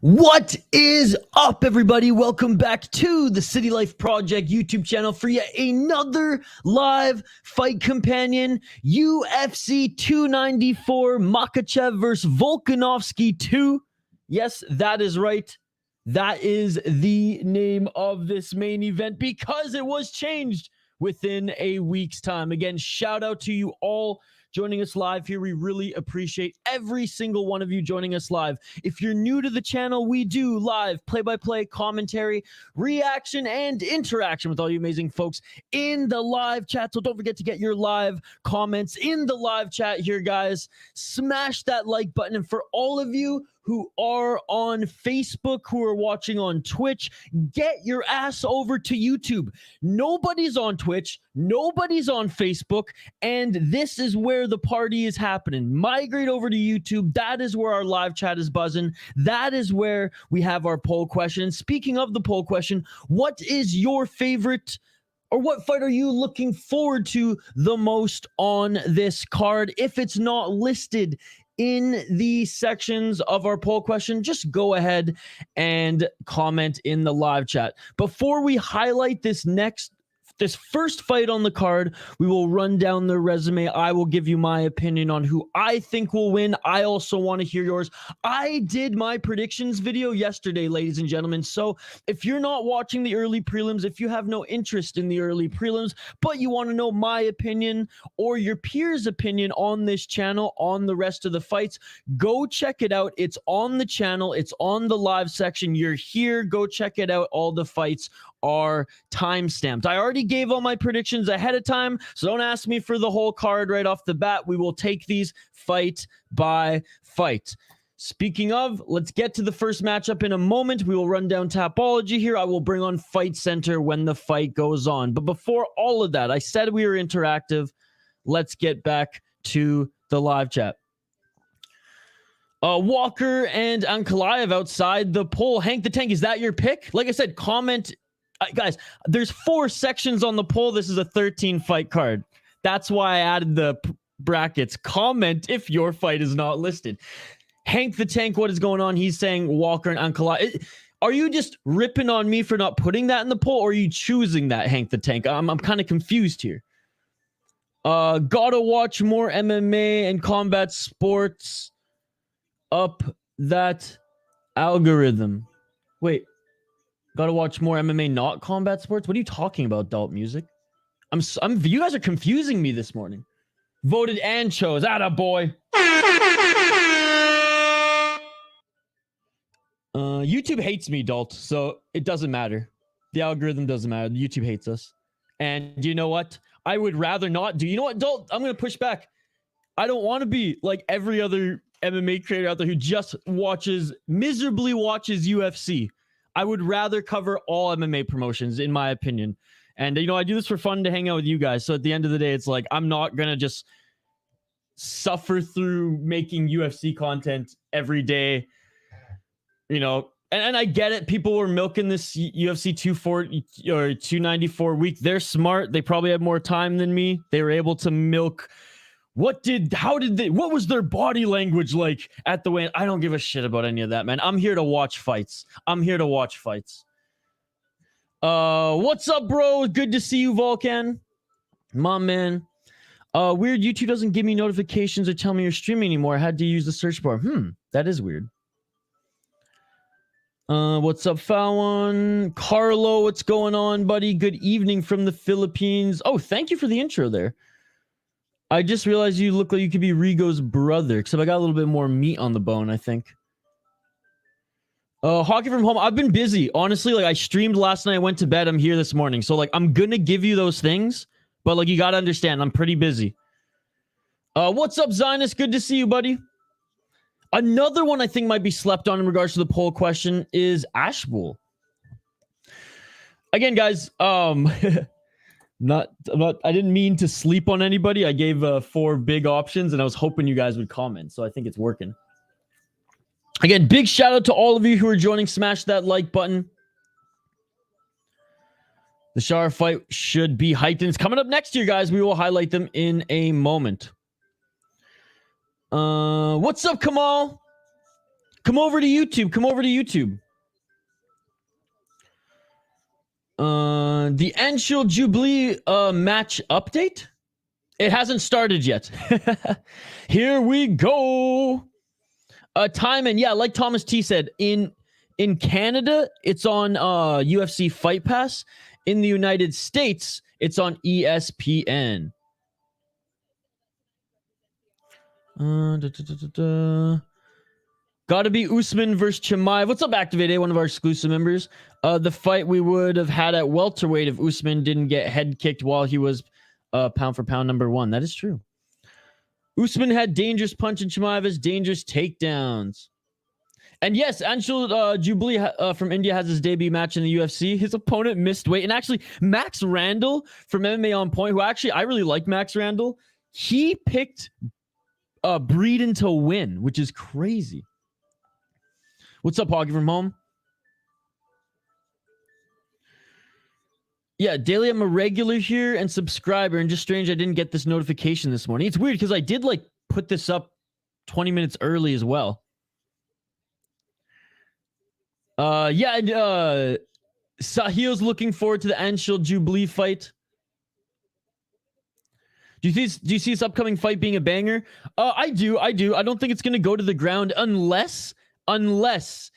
What is up, everybody? Welcome back to the City Life Project YouTube channel for yet another live fight companion. UFC 294 Makhachev versus Volkanovski 2. Yes, that is right. That is the name of this main event because it was changed within a week's time. Again, shout out to you all joining us live here. We really appreciate every single one of you joining us live. If you're new to the channel, we do live play-by-play commentary, reaction, and interaction with all you amazing folks in the live chat. So don't forget to get your live comments in the live chat here, guys. Smash that like button. And for all of you who are on Facebook, who are watching on Twitch, get your ass over to YouTube. Nobody's on Twitch, nobody's on Facebook, and this is where the party is happening. Migrate over to YouTube. That is where our live chat is buzzing. That is where we have our poll question. And speaking of the poll question, what is your favorite, or what fight are you looking forward to the most on this card? If it's not listed in the sections of our poll question, just go ahead and comment in the live chat. Before we highlight this first fight on the card, we will run down the resume. I will give you my opinion on who I think will win. I also want to hear yours. I did my predictions video yesterday, ladies and gentlemen. So if you're not watching the early prelims, if you have no interest in the early prelims, but you want to know my opinion or your peers' opinion on this channel, on the rest of the fights, go check it out. It's on the channel. It's on the live section. You're here. Go check it out. All the fights are time-stamped. I already gave all my predictions ahead of time, so don't ask me for the whole card right off the bat. We will take these fight by fight. Speaking of, let's get to the first matchup in a moment. We will run down Tapology here. I will bring on Fight Center when the fight goes on. But before all of that, I said we were interactive. Let's get back to the live chat. Walker and Ankalaev outside the poll. Hank the Tank, is that your pick? Like I said, comment. Guys, there's 4 sections on the poll. This is a 13 fight card. That's why I added the brackets. Comment if your fight is not listed. Hank the Tank, what is going on? He's saying Walker and Ankalaev. Are you just ripping on me for not putting that in the poll, or are you choosing that, Hank the Tank? I'm kind of confused here. Gotta watch more MMA and combat sports. Up that algorithm. Wait. Gotta watch more MMA, not combat sports? What are you talking about, adult music? You guys are confusing me this morning. Voted and chose. Atta boy. YouTube hates me, Dalt, so it doesn't matter. The algorithm doesn't matter. YouTube hates us. And you know what? I would rather not do. You know what, Dalt? I'm going to push back. I don't want to be like every other MMA creator out there who just miserably watches UFC. I would rather cover all MMA promotions, in my opinion. And, you know, I do this for fun to hang out with you guys. So at the end of the day, it's like, I'm not going to just suffer through making UFC content every day. You know, and I get it. People were milking this UFC 240 or 294 week. They're smart. They probably had more time than me. They were able to milk. What was their body language like at the weigh-in? I don't give a shit about any of that, man. I'm here to watch fights. What's up, bro? Good to see you, Volkan. My man. Weird, YouTube doesn't give me notifications or tell me you're streaming anymore. I had to use the search bar. That is weird. What's up, Fallon? Carlo, what's going on, buddy? Good evening from the Philippines. Oh, thank you for the intro there. I just realized you look like you could be Rigo's brother, except I got a little bit more meat on the bone, I think. Hockey from home. I've been busy. Honestly, like I streamed last night. I went to bed. I'm here this morning. So like I'm going to give you those things, but like you got to understand, I'm pretty busy. What's up, Zionist? Good to see you, buddy. Another one I think might be slept on in regards to the poll question is Ashbull. Again, guys, I didn't mean to sleep on anybody. I gave 4 big options and I was hoping you guys would comment. So I think it's working. Again, big shout out to all of you who are joining. Smash that like button. The Shara fight should be hyped, and it's coming up next year, guys. We will highlight them in a moment. What's up, Kamal? Come over to YouTube. The Anshul Jubli match update? It hasn't started yet. Here we go. Time, and yeah, like Thomas T said, in Canada, it's on UFC Fight Pass. In the United States, it's on ESPN. Gotta be Usman versus Chimaev. What's up, Activate A, one of our exclusive members? The fight we would have had at welterweight if Usman didn't get head kicked while he was pound for pound #1. That is true. Usman had dangerous punch and Chimaev has dangerous takedowns. And yes, Anshul Jubli from India has his debut match in the UFC. His opponent missed weight. And actually, Max Randall from MMA On Point, who actually, I really like Max Randall. He picked Breeden to win, which is crazy. What's up, Hoggy from home? Yeah, Daily, I'm a regular here and subscriber, and just strange I didn't get this notification this morning. It's weird because I did like put this up 20 minutes early as well. Sahil's looking forward to the Anshul Jubli fight. Do you see this upcoming fight being a banger? I do. I don't think it's going to go to the ground unless,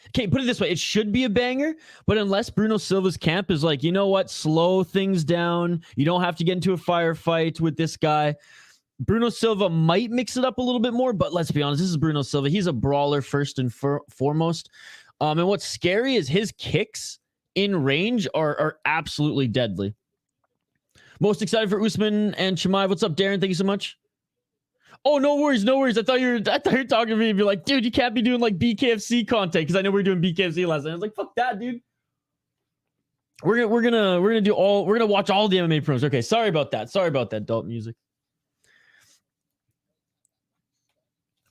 okay, put it this way. It should be a banger, but unless Bruno Silva's camp is like, you know what, slow things down. You don't have to get into a firefight with this guy. Bruno Silva might mix it up a little bit more, but let's be honest, this is Bruno Silva. He's a brawler first and foremost. And what's scary is his kicks in range are absolutely deadly. Most excited for Usman and Chimaev. What's up, Darren? Thank you so much. Oh, no worries. I thought you were talking to me and be like, dude, you can't be doing like BKFC content because I know we were doing BKFC last night. I was like, fuck that, dude. We're gonna watch all the MMA pros. Okay, sorry about that, adult music.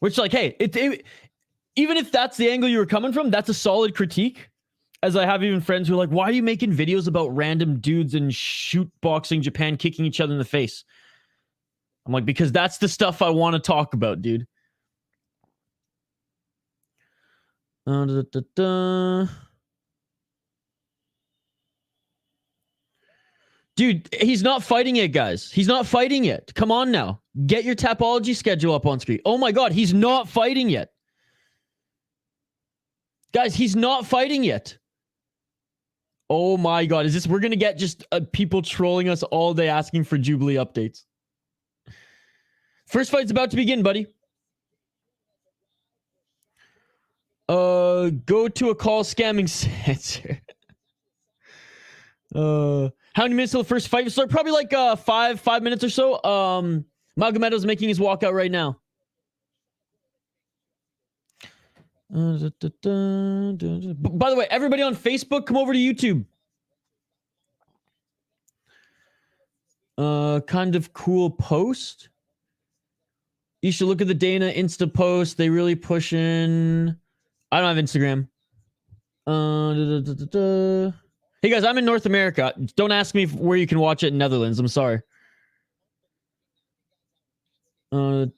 Which, like, hey, even if that's the angle you were coming from, that's a solid critique. As I have even friends who are like, why are you making videos about random dudes in shoot boxing Japan kicking each other in the face? I'm like, because that's the stuff I want to talk about, dude. Dude, he's not fighting it, guys. He's not fighting yet. Come on now. Get your Tapology schedule up on screen. Oh my God, he's not fighting yet. Guys, he's not fighting yet. Oh my God, is this... We're going to get just people trolling us all day asking for Jubli updates. First fight's about to begin, buddy. Go to a call scamming center. How many minutes till the first fight start? Probably like 5 minutes or so. Magomedov's making his walkout right now. By the way, everybody on Facebook, come over to YouTube. Kind of cool post. You should look at the Dana Insta post. They really pushing. I don't have Instagram. Hey guys, I'm in North America. Don't ask me where you can watch it in Netherlands. I'm sorry. I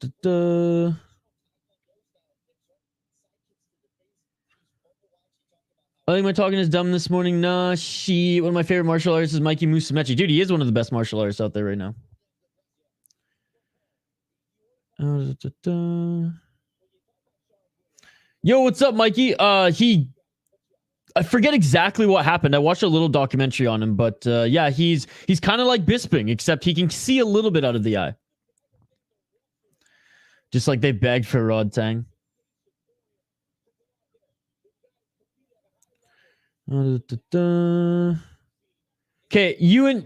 think my talking is dumb this morning. Nah, one of my favorite martial artists is Mikey Musumeci. Dude, he is one of the best martial artists out there right now. Yo, what's up, Mikey? I forget exactly what happened. I watched a little documentary on him, but yeah, he's kind of like Bisping, except he can see a little bit out of the eye. Just like they begged for Rod Tang. Okay,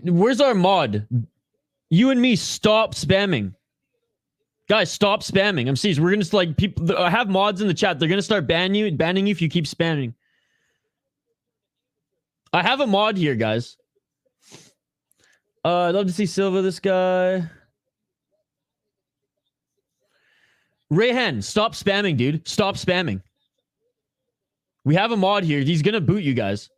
where's our mod? You and me, stop spamming. Guys, stop spamming. I'm serious. We're gonna like people. I have mods in the chat. They're gonna start banning you if you keep spamming. I have a mod here, guys. I'd love to see Silva. This guy. Rayhan, stop spamming, dude. Stop spamming. We have a mod here. He's gonna boot you guys.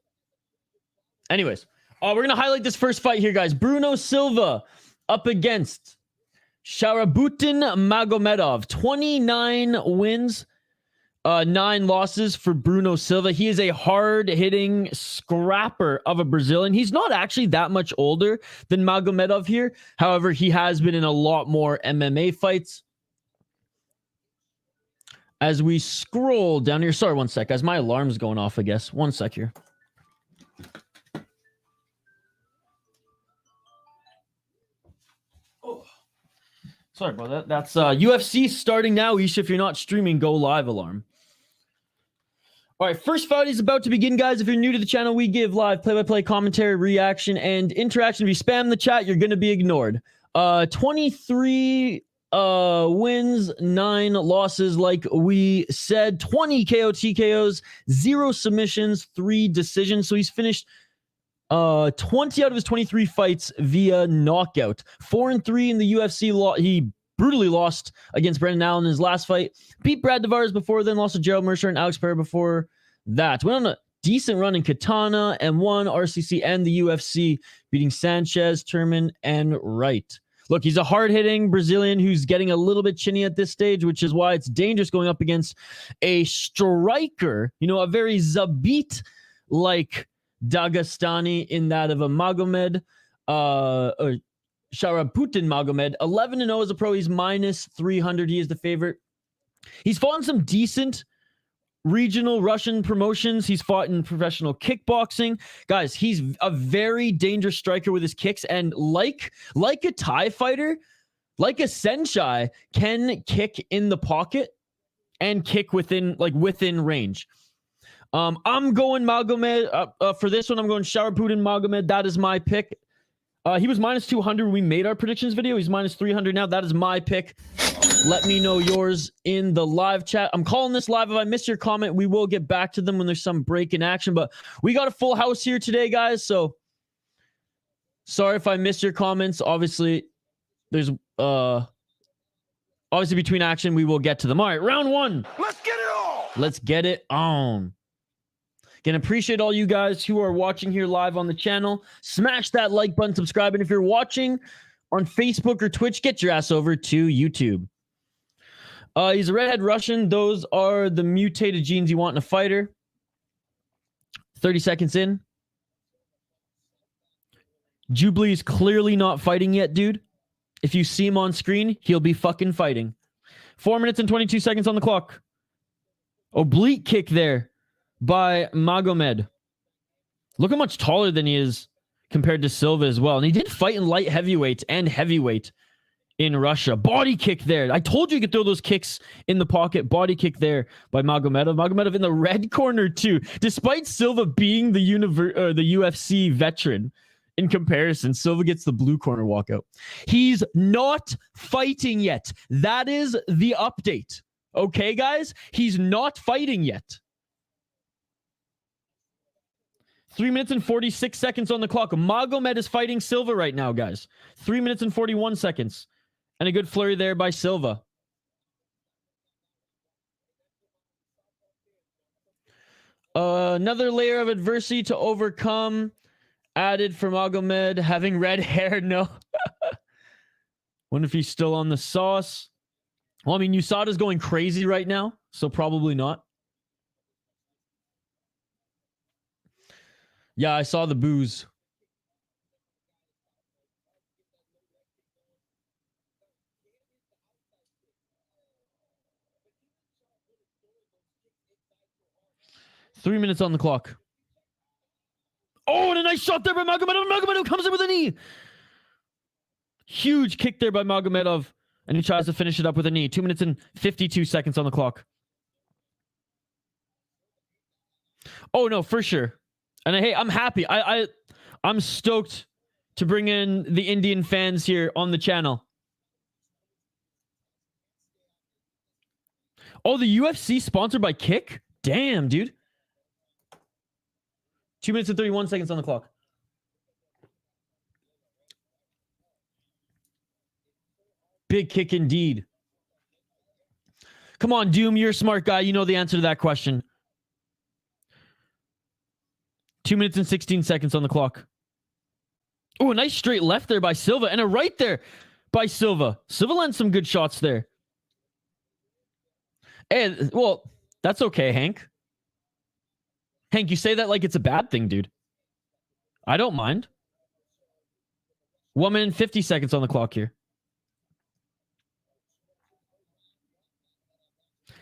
Anyways, we're gonna highlight this first fight here, guys. Bruno Silva up against Sharabutin Magomedov. 29 wins, 9 losses for Bruno Silva. He is a hard-hitting scrapper of a Brazilian. He's not actually that much older than Magomedov here. However, he has been in a lot more MMA fights. As we scroll down here, sorry, one sec, guys. My alarm's going off, I guess. One sec here. Oh, sorry about that. That's UFC starting now. If you're not streaming, go live alarm. All right, first fight is about to begin, guys. If you're new to the channel, we give live play-by-play commentary, reaction, and interaction. If you spam the chat, you're going to be ignored. 23 wins, 9 losses, like we said. 20 KO TKOs, 0 submissions, 3 decisions. So he's finished 20 out of his 23 fights via knockout. 4-3 in the UFC. He brutally lost against Brendan Allen in his last fight. Beat Brad Tavares before, then lost to Gerald Mercer and Alex Pereira before that. Went on a decent run in Katana, M1, RCC, and the UFC, beating Sanchez, Turman, and Wright. Look, he's a hard-hitting Brazilian who's getting a little bit chinny at this stage, which is why it's dangerous going up against a striker, you know, a very Zabit-like Dagestani in that of a Magomed, or Sharabutin Magomed. 11-0 as a pro. He's minus 300. He is the favorite. He's fought in some decent regional Russian promotions. He's fought in professional kickboxing. Guys, he's a very dangerous striker with his kicks, and like a Thai fighter, like a Senshai, can kick in the pocket and kick within range. I'm going Magomed for this one. I'm going Sharabutin Magomed. That is my pick. He was minus 200 when we made our predictions video. He's minus 300 now. That is my pick. Let me know yours in the live chat. I'm calling this live. If I missed your comment, we will get back to them when there's some break in action. But we got a full house here today, guys. So sorry if I missed your comments. Obviously, there's obviously between action, we will get to them. All right, round 1. Let's get it on. Let's get it on. Again, appreciate all you guys who are watching here live on the channel. Smash that like button, subscribe. And if you're watching on Facebook or Twitch, get your ass over to YouTube. He's a redhead Russian. Those are the mutated genes you want in a fighter. 30 seconds in. Jubli's clearly not fighting yet, dude. If you see him on screen, he'll be fucking fighting. 4 minutes and 22 seconds on the clock. Oblique kick there by Magomed. Look how much taller than he is compared to Silva as well. And he did fight in light heavyweight and heavyweight in Russia. Body kick there. I told you you could throw those kicks in the pocket. Body kick there by Magomedov. Magomedov in the red corner too. Despite Silva being the UFC veteran in comparison, Silva gets the blue corner walkout. He's not fighting yet. That is the update. Okay, guys? He's not fighting yet. 3 minutes and 46 seconds on the clock. Magomed is fighting Silva right now, guys. 3 minutes and 41 seconds. And a good flurry there by Silva. Another layer of adversity to overcome. Added for Magomed. Having red hair, no. Wonder if he's still on the sauce. Well, I mean, USADA's going crazy right now, so probably not. Yeah, I saw the boos. Three minutes on the clock. Oh, and a nice shot there by Magomedov. Magomedov comes in with a knee. Huge kick there by Magomedov. And he tries to finish it up with a knee. 2 minutes and 52 seconds on the clock. Oh, no, for sure. And hey, I'm happy. I'm stoked to bring in the Indian fans here on the channel. Oh, the UFC sponsored by Kick? Damn, dude. 2 minutes and 31 seconds on the clock. Big kick indeed. Come on, Doom. You're a smart guy. You know the answer to that question. 2 minutes and 16 seconds on the clock. Oh, a nice straight left there by Silva. And a right there by Silva. Silva lands some good shots there. And, well, that's okay, Hank. Hank, you say that like it's a bad thing, dude. I don't mind. 1 minute and 50 seconds on the clock here.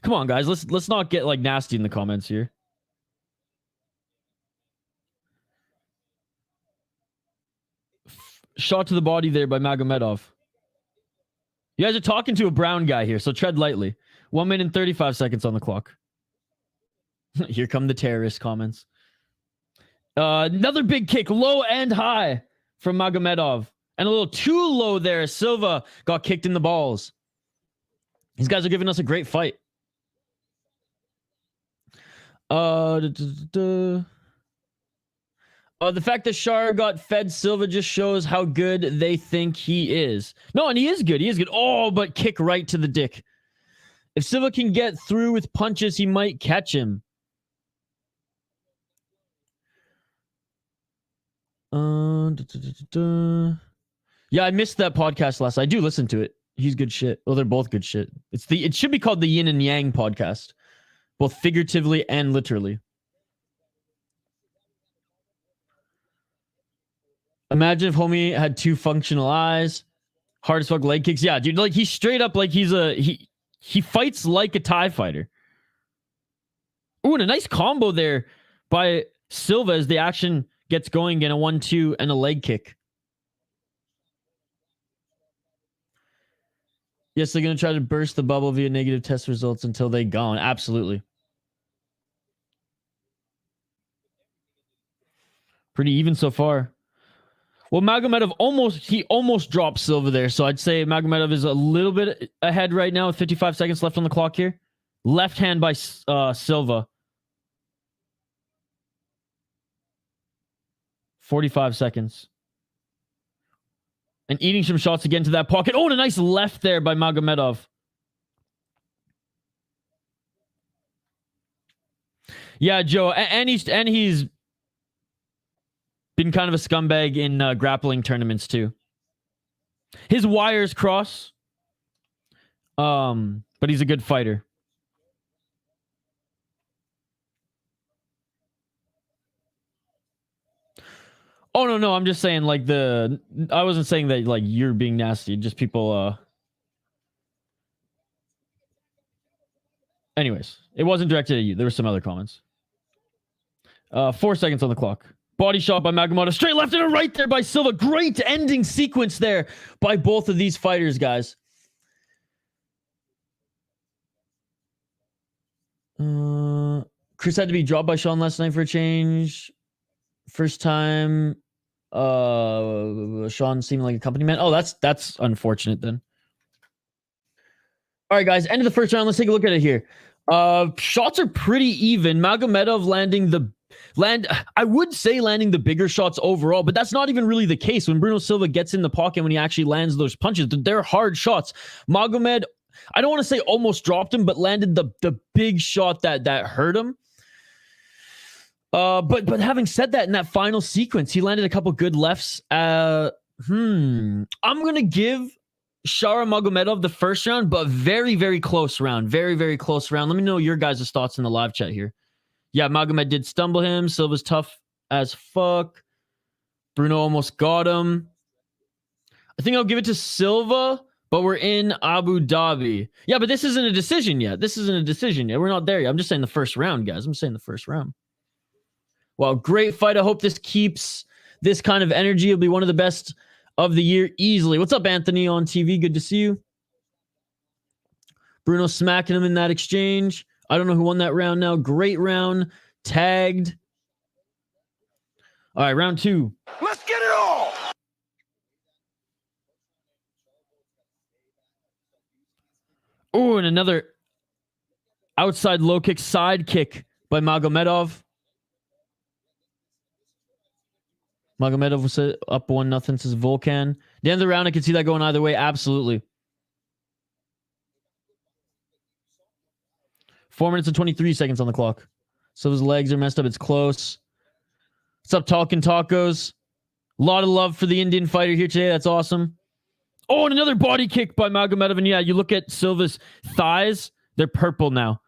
Come on, guys. Let's not get like nasty in the comments here. Shot to the body there by Magomedov. You guys are talking to a brown guy here, so tread lightly. 1 minute and 35 seconds on the clock. Here come the terrorist comments. Another big kick, low and high from Magomedov. And a little too low there. Silva got kicked in the balls. These guys are giving us a great fight. The fact that Shar got fed Silva just shows how good they think he is. No, and he is good. He is good. Oh, but kick right to the dick. If Silva can get through with punches, he might catch him. Yeah, I missed that podcast last. I do listen to it. He's good shit. Well, they're both good shit. It should be called the Yin and Yang podcast, both figuratively and literally. Imagine if homie had two functional eyes, hard as fuck leg kicks. Yeah, dude, like he's straight up like he fights like a TIE fighter. Ooh, and a nice combo there by Silva as the action gets going in a 1-2 and a leg kick. Yes, they're going to try to burst the bubble via negative test results until they gone. Absolutely. Pretty even so far. Well, Magomedov almost dropped Silva there. So I'd say Magomedov is a little bit ahead right now with 55 seconds left on the clock here. Left hand by Silva. 45 seconds. And eating some shots again to that pocket. Oh, and a nice left there by Magomedov. Yeah, Joe. And he's been kind of a scumbag in grappling tournaments too. His wires cross. but he's a good fighter. Oh, no. I'm just saying, like, I wasn't saying that, like, you're being nasty. Just people, Anyways, it wasn't directed at you. There were some other comments. 4 seconds on the clock. Body shot by Magomed. Straight left and a right there by Silva. Great ending sequence there by both of these fighters, guys. Chris had to be dropped by Sean last night for a change. First time Sean seemed like a company man. Oh, that's unfortunate then. All right, guys, end of the first round. Let's take a look at it here. Shots are pretty even. Magomedov landing the bigger shots overall, but that's not even really the case. When Bruno Silva gets in the pocket, when he actually lands those punches, they're hard shots. Magomed, I don't want to say almost dropped him, but landed the big shot that hurt him. But having said that, in that final sequence, he landed a couple good lefts. I'm gonna give Shara Magomedov the first round, but very, very close round. Very, very close round. Let me know your guys' thoughts in the live chat here. Yeah, Magomed did stumble him. Silva's tough as fuck. Bruno almost got him. I think I'll give it to Silva, but we're in Abu Dhabi. Yeah, but this isn't a decision yet. We're not there yet. I'm just saying the first round, guys. I'm saying the first round. Well, great fight. I hope this keeps this kind of energy. It'll be one of the best of the year easily. What's up, Anthony on TV? Good to see you. Bruno smacking him in that exchange. I don't know who won that round now. Great round. Tagged. All right, round 2. Let's get it all. Oh, and another outside low kick, side kick by Magomedov. Magomedov was up 1-0, says Volkan. The end of the round, I can see that going either way. Absolutely. 4 minutes and 23 seconds on the clock. So his legs are messed up. It's close. What's up, Talking Tacos? A lot of love for the Indian fighter here today. That's awesome. Oh, and another body kick by Magomedov. And yeah, you look at Silva's thighs. They're purple now.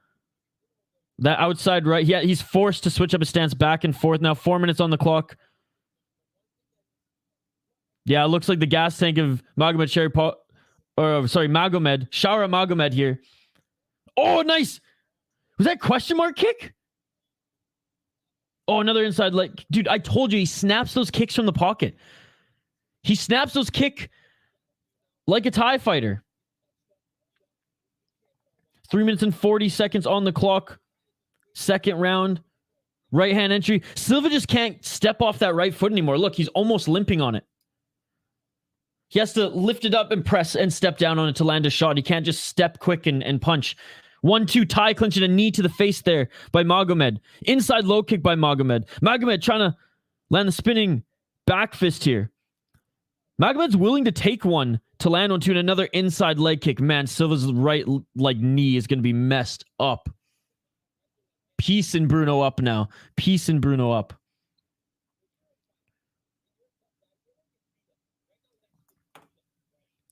That outside right. Yeah, he's forced to switch up his stance back and forth. Now 4 minutes on the clock. Yeah, it looks like the gas tank of Magomed Shara Magomed here. Oh, nice. Was that question mark kick? Oh, another inside leg. Dude, I told you, he snaps those kicks from the pocket. He snaps those kick like a Thai fighter. 3 minutes and 40 seconds on the clock. Second round. Right hand entry. Silva just can't step off that right foot anymore. Look, he's almost limping on it. He has to lift it up and press and step down on it to land a shot. He can't just step quick and punch. 1-2 tie clinch and a knee to the face there by Magomed. Inside low kick by Magomed. Magomed trying to land the spinning back fist here. Magomed's willing to take one to land one, two, and another inside leg kick. Man, Silva's right knee is going to be messed up. Peace and Bruno up now. Peace and Bruno up.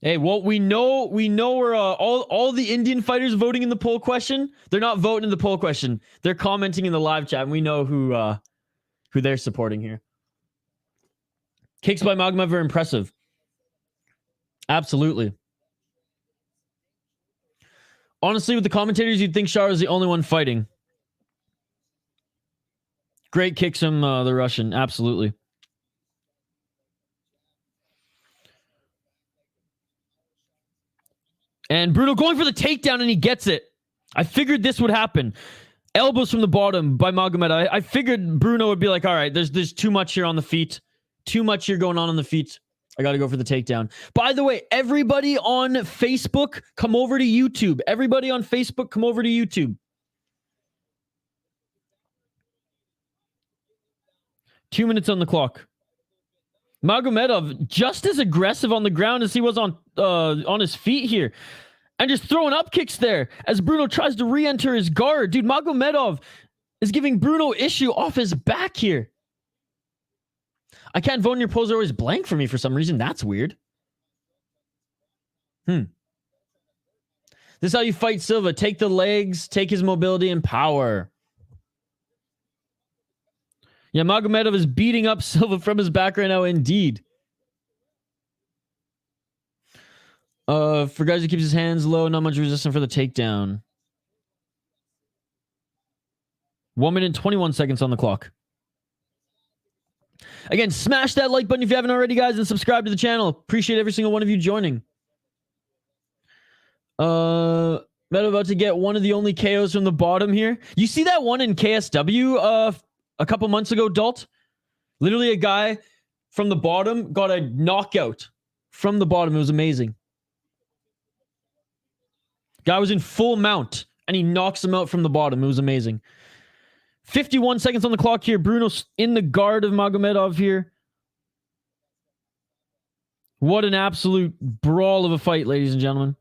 Hey, well, we know we're all the Indian fighters voting in the poll question. They're not voting in the poll question. They're commenting in the live chat, and we know who they're supporting here. Kicks by Magomed are impressive. Absolutely. Honestly, with the commentators, you'd think Shara is the only one fighting. Great kicks from the Russian. Absolutely. And Bruno going for the takedown, and he gets it. I figured this would happen. Elbows from the bottom by Magomed. I figured Bruno would be like, all right, there's too much here on the feet. Too much here going on the feet. I got to go for the takedown. By the way, everybody on Facebook, come over to YouTube. Everybody on Facebook, come over to YouTube. 2 minutes on the clock. Magomedov just as aggressive on the ground as he was on his feet here. And just throwing up kicks there as Bruno tries to re-enter his guard. Dude, Magomedov is giving Bruno issue off his back here. I can't vote in your polls. They're always blank for me for some reason. That's weird. This is how you fight Silva. Take the legs, take his mobility and power. Yeah, Magomedov is beating up Silva from his back right now, indeed. For guys who keeps his hands low, not much resistance for the takedown. 1 minute and 21 seconds on the clock. Again, smash that like button if you haven't already, guys, and subscribe to the channel. Appreciate every single one of you joining. Metal about to get one of the only KOs from the bottom here. You see that one in KSW a couple months ago, Dalt? Literally a guy from the bottom got a knockout from the bottom. It was amazing. Guy was in full mount, and he knocks him out from the bottom. It was amazing. 51 seconds on the clock here. Bruno's in the guard of Magomedov here. What an absolute brawl of a fight, ladies and gentlemen.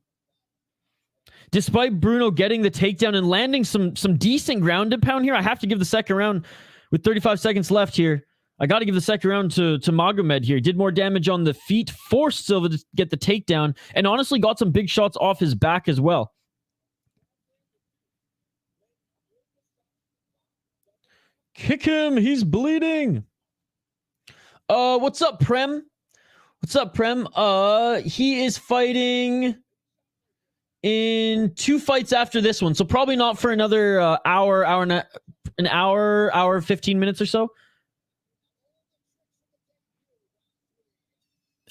Despite Bruno getting the takedown and landing some decent ground and pound here, I have to give the second round with 35 seconds left here. I got to give the second round to Magomed here. He did more damage on the feet, forced Silva to get the takedown, and honestly got some big shots off his back as well. Kick him. He's bleeding. What's up, Prem? What's up, Prem? He is fighting in 2 fights after this one, so probably not for another an hour, 15 minutes or so.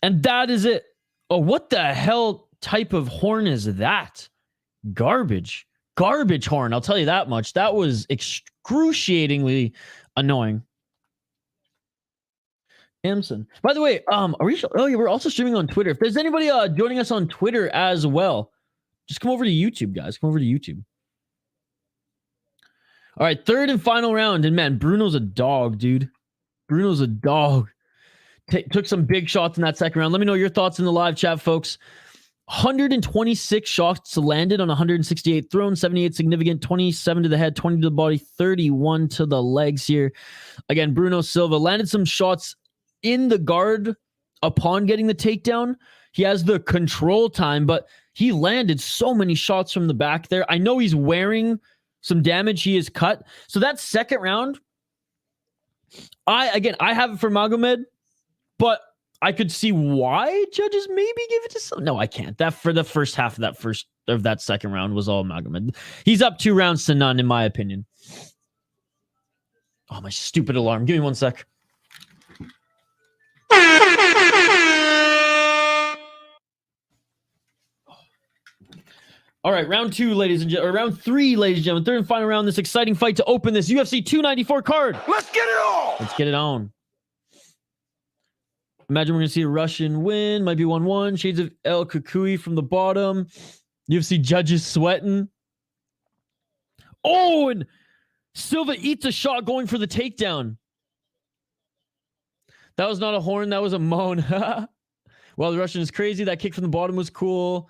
And that is it. Oh, what the hell type of horn is that? Garbage horn. I'll tell you that much. That was excruciatingly annoying. Amson. By the way, are we? Oh yeah, we're also streaming on Twitter. If there's anybody joining us on Twitter as well, just come over to YouTube, guys. Come over to YouTube. All right, third and final round. And man, Bruno's a dog, dude. Bruno's a dog. Took some big shots in that second round. Let me know your thoughts in the live chat, folks. 126 shots landed on 168 thrown, 78 significant, 27 to the head, 20 to the body, 31 to the legs here. Again, Bruno Silva landed some shots in the guard upon getting the takedown. He has the control time, but he landed so many shots from the back there. I know he's wearing some damage. He is cut. So that second round, I have it for Magomed, but I could see why judges maybe give it to some. No, I can't. That for the first half of that second round was all Magomed. He's up 2 rounds to none, in my opinion. Oh, my stupid alarm. Give me 1 sec. All right, round 2, ladies and gentlemen, or round 3, ladies and gentlemen, third and final round. This exciting fight to open this UFC 294 card. Let's get it on. Let's get it on. Imagine we're going to see a Russian win. Might be 1-1. Shades of El Kukui from the bottom. UFC judges sweating. Oh, and Silva eats a shot going for the takedown. That was not a horn. That was a moan. Well, the Russian is crazy. That kick from the bottom was cool.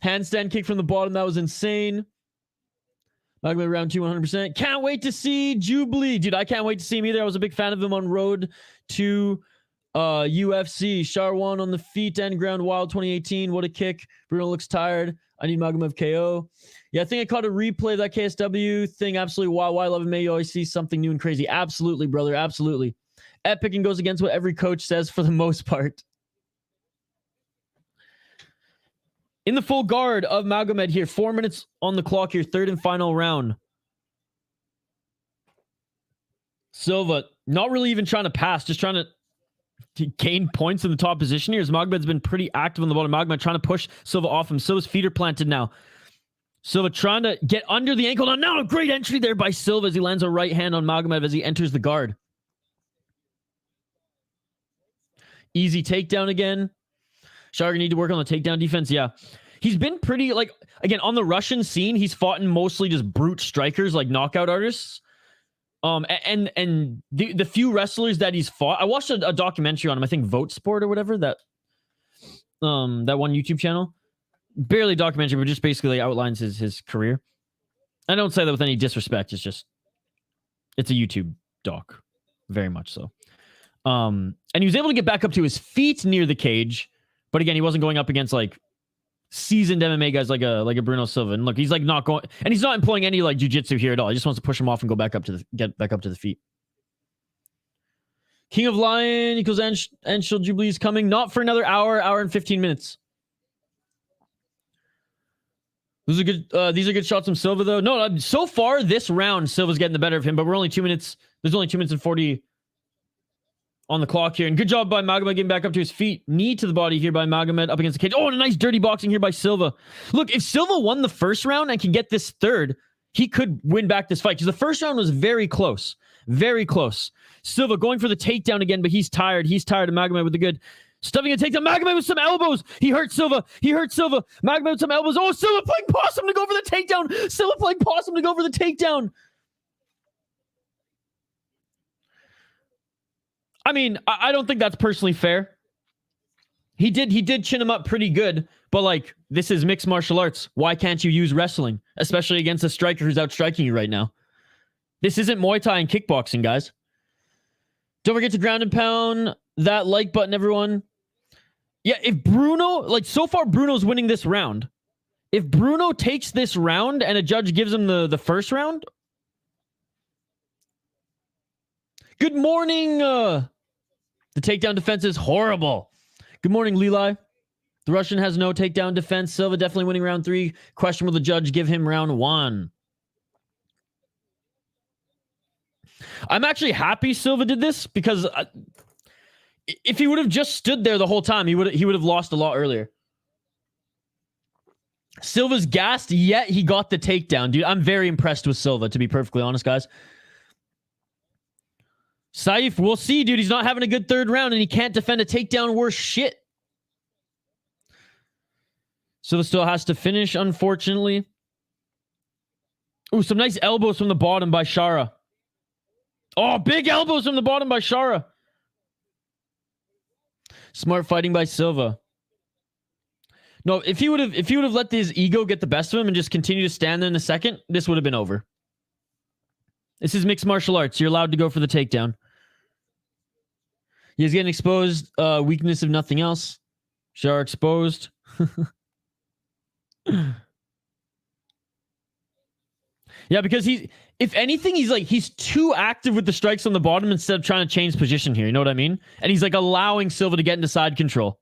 Handstand kick from the bottom. That was insane. Magomed round 2, 100%. Can't wait to see Jubli. Dude, I can't wait to see him either. I was a big fan of him on road to UFC. Sharwan on the feet and ground wild 2018. What a kick. Bruno looks tired. I need Magomed KO. Yeah, I think I caught a replay of that KSW thing. Absolutely. Wow. I love him. You always see something new and crazy. Absolutely, brother. Absolutely. Epic and goes against what every coach says for the most part. In the full guard of Magomed here. 4 minutes on the clock here. Third and final round. Silva not really even trying to pass. Just trying to gain points in the top position here, as Magomed's been pretty active on the bottom. Magomed trying to push Silva off him. Silva's feet are planted now. Silva trying to get under the ankle. Now a great entry there by Silva as he lands a right hand on Magomed as he enters the guard. Easy takedown again. Sharga need to work on the takedown defense. Yeah. He's been pretty, like, again, on the Russian scene, he's fought in mostly just brute strikers, like knockout artists. And the few wrestlers that he's fought, I watched a documentary on him, I think Vote Sport or whatever, that one YouTube channel. Barely a documentary, but just basically outlines his career. I don't say that with any disrespect. It's a YouTube doc. Very much so. And he was able to get back up to his feet near the cage. But again, he wasn't going up against like seasoned MMA guys like a Bruno Silva. And look, he's like not going, and he's not employing any like jiu-jitsu here at all. He just wants to push him off and go back up to the get back up to the feet. King of Lion equals Anshul Jubli is coming. Not for another hour and 15 minutes. These are good shots from Silva though. No, so far this round Silva's getting the better of him, but we're only 2 minutes. There's only 2 minutes and 40 on the clock here. And good job by Magomed getting back up to his feet. Knee to the body here by Magomed up against the cage. Oh, and a nice dirty boxing here by Silva. Look, if Silva won the first round and can get this third, he could win back this fight because the first round was very close. Very close. Silva going for the takedown again, but he's tired. He's tired of Magomed with the good stuffing a takedown. Magomed with some elbows. He hurt Silva. Magomed with some elbows. Oh, Silva playing possum to go for the takedown. Silva playing possum to go for the takedown. I mean, I don't think that's personally fair. He did chin him up pretty good, but like, this is mixed martial arts. Why can't you use wrestling, especially against a striker who's outstriking you right now? This isn't Muay Thai and kickboxing, guys. Don't forget to ground and pound that like button, everyone. Yeah, if Bruno, like so far, Bruno's winning this round. If Bruno takes this round and a judge gives him the first round. Good morning. The takedown defense is horrible. Good morning, Leli. The Russian has no takedown defense. Silva definitely winning round 3. Question, will the judge give him round 1? I'm actually happy Silva did this because if he would have just stood there the whole time, he would have lost a lot earlier. Silva's gassed, yet he got the takedown. Dude, I'm very impressed with Silva, to be perfectly honest, guys. Saif, we'll see, dude. He's not having a good third round, and he can't defend a takedown worth shit. Silva still has to finish, unfortunately. Ooh, some nice elbows from the bottom by Shara. Oh, big elbows from the bottom by Shara. Smart fighting by Silva. No, if he would have let his ego get the best of him and just continue to stand there in a second, this would have been over. This is mixed martial arts. You're allowed to go for the takedown. He's getting exposed. Weakness if nothing else. Shara exposed. Yeah, because if anything, he's too active with the strikes on the bottom instead of trying to change position here. You know what I mean? And he's like allowing Silva to get into side control.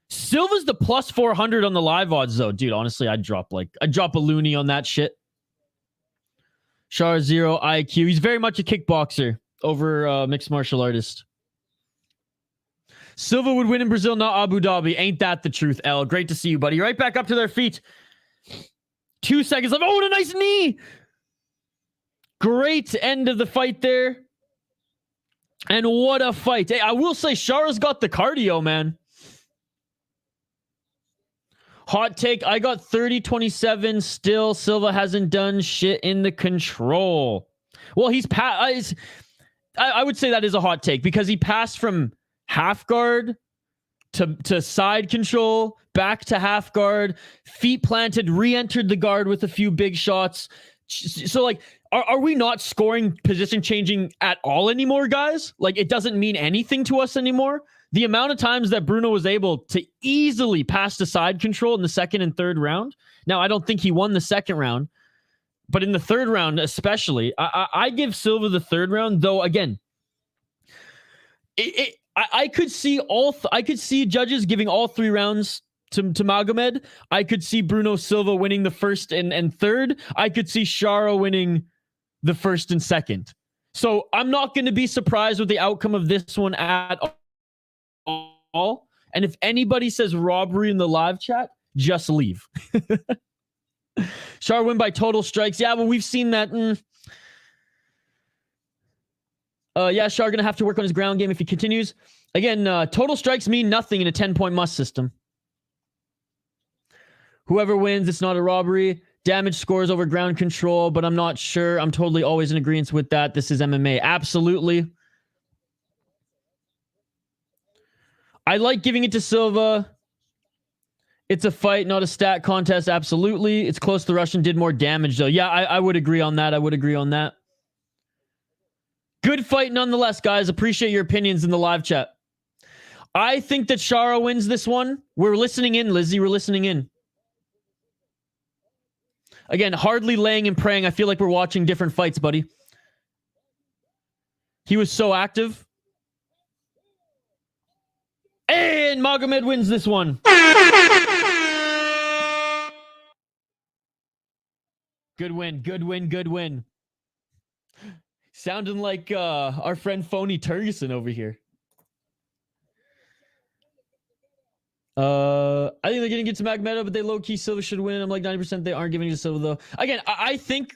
Silva's the plus 400 on the live odds though. Dude, honestly, I'd drop a loony on that shit. Shara 0 IQ. He's very much a kickboxer over mixed martial artist. Silva would win in Brazil, not Abu Dhabi. Ain't that the truth, L? Great to see you, buddy. Right back up to their feet. 2 seconds left. Oh, and a nice knee. Great end of the fight there. And what a fight. Hey, I will say Shara's got the cardio, man. Hot take. I got 30-27 still. Silva hasn't done shit in the control. Well, I would say that is a hot take because he passed from half guard to side control, back to half guard, feet planted, re-entered the guard with a few big shots. So like, are we not scoring position changing at all anymore, guys? Like, it doesn't mean anything to us anymore. The amount of times that Bruno was able to easily pass the side control in the second and third round. Now, I don't think he won the second round, but in the third round, especially, I give Silva the third round, though, again, I could see judges giving all 3 rounds to Magomed. I could see Bruno Silva winning the first and third. I could see Shara winning the first and second. So I'm not going to be surprised with the outcome of this one at all. And if anybody says robbery in the live chat, just leave. Shara win by total strikes. Yeah, well, we've seen that. Yeah, Shara going to have to work on his ground game if he continues. Again, total strikes mean nothing in a 10-point must system. Whoever wins, it's not a robbery. Damage scores over ground control, but I'm not sure. I'm totally always in agreement with that. This is MMA. Absolutely. I like giving it to Silva. It's a fight, not a stat contest. Absolutely. It's close. The Russian did more damage, though. Yeah, I would agree on that. I would agree on that. Good fight nonetheless, guys. Appreciate your opinions in the live chat. I think that Shara wins this one. We're listening in, Lizzie. We're listening in. Again, hardly laying and praying. I feel like we're watching different fights, buddy. He was so active. And Magomed wins this one. Good win, good win, good win. Sounding like our friend Phony Turgeson over here. I think they're getting it to Magomed, but they low-key Silva should win. I'm like 90% they aren't giving it to Silva though. Again, I think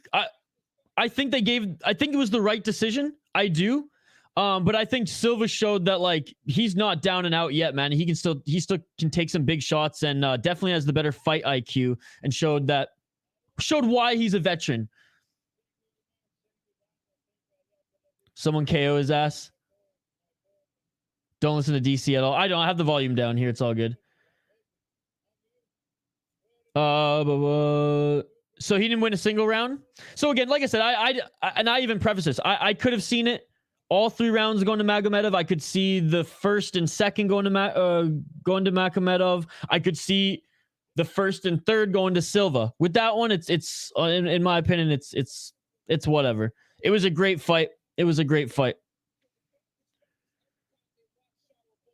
it was the right decision. I do. But I think Silva showed that like he's not down and out yet, man. He still can take some big shots and definitely has the better fight IQ and showed why he's a veteran. Someone KO his ass. Don't listen to DC at all. I don't have the volume down here. It's all good. So he didn't win a single round. So again, like I said, I even preface this. I could have seen it all 3 rounds going to Magomedov. I could see the first and second going to Magomed. I could see the first and third going to Silva. With that one, it's in my opinion, it's whatever. It was a great fight. It was a great fight.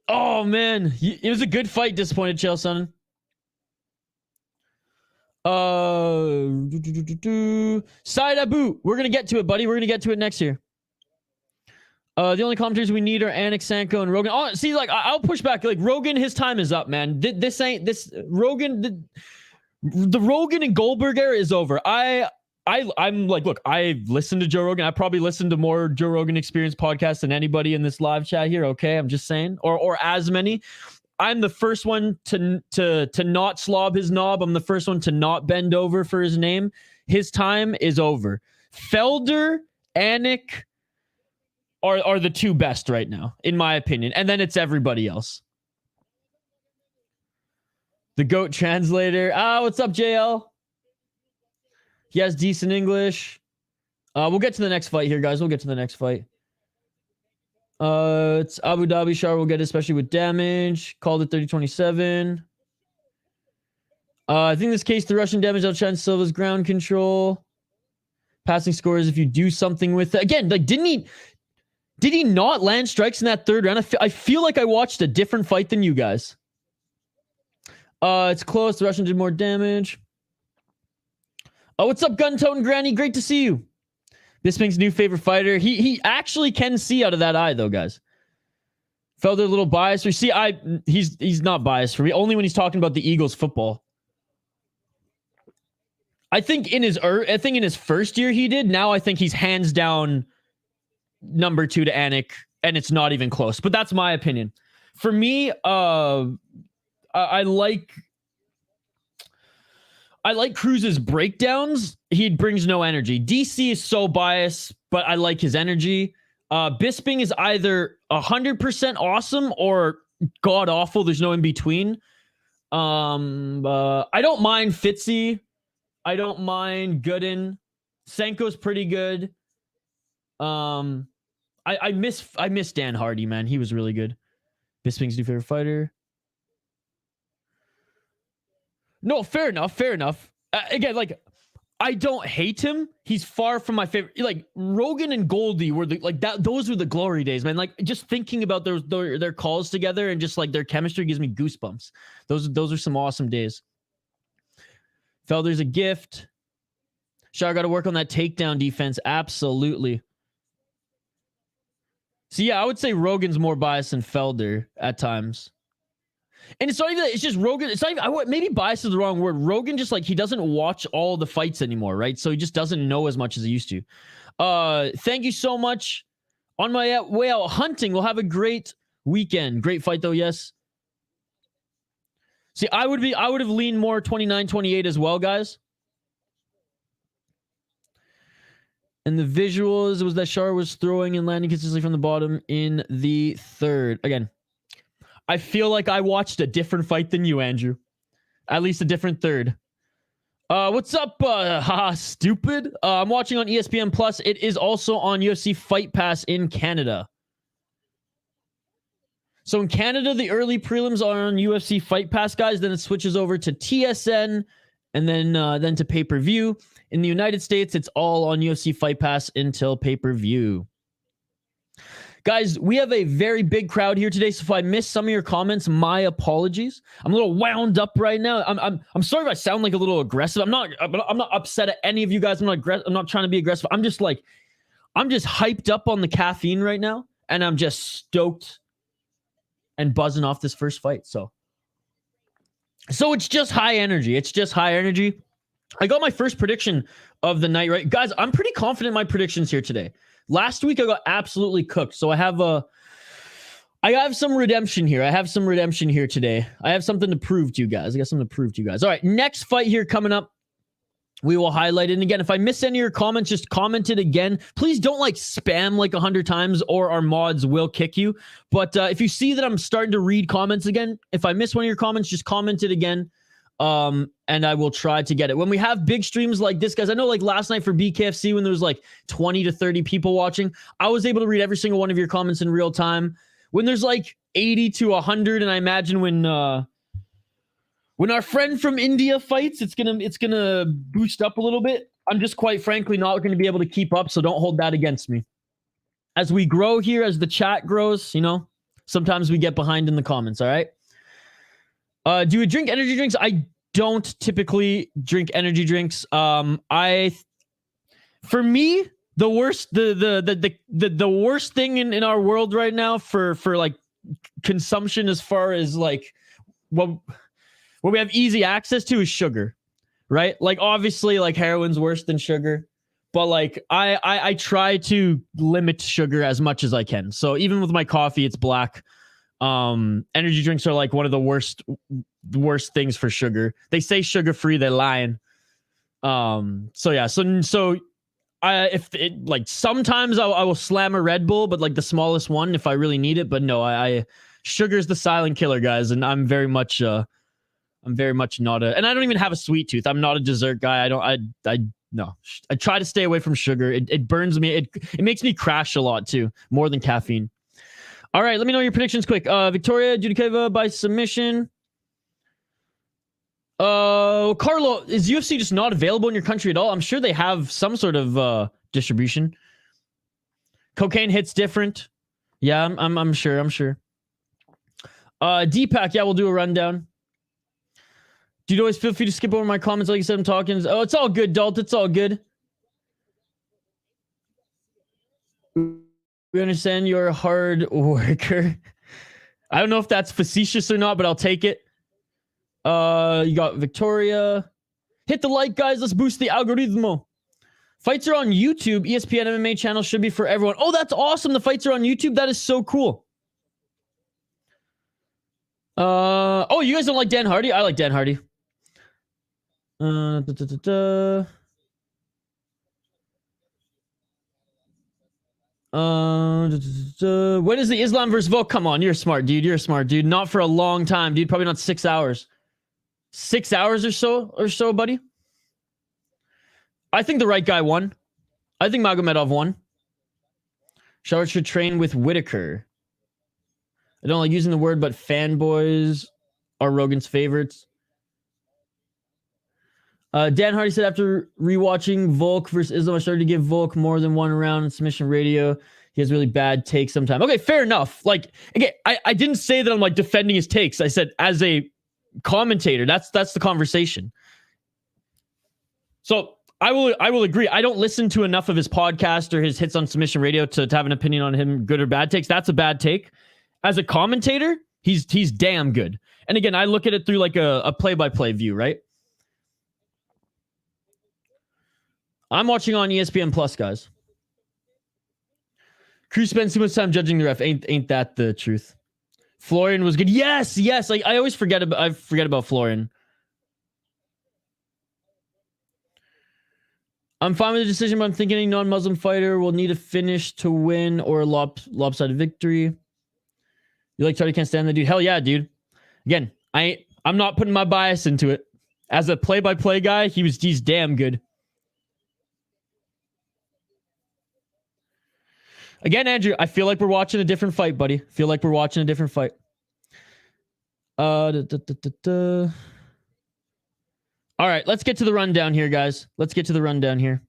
Oh man, it was a good fight. Disappointed, Chael Sonnen. Side Abu. We're gonna get to it, buddy. We're gonna get to it next year. The only commentators we need are Anik, Sanko, and Rogan. Oh, see, like I'll push back. Like Rogan, his time is up, man. This ain't this Rogan. The Rogan and Goldberg era is over. I'm like, look, I've listened to Joe Rogan. I probably listened to more Joe Rogan Experience podcasts than anybody in this live chat here. Okay, I'm just saying, or as many. I'm the first one to not slob his knob. I'm the first one to not bend over for his name. His time is over. Felder, Anik are the 2 best right now, in my opinion. And then it's everybody else. The GOAT translator. What's up, JL? He has decent English. We'll get to the next fight here, guys. We'll get to the next fight. It's Abu Dhabi. Shar will get it, especially with damage. Called it 30-27. I think in this case, the Russian damage outshines Silva's ground control. Passing scores if you do something with it. Again, like, did he not land strikes in that 3rd round? I feel like I watched a different fight than you guys. It's close. The Russian did more damage. Oh, what's up, Gun-Toting Granny? Great to see you. Bisping's new favorite fighter. He actually can see out of that eye, though, guys. Felder a little biased. He's not biased for me. Only when he's talking about the Eagles football. I think in his first year he did. Now I think he's hands down number 2 to Anik, and it's not even close. But that's my opinion. For me, I like Cruz's breakdowns. He brings no energy. DC is so biased, but I like his energy. Bisping is either 100% awesome or god awful. There's no in between. I don't mind Fitzy. I don't mind Gooden. Senko's pretty good. I miss Dan Hardy, man. He was really good. Bisping's new favorite fighter. No, fair enough. Fair enough. Again, like, I don't hate him. He's far from my favorite. Like, Rogan and Goldie were those were the glory days, man. Like, just thinking about their calls together and just like their chemistry gives me goosebumps. Those are some awesome days. Felder's a gift. Shah got to work on that takedown defense. Absolutely. So yeah, I would say Rogan's more biased than Felder at times. And it's not even, it's just Rogan. It's not even, maybe bias is the wrong word. Rogan just like, he doesn't watch all the fights anymore, right? So he just doesn't know as much as he used to. Thank you so much. On my way out hunting, we'll have a great weekend. Great fight though, yes. See, I would have leaned more 29-28 as well, guys. And the visuals was that Shar was throwing and landing consistently from the bottom in the 3rd. Again, I feel like I watched a different fight than you, Andrew. At least a different 3rd. What's up, stupid? I'm watching on ESPN Plus. It is also on UFC Fight Pass in Canada. So in Canada, the early prelims are on UFC Fight Pass, guys. Then it switches over to TSN and then to pay-per-view. In the United States, it's all on UFC Fight Pass until pay-per-view. Guys, we have a very big crowd here today, so if I missed some of your comments, my apologies. I'm a little wound up right now. I'm sorry if I sound like a little aggressive. I'm not upset at any of you guys. I'm not trying to be aggressive. I'm just hyped up on the caffeine right now, and I'm just stoked and buzzing off this first fight. So it's just high energy. It's just high energy. I got my first prediction of the night right. Guys, I'm pretty confident in my predictions here today. Last week I got absolutely cooked. So I have some redemption here. I have some redemption here today. I have something to prove to you guys. I got something to prove to you guys. All right, next fight here coming up. We will highlight it. And again, if I miss any of your comments, just comment it again. Please don't spam 100 times or our mods will kick you. But if you see that I'm starting to read comments again, if I miss one of your comments, just comment it again. And I will try to get it. When we have big streams like this, guys, I know last night for BKFC when there was 20 to 30 people watching, I was able to read every single one of your comments in real time. When there's 80 to 100, and I imagine when our friend from India fights, it's gonna boost up a little bit. I'm just quite frankly not going to be able to keep up, so don't hold that against me. As we grow here, as the chat grows, sometimes we get behind in the comments, all right? Do we drink energy drinks? I don't typically drink energy drinks. For me, the worst thing in our world right now for consumption, as far as what we have easy access to, is sugar, right? Obviously heroin's worse than sugar, but I try to limit sugar as much as I can. So even with my coffee, it's black. Energy drinks are one of the worst things for sugar. They say sugar free, they're lying. So yeah, so sometimes I will slam a Red Bull, but the smallest one if I really need it. But no, sugar's the silent killer, guys, and I'm very much not and I don't even have a sweet tooth. I'm not a dessert guy. No. I try to stay away from sugar. It burns me. It makes me crash a lot too, more than caffeine. All right, let me know your predictions quick. Victoria Dudakova by submission. Carlo, is UFC just not available in your country at all? I'm sure they have some sort of distribution. Cocaine hits different. Yeah, I'm sure. Deepak, yeah, we'll do a rundown. Dude, always feel free to skip over my comments. Like I said, I'm talking. Oh, it's all good, Dalt. It's all good. We understand you're a hard worker. I don't know if that's facetious or not, but I'll take it. You got Victoria. Hit the like, guys. Let's boost the algorithm. Fights are on YouTube. ESPN MMA channel should be for everyone. Oh, that's awesome. The fights are on YouTube. That is so cool. Oh, you guys don't like Dan Hardy? I like Dan Hardy. When is the Islam versus Volk? Come on, you're smart, dude. You're a smart dude. Not for a long time, dude. Probably not 6 hours. 6 hours or so, buddy. I think the right guy won. I think Magomedov won. Charlotte should train with Whitaker. I don't like using the word, but fanboys are Rogan's favorites. Dan Hardy said after rewatching Volk versus Islam, I started to give Volk more than one round in submission radio. He has really bad takes sometimes. Okay, fair enough. Again, I didn't say that I'm defending his takes. I said as a commentator, that's the conversation. So I will agree. I don't listen to enough of his podcast or his hits on submission radio to have an opinion on him, good or bad takes. That's a bad take. As a commentator, he's damn good. And again, I look at it through a play-by-play view, right? I'm watching on ESPN Plus, guys. Cruz spends too much time judging the ref. Ain't that the truth? Florian was good. Yes. I always forget about Florian. I'm fine with the decision, but I'm thinking a non-Muslim fighter will need a finish to win or a lopsided victory. You like Charlie can't stand the dude? Hell yeah, dude. Again, I'm not putting my bias into it. As a play-by-play guy, he's damn good. Again, Andrew, I feel like we're watching a different fight, buddy. Feel like we're watching a different fight. All right, let's get to the rundown here, guys. Let's get to the rundown here.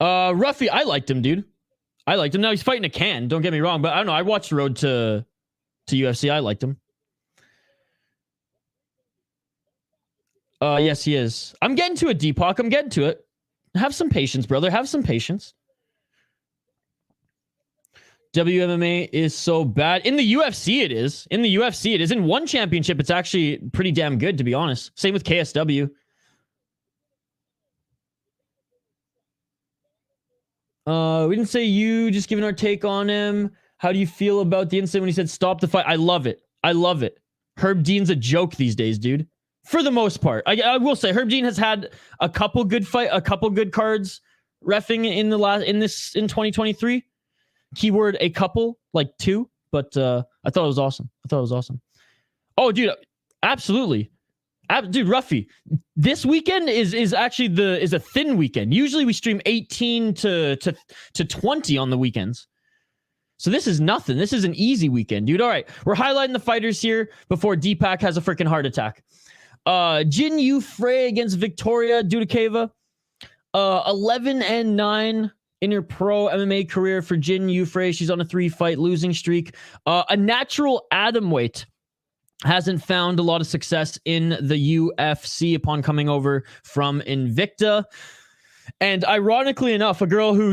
Ruffy, I liked him, dude. I liked him. Now he's fighting a can. Don't get me wrong, but I don't know. I watched Road to UFC. I liked him. Yes, he is. I'm getting to it, Deepak. I'm getting to it. Have some patience, brother. Have some patience. WMMA is so bad. In the UFC, it is. In the UFC, it is. In one championship, it's actually pretty damn good, to be honest. Same with KSW. We didn't say you, just giving our take on him. How do you feel about the incident when he said stop the fight? I love it. I love it. Herb Dean's a joke these days, dude. For the most part. I will say Herb Dean has had a couple good cards reffing in 2023. Keyword a couple, like 2, but I thought it was awesome. Oh, dude, absolutely. Dude, Ruffy, this weekend is actually a thin weekend. Usually we stream 18 to 20 on the weekends. So this is nothing. This is an easy weekend, dude. All right, we're highlighting the fighters here before Deepak has a freaking heart attack. Jin Yu Frey against Victoria Dudakova. 11-9 in her pro MMA career for Jin Yu Frey. She's on a 3-fight losing streak. A natural atomweight. Hasn't found a lot of success in the UFC upon coming over from Invicta. And ironically enough, a girl who,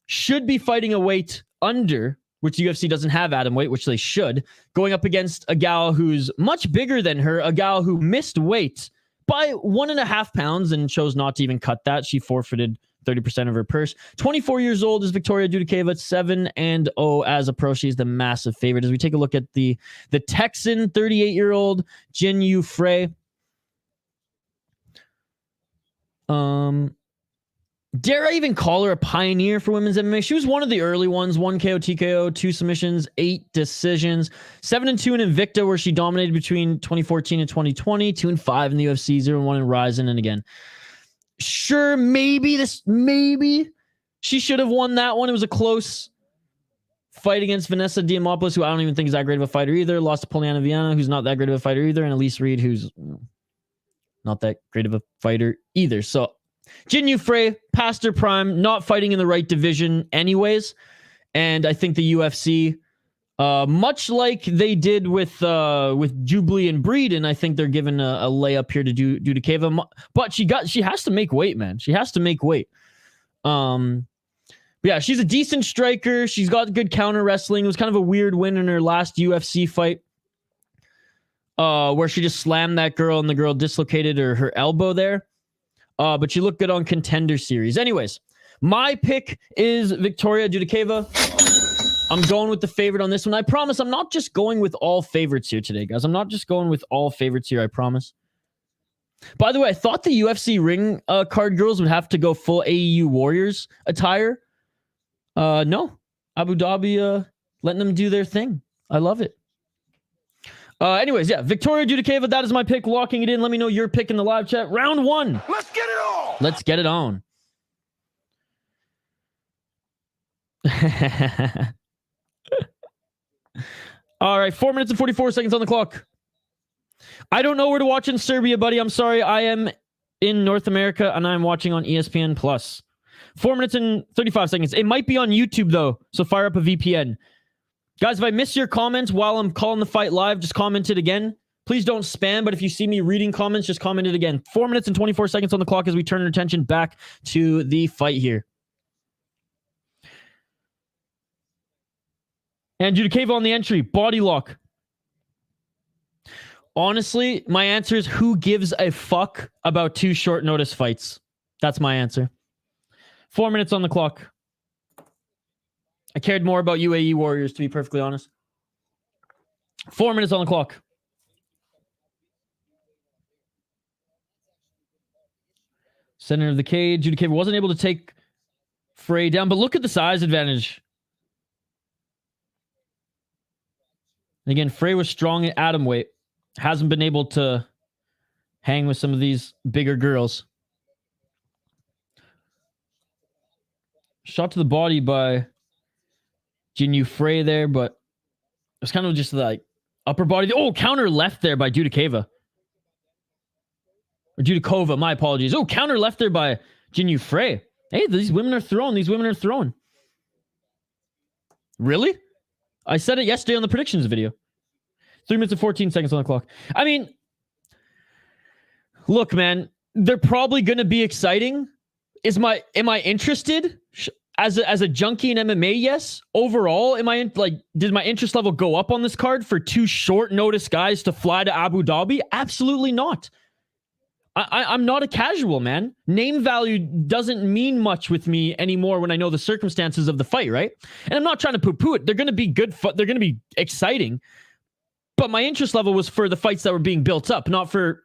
should be fighting a weight under, which the UFC doesn't have atomweight, which they should, going up against a gal who's much bigger than her, a gal who missed weight by 1.5 pounds and chose not to even cut that. She forfeited 30% of her purse. 24 years old is Victoria Dudakova, 7-0 as a pro. She's the massive favorite. As we take a look at the Texan, 38-year-old Jin Yu Frey. Dare I even call her a pioneer for women's MMA? She was one of the early ones. 1 KO, TKO, 2 submissions, 8 decisions. 7-2 in Invicta, where she dominated between 2014 and 2020. 2-5 in the UFC, 0-1 in Ryzen. And again, sure, maybe she should have won that one. It was a close fight against Vanessa Diamopoulos, who I don't even think is that great of a fighter either. Lost to Poliana Viana, who's not that great of a fighter either. And Elise Reed, who's not that great of a fighter either. So Jin Yu Frey, past her prime, not fighting in the right division anyways. And I think the UFC, much like they did with Jubli and Breeden, I think they're giving a layup here to Dudakova. But she has to make weight, man. She has to make weight. But yeah, she's a decent striker. She's got good counter wrestling. It was kind of a weird win in her last UFC fight, where she just slammed that girl and the girl dislocated her elbow there. But she looked good on Contender Series. Anyways, my pick is Victoria Dudakova. I'm going with the favorite on this one. I promise I'm not just going with all favorites here today, guys. I'm not just going with all favorites here, I promise. By the way, I thought the UFC ring card girls would have to go full AEU Warriors attire. No. Abu Dhabi letting them do their thing. I love it. Anyways, yeah, Victoria Dudakova, that is my pick. Locking it in. Let me know your pick in the live chat. Round 1. Let's get it on. Let's get it on. All right, 4 minutes and 44 seconds on the clock. I don't know where to watch in Serbia, buddy. I'm sorry. I am in North America, and I'm watching on ESPN+. 4 minutes and 35 seconds. It might be on YouTube, though, so fire up a VPN. Guys, if I miss your comments while I'm calling the fight live, just comment it again. Please don't spam, but if you see me reading comments, just comment it again. 4 minutes and 24 seconds on the clock as we turn our attention back to the fight here. And Dudakova on the entry. Body lock. Honestly, my answer is who gives a fuck about 2 short notice fights? That's my answer. 4 minutes on the clock. I cared more about UAE Warriors, to be perfectly honest. 4 minutes on the clock. Center of the cage. Dudakova wasn't able to take Frey down, but look at the size advantage. Again, Frey was strong at atomweight. Hasn't been able to hang with some of these bigger girls. Shot to the body by Jin Yu Frey there, but it was kind of just like upper body. Oh, counter left there by Dudakova. Or Dudakova, my apologies. Oh, counter left there by Jinyu Frey. Hey, these women are throwing. These women are throwing. Really? I said it yesterday on the predictions video. 3 minutes and 14 seconds on the clock. I mean, look, man, they're probably going to be exciting. Am I interested? As a junkie in MMA, yes. Overall, did my interest level go up on this card for 2 short notice guys to fly to Abu Dhabi? Absolutely not. I'm not a casual, man. Name value doesn't mean much with me anymore when I know the circumstances of the fight, right? And I'm not trying to poo-poo it. They're going to be good. They're going to be exciting. But my interest level was for the fights that were being built up, not for,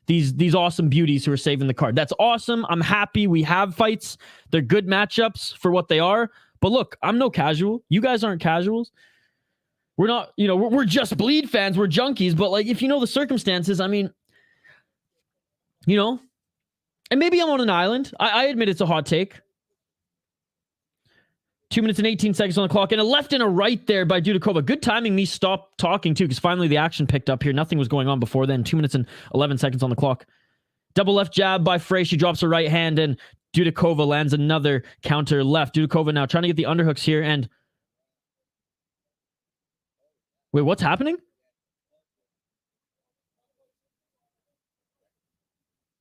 these awesome beauties who are saving the card. That's awesome. I'm happy we have fights. They're good matchups for what they are. But look, I'm no casual. You guys aren't casuals. We're not, we're just bleed fans. We're junkies. But like, if you know the circumstances, I mean, and maybe I'm on an island. I admit it's a hot take. 2 minutes and 18 seconds on the clock. And a left and a right there by Dudakova. Good timing, me stop talking too, because finally the action picked up here. Nothing was going on before then. 2 minutes and 11 seconds on the clock. Double left jab by Frey. She drops her right hand, and Dudakova lands another counter left. Dudakova now trying to get the underhooks here. And wait, what's happening?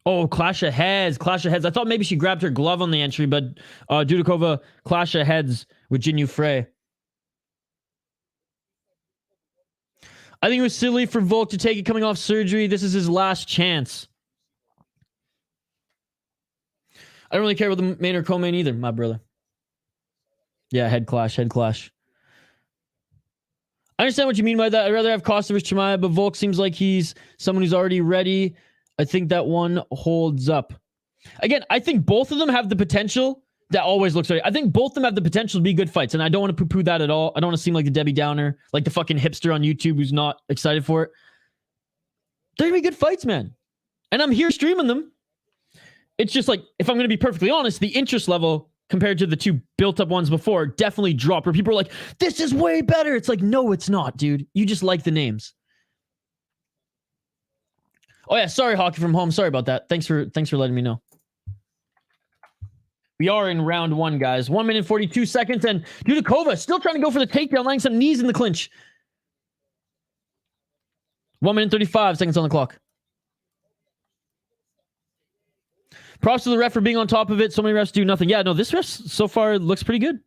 Oh, clash of heads. I thought maybe she grabbed her glove on the entry, but Dudakova clash of heads with Jinyu Frey. I think it was silly for Volk to take it coming off surgery. This is his last chance. I don't really care about the main or co-main either, my brother. Yeah, head clash. I understand what you mean by that. I'd rather have Costa versus Chimaev, but Volk seems like he's someone who's already ready. I think that one holds up. Again, I think both of them have the potential. That always looks right. I think both of them have the potential to be good fights, and I don't want to poo-poo that at all. I don't want to seem like the Debbie Downer, like the fucking hipster on YouTube who's not excited for it. They're going to be good fights, man. And I'm here streaming them. It's just like, if I'm going to be perfectly honest, the interest level compared to the 2 built-up ones before definitely dropped, where people are like, this is way better. It's like, no, it's not, dude. You just like the names. Oh yeah, sorry, Hockey from Home. Sorry about that. Thanks for letting me know. We are in round 1, guys. 1 minute 42 seconds, and Dudakova still trying to go for the takedown, laying some knees in the clinch. 1 minute 35 seconds on the clock. Props to the ref for being on top of it. So many refs do nothing. Yeah, no, this ref so far looks pretty good.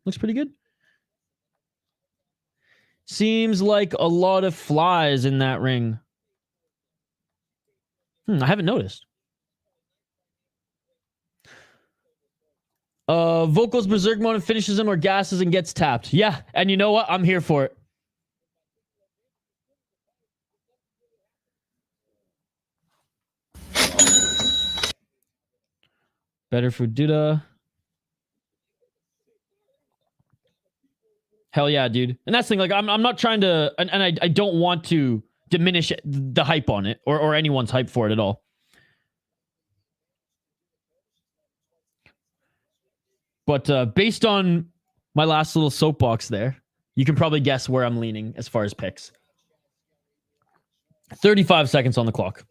Seems like a lot of flies in that ring. I haven't noticed. Volkov's berserk mode and finishes him or gasses and gets tapped. Yeah, and you know what? I'm here for it. Better for Duda. Hell yeah, dude. And that's the thing, like, I'm not trying to, and I don't want to diminish the hype on it or anyone's hype for it at all. But based on my last little soapbox there, you can probably guess where I'm leaning as far as picks. 35 seconds on the clock.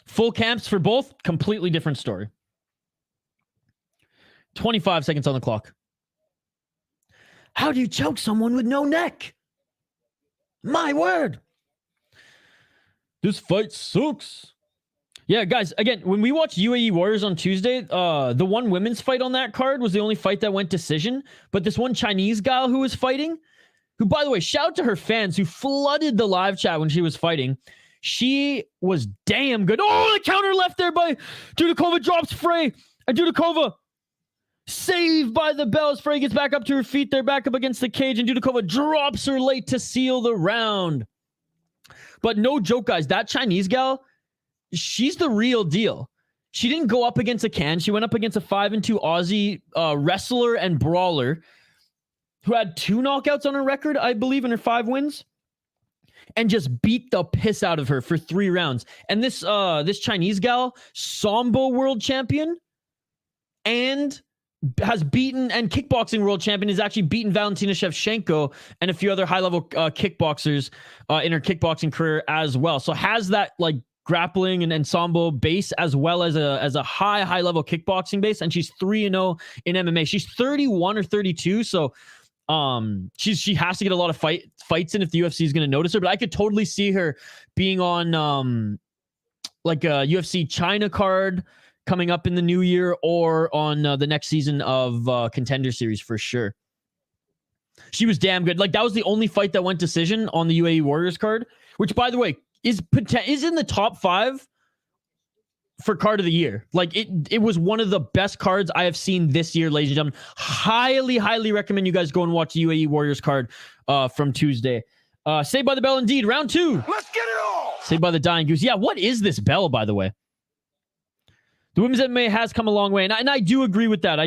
Full camps for both, completely different story. 25 seconds on the clock. How do you choke someone with no neck? My word. This fight sucks. Yeah, guys, again, when we watched UAE Warriors on Tuesday, the one women's fight on that card was the only fight that went decision. But this one Chinese gal who was fighting, who, by the way, shout out to her fans who flooded the live chat when she was fighting. She was damn good. Oh, the counter left there by Dudakova, drops Frey. And Dudakova saved by the bells. Frey gets back up to her feet. They're back up against the cage, and Dudakova drops her late to seal the round. But no joke, guys, that Chinese gal, she's the real deal. She didn't go up against a can. She went up against a 5-2 Aussie wrestler and brawler who had 2 knockouts on her record, I believe, in her 5 wins, and just beat the piss out of her for 3 rounds. And this Chinese gal, Sambo world champion, and has beaten, and kickboxing world champion, has actually beaten Valentina Shevchenko and a few other high-level kickboxers in her kickboxing career as well. So has that, like, grappling and sambo base, as well as a high level kickboxing base, and she's 3-0 in MMA. She's 31 or 32, so she has to get a lot of fights in if the UFC is going to notice her. But I could totally see her being on like a UFC China card coming up in the new year, or on the next season of Contender Series for sure. She was damn good. Like, that was the only fight that went decision on the UAE Warriors card, which, by the way, is in the top 5 for card of the year. Like, it was one of the best cards I have seen this year, ladies and gentlemen. Highly recommend you guys go and watch the UAE Warriors card from Tuesday. Saved by the Bell indeed. Round 2. Let's get it all. Saved by the Dying Goose. Yeah, what is this bell, by the way? The women's MMA has come a long way, and I do agree with that.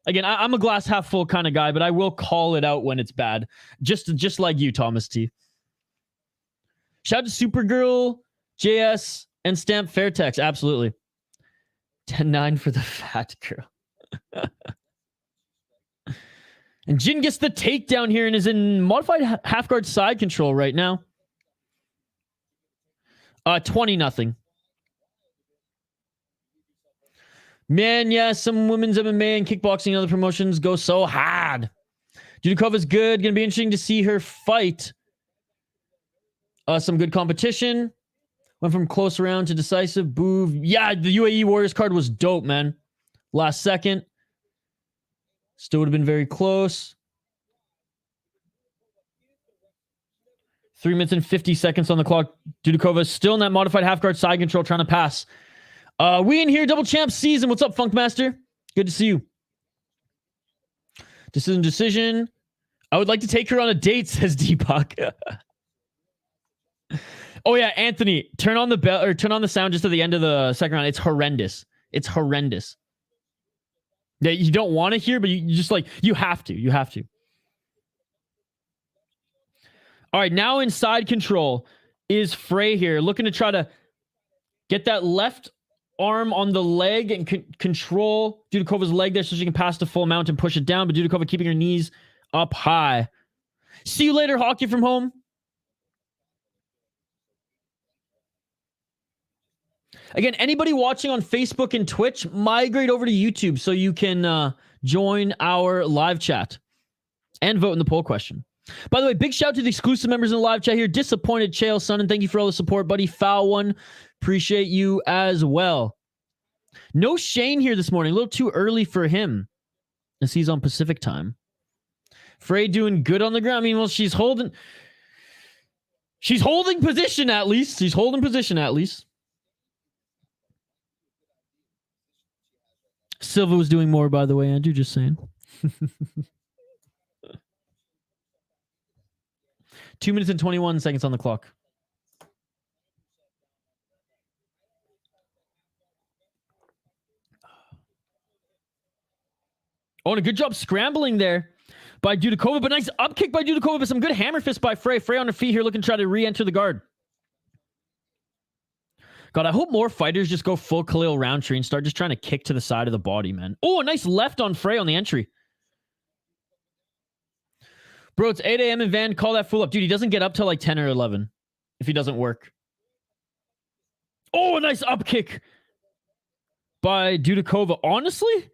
Again, I'm a glass half full kind of guy, but I will call it out when it's bad. Just like you, Thomas T. Shout out to Supergirl, JS, and Stamp Fairtex. Absolutely. 10-9 for the fat girl. And Jin gets the takedown here and is in modified half guard side control right now. 20-0. Man, yeah, some women's MMA and kickboxing and other promotions go so hard. Dudakova's good. Going to be interesting to see her fight. Some good competition. Went from close round to decisive. Boo. Yeah, the UAE Warriors card was dope, man. Last second. Still would have been very close. 3 minutes and 50 seconds on the clock. Dudakova still in that modified half guard side control, trying to pass. We in here, double champ season. What's up, Funkmaster? Good to see you. Decision. I would like to take her on a date, says Deepak. Oh yeah, Anthony, turn on the bell or turn on the sound just at the end of the second round. It's horrendous. Yeah, you don't want to hear, but you just like, you have to. All right, now in side control is Frey here, looking to try to get that left arm on the leg and control Dudakova's leg there so she can pass the full mount and push it down, but Dudakova keeping her knees up high. See you later, hockey from home. Again, anybody watching on Facebook and Twitch, migrate over to YouTube so you can join our live chat and vote in the poll question. By the way, big shout out to the exclusive members in the live chat here. Disappointed Chael, son, and thank you for all the support, buddy. Foul one. Appreciate you as well. No Shane here this morning. A little too early for him as he's on Pacific time. Frey doing good on the ground. I mean, well, she's holding position at least. Silva was doing more, by the way, Andrew, just saying. 2 minutes and 21 seconds on the clock. Oh, and a good job scrambling there by Dudakova, but nice up kick by Dudakova, but some good hammer fist by Frey. Frey on her feet here looking to try to re-enter the guard. God, I hope more fighters just go full Khalil Roundtree and start just trying to kick to the side of the body, man. Oh, a nice left on Frey on the entry. Bro, it's 8 a.m. in Van. Call that fool up. Dude, he doesn't get up till like 10 or 11 if he doesn't work. Oh, a nice up kick by Dudakova. Honestly,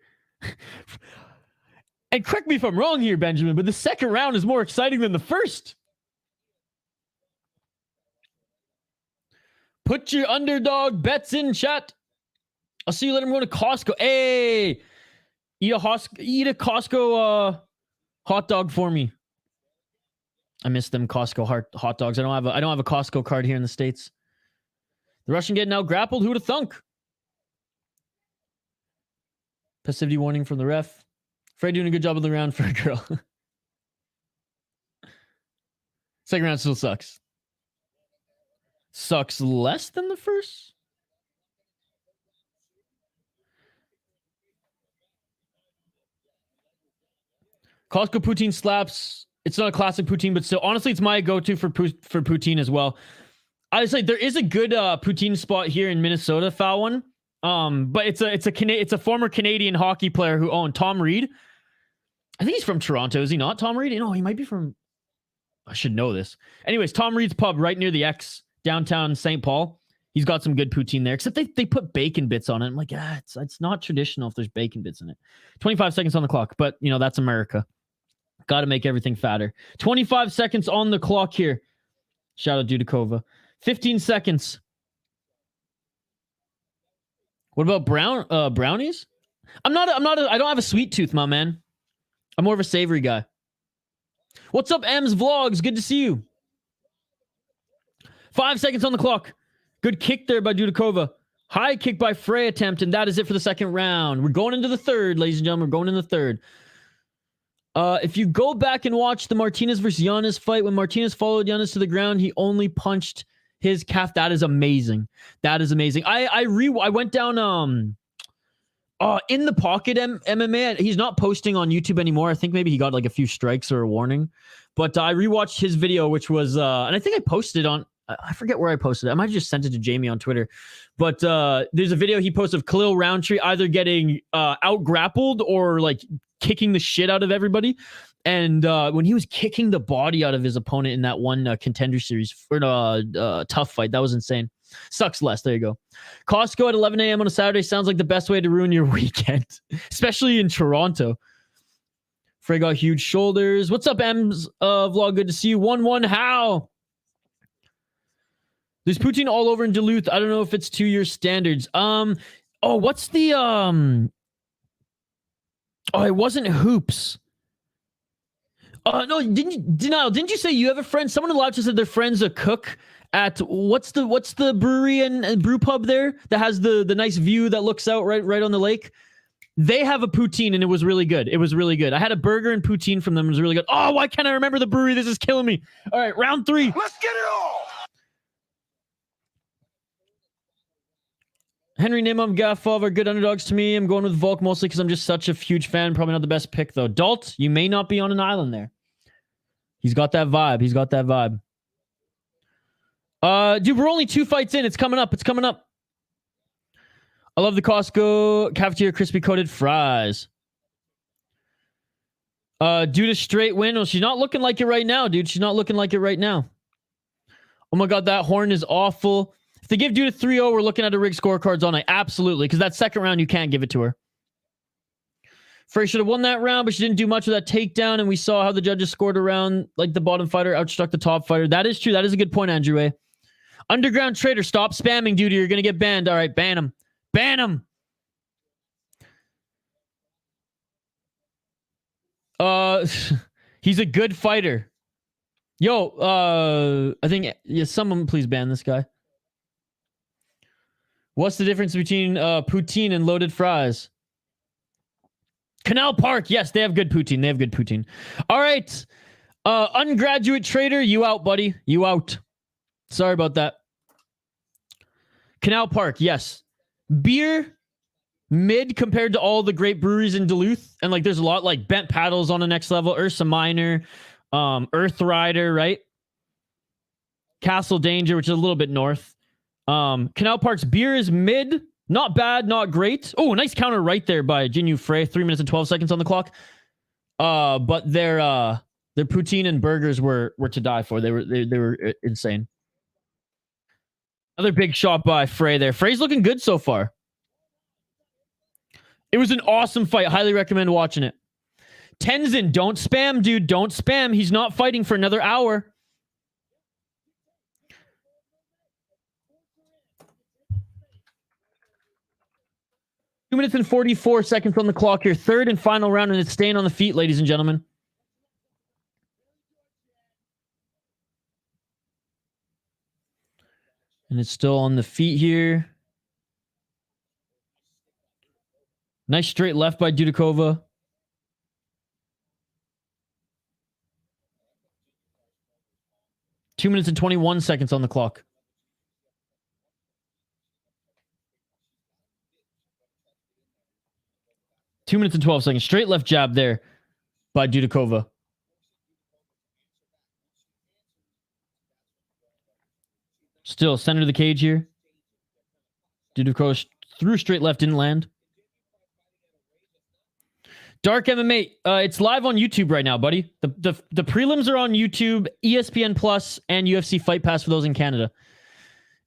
and correct me if I'm wrong here, Benjamin, but the second round is more exciting than the first. Put your underdog bets in, chat. I'll see you later. I'm going to Costco. Hey, eat a Costco hot dog for me. I miss them Costco hot dogs. I don't have a Costco card here in the States. The Russian getting out grappled. Who'd have thunk? Passivity warning from the ref. Frey doing a good job of the round for a girl. Second round still sucks. Sucks less than the first? Costco poutine slaps. It's not a classic poutine, but still, honestly, it's my go-to for poutine as well. I would say there is a good poutine spot here in Minnesota, foul one. But it's a former Canadian hockey player who owned Tom Reed. I think he's from Toronto, is he not? Tom Reed? No, he might be from. I should know this. Anyways, Tom Reed's pub right near the X, downtown St. Paul. He's got some good poutine there, except they put bacon bits on it. I'm like, it's not traditional if there's bacon bits in it. 25 seconds on the clock, but you know, that's America. Got to make everything fatter. 25 seconds on the clock here. Shout out Dudakova. 15 seconds. What about brownies? I don't have a sweet tooth, my man. I'm more of a savory guy. What's up, M's Vlogs? Good to see you. 5 seconds on the clock. Good kick there by Dudakova. High kick by Frey attempt, and that is it for the second round. We're going into the third, ladies and gentlemen. We're going into the third. If you go back and watch the Martinez versus Giannis fight, when Martinez followed Giannis to the ground, he only punched his calf. That is amazing. That is amazing. I went down in the pocket MMA. He's not posting on YouTube anymore. I think maybe he got like a few strikes or a warning. But I rewatched his video, which was and I think I posted on. I forget where I posted it. I might have just sent it to Jamie on Twitter. But there's a video he posted of Khalil Roundtree either getting out-grappled or like kicking the shit out of everybody. And when he was kicking the body out of his opponent in that one contender series for tough fight, that was insane. Sucks less. There you go. Costco at 11 a.m. on a Saturday sounds like the best way to ruin your weekend, especially in Toronto. Frey got huge shoulders. What's up, M's Vlog? Good to see you. 1-1. How? There's poutine all over in Duluth. I don't know if it's to your standards. What's the it wasn't Hoops. No, didn't you say you have a friend? Someone in the live just said their friend's a cook at what's the brewery and brew pub there that has the nice view that looks out right on the lake? They have a poutine and it was really good. It was really good. I had a burger and poutine from them. It was really good. Oh, why can't I remember the brewery? This is killing me. All right, round 3. Let's get it all. Henry Nimam, Gafurov are good underdogs to me. I'm going with Volk mostly because I'm just such a huge fan. Probably not the best pick, though. Dalt, you may not be on an island there. He's got that vibe. He's got that vibe. Dude, we're only 2 fights in. It's coming up. It's coming up. I love the Costco cafeteria crispy coated fries. Due to straight win. Well, she's not looking like it right now, dude. She's not looking like it right now. Oh my God, that horn is awful. If they give Duda 3-0, we're looking at a rigged scorecards all night. Absolutely, because that second round, you can't give it to her. Frey should have won that round, but she didn't do much with that takedown, and we saw how the judges scored around, like the bottom fighter outstruck the top fighter. That is true. That is a good point, Andrew A. Underground Trader, stop spamming, Duda. You're going to get banned. All right, ban him. Ban him. He's a good fighter. Yo, I think, yeah, someone please ban this guy. What's the difference between poutine and loaded fries? Canal Park. Yes, they have good poutine. They have good poutine. All right. Ungraduate Trader, you out, buddy. You out. Sorry about that. Canal Park, yes. Beer, mid compared to all the great breweries in Duluth. And like there's a lot like Bent Paddles on the next level. Ursa Minor, Earth Rider, right? Castle Danger, which is a little bit north. Canal Park's beer is mid. Not bad, not great. Oh, nice counter right there by Jinyu Frey. 3 minutes and 12 seconds on the clock. But their poutine and burgers were to die for. They were insane. Another big shot by Frey there. Frey's looking good so far. It was an awesome fight. Highly recommend watching it. Tenzin, don't spam, dude. Don't spam. He's not fighting for another hour. Two minutes and 44 seconds on the clock here. Third and final round, and it's staying on the feet, ladies and gentlemen. And it's still on the feet here. Nice straight left by Dudakova. Two minutes and 21 seconds on the clock. Two minutes and 12 seconds. Straight left jab there by Dudakova. Still center of the cage here. Dudakova threw straight left, didn't land. Dark MMA. It's live on YouTube right now, buddy. The prelims are on YouTube, ESPN Plus, and UFC Fight Pass for those in Canada.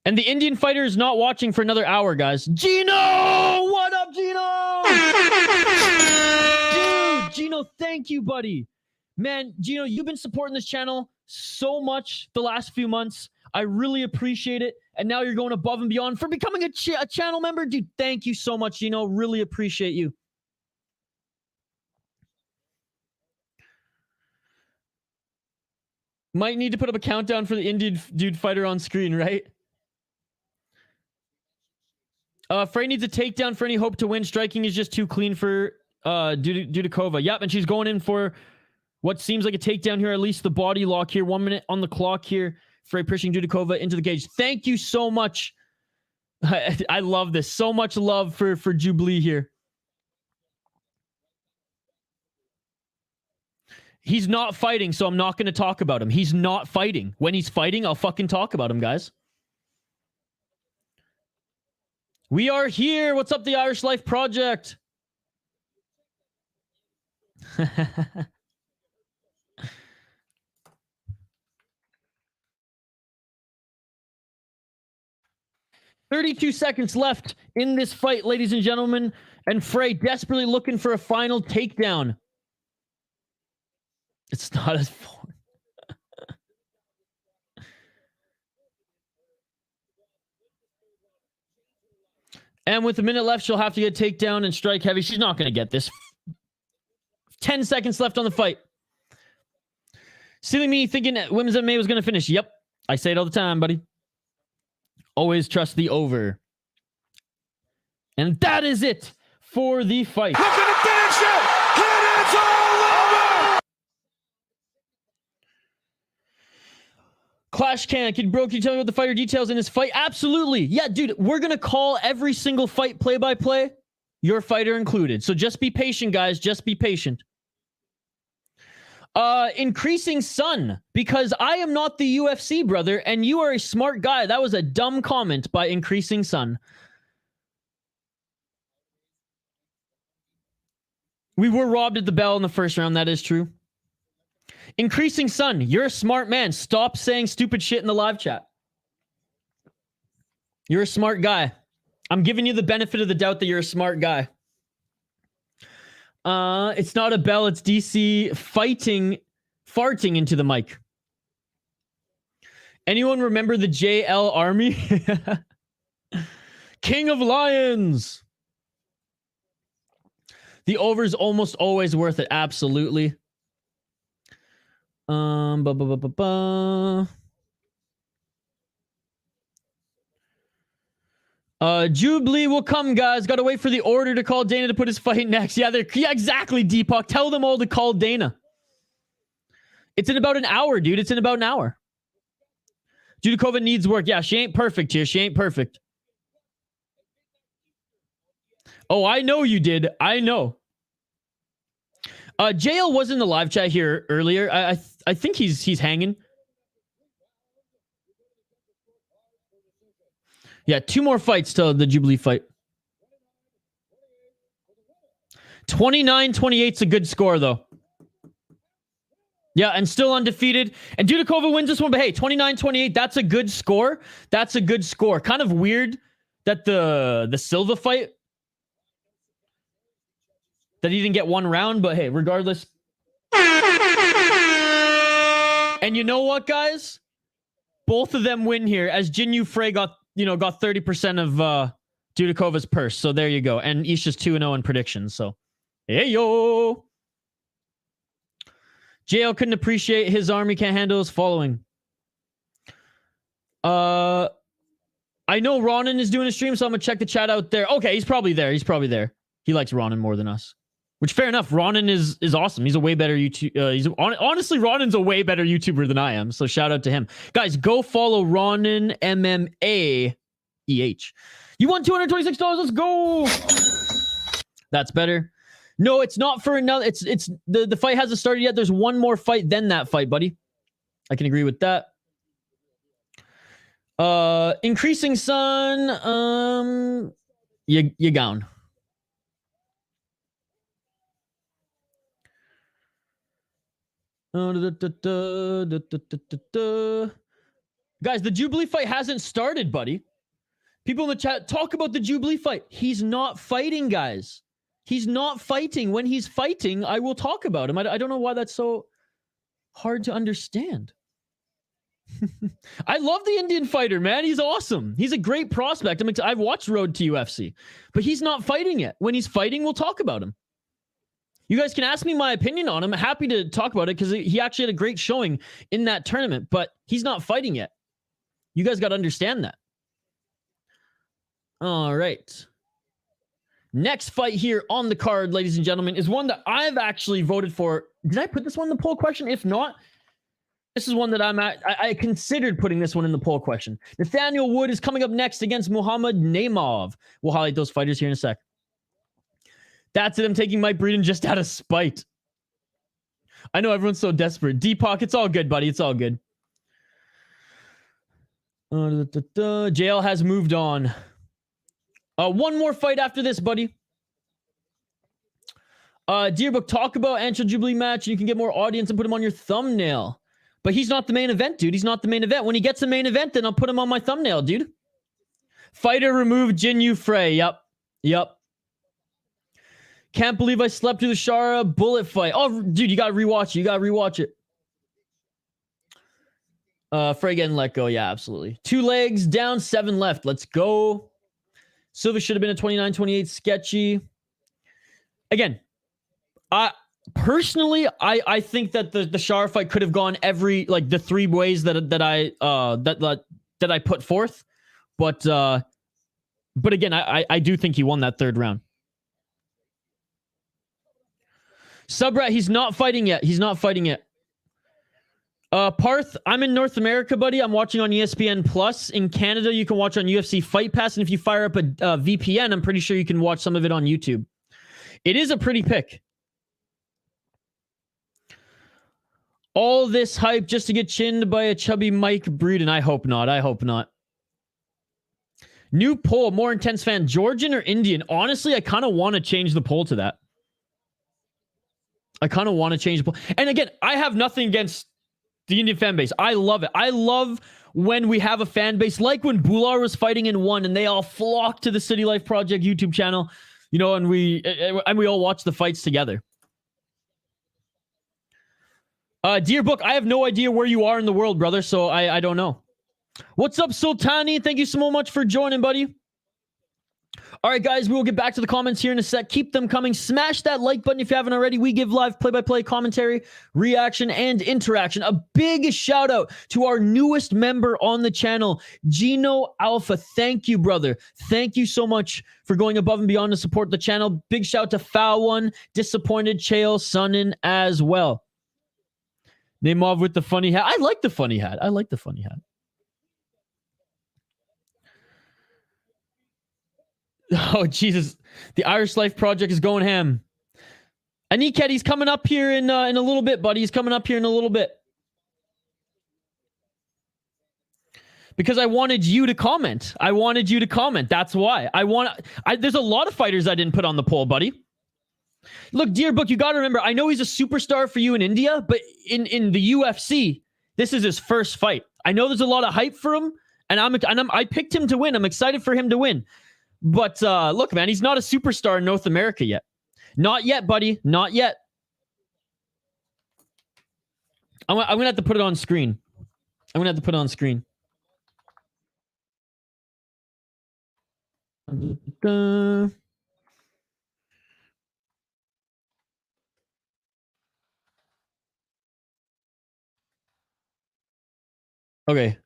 And the Indian fighter is not watching for another hour, guys. Gino! What up, Gino? Dude, Gino, thank you, buddy. Man, Gino, you've been supporting this channel so much the last few months. I really appreciate it. And now you're going above and beyond for becoming a channel member. Dude, thank you so much, Gino. Really appreciate you. Might need to put up a countdown for the Indian dude fighter on screen, right? Frey needs a takedown for any hope to win. Striking is just too clean for Dudakova. Yep, and she's going in for what seems like a takedown here. At least the body lock here. 1 minute on the clock here. Frey pushing Dudakova into the cage. Thank you so much. I love this. So much love for Jubli here. He's not fighting, so I'm not going to talk about him. He's not fighting. When he's fighting, I'll fucking talk about him, guys. We are here. What's up, the Irish Life Project? 32 seconds left in this fight, ladies and gentlemen. And Frey desperately looking for a final takedown. It's not as fun. And with a minute left, she'll have to get takedown and strike heavy. She's not going to get this. 10 seconds left on the fight. Silly me thinking that women's MMA was going to finish. Yep. I say it all the time, buddy. Always trust the over. And that is it for the fight. Looking to finish it! And it's all over! Clash Can bro, can you tell me what the fighter details in this fight? Absolutely. Yeah, dude, we're going to call every single fight play-by-play, your fighter included. So just be patient, guys. Just be patient. Increasing Sun, because I am not the UFC, brother, and you are a smart guy. That was a dumb comment by Increasing Sun. We were robbed at the bell in the first round. That is true. Increasing Sun, you're a smart man. Stop saying stupid shit in the live chat. You're a smart guy. I'm giving you the benefit of the doubt that you're a smart guy. It's not a bell, it's DC farting into the mic. Anyone remember the JL Army? King of Lions. The over is almost always worth it. Absolutely. Jubli will come, guys. Gotta wait for the order to call Dana to put his fight next. Yeah, exactly, Deepak. Tell them all to call Dana. It's in about an hour, dude. It's in about an hour. Dudakova needs work. Yeah, she ain't perfect here. She ain't perfect. Oh, I know you did. I know. JL was in the live chat here earlier. I think he's hanging. Yeah, 2 more fights till the Jubli fight. 29-28's a good score, though. Yeah, and still undefeated. And Dudakova wins this one, but hey, 29-28, that's a good score. That's a good score. Kind of weird that the Silva fight, that he didn't get 1 round, but hey, regardless. And you know what, guys? Both of them win here, as Jinyu Frey got 30% of Dudakova's purse. So there you go. And Isha's 2-0 in predictions. So, hey, yo. JL couldn't appreciate his army can't handle his following. I know Ronan is doing a stream, so I'm going to check the chat out there. Okay, he's probably there. He's probably there. He likes Ronan more than us. Which, fair enough. Ronan is awesome. He's a way better YouTube. Honestly, Ronan's a way better YouTuber than I am. So shout out to him. Guys, go follow Ronan MMA EH. You won $226. Let's go. That's better. No, it's not for another. It's the fight hasn't started yet. There's 1 more fight than that fight, buddy. I can agree with that. Increasing Sun. You gone. Guys, the Jubli fight hasn't started, buddy. People in the chat, talk about the Jubli fight. He's not fighting, guys. He's not fighting. When he's fighting, I will talk about him. I don't know why that's so hard to understand. I love the Indian fighter, man. He's awesome. He's a great prospect. I've watched Road to UFC, but he's not fighting yet. When he's fighting, we'll talk about him. You guys can ask me my opinion on him. I'm happy to talk about it because he actually had a great showing in that tournament, but he's not fighting yet. You guys got to understand that. All right. Next fight here on the card, ladies and gentlemen, is one that I've actually voted for. Did I put this one in the poll question? If not, this is one that I considered putting this one in the poll question. Nathaniel Wood is coming up next against Muhammad Naimov. We'll highlight those fighters here in a sec. That's it. I'm taking Mike Breeden just out of spite. I know everyone's so desperate. Deepak, it's all good, buddy. It's all good. JL has moved on. One more fight after this, buddy. Dearbook, talk about Anshul Jubli match. And you can get more audience and put him on your thumbnail. But he's not the main event, dude. He's not the main event. When he gets the main event, then I'll put him on my thumbnail, dude. Fighter removed Jinyu Frey. Yep. Can't believe I slept through the Shara bullet fight. Oh, dude, you gotta rewatch it. You gotta rewatch it. Frey getting let go. Yeah, absolutely. 2 legs down, 7 left. Let's go. Silva should have been a 29-28 sketchy. Again, personally, I think that the Shara fight could have gone every the 3 ways that I put forth, but again, I do think he won that 3rd round. Subrat, he's not fighting yet. He's not fighting yet. Parth, I'm in North America, buddy. I'm watching on ESPN Plus. In Canada, you can watch on UFC Fight Pass, and if you fire up a VPN, I'm pretty sure you can watch some of it on YouTube. It is a pretty pick. All this hype just to get chinned by a chubby Mike Breeden. I hope not. I hope not. New poll, more intense fan, Georgian or Indian? Honestly, I kind of want to change the poll to that. I kind of want to change the poll. And again, I have nothing against the Indian fan base. I love it. I love when we have a fan base, like when Bular was fighting in one and they all flocked to the City Life Project YouTube channel, you know, and we all watch the fights together. Dear Book, I have no idea where you are in the world, brother, so I don't know. What's up, Sultani? Thank you so much for joining, buddy. All right, guys, we will get back to the comments here in a sec. Keep them coming. Smash that like button if you haven't already. We give live play-by-play commentary, reaction, and interaction. A big shout out to our newest member on the channel, Gino Alpha. Thank you, brother. Thank you so much for going above and beyond to support the channel. Big shout out to Foul One, Disappointed, Chael, Sunnin as well. Naimov with the funny hat. I like the funny hat. I like the funny hat. Oh, Jesus. The Irish Life Project is going ham. Aniket, he's coming up here in a little bit, buddy. He's coming up here in a little bit. Because I wanted you to comment. I wanted you to comment. That's why. There's a lot of fighters I didn't put on the poll, buddy. Look, Dear Book, you got to remember, I know he's a superstar for you in India, but in the UFC, this is his first fight. I know there's a lot of hype for him, and I picked him to win. I'm excited for him to win. But look, man, he's not a superstar in North America yet. Not yet, buddy. Not yet. I'm going to have to put it on screen. I'm going to have to put it on screen. Okay.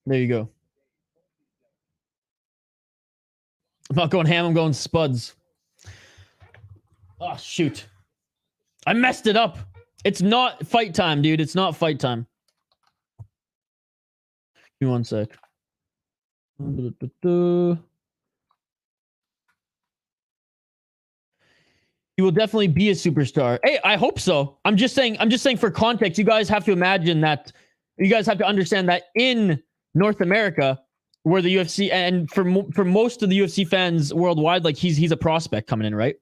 There you go. I'm not going ham, I'm going spuds. Oh, shoot. I messed it up. It's not fight time, dude. It's not fight time. Give me 1 sec. He will definitely be a superstar. Hey, I hope so. I'm just saying for context, you guys have to imagine that, you guys have to understand that in North America, where the UFC, and for most of the UFC fans worldwide, like he's a prospect coming in, right?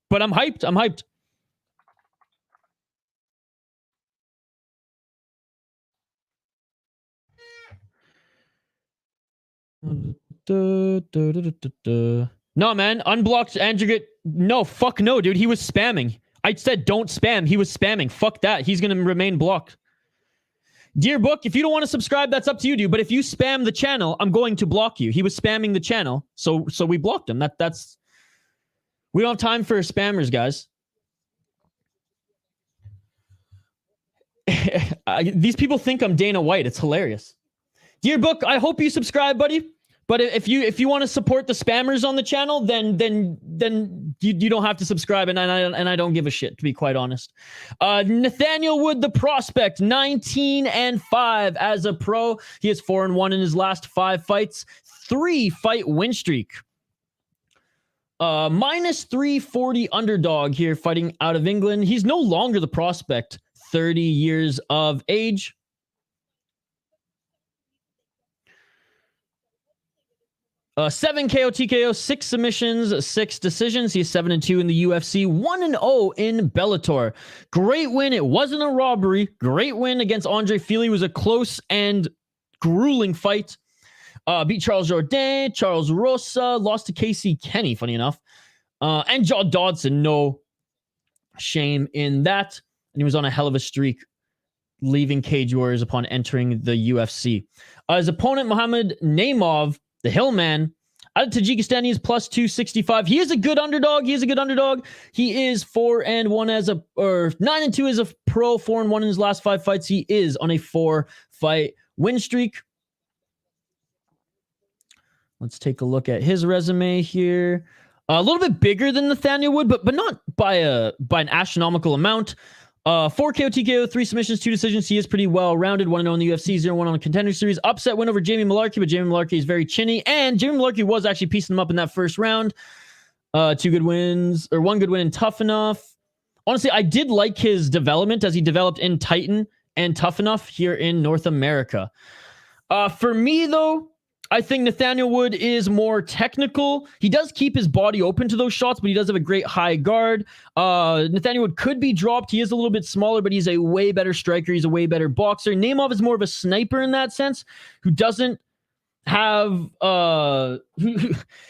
But I'm hyped. I'm hyped. No, man. Unblocked Andrew. No, fuck no, dude. He was spamming. I said don't spam. He was spamming. Fuck that. He's going to remain blocked. Dear Book, if you don't want to subscribe, that's up to you, dude. But if you spam the channel, I'm going to block you. He was spamming the channel, so we blocked him. That's... We don't have time for spammers, guys. These people think I'm Dana White. It's hilarious. Dear Book, I hope you subscribe, buddy. But if you want to support the spammers on the channel, then you don't have to subscribe, and I don't give a shit, to be quite honest. Nathaniel Wood, the prospect, 19-5 as a pro. He is 4-1 in his last 5 fights, 3-fight win streak. Minus 340 underdog here, fighting out of England. He's no longer the prospect, 30 years of age. Seven KO, TKO, 6 submissions, 6 decisions. He's 7-2 in the UFC, 1-0 in Bellator. Great win. It wasn't a robbery. Great win against Andre Fili. It was a close and grueling fight. Beat Charles Jourdain, Charles Rosa, lost to Casey Kenny, funny enough. And John Dodson, no shame in that. And he was on a hell of a streak, leaving Cage Warriors upon entering the UFC. His opponent, Mohamed Naimov, the Hillman, out of Tajikistan, he is plus 265. He is a good underdog. He is 4-1 as a, or 9-2 as a pro, 4-1 in his last 5 fights. He is on a 4-fight win streak. Let's take a look at his resume here. A little bit bigger than Nathaniel Wood, but not by an astronomical amount. 4 KO, TKO, 3 submissions, 2 decisions. He is pretty well-rounded. 1-0 in the UFC, 0-1 on the Contender Series. Upset win over Jamie Malarkey, but Jamie Malarkey is very chinny. And Jamie Malarkey was actually piecing him up in that first round. 2 good wins, or 1 good win in Tough Enough. Honestly, I did like his development as he developed in Titan and Tough Enough here in North America. For me, though, I think Nathaniel Wood is more technical. He does keep his body open to those shots, but he does have a great high guard. Nathaniel Wood could be dropped. He is a little bit smaller, but he's a way better striker. He's a way better boxer. Naimov is more of a sniper in that sense, who doesn't have...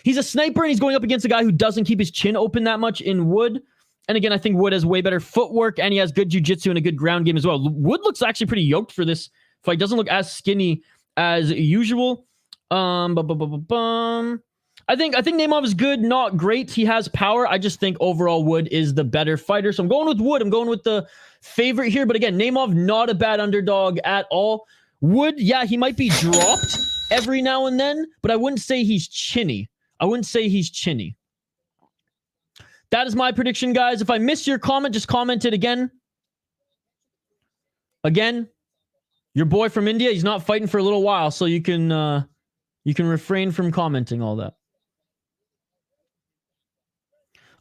he's a sniper, and he's going up against a guy who doesn't keep his chin open that much in Wood. And again, I think Wood has way better footwork, and he has good jiu-jitsu and a good ground game as well. Wood looks actually pretty yoked for this fight. Doesn't look as skinny as usual. I think Naimov is good, not great. He has power. I just think overall Wood is the better fighter. So I'm going with Wood. I'm going with the favorite here. But again, Naimov, not a bad underdog at all. Wood, yeah, he might be dropped every now and then, but I wouldn't say he's chinny. That is my prediction, guys. If I missed your comment, just comment it again. Again, your boy from India, he's not fighting for a little while, so you can refrain from commenting all that.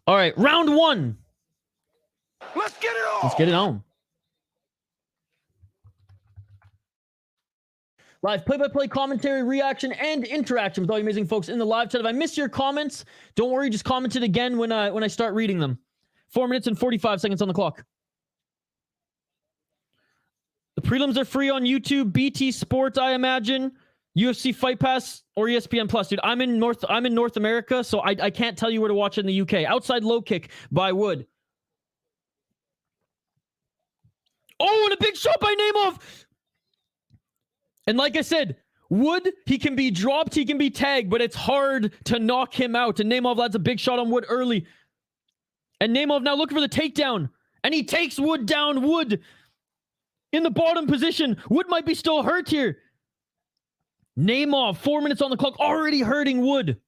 All right, round 1. Let's get it on. Let's get it on. Live play-by-play commentary, reaction, and interaction with all you amazing folks in the live chat. If I missed your comments, don't worry, just comment it again when I start reading them. 4 minutes and 45 seconds on the clock. The prelims are free on YouTube, BT Sports, I imagine, UFC Fight Pass, or ESPN Plus. Dude, I'm in North America, so I can't tell you where to watch it in the UK. Outside low kick by Wood. Oh, and a big shot by Naimov. And like I said, Wood, he can be dropped, he can be tagged, but it's hard to knock him out. And Naimov lands a big shot on Wood early. And Naimov now looking for the takedown. And he takes Wood down. Wood in the bottom position. Wood might be still hurt here. Naimov, 4 minutes on the clock, already hurting Wood.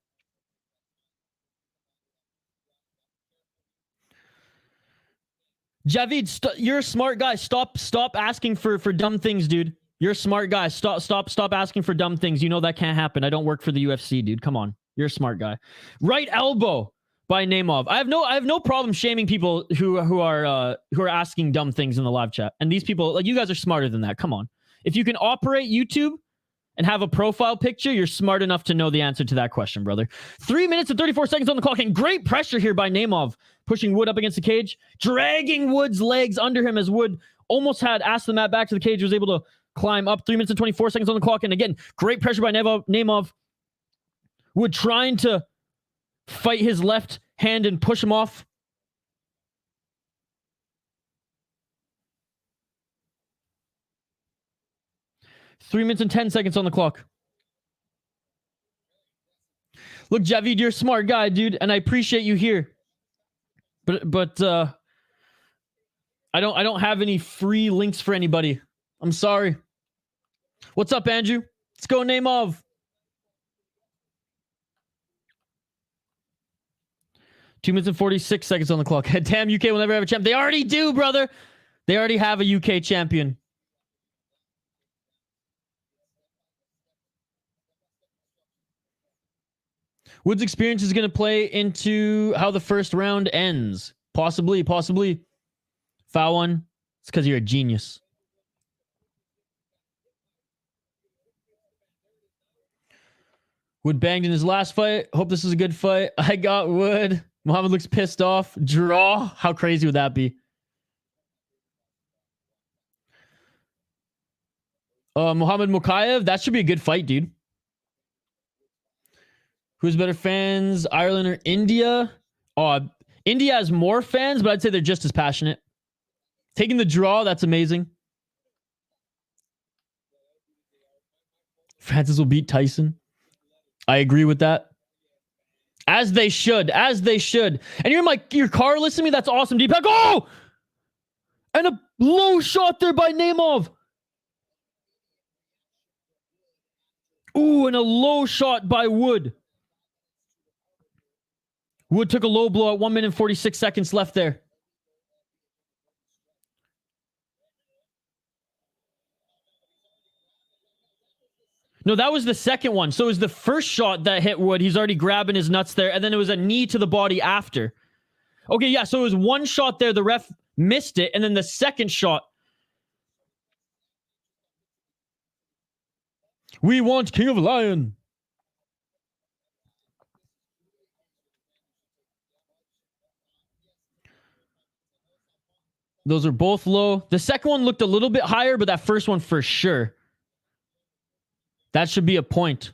Javid, you're a smart guy. Stop asking for dumb things, dude. You're a smart guy. Stop asking for dumb things. You know that can't happen. I don't work for the UFC, dude. Come on. You're a smart guy. Right elbow by Naimov. I have no problem shaming people who are asking dumb things in the live chat. And these people, like, you guys are smarter than that. Come on. If you can operate YouTube and have a profile picture, you're smart enough to know the answer to that question, brother. 3 minutes and 34 seconds on the clock, and great pressure here by Naimov, pushing Wood up against the cage, dragging Wood's legs under him as Wood almost had asked the mat back to the cage, was able to climb up. 3 minutes and 24 seconds on the clock, and again, great pressure by Naimov. Wood trying to fight his left hand and push him off. Three minutes and 10 seconds on the clock. Look, Javid, you're a smart guy, dude, and I appreciate you here. But I don't have any free links for anybody. I'm sorry. What's up, Andrew? Let's go, Naimov. 2 minutes and 46 seconds on the clock. Damn, UK will never have a champ. They already do, brother. They already have a UK champion. Wood's experience is going to play into how the first round ends. Possibly. Foul one. It's because you're a genius. Wood banged in his last fight. Hope this is a good fight. I got Wood. Muhammad looks pissed off. Draw. How crazy would that be? Muhammad Mokaev. That should be a good fight, dude. Who's better fans, Ireland or India? India has more fans, but I'd say they're just as passionate. Taking the draw, that's amazing. Francis will beat Tyson. I agree with that. As they should. And you're in your car listening to me? That's awesome, Deepak. Oh! And a low shot there by Naimov. Ooh, and a low shot by Wood. Wood took a low blow at 1 minute and 46 seconds left there. No, that was the second one. So it was the first shot that hit Wood. He's already grabbing his nuts there. And then it was a knee to the body after. Okay, yeah. So it was one shot there. The ref missed it. And then the second shot. We want King of Lion. Those are both low. The second one looked a little bit higher, but that first one for sure. That should be a point.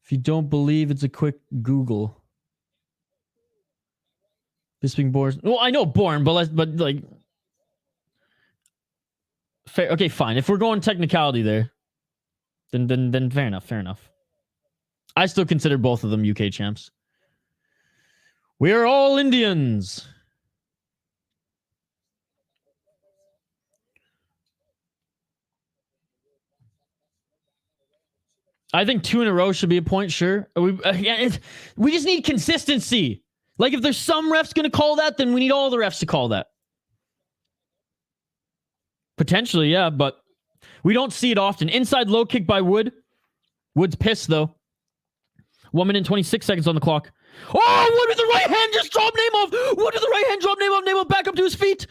If you don't believe, it's a quick Google. Bisping Born. Well, I know Born, but like fair. Okay, fine. If we're going technicality there, then fair enough. I still consider both of them UK champs. We are all Indians. I think 2 in a row should be a point, sure. We just need consistency. Like, if there's some refs going to call that, then we need all the refs to call that. Potentially, yeah, but we don't see it often. Inside low kick by Wood. Wood's pissed, though. 1 minute and 26 seconds on the clock. Oh, Wood with the right hand just dropped Naimov. Wood with the right hand dropped Naimov. Naimov back up to his feet.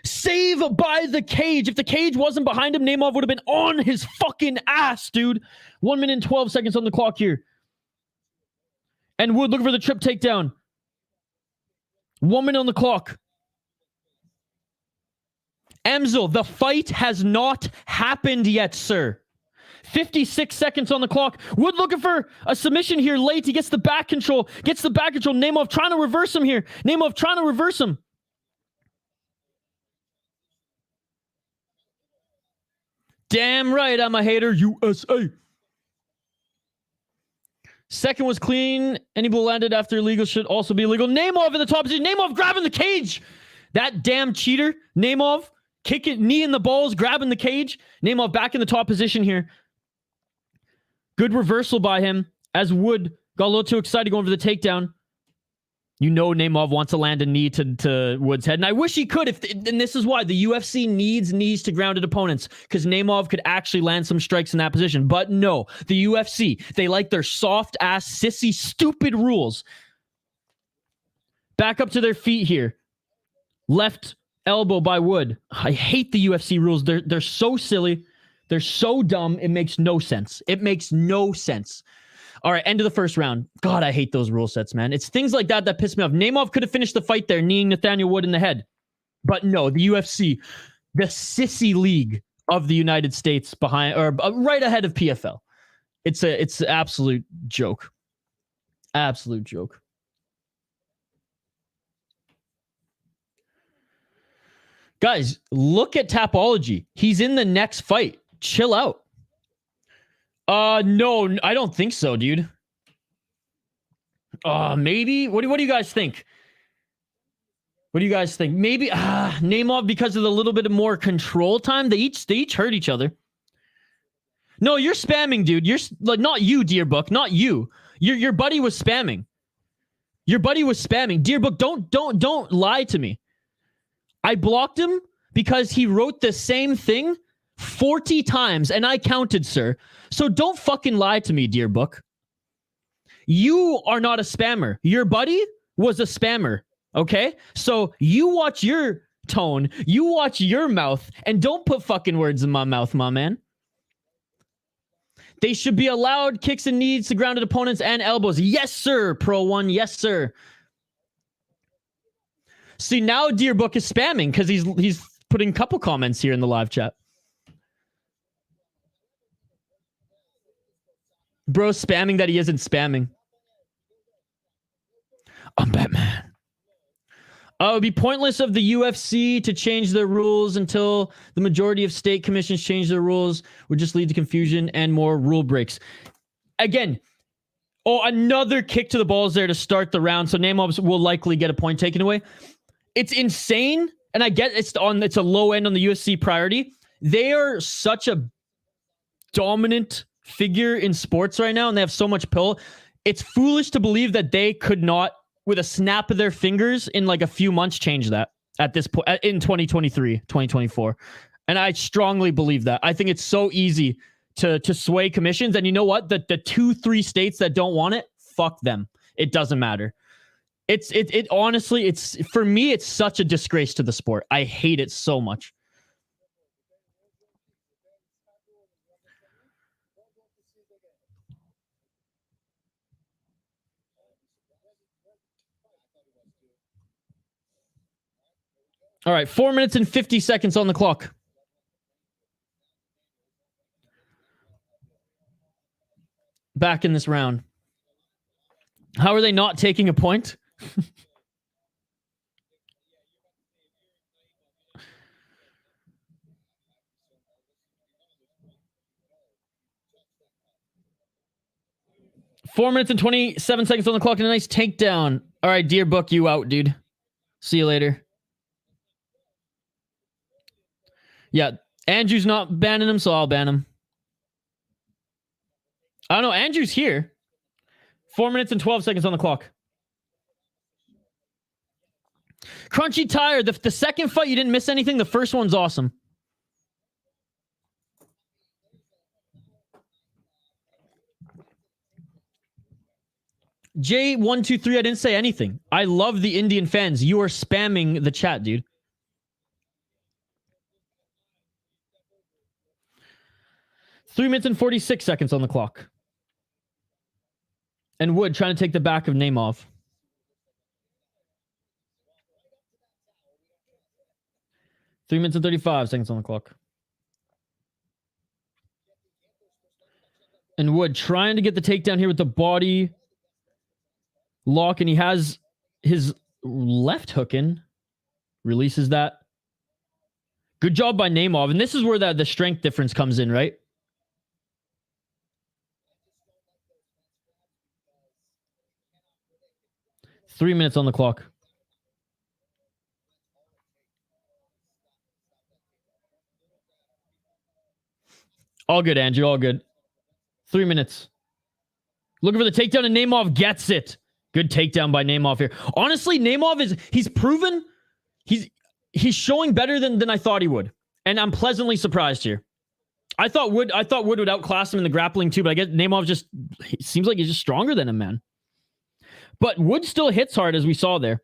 Save by the cage. If the cage wasn't behind him, Naimov would have been on his fucking ass, dude. 1 minute and 12 seconds on the clock here. And Wood looking for the trip takedown. 1 minute on the clock. Emzil, the fight has not happened yet, sir. 56 seconds on the clock. Wood looking for a submission here late. He gets the back control. Naimov trying to reverse him here. Damn right, I'm a hater. USA. Second was clean. Any blow landed after illegal should also be illegal. Naimov in the top position. Naimov grabbing the cage. That damn cheater. Naimov kicking, knee in the balls, grabbing the cage. Naimov back in the top position here. Good reversal by him as Wood got a little too excited going for the takedown. You know Naimov wants to land a knee to Wood's head. And I wish he could. And this is why the UFC needs knees to grounded opponents. Because Naimov could actually land some strikes in that position. But no, the UFC, they like their soft-ass, sissy, stupid rules. Back up to their feet here. Left elbow by Wood. I hate the UFC rules. They're so silly. They're so dumb. It makes no sense. All right, end of the first round. God, I hate those rule sets, man. It's things like that piss me off. Naimov could have finished the fight there, kneeing Nathaniel Wood in the head. But no, the UFC, the sissy league of the United States behind or right ahead of PFL. It's an absolute joke. Absolute joke. Guys, look at Tapology. He's in the next fight. Chill out. No, I don't think so, dude. Maybe. What do you guys think? What do you guys think? Maybe Naimov because of the little bit of more control time. They each hurt each other. No, you're spamming, dude. You're like not you, Dear Book, not you. Your buddy was spamming. Your buddy was spamming. Dear Book, don't lie to me. I blocked him because he wrote the same thing 40 times and I counted, sir. So don't fucking lie to me, Dear Book. You are not a spammer. Your buddy was a spammer. Okay? So you watch your tone, you watch your mouth, and don't put fucking words in my mouth, my man. They should be allowed kicks and knees to grounded opponents and elbows. Yes, sir, Pro One. Yes, sir. See, now Dear Book is spamming because he's putting a couple comments here in the live chat. Bro spamming that he isn't spamming. I'm Batman. It would be pointless of the UFC to change their rules until the majority of state commissions change their rules. Would just lead to confusion and more rule breaks. Again, another kick to the balls there to start the round. So Naimov will likely get a point taken away. It's insane, and I get it's a low end on the UFC priority. They are such a dominant figure in sports right now, and they have so much pull. It's foolish to believe that they could not, with a snap of their fingers in like a few months, change that at this point in 2023, 2024. And I strongly believe that. I think it's so easy to sway commissions. And you know what? The 2-3 states that don't want it, fuck them. It doesn't matter. It honestly, for me, it's such a disgrace to the sport. I hate it so much. All right, 4 minutes and 50 seconds on the clock. Back in this round. How are they not taking a point? 4 minutes and 27 seconds on the clock and a nice takedown. All right, Dear Book, you out, dude. See you later. Yeah, Andrew's not banning him, so I'll ban him. I don't know. Andrew's here. 4 minutes and 12 seconds on the clock. Crunchy Tire. The second fight, you didn't miss anything. The first one's awesome. J123, I didn't say anything. I love the Indian fans. You are spamming the chat, dude. Three minutes and 46 seconds on the clock. And Wood trying to take the back of Naimov. Three minutes and 35 seconds on the clock. And Wood trying to get the takedown here with the body lock, and he has his left hook in. Releases that. Good job by Naimov. And this is where the strength difference comes in, right? Three minutes on the clock. All good, Andrew. All good. 3 minutes. Looking for the takedown, and Naimov gets it. Good takedown by Naimov here. Honestly, Naimov he's proven he's showing better than I thought he would. And I'm pleasantly surprised here. I thought Wood would outclass him in the grappling too, but I guess Naimov seems like he's just stronger than him, man. But Wood still hits hard, as we saw there.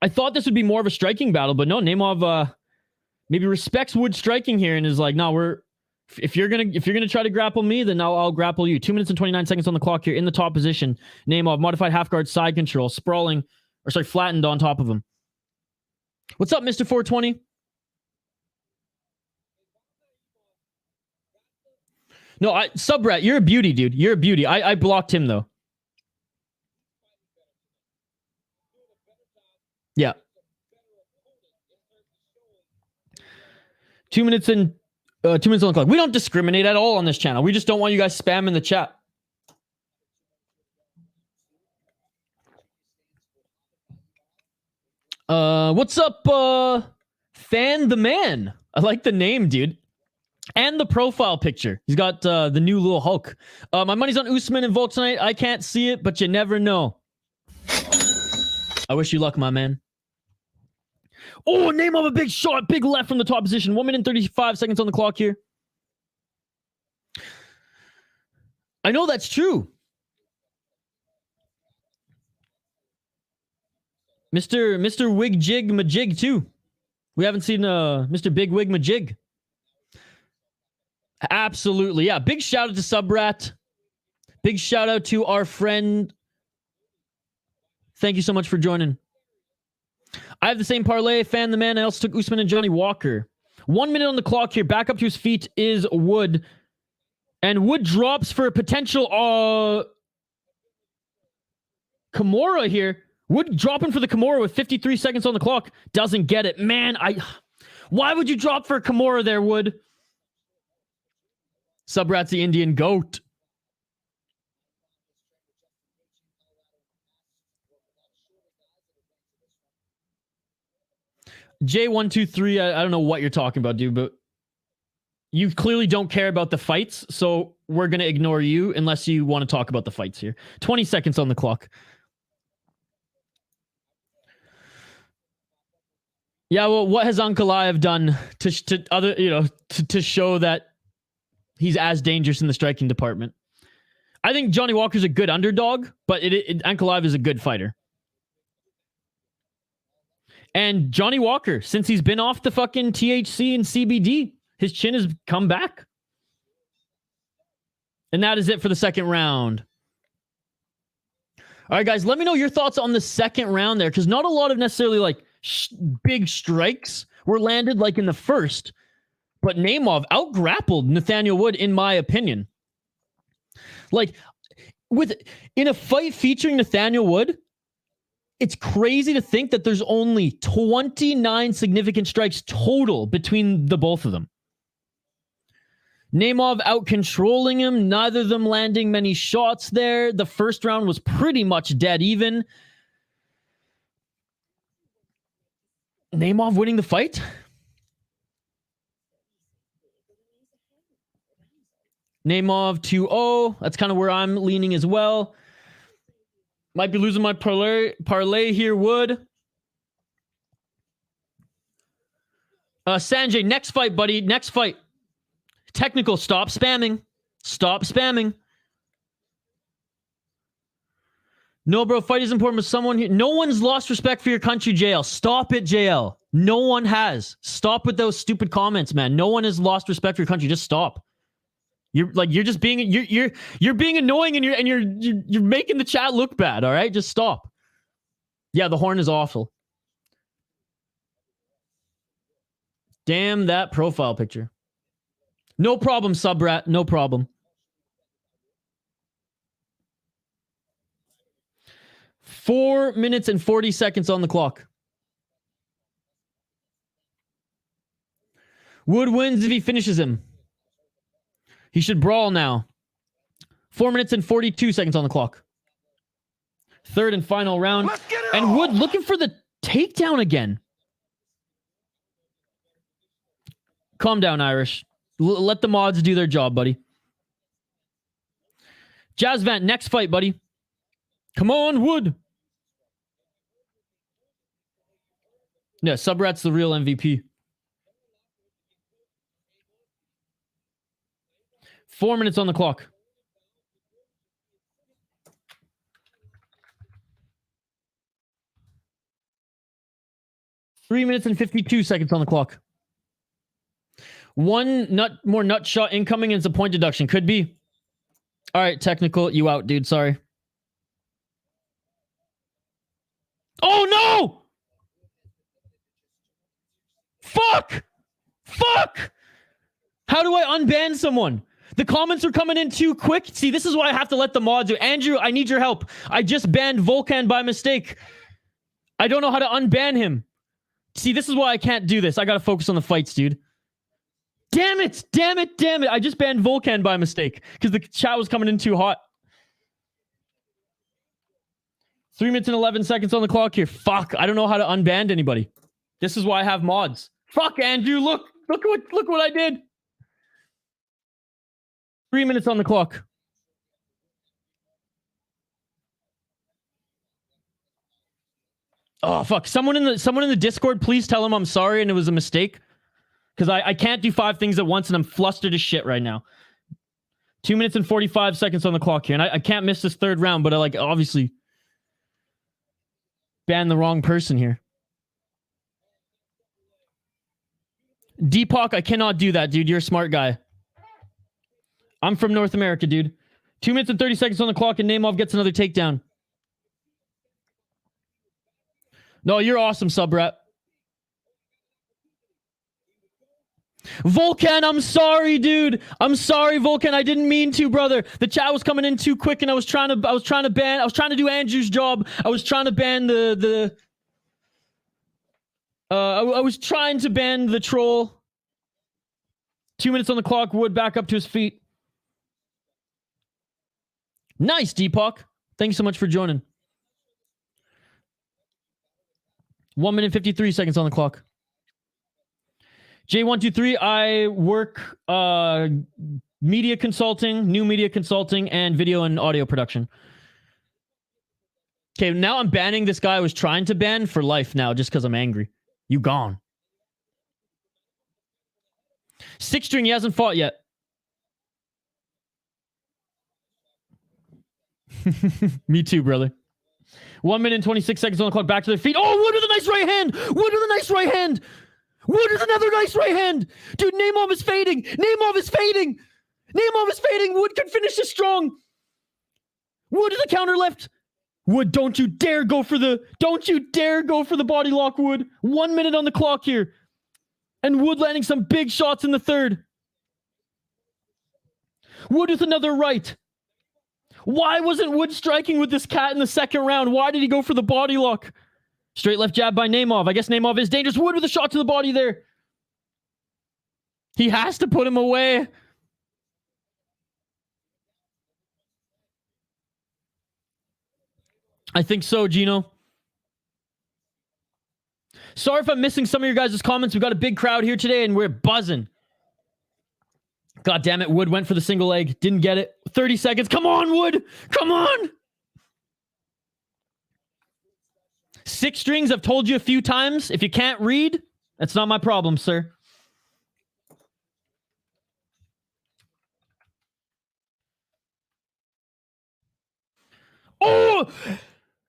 I thought this would be more of a striking battle, but no, Naimov maybe respects Wood striking here and is like, no, if you're gonna try to grapple me, then I'll grapple you. 2 minutes and 29 seconds on the clock here in the top position. Naimov, modified half guard, side control, flattened on top of him. What's up, Mr. 420? No, Subrat, you're a beauty, dude. You're a beauty. I blocked him, though. Yeah. 2 minutes and 2 minutes on the clock. We don't discriminate at all on this channel. We just don't want you guys spamming the chat. What's up, Fan the Man? I like the name, dude. And the profile picture. He's got the new little Hulk. My money's on Usman and Volk tonight. I can't see it, but you never know. I wish you luck, my man. Oh, name of a big shot. Big left from the top position. 1 minute and 35 seconds on the clock here. I know that's true. Mr. Wig Jig Majig, too. We haven't seen Mr. Big Wig Majig. Absolutely. Yeah. Big shout out to Subrat. Big shout out to our friend. Thank you so much for joining. I have the same parlay. Fan the Man. I also took Usman and Johnny Walker. 1 minute on the clock here. Back up to his feet is Wood. And Wood drops for a potential Kimura here. Wood dropping for the Kimura with 53 seconds on the clock. Doesn't get it. Man, why would you drop for a Kimura there, Wood? Subrat's the Indian GOAT. J123, I don't know what you're talking about, dude, but you clearly don't care about the fights, so we're going to ignore you unless you want to talk about the fights here. 20 seconds on the clock. Yeah, well, what has Ankalaev done to show that he's as dangerous in the striking department? I think Johnny Walker's a good underdog, but Ankalaev is a good fighter. And Johnny Walker, since he's been off the fucking THC and CBD, his chin has come back. And that is it for the second round. All right, guys, let me know your thoughts on the second round there, because not a lot of necessarily like big strikes were landed like in the first, but Naimov out-grappled Nathaniel Wood, in my opinion. Like, in a fight featuring Nathaniel Wood, it's crazy to think that there's only 29 significant strikes total between the both of them. Naimov out-controlling him, neither of them landing many shots there. The first round was pretty much dead even. Naimov winning the fight? Naimov 2-0. That's kind of where I'm leaning as well. Might be losing my parlay here, Wood. Sanjay, next fight, buddy. Next fight. Technical, stop spamming. Stop spamming. No, bro, fight is important, but someone here. No one's lost respect for your country, JL. Stop it, JL. No one has. Stop with those stupid comments, man. No one has lost respect for your country. Just stop. You're just being you're being annoying and you're making the chat look bad, all right? Just stop. Yeah, the horn is awful. Damn that profile picture. No problem, Subrat. No problem. Four minutes and 40 seconds on the clock. Wood wins if he finishes him. He should brawl now. 4 minutes and 42 seconds on the clock. Third and final round. And Wood looking for the takedown again. Calm down, Irish. Let the mods do their job, buddy. Jazzvant, next fight, buddy. Come on, Wood. Yeah, Subrat's the real MVP. 4 minutes on the clock. Three minutes and 52 seconds on the clock. One more nut shot incoming and it's a point deduction. Could be. All right, technical. You out, dude. Sorry. Oh, no! Fuck! Fuck! How do I unban someone? The comments are coming in too quick. See, this is why I have to let the mods do. Andrew, I need your help. I just banned Volkan by mistake. I don't know how to unban him. See, this is why I can't do this. I got to focus on the fights, dude. Damn it. Damn it. Damn it. I just banned Volkan by mistake because the chat was coming in too hot. 3 minutes and 11 seconds on the clock here. Fuck. I don't know how to unban anybody. This is why I have mods. Fuck, Andrew. Look what I did. 3 minutes on the clock. Oh, fuck. Someone in the Discord, please tell him I'm sorry and it was a mistake. Because I can't do 5 things at once and I'm flustered as shit right now. 2 minutes and 45 seconds on the clock here. And I can't miss this third round, but I obviously banned the wrong person here. Deepak, I cannot do that, dude. You're a smart guy. I'm from North America, dude. 2 minutes and 30 seconds on the clock and Naimov gets another takedown. No, you're awesome, Subrat. Volkan, I'm sorry, dude. I'm sorry, Volkan. I didn't mean to, brother. The chat was coming in too quick and I was trying to do Andrew's job. I was trying to ban I was trying to ban the troll. 2 minutes on the clock. Wood back up to his feet. Nice, Deepak. Thank you so much for joining. 1 minute 53 seconds on the clock. J123, I work media consulting, new media consulting, and video and audio production. Okay, now I'm banning this guy I was trying to ban for life now just because I'm angry. You gone. 6 string, he hasn't fought yet. Me too, brother. 1 minute and 26 seconds on the clock. Back to their feet. Oh, Wood with a nice right hand. Wood with a nice right hand. Wood with another nice right hand. Dude, Naimov is fading. Naimov is fading. Naimov is fading. Wood could finish this strong. Wood is a counter left. Wood, don't you dare go for the body lock, Wood. 1 minute on the clock here. And Wood landing some big shots in the third. Wood with another right. Why wasn't Wood striking with this cat in the second round? Why did he go for the body lock? Straight left jab by Naimov. I guess Naimov is dangerous. Wood with a shot to the body there. He has to put him away. I think so, Gino. Sorry if I'm missing some of your guys' comments. We've got a big crowd here today and we're buzzing. God damn it. Wood went for the single leg. Didn't get it. 30 seconds. Come on, Wood. Come on. 6 strings. I've told you a few times. If you can't read, that's not my problem, sir. Oh!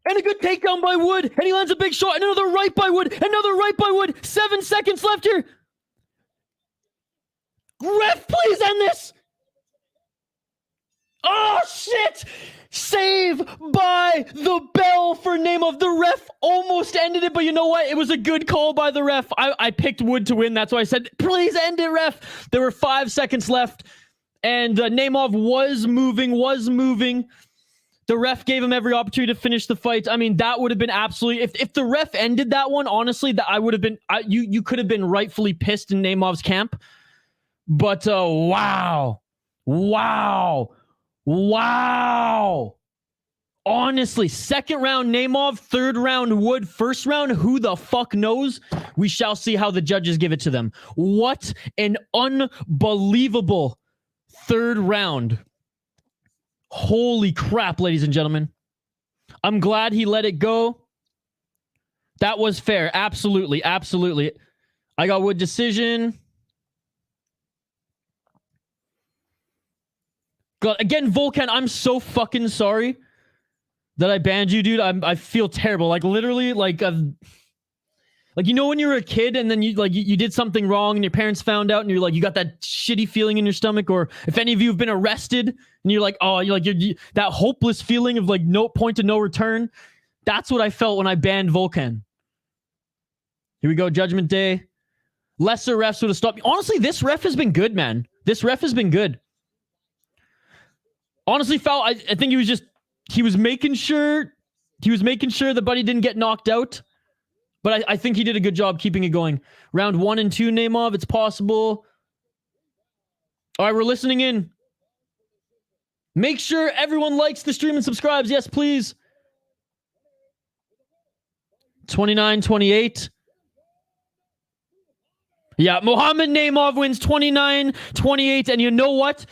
And a good takedown by Wood. And he lands a big shot. And another right by Wood. Another right by Wood. 7 seconds left here. Ref, please end this. Oh, shit. Save by the bell for Naimov. The ref almost ended it, but you know what? It was a good call by the ref. I picked Wood to win. That's why I said, please end it, ref. There were 5 seconds left, and Naimov was moving. The ref gave him every opportunity to finish the fight. I mean, that would have been absolutely... If the ref ended that one, honestly, that I would have been... You could have been rightfully pissed in Naimov's camp. But, wow. Honestly, second round Naimov, third round Wood, first round, who the fuck knows? We shall see how the judges give it to them. What an unbelievable third round. Holy crap, ladies and gentlemen. I'm glad he let it go. That was fair. Absolutely. I got Wood decision. God, again, Volkan, I'm so fucking sorry that I banned you, dude. I feel terrible. Like, literally, like you know when you were a kid and then you did something wrong and your parents found out and you're like, you got that shitty feeling in your stomach, or if any of you have been arrested and you're like, oh, you're that hopeless feeling of like no point to no return. That's what I felt when I banned Volkan. Here we go, Judgment Day. Lesser refs would have stopped me. Honestly, this ref has been good, man. This ref has been good. Honestly, foul. I think he was making sure the buddy didn't get knocked out. But I think he did a good job keeping it going. Round 1 and 2, Naimov, it's possible. All right, we're listening in. Make sure everyone likes the stream and subscribes. Yes, please. 29-28. Yeah, Mohamed Naimov wins 29-28. And you know what?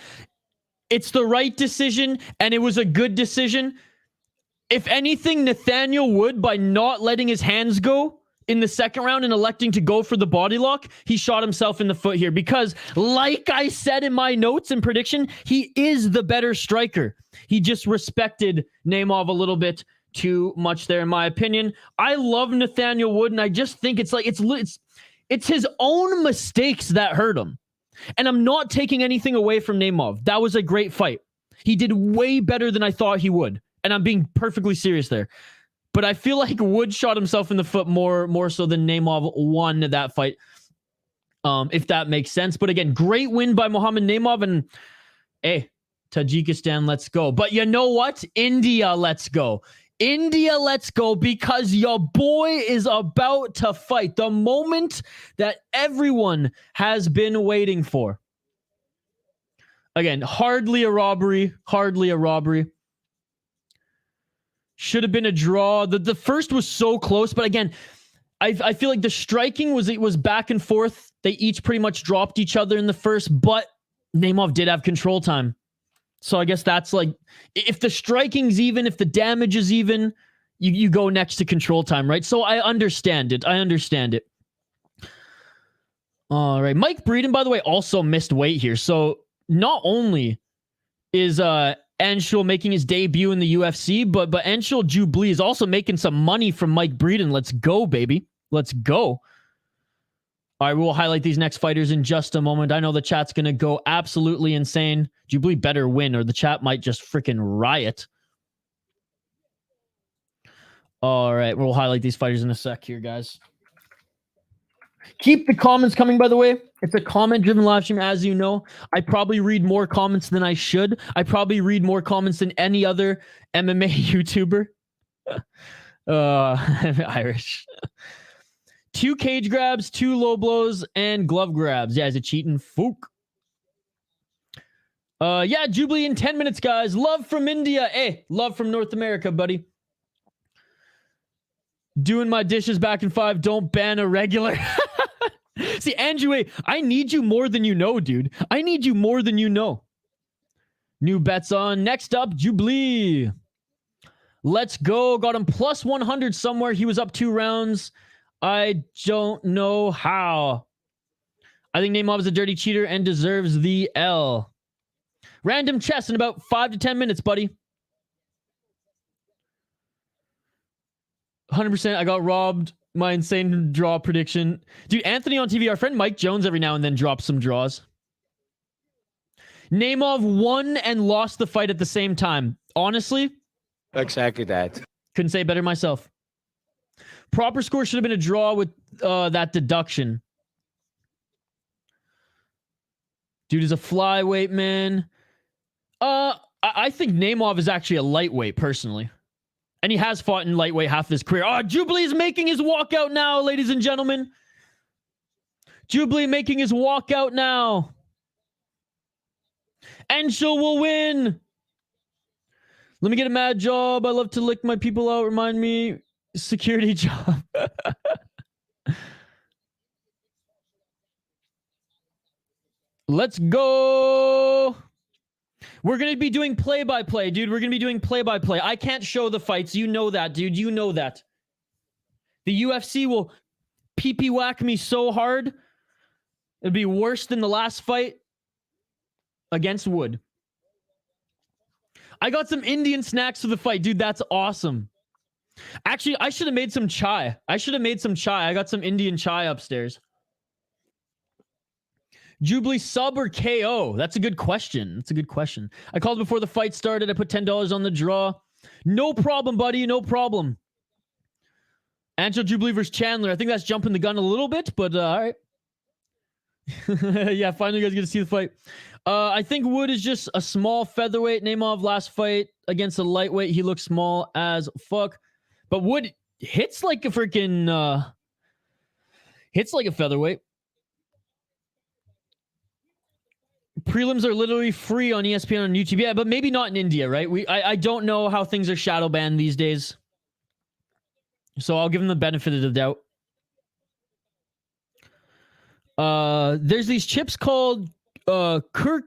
It's the right decision, and it was a good decision. If anything, Nathaniel Wood, by not letting his hands go in the second round and electing to go for the body lock, he shot himself in the foot here. Because, like I said in my notes and prediction, he is the better striker. He just respected Naimov a little bit too much there, in my opinion. I love Nathaniel Wood, and I just think it's his own mistakes that hurt him. And I'm not taking anything away from Naimov. That was a great fight. He did way better than I thought he would. And I'm being perfectly serious there. But I feel like Wood shot himself in the foot more so than Naimov won that fight. If that makes sense. But again, great win by Mohamed Naimov. And hey, Tajikistan, let's go. But you know what? India, let's go. India, let's go, because your boy is about to fight. The moment that everyone has been waiting for. Again, hardly a robbery. Hardly a robbery. Should have been a draw. The first was so close, but again, I feel like the striking was back and forth. They each pretty much dropped each other in the first, but Naimov did have control time. So I guess that's like, if the striking's even, if the damage is even, you go next to control time, right? So I understand it. I understand it. All right. Mike Breeden, by the way, also missed weight here. So not only is Anshul making his debut in the UFC, but Anshul Jubli is also making some money from Mike Breeden. Let's go, baby. Let's go. All right, we'll highlight these next fighters in just a moment. I know the chat's going to go absolutely insane. Jubli better win, or the chat might just freaking riot. All right, we'll highlight these fighters in a sec here, guys. Keep the comments coming, by the way. It's a comment-driven live stream, as you know. I probably read more comments than I should. I probably read more comments than any other MMA YouTuber. Irish. 2 cage grabs, 2 low blows, and glove grabs. Yeah, is it cheating? Fook. Yeah, Jubli in 10 minutes, guys. Love from India. Hey, love from North America, buddy. Doing my dishes back in 5. Don't ban a regular. See, Andrew, I need you more than you know, dude. I need you more than you know. New bets on. Next up, Jubli. Let's go. Got him plus 100 somewhere. He was up 2 rounds. I don't know how. I think Naimov is a dirty cheater and deserves the L. Random chess in about 5 to 10 minutes, buddy. 100%. I got robbed. My insane draw prediction. Dude, Anthony on TV, our friend Mike Jones every now and then drops some draws. Naimov won and lost the fight at the same time. Honestly. Exactly that. Couldn't say it better myself. Proper score should have been a draw with that deduction. Dude is a flyweight, man. I think Naimov is actually a lightweight, personally. And he has fought in lightweight half of his career. Oh, Jubli is making his walkout now, ladies and gentlemen. Jubli making his walkout now. Anshul will win. Let me get a mad job. I love to lick my people out. Remind me. Security job. Let's go. We're going to be doing play-by-play, dude. We're going to be doing play-by-play. I can't show the fights. You know that, dude. You know that. The UFC will pee-pee whack me so hard. It'd be worse than the last fight against Wood. I got some Indian snacks for the fight, dude. That's awesome. Actually, I should have made some chai. I got some Indian chai upstairs. Jubli sub or KO? That's a good question. I called before the fight started. I put $10 on the draw. No problem, buddy. No problem. Angel Jubli versus Chandler. I think that's jumping the gun a little bit, but all right. Yeah, finally you guys get to see the fight. I think Wood is just a small featherweight. Naimov last fight against a lightweight, he looks small as fuck. But Wood hits like a freaking hits like a featherweight. Prelims are literally free on ESPN on YouTube. Yeah, but maybe not in India, right? I don't know how things are shadow banned these days. So I'll give them the benefit of the doubt. There's these chips called Kurkure,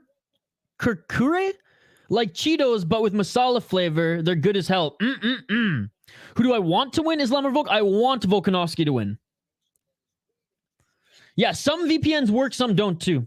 like Cheetos, but with masala flavor. They're good as hell. Who do I want to win? Islam or Volk? I want Volkanovski to win. Yeah, some VPNs work, some don't too.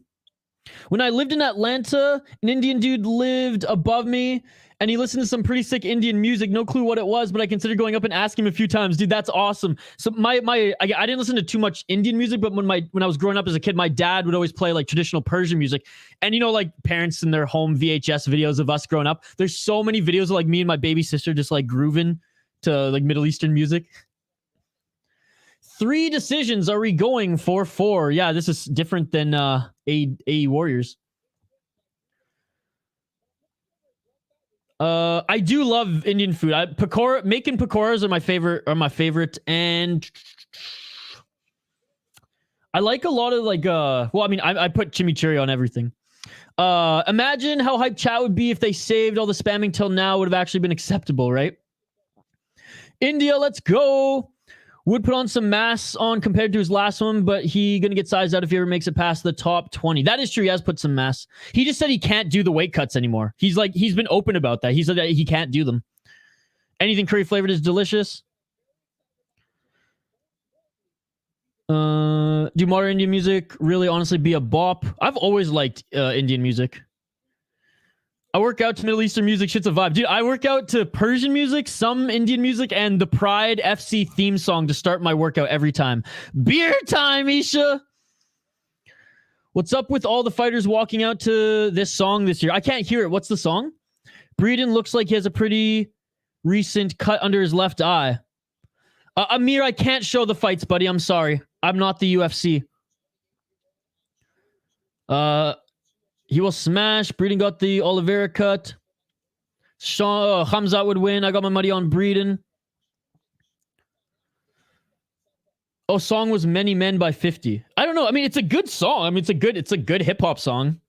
When I lived in Atlanta, an Indian dude lived above me, and he listened to some pretty sick Indian music. No clue what it was, but I considered going up and asking him a few times. Dude, that's awesome. So I didn't listen to too much Indian music, but when I was growing up as a kid, my dad would always play like traditional Persian music. And you know, like parents in their home VHS videos of us growing up, there's so many videos of like me and my baby sister just like grooving to like Middle Eastern music. 3 decisions. Are we going for 4? Yeah, this is different than AE Warriors. I do love Indian food. Making pakoras are my favorite, and I like a lot of like well, I mean, I put chimichurri on everything. Imagine how hype chat would be if they saved all the spamming till now. Would have actually been acceptable, right? India, let's go. Would put on some mass on compared to his last one, but he gonna get sized out if he ever makes it past the top 20. That is true. He has put some mass. He just said he can't do the weight cuts anymore. He's been open about that. He said that he can't do them. Anything curry flavored is delicious. Do modern Indian music really honestly be a bop? I've always liked Indian music. I work out to Middle Eastern music. Shit's a vibe. Dude, I work out to Persian music, some Indian music, and the Pride FC theme song to start my workout every time. Beer time, Isha! What's up with all the fighters walking out to this song this year? I can't hear it. What's the song? Breeden looks like he has a pretty recent cut under his left eye. Amir, I can't show the fights, buddy. I'm sorry. I'm not the UFC. He will smash. Breeden got the Oliveira cut. Khamzat would win. I got my money on Breeden. Oh, song was Many Men by 50. I don't know. I mean, it's a good song. I mean, it's a good hip-hop song.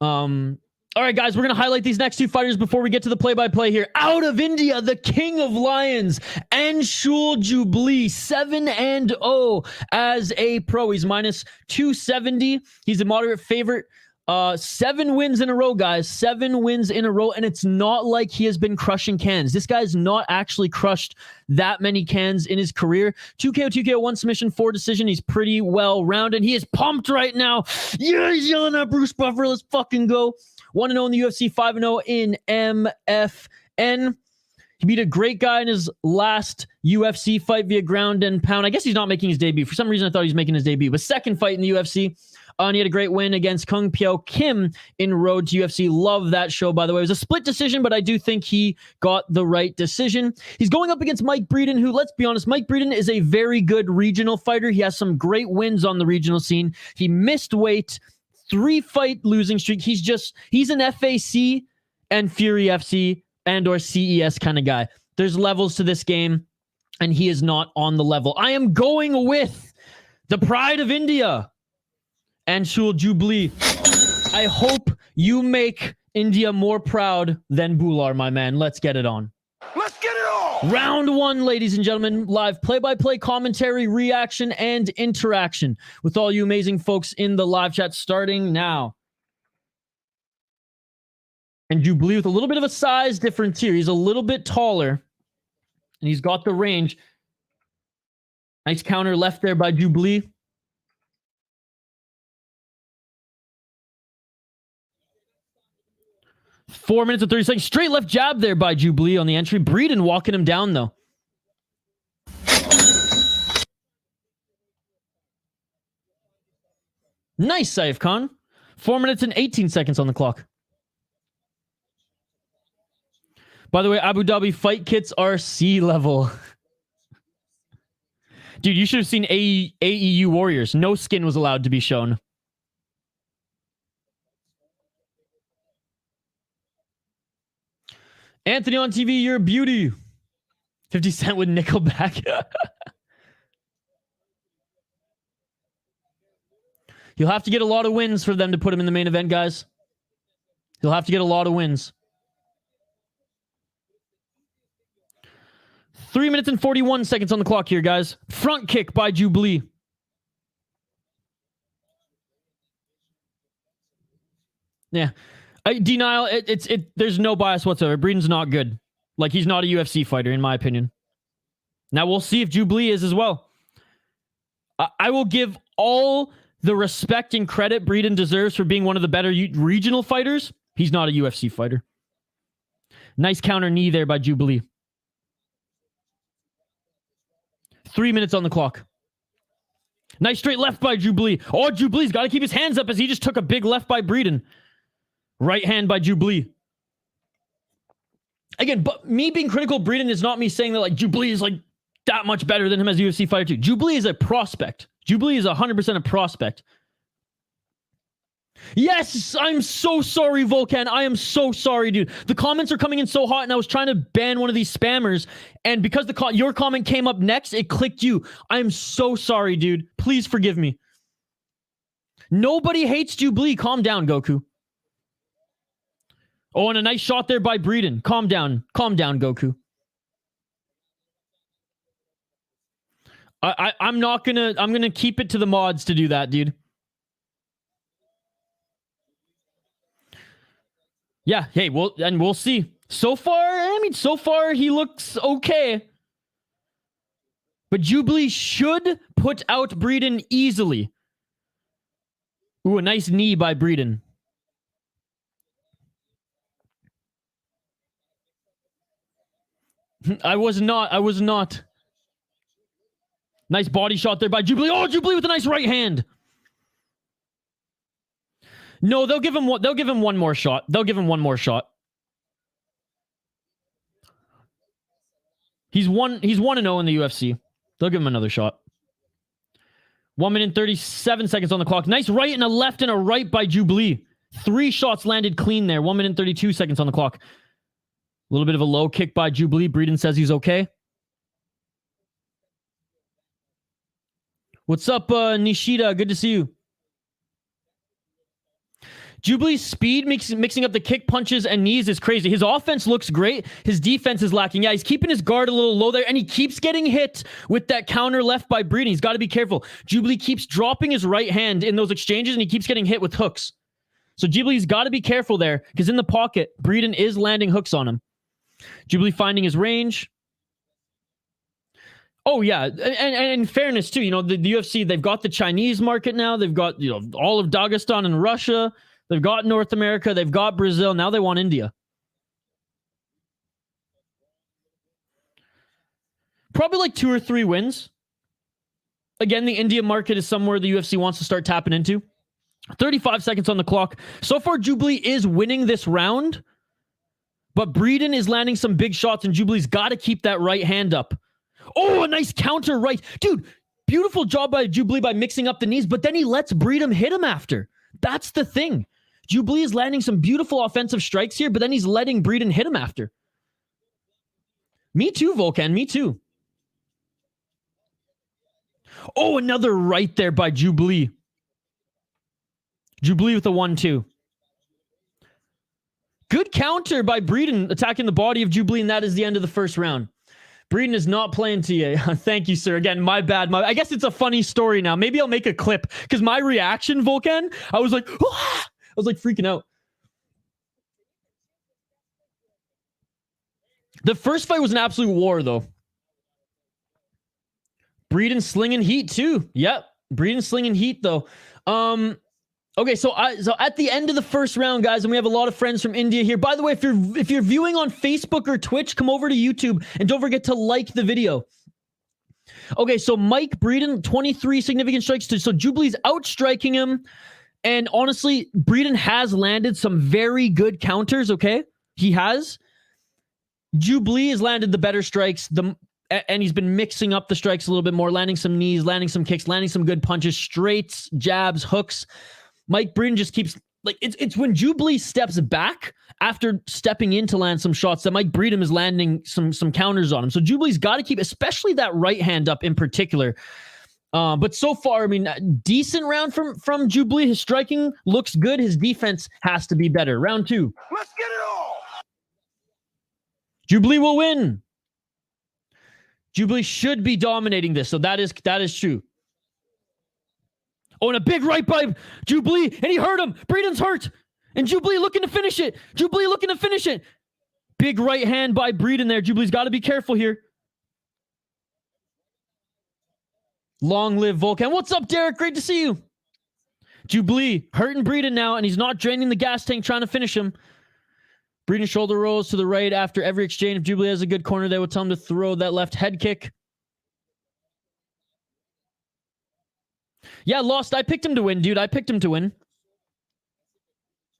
All right, guys, we're going to highlight these next 2 fighters before we get to the play-by-play here. Out of India, the king of lions, Anshul Jubli, 7-0 as a pro. He's minus 270. He's a moderate favorite. 7 wins in a row, guys. 7 wins in a row, and it's not like he has been crushing cans. This guy's not actually crushed that many cans in his career. 2 KO, 2 KO, 1 submission, 4 decision. He's pretty well-rounded. He is pumped right now. Yeah, he's yelling at Bruce Buffer. Let's fucking go. 1-0 in the UFC, 5-0 in MFN. He beat a great guy in his last UFC fight via ground and pound. I guess he's not making his debut. For some reason, I thought he was making his debut. But second fight in the UFC. And he had a great win against Kung Pyo Kim in Road to UFC. Love that show, by the way. It was a split decision, but I do think he got the right decision. He's going up against Mike Breeden, who, let's be honest, Mike Breeden is a very good regional fighter. He has some great wins on the regional scene. He missed weight, 3-fight losing streak. He's an FAC and Fury FC and or CES kind of guy. There's levels to this game, and he is not on the level. I am going with the pride of India, Anshul Jubli. I hope you make India more proud than Bular, my man. Let's get it on. Let's get it on! Round 1, ladies and gentlemen. Live play-by-play commentary, reaction, and interaction with all you amazing folks in the live chat starting now. And Jubli with a little bit of a size difference here. He's a little bit taller, and he's got the range. Nice counter left there by Jubli. Four minutes and 30 seconds. Straight left jab there by Jubli on the entry. Breeden walking him down, though. Nice, Saif Khan. 4 minutes and 18 seconds on the clock. By the way, Abu Dhabi fight kits are C level. Dude, you should have seen AEU Warriors. No skin was allowed to be shown. Anthony on TV, you're a beauty. 50 Cent with Nickelback. He'll have to get a lot of wins for them to put him in the main event, guys. He'll have to get a lot of wins. 3 minutes and 41 seconds on the clock here, guys. Front kick by Jubli. Yeah. Denial, there's no bias whatsoever. Breeden's not good. Like, he's not a UFC fighter, in my opinion. Now, we'll see if Jubli is as well. I will give all the respect and credit Breeden deserves for being one of the better regional fighters. He's not a UFC fighter. Nice counter knee there by Jubli. 3 minutes on the clock. Nice straight left by Jubli. Oh, Jubli's got to keep his hands up as he just took a big left by Breeden. Right hand by Jubli. Again, but me being critical of Breeden is not me saying that like Jubli is like that much better than him as a UFC fighter too. Jubli is a prospect. Jubli is 100% a prospect. Yes, I'm so sorry, Volkan. I am so sorry, dude. The comments are coming in so hot, and I was trying to ban one of these spammers, and because your comment came up next, it clicked you. I'm so sorry, dude. Please forgive me. Nobody hates Jubli. Calm down, Goku. Oh, and a nice shot there by Breeden. Calm down. Calm down, Goku. I'm gonna keep it to the mods to do that, dude. Yeah, hey, we'll see. So far he looks okay. But Jubli should put out Breeden easily. Ooh, a nice knee by Breeden. I was not. Nice body shot there by Jubli. Oh, Jubli with a nice right hand. No, they'll give him one more shot. They'll give him one more shot. He's 1-0 in the UFC. They'll give him another shot. 1 minute and 37 seconds on the clock. Nice right and a left and a right by Jubli. 3 shots landed clean there. 1 minute and 32 seconds on the clock. A little bit of a low kick by Jubli. Breeden says he's okay. What's up, Nishida? Good to see you. Jubli's speed, mixing up the kick, punches, and knees is crazy. His offense looks great. His defense is lacking. Yeah, he's keeping his guard a little low there, and he keeps getting hit with that counter left by Breeden. He's got to be careful. Jubli keeps dropping his right hand in those exchanges, and he keeps getting hit with hooks. So Jubli's got to be careful there, because in the pocket, Breeden is landing hooks on him. Jubli finding his range. Oh, yeah. And in fairness, too, the UFC, they've got the Chinese market now. They've got, all of Dagestan and Russia. They've got North America. They've got Brazil. Now they want India. Probably like 2 or 3 wins. Again, the India market is somewhere the UFC wants to start tapping into. 35 seconds on the clock. So far, Jubli is winning this round. But Breeden is landing some big shots, and Jubli's got to keep that right hand up. Oh, a nice counter right. Dude, beautiful job by Jubli by mixing up the knees, but then he lets Breeden hit him after. That's the thing. Jubli is landing some beautiful offensive strikes here, but then he's letting Breeden hit him after. Me too, Volkan. Me too. Oh, another right there by Jubli. Jubli with a 1-2. Good counter by Breeden attacking the body of Jubli, and that is the end of the first round. Breeden is not playing TA. Thank you, sir. Again, my bad. I guess it's a funny story now. Maybe I'll make a clip, because my reaction, Volkan, I was like, ah! I was like freaking out. The first fight was an absolute war, though. Breeden slinging heat, too. Yep. Breeden slinging heat, though. Okay, so at the end of the first round, guys, and we have a lot of friends from India here. By the way, if you're viewing on Facebook or Twitch, come over to YouTube and don't forget to like the video. Okay, so Mike Breeden, 23 significant strikes. So Jubli's outstriking him. And honestly, Breeden has landed some very good counters, okay? He has. Jubli has landed the better strikes, and he's been mixing up the strikes a little bit more, landing some knees, landing some kicks, landing some good punches, straights, jabs, hooks. Mike Breeden just keeps like it's when Jubli steps back after stepping in to land some shots that Mike Breeden is landing some counters on him. So Jubli's got to keep, especially that right hand up in particular. But so far, I mean, decent round from Jubli. His striking looks good. His defense has to be better. Round 2. Let's get it all. Jubli will win. Jubli should be dominating this, so that is true. Oh, and a big right by Jubli, and he hurt him. Breeden's hurt, and Jubli looking to finish it. Jubli looking to finish it. Big right hand by Breeden there. Jubli's got to be careful here. Long live Volkan. What's up, Derek? Great to see you. Jubli hurting Breeden now, and he's not draining the gas tank trying to finish him. Breeden shoulder rolls to the right after every exchange. If Jubli has a good corner, they will tell him to throw that left head kick. Yeah, lost. I picked him to win, dude. I picked him to win.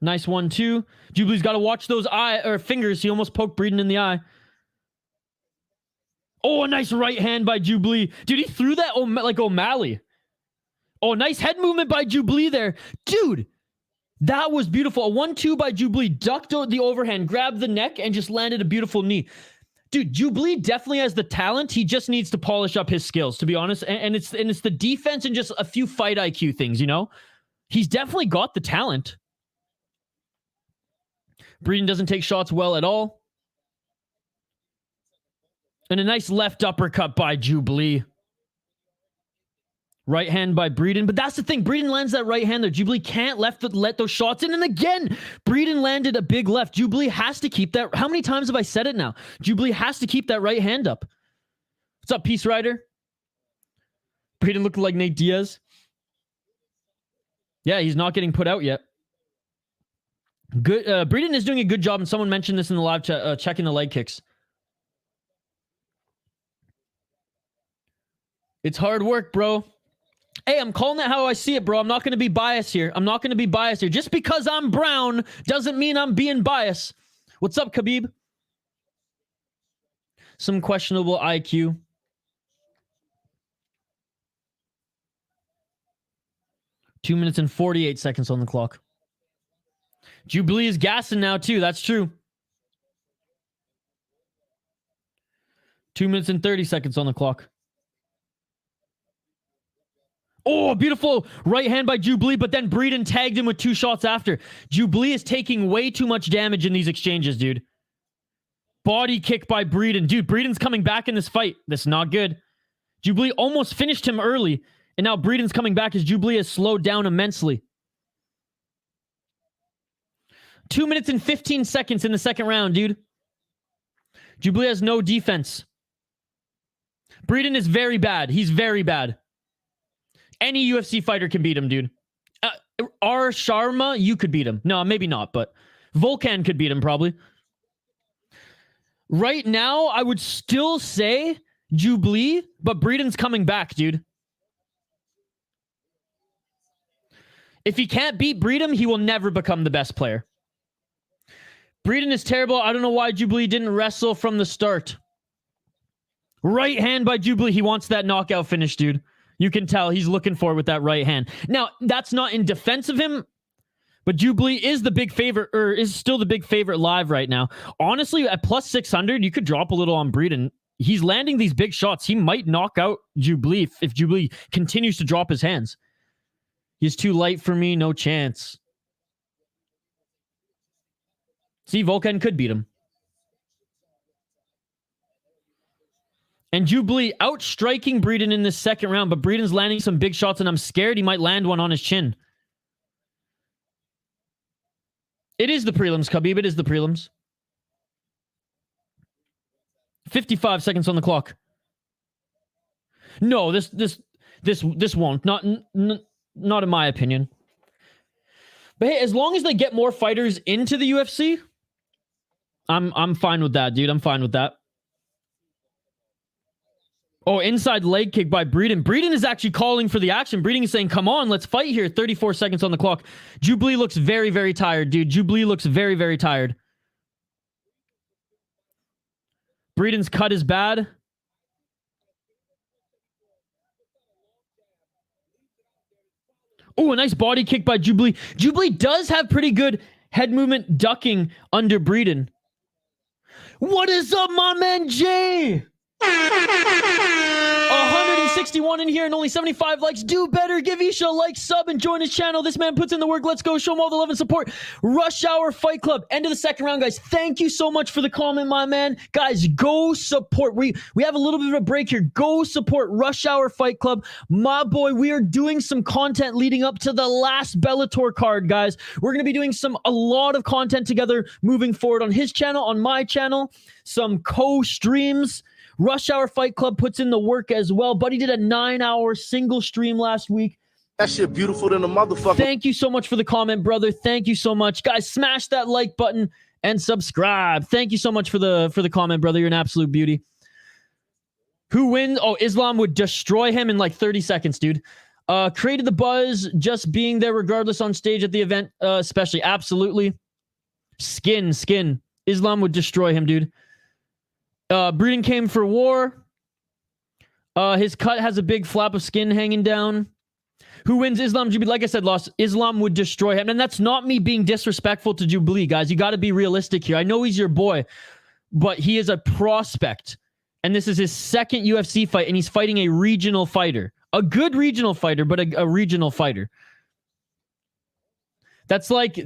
Nice 1-2. Jubli's got to watch those fingers. He almost poked Breeden in the eye. Oh, a nice right hand by Jubli. Dude, he threw that like O'Malley. Oh, nice head movement by Jubli there. Dude, that was beautiful. A 1-2 by Jubli. Ducked the overhand, grabbed the neck, and just landed a beautiful knee. Dude, Jubli definitely has the talent. He just needs to polish up his skills, to be honest. And it's the defense and just a few fight IQ things, you know? He's definitely got the talent. Breeden doesn't take shots well at all. And a nice left uppercut by Jubli. Right hand by Breeden. But that's the thing. Breeden lands that right hand there. Jubli can't let those shots in. And again, Breeden landed a big left. Jubli has to keep that. How many times have I said it now? Jubli has to keep that right hand up. What's up, Peace Rider? Breeden looked like Nate Diaz. Yeah, he's not getting put out yet. Good. Breeden is doing a good job. And someone mentioned this in the live chat, checking the leg kicks. It's hard work, bro. Hey, I'm calling it how I see it, bro. I'm not going to be biased here. Just because I'm brown doesn't mean I'm being biased. What's up, Khabib? Some questionable IQ. Two minutes and 48 seconds on the clock. Jubli is gassing now, too. That's true. 2 minutes and 30 seconds on the clock. Oh, beautiful right hand by Jubli, but then Breeden tagged him with 2 shots after. Jubli is taking way too much damage in these exchanges, dude. Body kick by Breeden. Dude, Breeden's coming back in this fight. This is not good. Jubli almost finished him early, and now Breeden's coming back as Jubli has slowed down immensely. 2 minutes and 15 seconds in the second round, dude. Jubli has no defense. Breeden is very bad. He's very bad. Any UFC fighter can beat him, dude. R. Sharma, you could beat him. No, maybe not, but Volkan could beat him, probably. Right now, I would still say Jubli, but Breeden's coming back, dude. If he can't beat Breeden, he will never become the best player. Breeden is terrible. I don't know why Jubli didn't wrestle from the start. Right hand by Jubli. He wants that knockout finish, dude. You can tell he's looking for it with that right hand. Now, that's not in defense of him, but Jubli is the big favorite, or is still the big favorite live right now. Honestly, at plus 600, you could drop a little on Breeden. He's landing these big shots. He might knock out Jubli if Jubli continues to drop his hands. He's too light for me. No chance. See, Volkan could beat him. And Jubli outstriking Breeden in this second round, but Breeden's landing some big shots, and I'm scared he might land one on his chin. It is the prelims, Khabib. It is the prelims. 55 seconds on the clock. No, this won't. Not in my opinion. But hey, as long as they get more fighters into the UFC, I'm fine with that, dude. I'm fine with that. Oh, inside leg kick by Breeden. Breeden is actually calling for the action. Breeden is saying, come on, let's fight here. 34 seconds on the clock. Jubli looks very, very tired, dude. Jubli looks very, very tired. Breeden's cut is bad. Oh, a nice body kick by Jubli. Jubli does have pretty good head movement ducking under Breeden. What is up, my man Jay? 161 in here and only 75 likes. Do better. Give Isha a like, sub, and join his channel. This man puts in the work. Let's go. Show him all the love and support. Rush Hour Fight Club. End of the second round, guys. Thank you so much for the comment, my man. Guys, go support. We have a little bit of a break here. Go support Rush Hour Fight Club. My boy, we are doing some content leading up to the last Bellator card, guys. We're going to be doing a lot of content together moving forward on his channel, on my channel, some co-streams. Rush Hour Fight Club puts in the work as well. Buddy did a 9-hour single stream last week. That shit beautiful than a motherfucker. Thank you so much for the comment, brother. Thank you so much. Guys, smash that like button and subscribe. Thank you so much for the comment, brother. You're an absolute beauty. Who wins? Oh, Islam would destroy him in like 30 seconds, dude. Created the buzz, just being there regardless on stage at the event, especially. Absolutely. Skin. Islam would destroy him, dude. Breeden came for war. His cut has a big flap of skin hanging down. Who wins? Islam Jubli. Like I said, lost. Islam would destroy him. And that's not me being disrespectful to Jubli, guys. You got to be realistic here. I know he's your boy, but he is a prospect. And this is his second UFC fight, and he's fighting a regional fighter. A good regional fighter, but a regional fighter. That's like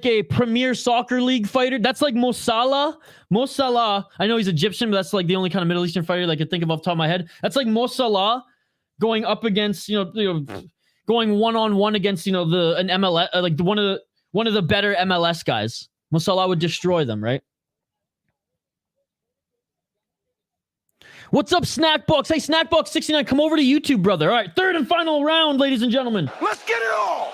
a Premier Soccer League fighter. That's like Mo Salah. Mo Salah, I know he's Egyptian, but that's like the only kind of Middle Eastern fighter that I could think of off the top of my head. That's like Mo Salah going up against, going one-on-one against, an MLS, like one of the better MLS guys. Mo Salah would destroy them, right? What's up, Snackbox? Hey, Snackbox69, come over to YouTube, brother. All right, third and final round, ladies and gentlemen. Let's get it on.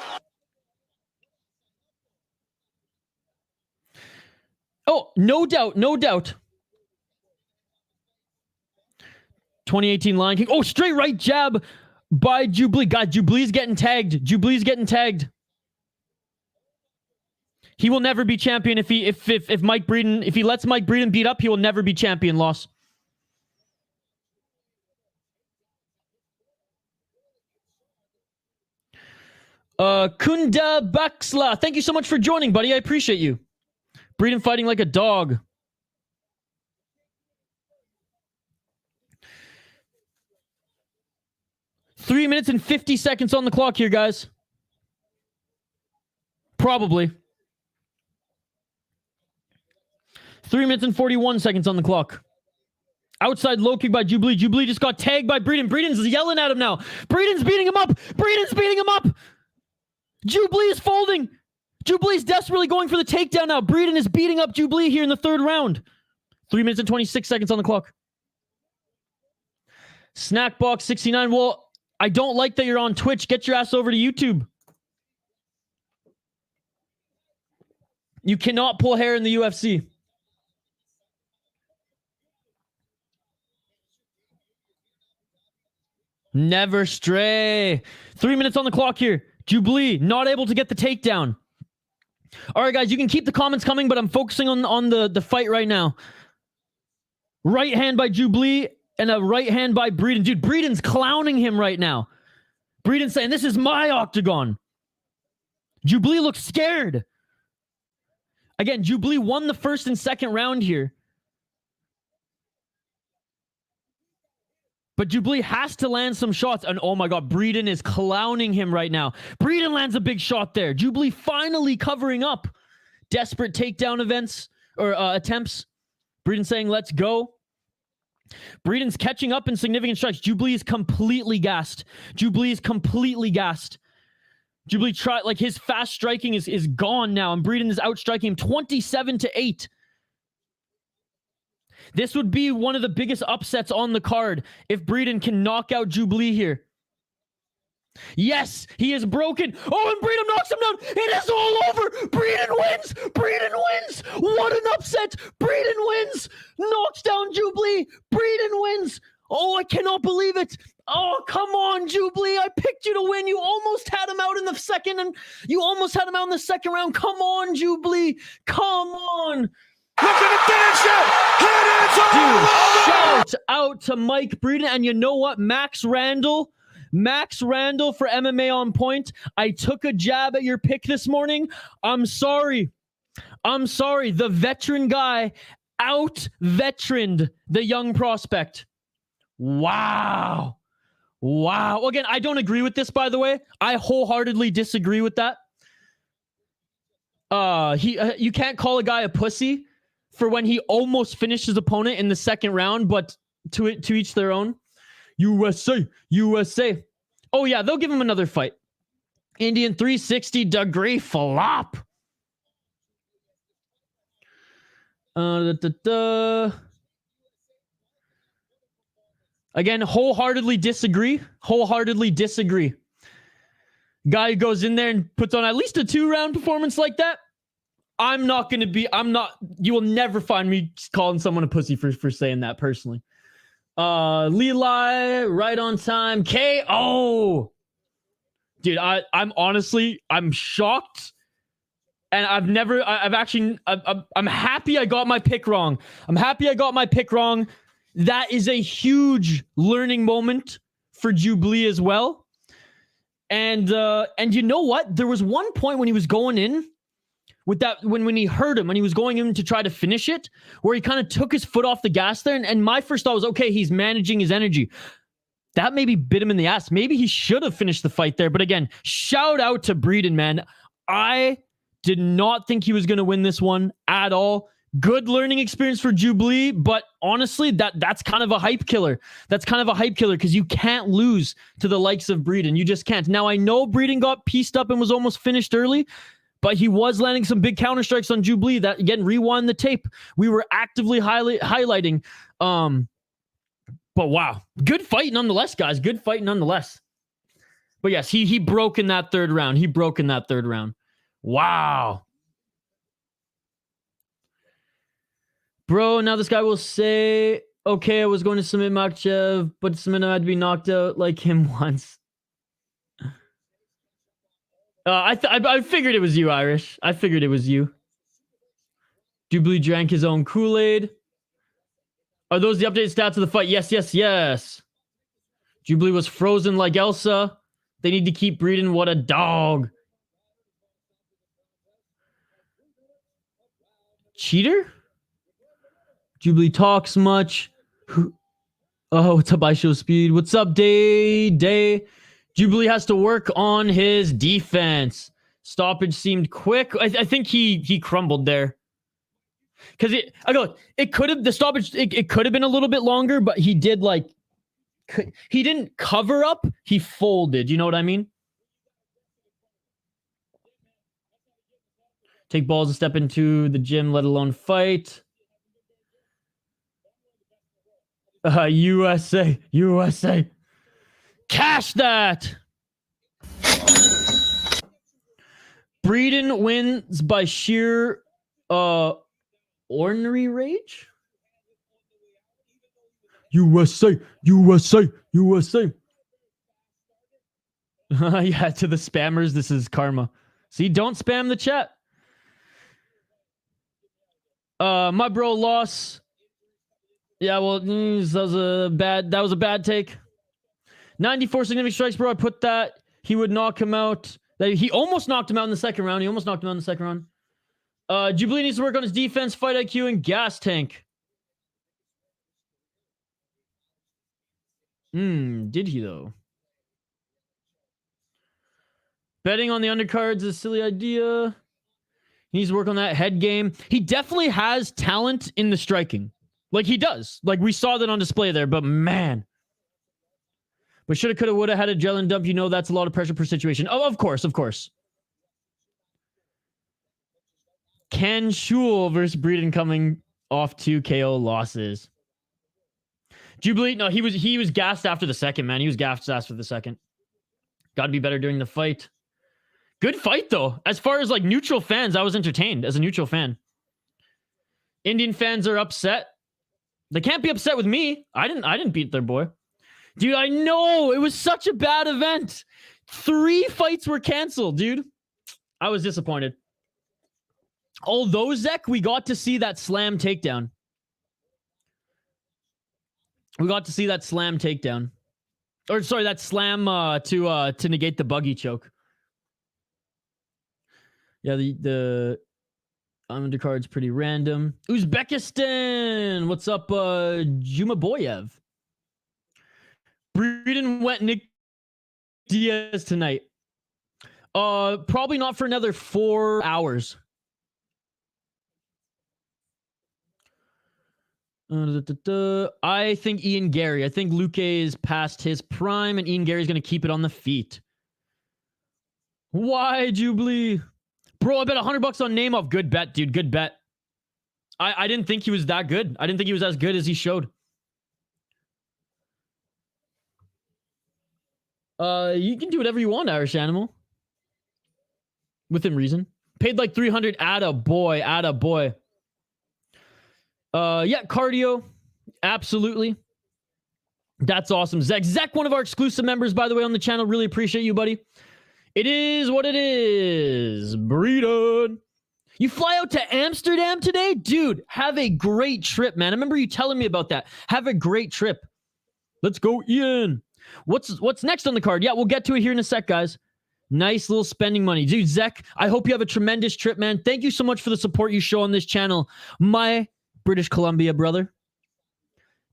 Oh, no doubt. 2018 Lion King. Oh, straight right jab by Jubli. God, Jubli's getting tagged. He will never be champion if Mike Breeden, if he lets Mike Breeden beat up, he will never be champion. Loss. Kunda Baxla. Thank you so much for joining, buddy. I appreciate you. Breeden fighting like a dog. Three minutes and 50 seconds on the clock here, guys. Probably. 3 minutes and 41 seconds on the clock. Outside low kick by Jubli. Jubli just got tagged by Breeden. Breeden's yelling at him now. Breeden's beating him up. Jubli is folding. Jubli's desperately going for the takedown now. Breeden is beating up Jubli here in the third round. 3 minutes and 26 seconds on the clock. Snackbox69. Well, I don't like that you're on Twitch. Get your ass over to YouTube. You cannot pull hair in the UFC. Never stray. 3 minutes on the clock here. Jubli not able to get the takedown. All right, guys, you can keep the comments coming, but I'm focusing on the fight right now. Right hand by Jubli and a right hand by Breeden. Dude, Breeden's clowning him right now. Breeden's saying, this is my octagon. Jubli looks scared. Again, Jubli won the first and second round here. But Jubli has to land some shots. And oh my God, Breeden is clowning him right now. Breeden lands a big shot there. Jubli finally covering up. Desperate takedown attempts. Breeden saying, let's go. Breeden's catching up in significant strikes. Jubli is completely gassed. Jubli tried, like, his fast striking is gone now. And Breeden is outstriking him 27-8. This would be one of the biggest upsets on the card if Breeden can knock out Jubli here. Yes, he is broken. Oh, and Breeden knocks him down. It is all over. Breeden wins. What an upset. Breeden wins. Knocks down Jubli. Breeden wins. Oh, I cannot believe it. Oh, come on, Jubli. I picked you to win. You almost had him out in the second, and you almost had him out in the second round. Come on, Jubli. Come on. Look at the finish it! Dude, shout out to Mike Breeden. And you know what? Max Randall Max Randall for MMA on Point. I took a jab at your pick this morning. I'm sorry. The veteran guy out-veteraned the young prospect. Wow. Again, I don't agree with this, by the way. I wholeheartedly disagree with that. You can't call a guy a pussy for when he almost finished his opponent in the second round, but to each their own. USA. Oh yeah, they'll give him another fight. Indian 360-degree flop. Again, wholeheartedly disagree. Guy goes in there and puts on at least a 2-round performance like that. You will never find me calling someone a pussy for saying that personally. Leli, right on time. KO. Dude, I'm shocked. And I'm happy I got my pick wrong. That is a huge learning moment for Jubli as well. And you know what? There was one point when he was going in with that, when he heard him, when he was going in to try to finish it, where he kind of took his foot off the gas there. And my first thought was, okay, he's managing his energy. That maybe bit him in the ass. Maybe he should have finished the fight there. But again, shout out to Breeden, man. I did not think he was going to win this one at all. Good learning experience for Jubli, but honestly, that's kind of a hype killer. Because you can't lose to the likes of Breeden. You just can't. Now, I know Breeden got pieced up and was almost finished early, but he was landing some big counter strikes on Jubli. That, again, rewind the tape. We were actively highlighting. But wow, good fight nonetheless, guys. Good fight nonetheless. But yes, he broke in that third round. Wow. Bro, now this guy will say, okay, I was going to submit Makhachev, but submit had to be knocked out like him once. I figured it was you, Irish. I figured it was you. Jubli drank his own Kool-Aid. Are those the updated stats of the fight? Yes. Jubli was frozen like Elsa. They need to keep Breeden. What a dog. Cheater? Jubli talks much. Oh, what's up, I show speed? What's up, Day? Jubli has to work on his defense. Stoppage seemed quick. I think he crumbled there. Because it could have, the stoppage, it could have been a little bit longer, but he did he didn't cover up, he folded. You know what I mean? Take balls and step into the gym, let alone fight. USA. Cash that! Breeden wins by sheer ordinary rage? USA. Yeah, to the spammers, this is karma. See, don't spam the chat. My bro lost. Yeah, well, that was a bad take. 94 significant strikes, bro. I put that. He would knock him out. He almost knocked him out in the second round. Jubli needs to work on his defense, fight IQ, and gas tank. Did he, though? Betting on the undercards is a silly idea. He needs to work on that head game. He definitely has talent in the striking. Like, he does. Like, we saw that on display there, but man. But shoulda, coulda, woulda, had a gel and dump. You know that's a lot of pressure per situation. Oh, of course. Ken Shul versus Breeden coming off 2 KO losses. Jubli, no, he was gassed after the second, man. He was gassed after the second. Got to be better during the fight. Good fight, though. As far as, like, neutral fans, I was entertained as a neutral fan. Indian fans are upset. They can't be upset with me. I didn't beat their boy. Dude, I know. It was such a bad event. 3 fights were canceled, dude. I was disappointed. Although, Zek, we got to see that slam takedown. Or sorry, that slam to negate the buggy choke. Yeah, the undercard's pretty random. Uzbekistan, what's up, Jumaboyev? Breeden went Nick Diaz tonight. Probably not for another 4 hours. I think Ian Gary. I think Luque is past his prime, and Ian Gary's going to keep it on the feet. Why, Jubli? Bro, I bet $100 on Nameoff. Good bet, dude. Good bet. I didn't think he was that good. I didn't think he was as good as he showed. You can do whatever you want, Irish Animal. Within reason. Paid like 300. Atta boy. Atta boy. Yeah, cardio. Absolutely. That's awesome. Zek, one of our exclusive members, by the way, on the channel. Really appreciate you, buddy. It is what it is. Breeden. You fly out to Amsterdam today? Dude, have a great trip, man. I remember you telling me about that. Have a great trip. Let's go, Ian. What's next on the card? Yeah, we'll get to it here in a sec, guys. Nice little spending money. Dude, Zek, I hope you have a tremendous trip, man. Thank you so much for the support you show on this channel. My British Columbia brother.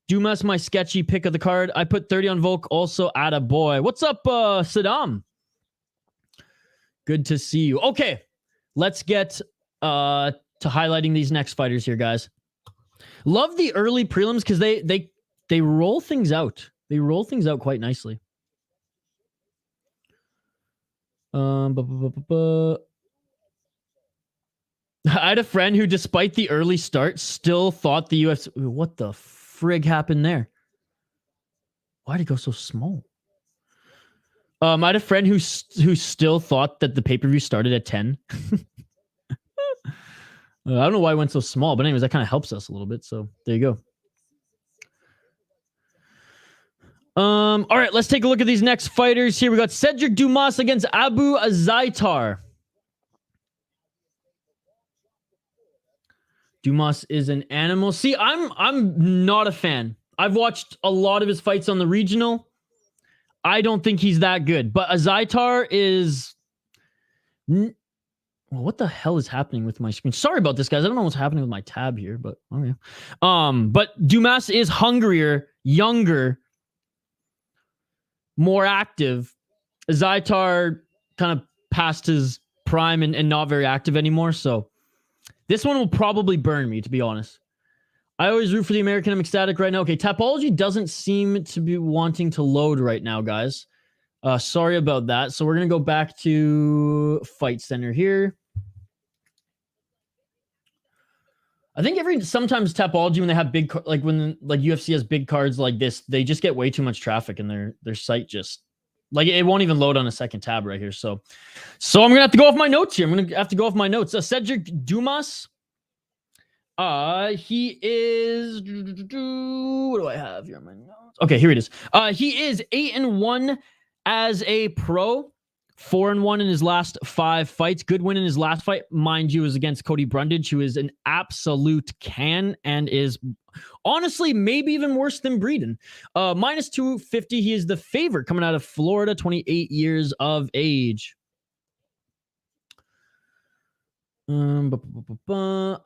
Dumas, my sketchy pick of the card. I put 30 on Volk, also atta boy. What's up, Saddam? Good to see you. Okay, let's get to highlighting these next fighters here, guys. Love the early prelims because they roll things out. They roll things out quite nicely. I had a friend who, despite the early start, still thought the UFC... What the frig happened there? Why'd it go so small? I had a friend who still thought that the pay-per-view started at 10. I don't know why it went so small, but anyways, that kind of helps us a little bit. So there you go. All right, let's take a look at these next fighters here. We got Cedric Dumas against Abu Azaitar. Dumas is an animal. See, I'm not a fan. I've watched a lot of his fights on the regional. I don't think he's that good. But Azaitar is... Well, what the hell is happening with my screen? Sorry about this, guys. I don't know what's happening with my tab here, but okay. But Dumas is hungrier, younger, more active. Azaitar kind of past his prime and not very active anymore. So this one will probably burn me, to be honest. I always root for the American. I'm ecstatic right now. Okay, Tapology doesn't seem to be wanting to load right now, guys. Sorry about that. So we're going to go back to Fight Center here. I think sometimes Tapology, when they have big, like when like UFC has big cards like this, they just get way too much traffic and their site just, like, it won't even load on a second tab right here. So I'm going to have to go off my notes here. I'm going to have to go off my notes. Cedric Dumas. He is, what do I have here on my notes? Okay, here it is. He is 8-1 as a pro, 4-1 in his last 5 fights. Good win in his last fight, mind you, is against Cody Brundage, who is an absolute can and is honestly maybe even worse than Breeden. Minus 250. He is the favorite coming out of Florida, 28 years of age.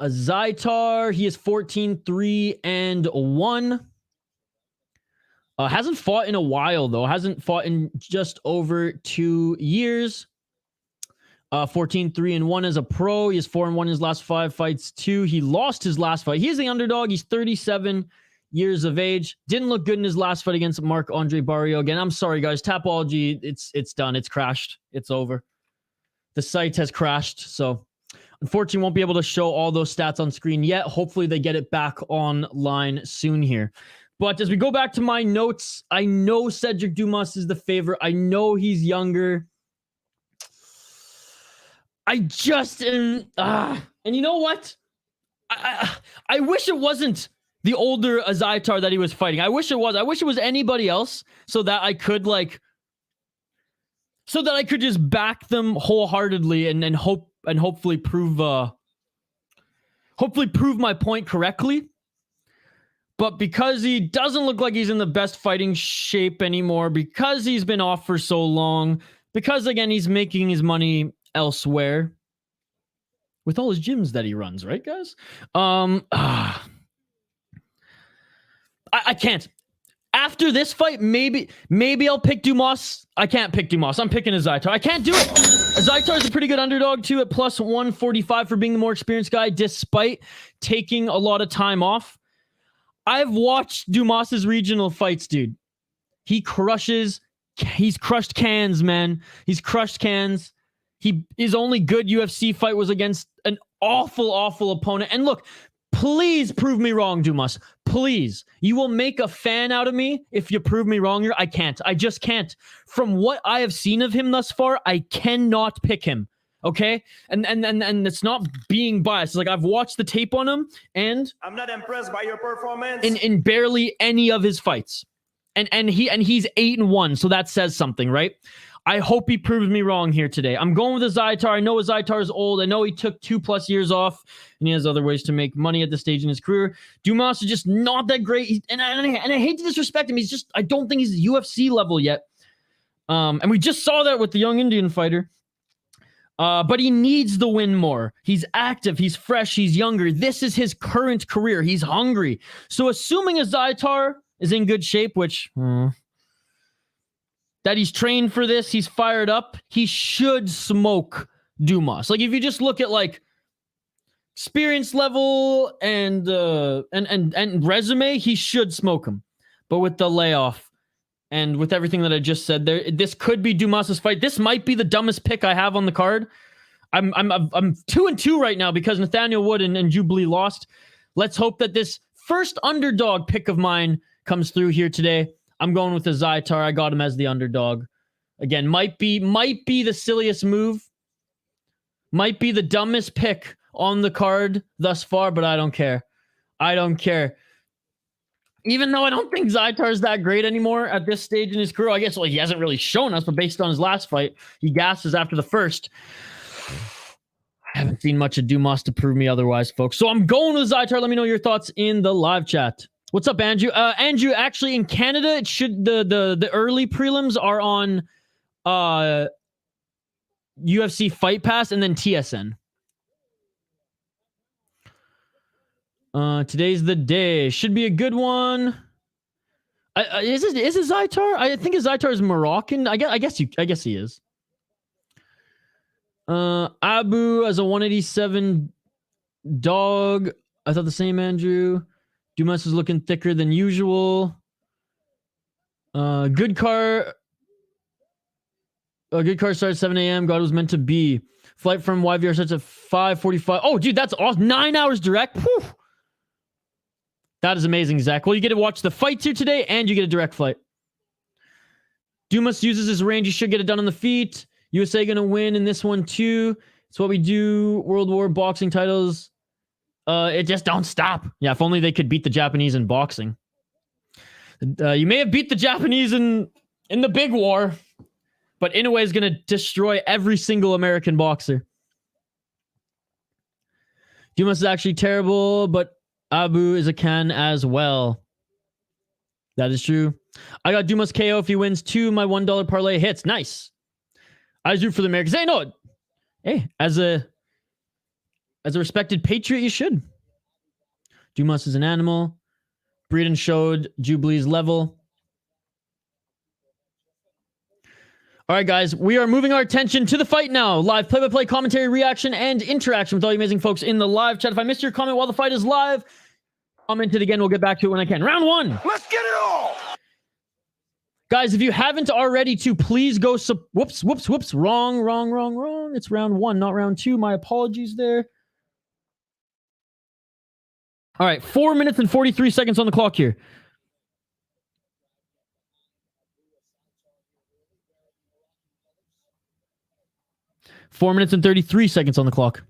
Azaitar, he is 14-3-1. Hasn't fought in a while, though. Hasn't fought in just over 2 years. 14-3-1 as a pro. He is 4-1 in his last 5 fights, too. He lost his last fight. He is the underdog. He's 37 years of age. Didn't look good in his last fight against Marc-Andre Barrio. Again, I'm sorry, guys. Tapology, it's done. It's crashed. It's over. The site has crashed, so... Unfortunately, won't be able to show all those stats on screen yet. Hopefully, they get it back online soon here. But as we go back to my notes, I know Cedric Dumas is the favorite. I know he's younger. I just am... and you know what? I wish it wasn't the older Azaitar that he was fighting. I wish it was. I wish it was anybody else so that I could, like... So that I could just back them wholeheartedly and hopefully prove my point correctly. But because he doesn't look like he's in the best fighting shape anymore, because he's been off for so long, because, again, he's making his money elsewhere with all his gyms that he runs, right, guys? I can't. After this fight, maybe I'll pick Dumas. I can't pick Dumas. I'm picking a Zaitar. I can't do it. Zaitar is a pretty good underdog, too, at plus 145 for being the more experienced guy, despite taking a lot of time off. I've watched Dumas's regional fights, dude. He's crushed cans, man. He's crushed cans. His only good UFC fight was against an awful opponent. And look, please prove me wrong, Dumas. Please. You will make a fan out of me if you prove me wrong here. I can't. I just can't. From what I have seen of him thus far, I cannot pick him. Okay? And it's not being biased. It's like I've watched the tape on him, and I'm not impressed by your performance. In barely any of his fights. And he's 8-1, so that says something, right? I hope he proves me wrong here today. I'm going with a Zaitar. I know a Zaitar is old. I know he took 2+ years off, and he has other ways to make money at this stage in his career. Dumas is just not that great. And I hate to disrespect him. I don't think he's UFC level yet. And we just saw that with the young Indian fighter. But he needs the win more. He's active. He's fresh. He's younger. This is his current career. He's hungry. So assuming a Zaitar is in good shape, which... that he's trained for this, he's fired up, he should smoke Dumas. Like, if you just look at, like, experience level and resume, he should smoke him. But with the layoff and with everything that I just said there, this could be Dumas's fight. This might be the dumbest pick I have on the card. I'm 2-2 right now because Nathaniel Wood and Jubli lost. Let's hope that this first underdog pick of mine comes through here today. I'm going with the Zaitar. I got him as the underdog. Again, might be the silliest move. Might be the dumbest pick on the card thus far, but I don't care. I don't care. Even though I don't think Zaitar is that great anymore at this stage in his career. I guess, well, he hasn't really shown us, but based on his last fight, he gasses after the first. I haven't seen much of Dumas to prove me otherwise, folks. So I'm going with Zaitar. Let me know your thoughts in the live chat. What's up, Andrew? Andrew, actually, in Canada, it should the early prelims are on UFC Fight Pass and then TSN. Today's the day. Should be a good one. Is it Zaitar? I think Zaitar is Moroccan. I guess he is. Abu as a 187 dog. I thought the same, Andrew. Dumas is looking thicker than usual. Good car starts at 7 a.m. God was meant to be. Flight from YVR starts at 5:45. Oh, dude, that's awesome. 9 hours direct. Whew. That is amazing, Zach. Well, you get to watch the fights here today, and you get a direct flight. Dumas uses his range. He should get it done on the feet. USA going to win in this one, too. It's what we do. World War boxing titles. It just don't stop. Yeah, if only they could beat the Japanese in boxing. You may have beat the Japanese in the big war, but Inoue is going to destroy every single American boxer. Dumas is actually terrible, but Abu is a can as well. That is true. I got Dumas KO if he wins 2. My $1 parlay hits. Nice. I was root for the Americans. Hey, no. Hey, as a respected patriot, you should. Dumas is an animal. Breeden showed Jubilee's level. All right, guys, we are moving our attention to the fight now. Live play-by-play commentary, reaction, and interaction with all you amazing folks in the live chat. If I missed your comment while the fight is live, comment it again. We'll get back to it when I can. Round 1. Let's get it all. Guys, if you haven't already, please go... Whoops. Wrong. It's round 1, not round 2. My apologies there. All right, 4 minutes and 43 seconds on the clock here. Four minutes and 33 seconds on the clock.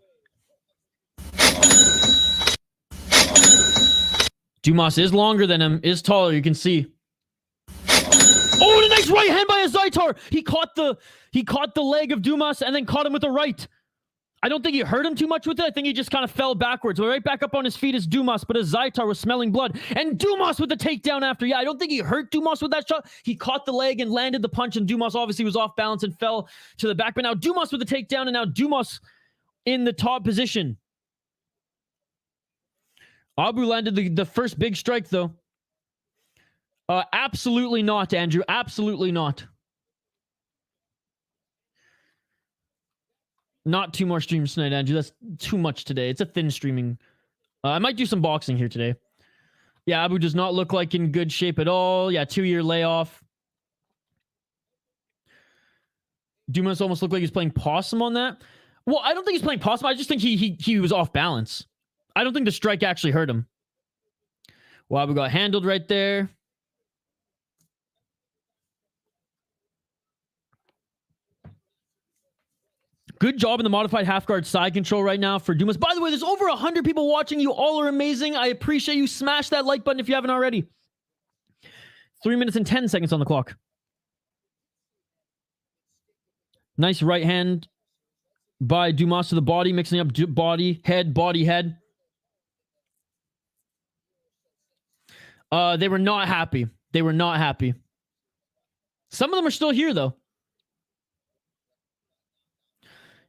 Dumas is longer than him, is taller, you can see. Oh, and a nice right hand by a Zaitar. He caught the leg of Dumas and then caught him with a right. I don't think he hurt him too much with it. I think he just kind of fell backwards. Right back up on his feet is Dumas, but as Zaitar was smelling blood. And Dumas with the takedown after. Yeah, I don't think he hurt Dumas with that shot. He caught the leg and landed the punch, and Dumas obviously was off balance and fell to the back. But now Dumas with the takedown, and now Dumas in the top position. Abu landed the first big strike, though. Absolutely not, Andrew. Absolutely not. Not 2 more streams tonight, Andrew. That's too much today. It's a thin streaming. I might do some boxing here today. Yeah, Abu does not look like in good shape at all. Yeah, 2-year layoff. Dumas almost looked like he's playing possum on that. Well, I don't think he's playing possum. I just think he was off balance. I don't think the strike actually hurt him. Well, Abu got handled right there. Good job in the modified half guard side control right now for Dumas. By the way, there's over 100 people watching. You all are amazing. I appreciate you. Smash that like button if you haven't already. 3 minutes and 10 seconds on the clock. Nice right hand by Dumas to the body, mixing up body, head, body, head. They were not happy. They were not happy. Some of them are still here, though.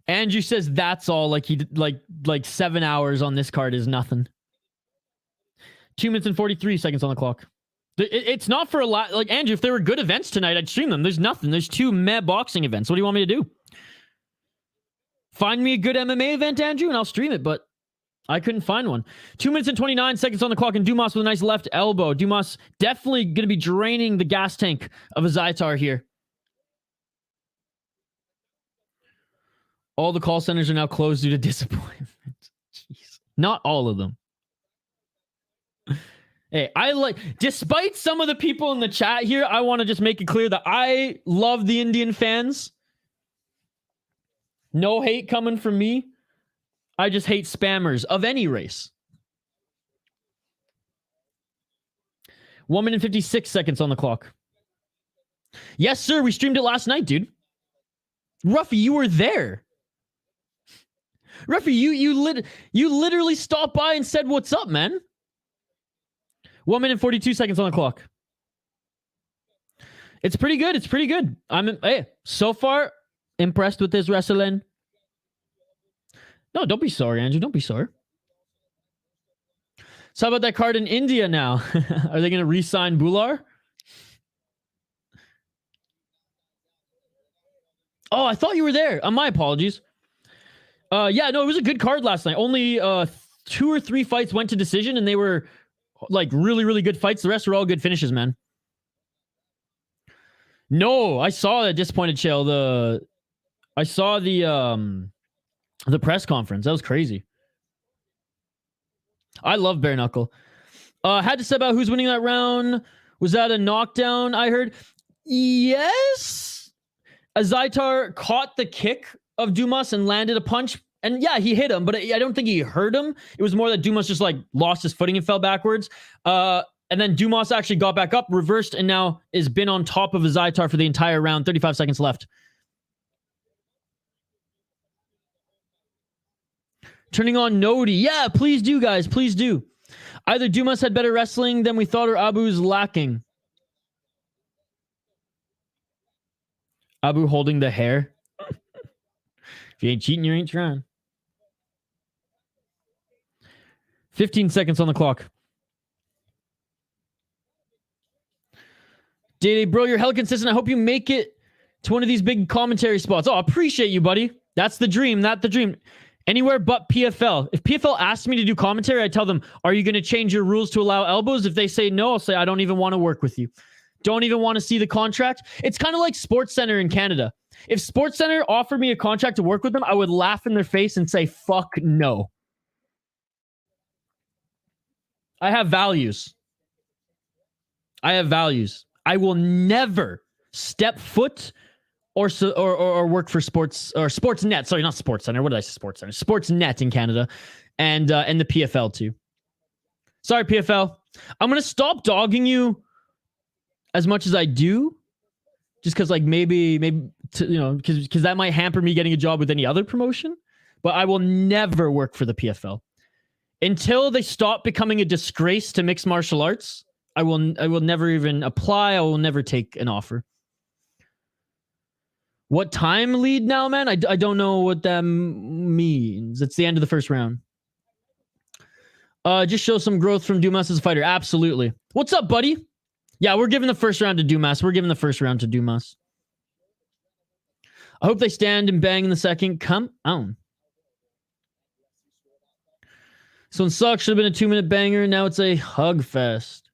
Andrew says that's all. Like he did, like 7 hours on this card is nothing. 2 minutes and 43 seconds on the clock. It's not for a lot. Like, Andrew, if there were good events tonight, I'd stream them. There's nothing. There's 2 meh boxing events. What do you want me to do? Find me a good MMA event, Andrew, and I'll stream it, but I couldn't find one. 2 minutes and 29 seconds on the clock, and Dumas with a nice left elbow. Dumas definitely going to be draining the gas tank of a Zaitar here. All the call centers are now closed due to disappointment. Jeez. Not all of them. Hey, despite some of the people in the chat here, I want to just make it clear that I love the Indian fans. No hate coming from me. I just hate spammers of any race. 1 minute and 56 seconds on the clock. Yes, sir. We streamed it last night, dude. Ruffy, you were there. Ruffy, you literally stopped by and said, "What's up, man?" 1 minute and 42 seconds on the clock. It's pretty good. It's pretty good. Hey, so far, impressed with this wrestling. No, don't be sorry, Andrew. Don't be sorry. So how about that card in India now? Are they going to re-sign Bular? Oh, I thought you were there. My apologies. Yeah, no, it was a good card last night. Only 2 or 3 fights went to decision, and they were like really, really good fights. The rest were all good finishes, man. No, I saw that disappointed chill. I saw the press conference. That was crazy. I love bare knuckle. Had to say about who's winning that round. Was that a knockdown? I heard. Yes. Zaitar caught the kick of Dumas and landed a punch. And yeah, he hit him, but I don't think he hurt him. It was more that Dumas just like lost his footing and fell backwards. And then Dumas actually got back up, reversed, and now has been on top of Zaitar for the entire round. 35 seconds left. Turning on Nodi. Yeah, please do, guys. Please do. Either Dumas had better wrestling than we thought, or Abu's lacking. Abu holding the hair. If you ain't cheating, you ain't trying. 15 seconds on the clock. Day, bro, you're hella consistent. I hope you make it to one of these big commentary spots. Oh, I appreciate you, buddy. That's the dream. Not the dream. Anywhere but PFL. If PFL asks me to do commentary, I tell them, are you going to change your rules to allow elbows? If they say no, I'll say, I don't even want to work with you. Don't even want to see the contract. It's kind of like SportsCenter in Canada. If SportsCenter offered me a contract to work with them, I would laugh in their face and say, fuck no. I have values. I have values. I will never step foot or work for sports or Sportsnet. Sorry, not SportsCenter. What did I say? SportsCenter. Sportsnet in Canada, and the PFL too. Sorry, PFL. I'm gonna stop dogging you as much as I do, just because like maybe because that might hamper me getting a job with any other promotion. but I will never work for the PFL. Until they stop becoming a disgrace to mixed martial arts, I will never even apply. I will never take an offer. What time lead now, man? I don't know what that means. It's the end of the first round. Just show some growth from Dumas as a fighter. Absolutely. What's up, buddy? Yeah, we're giving the first round to Dumas. We're giving the first round to Dumas. I hope they stand and bang in the second. Come on. This one sucks. Should have been a 2-minute banger. Now it's a hug fest.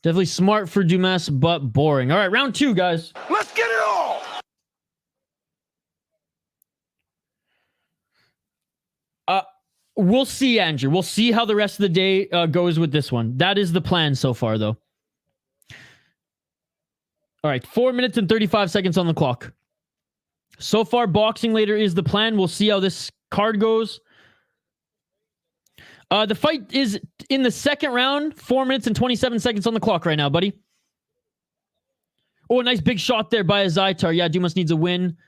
Definitely smart for Dumas, but boring. All right, round 2, guys. Let's get it all! We'll see, Andrew. We'll see how the rest of the day goes with this one. That is the plan so far, though. All right, 4 minutes and 35 seconds on the clock. So far, boxing later is the plan. We'll see how this card goes. The fight is in the second round. 4 minutes and 27 seconds on the clock right now, buddy. Oh, a nice big shot there by a Zaitar. Yeah, Dumas needs a win.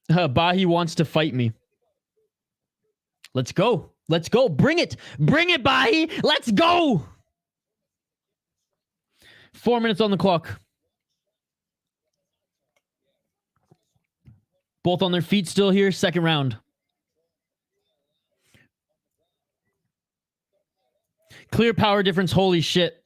Bahi wants to fight me. Let's go. Let's go. Bring it. Bring it, Bahi. Let's go. 4 minutes on the clock. Both on their feet still here. Second round. Clear power difference. Holy shit.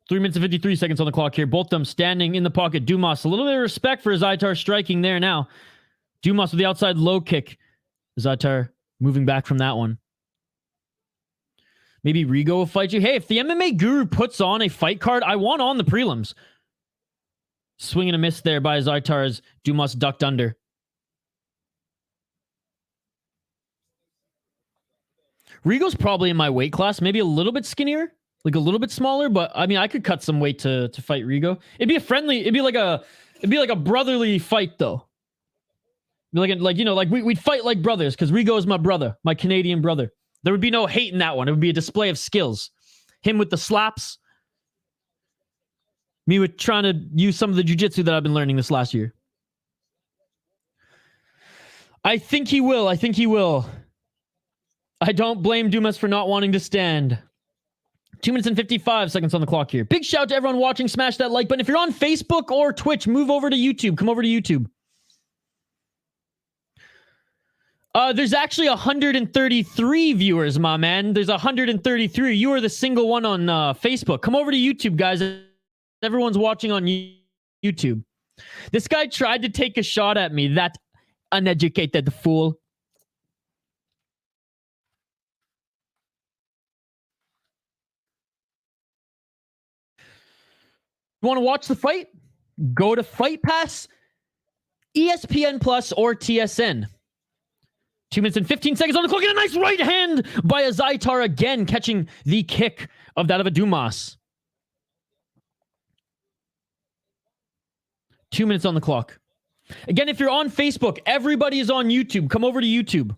3 minutes and 53 seconds on the clock here. Both of them standing in the pocket. Dumas, a little bit of respect for Zaitar striking there now. Dumas with the outside low kick. Zaitar moving back from that one. Maybe Rigo will fight you. Hey, if the MMA Guru puts on a fight card, I want on the prelims. Swing and a miss there by Zaitar as Dumas ducked under. Rigo's probably in my weight class, maybe a little bit skinnier, like a little bit smaller, but I mean, I could cut some weight to fight Rigo. It'd be a friendly, it'd be like a brotherly fight though. Like we'd fight like brothers because Rigo is my brother, my Canadian brother. There would be no hate in that one. It would be a display of skills. Him with the slaps. Me with trying to use some of the jiu-jitsu that I've been learning this last year. I think he will. I think he will. I don't blame Dumas for not wanting to stand. 2 minutes and 55 seconds on the clock here. Big shout to everyone watching. Smash that like button. If you're on Facebook or Twitch, move over to YouTube. Come over to YouTube. There's actually 133 viewers, my man. There's 133. You are the single one on Facebook. Come over to YouTube, guys. Everyone's watching on YouTube. This guy tried to take a shot at me. That uneducated fool. You want to watch the fight? Go to Fight Pass, ESPN Plus, or TSN. 2 minutes and 15 seconds on the clock. And a nice right hand by a Zaitar again, catching the kick of that of a Dumas. 2 minutes on the clock. Again, if you're on Facebook, everybody is on YouTube. Come over to YouTube.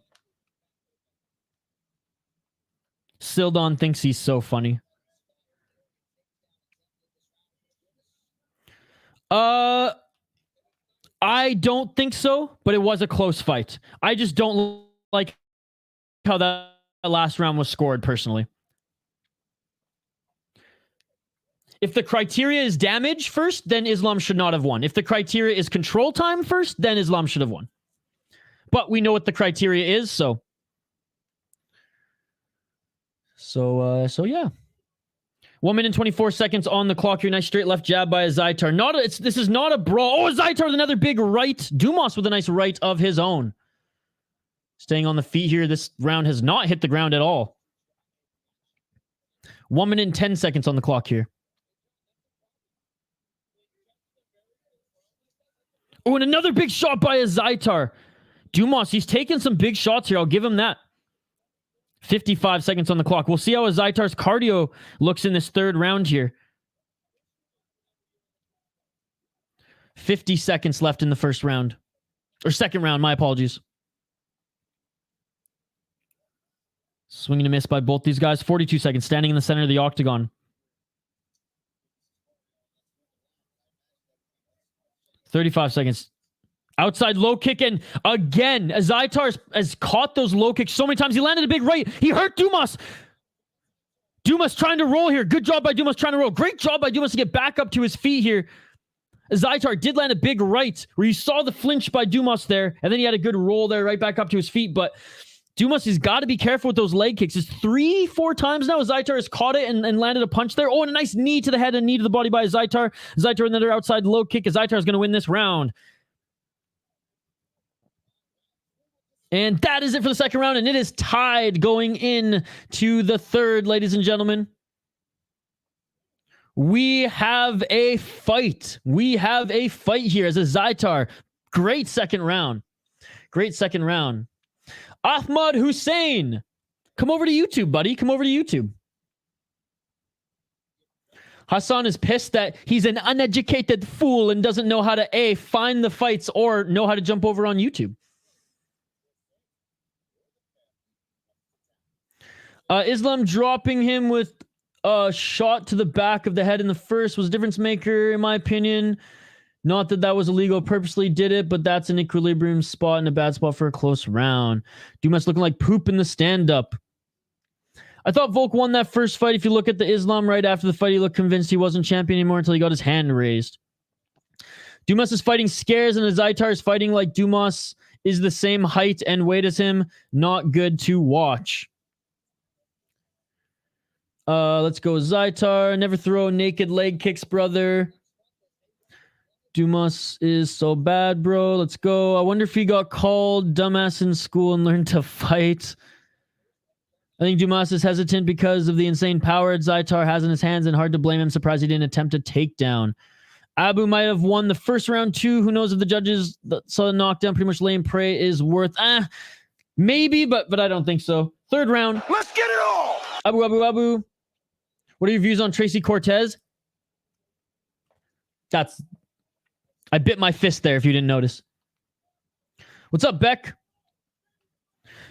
Sildon thinks he's so funny. I don't think so, but it was a close fight. I just don't like how that last round was scored, personally. If the criteria is damage first, then Islam should not have won. If the criteria is control time first, then Islam should have won. But we know what the criteria is, so yeah. 1 minute and 24 seconds on the clock here. Nice straight left jab by a Zaitar. This is not a brawl. Oh, a Zaitar with another big right. Dumas with a nice right of his own. Staying on the feet here. This round has not hit the ground at all. 1 minute and 10 seconds on the clock here. Oh, and another big shot by a Zaitar. Dumas, he's taking some big shots here. I'll give him that. 55 seconds on the clock. We'll see how Zaitar's cardio looks in this third round here. 50 seconds left in the first round. Or second round, my apologies. Swinging a miss by both these guys. 42 seconds, standing in the center of the octagon. 35 seconds. Outside low kick, and again, Zaitar has caught those low kicks so many times. He landed a big right. He hurt Dumas. Dumas trying to roll here. Good job by Dumas trying to roll. Great job by Dumas to get back up to his feet here. Zaitar did land a big right where you saw the flinch by Dumas there, and then he had a good roll there right back up to his feet. But Dumas has got to be careful with those leg kicks. It's 3-4 times now Zaitar has caught it and landed a punch there. Oh, and a nice knee to the head and knee to the body by Zaitar. Zaitar another outside low kick. Zaitar is going to win this round. And that is it for the second round, and it is tied going in to the third, ladies and gentlemen. We have a fight. We have a fight here as a Zaitar. Great second round. Great second round. Ahmad Hussein. Come over to YouTube, buddy. Come over to YouTube. Hassan is pissed that he's an uneducated fool and doesn't know how to A, find the fights or know how to jump over on YouTube. Islam dropping him with a shot to the back of the head in the first was a difference maker, in my opinion. Not that that was illegal, purposely did it, but that's an equilibrium spot and a bad spot for a close round. Dumas looking like poop in the stand-up. I thought Volk won that first fight. If you look at the Islam right after the fight, he looked convinced he wasn't champion anymore until he got his hand raised. Dumas is fighting scares, and Zaitar is fighting like Dumas is the same height and weight as him. Not good to watch. Let's go Zaitar. Never throw naked leg kicks, brother. Dumas is so bad, bro. Let's go. I wonder if he got called dumbass in school and learned to fight. I think Dumas is hesitant because of the insane power Zaitar has in his hands, and hard to blame him. Surprised he didn't attempt a takedown. Abu might have won the first round too. Who knows if the judges saw the knockdown? Pretty much lame prey is worth maybe, but I don't think so. Third round. Let's get it all. Abu. What are your views on Tracy Cortez? I bit my fist there if you didn't notice. What's up, Beck?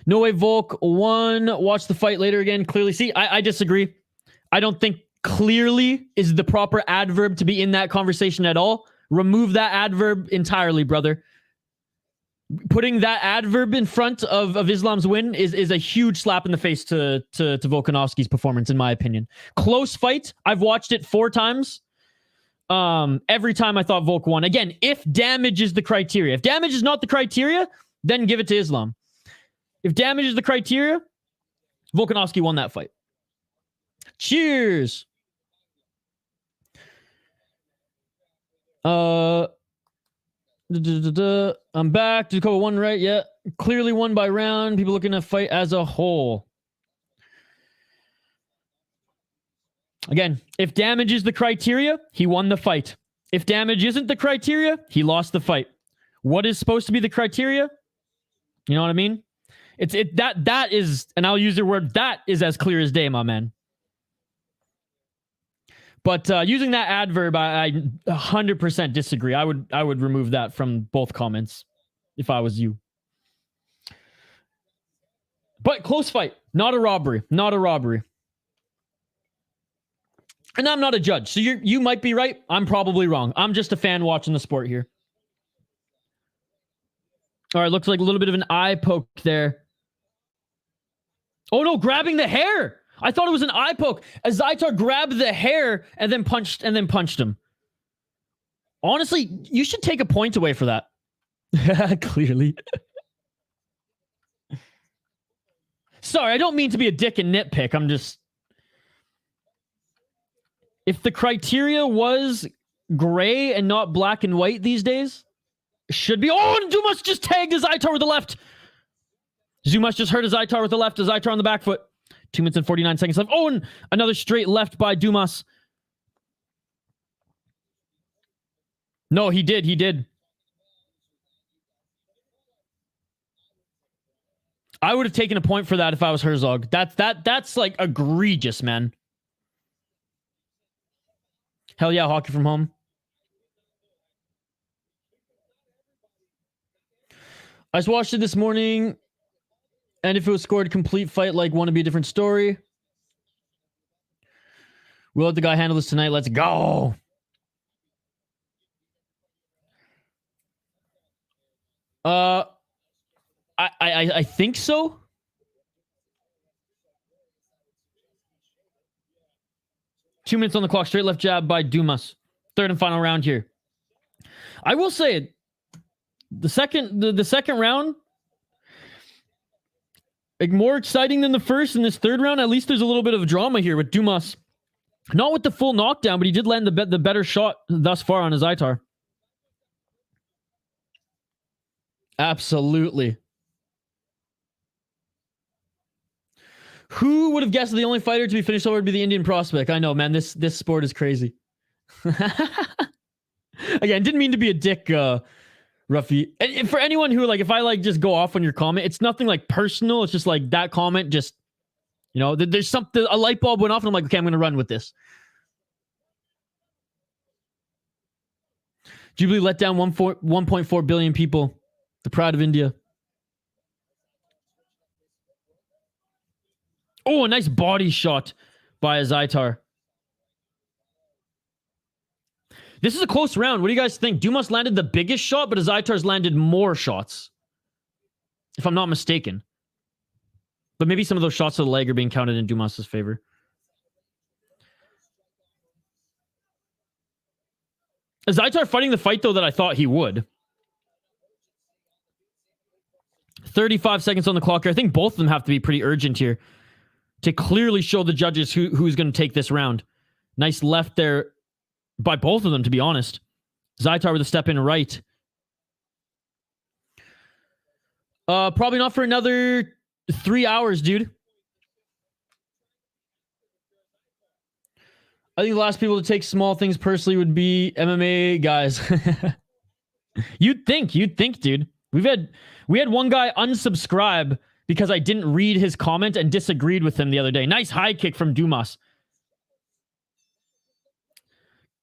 No way Volk won. Watch the fight later again. Clearly. See, I disagree. I don't think clearly is the proper adverb to be in that conversation at all. Remove that adverb entirely, brother. Putting that adverb in front of Islam's win is a huge slap in the face to Volkanovski's performance, in my opinion. Close fight. I've watched it 4 times. Every time I thought Volk won. Again, if damage is the criteria. If damage is not the criteria, then give it to Islam. If damage is the criteria, Volkanovski won that fight. Cheers. I'm back. Dudakova won, right? Yeah. Clearly won by round. People looking to fight as a whole. Again, if damage is the criteria, he won the fight. If damage isn't the criteria, he lost the fight. What is supposed to be the criteria? You know what I mean? That is, and I'll use the word, that is as clear as day, my man. But using that adverb, I 100% disagree. I would remove that from both comments if I was you. But close fight, not a robbery, not a robbery. And I'm not a judge, so you might be right. I'm probably wrong. I'm just a fan watching the sport here. All right, looks like a little bit of an eye poke there. Oh no, grabbing the hair. I thought it was an eye poke. Zaitar grabbed the hair and then punched him. Honestly, you should take a point away for that. Clearly. Sorry, I don't mean to be a dick and nitpick. I'm just... If the criteria was gray and not black and white these days, it should be... Oh, and Dumas just tagged Zaitar with the left. Dumas just hurt Zaitar with the left. Zaitar on the back foot. 2 minutes and 49 seconds left. Oh, and another straight left by Dumas. No, he did. I would have taken a point for that if I was Herzog. That's like egregious, man. Hell yeah, hockey from home. I just watched it this morning, and if it was scored complete fight, like, want to be a different story. We'll let the guy handle this tonight. Let's go. I think so. Two minutes on the clock. Straight left jab by Dumas. Third and final round here. I will say it. The second round, like, more exciting than the first. In this third round, at least there's a little bit of drama here with Dumas. Not with the full knockdown, but he did land the better shot thus far on his Zaitar. Absolutely. Who would have guessed the only fighter to be finished over would be the Indian prospect? I know, man. This sport is crazy. Again, didn't mean to be a dick, Ruffy. And for anyone who, like, if I, like, just go off on your comment, it's nothing, like, personal. It's just, like, that comment just, you know, there's something, a light bulb went off, and I'm like, okay, I'm going to run with this. Jubli let down 1.4 billion people. The pride of India. Oh, a nice body shot by a Zaitar. This is a close round. What do you guys think? Dumas landed the biggest shot, but Zaitar's landed more shots, if I'm not mistaken. But maybe some of those shots to the leg are being counted in Dumas' favor. Is Zaitar fighting the fight, though, that I thought he would? 35 seconds on the clock here. I think both of them have to be pretty urgent here to clearly show the judges who's going to take this round. Nice left there by both of them, to be honest. Zaitar with a step in right. Probably not for another 3 hours, dude. I think the last people to take small things personally would be MMA guys. You'd think, dude. We had one guy unsubscribe because I didn't read his comment and disagreed with him the other day. Nice high kick from Dumas.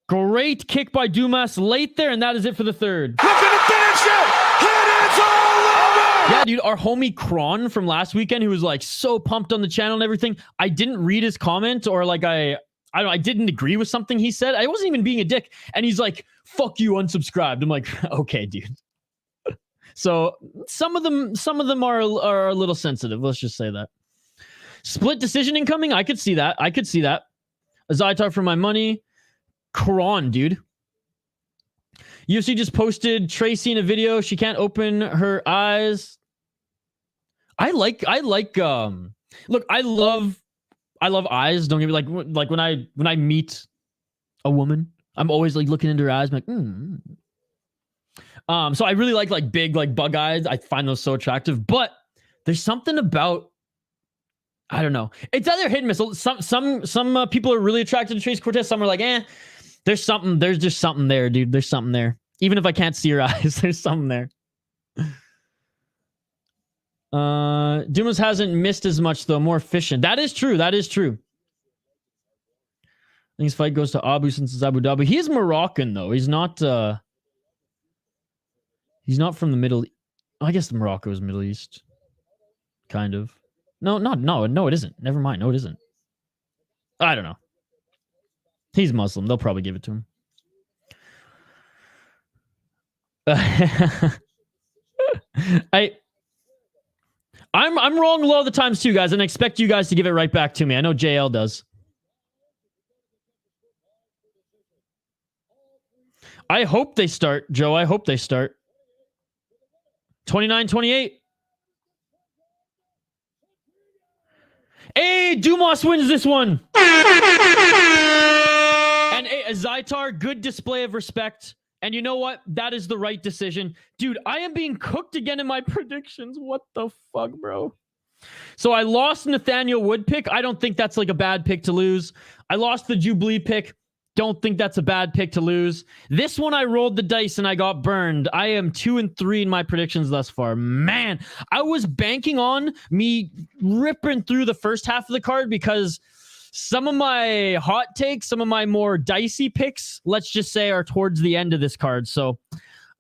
Great kick by Dumas late there, and that is it for the third. Looking to finish it! And it's all over! Yeah, dude, our homie Kron from last weekend, who was, like, so pumped on the channel and everything, I didn't read his comment, or, like, I don't know, I didn't agree with something he said. I wasn't even being a dick. And he's like, fuck you, unsubscribed. I'm like, okay, dude. So some of them are a little sensitive. Let's just say that. Split decision incoming. I could see that. A Zaitar for my money. Quran, dude. UFC just posted Tracy in a video. She can't open her eyes. I like look, I love eyes. Don't get me, like when I meet a woman, I'm always, like, looking into her eyes. I'm like, so I really like big, like, bug eyes. I find those so attractive. But there's something about, I don't know. It's either hit and miss. Some people are really attracted to Trace Cortez. Some are like, there's just something there, dude. There's something there. Even if I can't see her eyes, there's something there. Dumas hasn't missed as much, though. More efficient. That is true. I think his fight goes to Abu since it's Abu Dhabi. He is Moroccan, though. He's not from the Middle East. I guess Morocco is Middle East. Kind of. No, it isn't. Never mind. No, it isn't. I don't know. He's Muslim. They'll probably give it to him. I'm wrong a lot of the times too, guys, and I expect you guys to give it right back to me. I know JL does. I hope they start, Joe. I hope they start. 29-28. Hey, Dumas wins this one. And hey, Zaitar, good display of respect. And you know what? That is the right decision. Dude, I am being cooked again in my predictions. What the fuck, bro? So I lost Nathaniel Wood pick. I don't think that's like a bad pick to lose. I lost the Jubli pick. Don't think that's a bad pick to lose. This one I rolled the dice and I got burned. I am 2-3 in my predictions thus far. Man, I was banking on me ripping through the first half of the card because some of my hot takes, some of my more dicey picks, let's just say, are towards the end of this card. So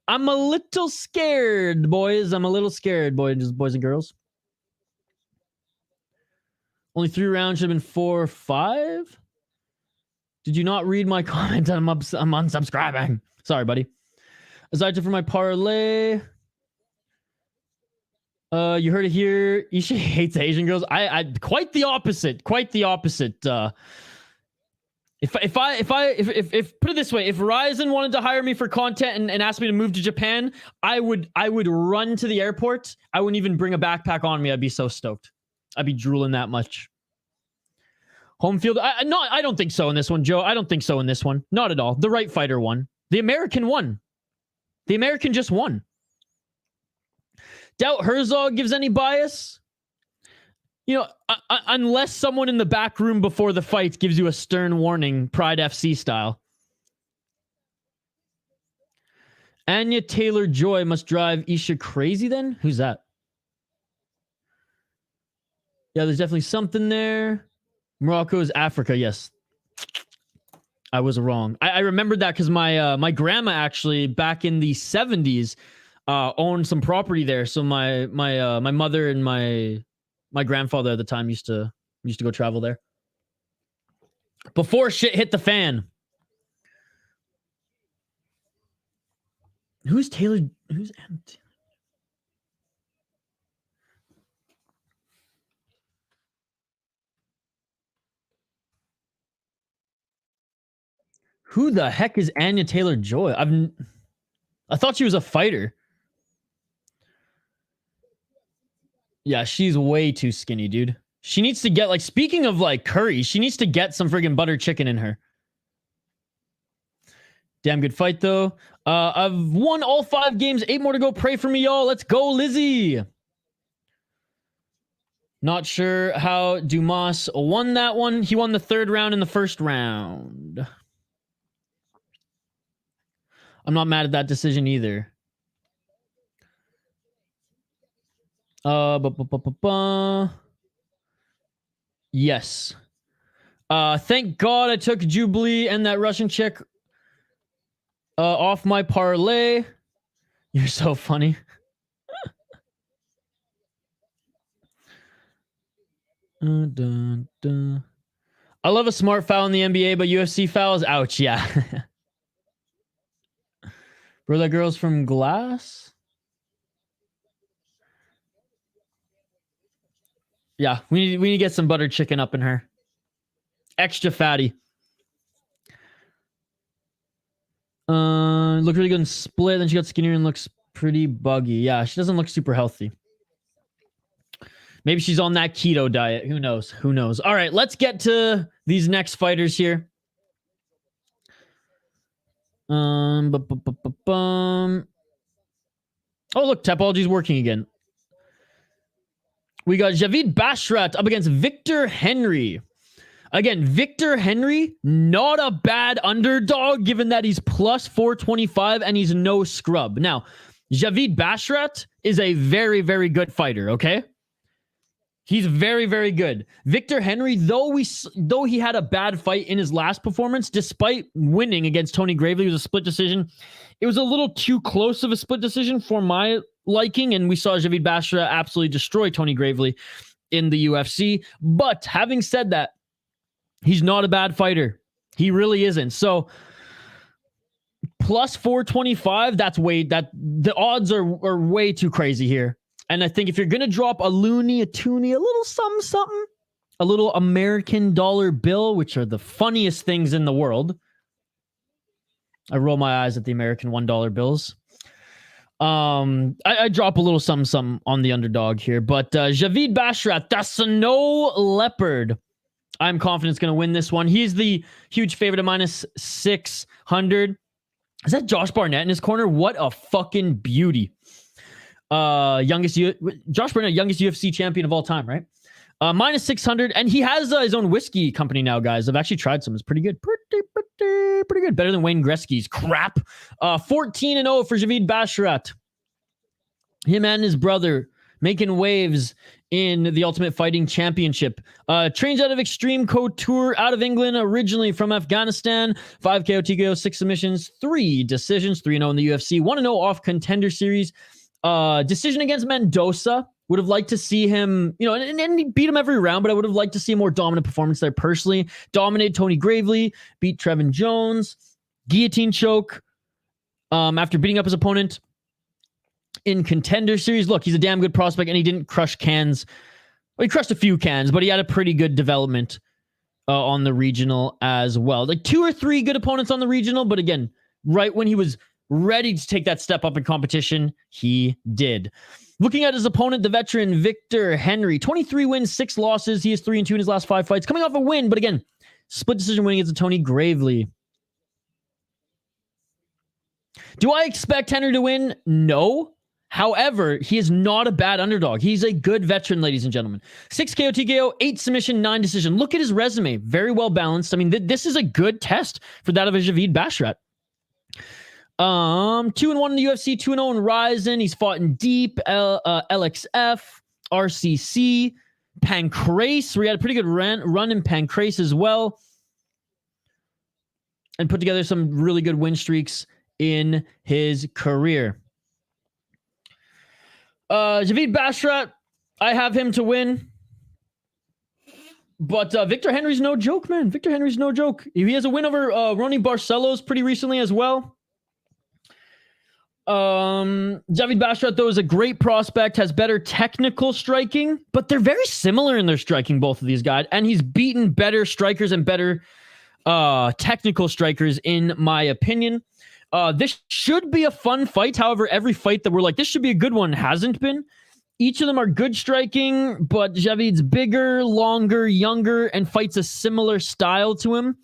I'm a little scared, boys. I'm a little scared, boys and girls. Only 3 rounds should have been 4 or 5. Did you not read my comment? I'm unsubscribing. Sorry, buddy. Aside for my parlay. You heard it here. Isha hates Asian girls. I quite the opposite. Quite the opposite. If put it this way, if Verizon wanted to hire me for content and asked me to move to Japan, I would run to the airport. I wouldn't even bring a backpack on me. I'd be so stoked. I'd be drooling that much. Home field. I don't think so in this one, Joe. I don't think so in this one. Not at all. The right fighter won. The American won. The American just won. Doubt Herzog gives any bias. You know, unless someone in the back room before the fight gives you a stern warning, Pride FC style. Anya Taylor-Joy must drive Isha crazy then? Who's that? Yeah, there's definitely something there. Morocco is Africa, yes. I was wrong. I remembered that because my grandma actually, back in the 70s, owned some property there. So my mother and my grandfather at the time used to go travel there. Before shit hit the fan. Who's Taylor? Who's Who the heck is Anya Taylor-Joy? I thought she was a fighter. Yeah, she's way too skinny, dude. She needs to get, like, speaking of, like, curry, she needs to get some friggin' butter chicken in her. Damn good fight, though. I've won all 5 games. 8 more to go. Pray for me, y'all. Let's go, Lizzie. Not sure how Dumas won that one. He won the 3rd round in the 1st round. I'm not mad at that decision either. Yes. Thank God I took Jubli and that Russian chick off my parlay. You're so funny. I love a smart foul in the NBA, but UFC fouls, ouch, yeah. Bro, that girl's from Glass? Yeah, we need to get some butter chicken up in her. Extra fatty. Looked really good in split. Then she got skinnier and looks pretty buggy. Yeah, she doesn't look super healthy. Maybe she's on that keto diet. Who knows? Who knows? All right, let's get to these next fighters here. Oh, look, Topology's working again. We got Javid Basharat up against Victor Henry. Again, Victor Henry, not a bad underdog, given that he's plus 425 and he's no scrub. Now, Javid Basharat is a very, very good fighter, okay? He's very, very good. Victor Henry, though he had a bad fight in his last performance, despite winning against Tony Gravely, it was a split decision. It was a little too close of a split decision for my liking, and we saw Javid Basharat absolutely destroy Tony Gravely in the UFC. But having said that, he's not a bad fighter. He really isn't. So plus 425, the odds are way too crazy here. And I think if you're going to drop a loony, a toonie, a little something, a little American dollar bill, which are the funniest things in the world. I roll my eyes at the American $1 bills. I drop a little something on the underdog here. But Javid Basharat, the Snow Leopard. I'm confident is going to win this one. He's the huge favorite at minus 600. Is that Josh Barnett in his corner? What a fucking beauty. Josh Barnett, youngest UFC champion of all time, right? Minus 600, and he has his own whiskey company now, guys. I've actually tried some. It's pretty good. Pretty good. Better than Wayne Gretzky's crap. 14-0 for Javid Basharat. Him and his brother making waves in the Ultimate Fighting Championship. Trains out of Extreme Couture out of England, originally from Afghanistan. 5 KO, TKO, 6 submissions, 3 decisions, 3-0 in the UFC, 1-0 off Contender Series. Decision against Mendoza. Would have liked to see him, and he beat him every round, but I would have liked to see a more dominant performance there personally. Dominated Tony Gravely, beat Trevin Jones, guillotine choke after beating up his opponent. in Contender Series. Look, he's a damn good prospect, and he didn't crush cans. Well, he crushed a few cans, but he had a pretty good development on the regional as well. Like 2 or 3 good opponents on the regional, but again, right when he was ready to take that step up in competition, he did. Looking at his opponent, the veteran Victor Henry, 23 wins, 6 losses. He is 3-2 in his last 5 fights, coming off a win, but again, split decision win against Tony Gravely. Do I expect Henry to win? No. However, he is not a bad underdog. He's a good veteran, ladies and gentlemen. 6 KO, TKO, 8 submission, 9 decision. Look at his resume. Very well balanced. I mean, this is a good test for that of a Javid Basharat. 2-1 in the UFC, 2-0 in Ryzen. He's fought in Deep, LXF, RCC, Pancrase, where he had a pretty good run in Pancrase as well. And put together some really good win streaks in his career. Javid Basharat, I have him to win. But Victor Henry's no joke, man. Victor Henry's no joke. He has a win over Ronnie Barcelos pretty recently as well. Javid Basharat, though, is a great prospect, has better technical striking, but they're very similar in their striking, both of these guys. And he's beaten better strikers and better technical strikers, in my opinion. This should be a fun fight. However, every fight that we're like, this should be a good one, hasn't been. Each of them are good striking, but Javid's bigger, longer, younger, and fights a similar style to him.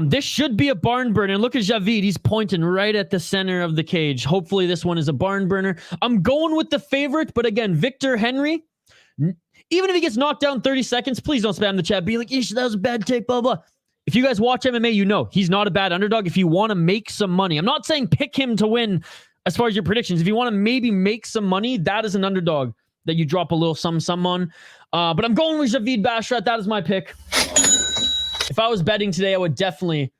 This should be a barn burner. And look at Javid. He's pointing right at the center of the cage. Hopefully this one is a barn burner. I'm going with the favorite, but again, Victor Henry, even if he gets knocked down 30 seconds, please don't spam the chat. Be like, Ish, that was a bad take, blah, blah. If you guys watch MMA, you know he's not a bad underdog. If you want to make some money, I'm not saying pick him to win as far as your predictions. If you want to maybe make some money, that is an underdog that you drop a little some on. But I'm going with Javid Basharat. That is my pick. If I was betting today, I would definitely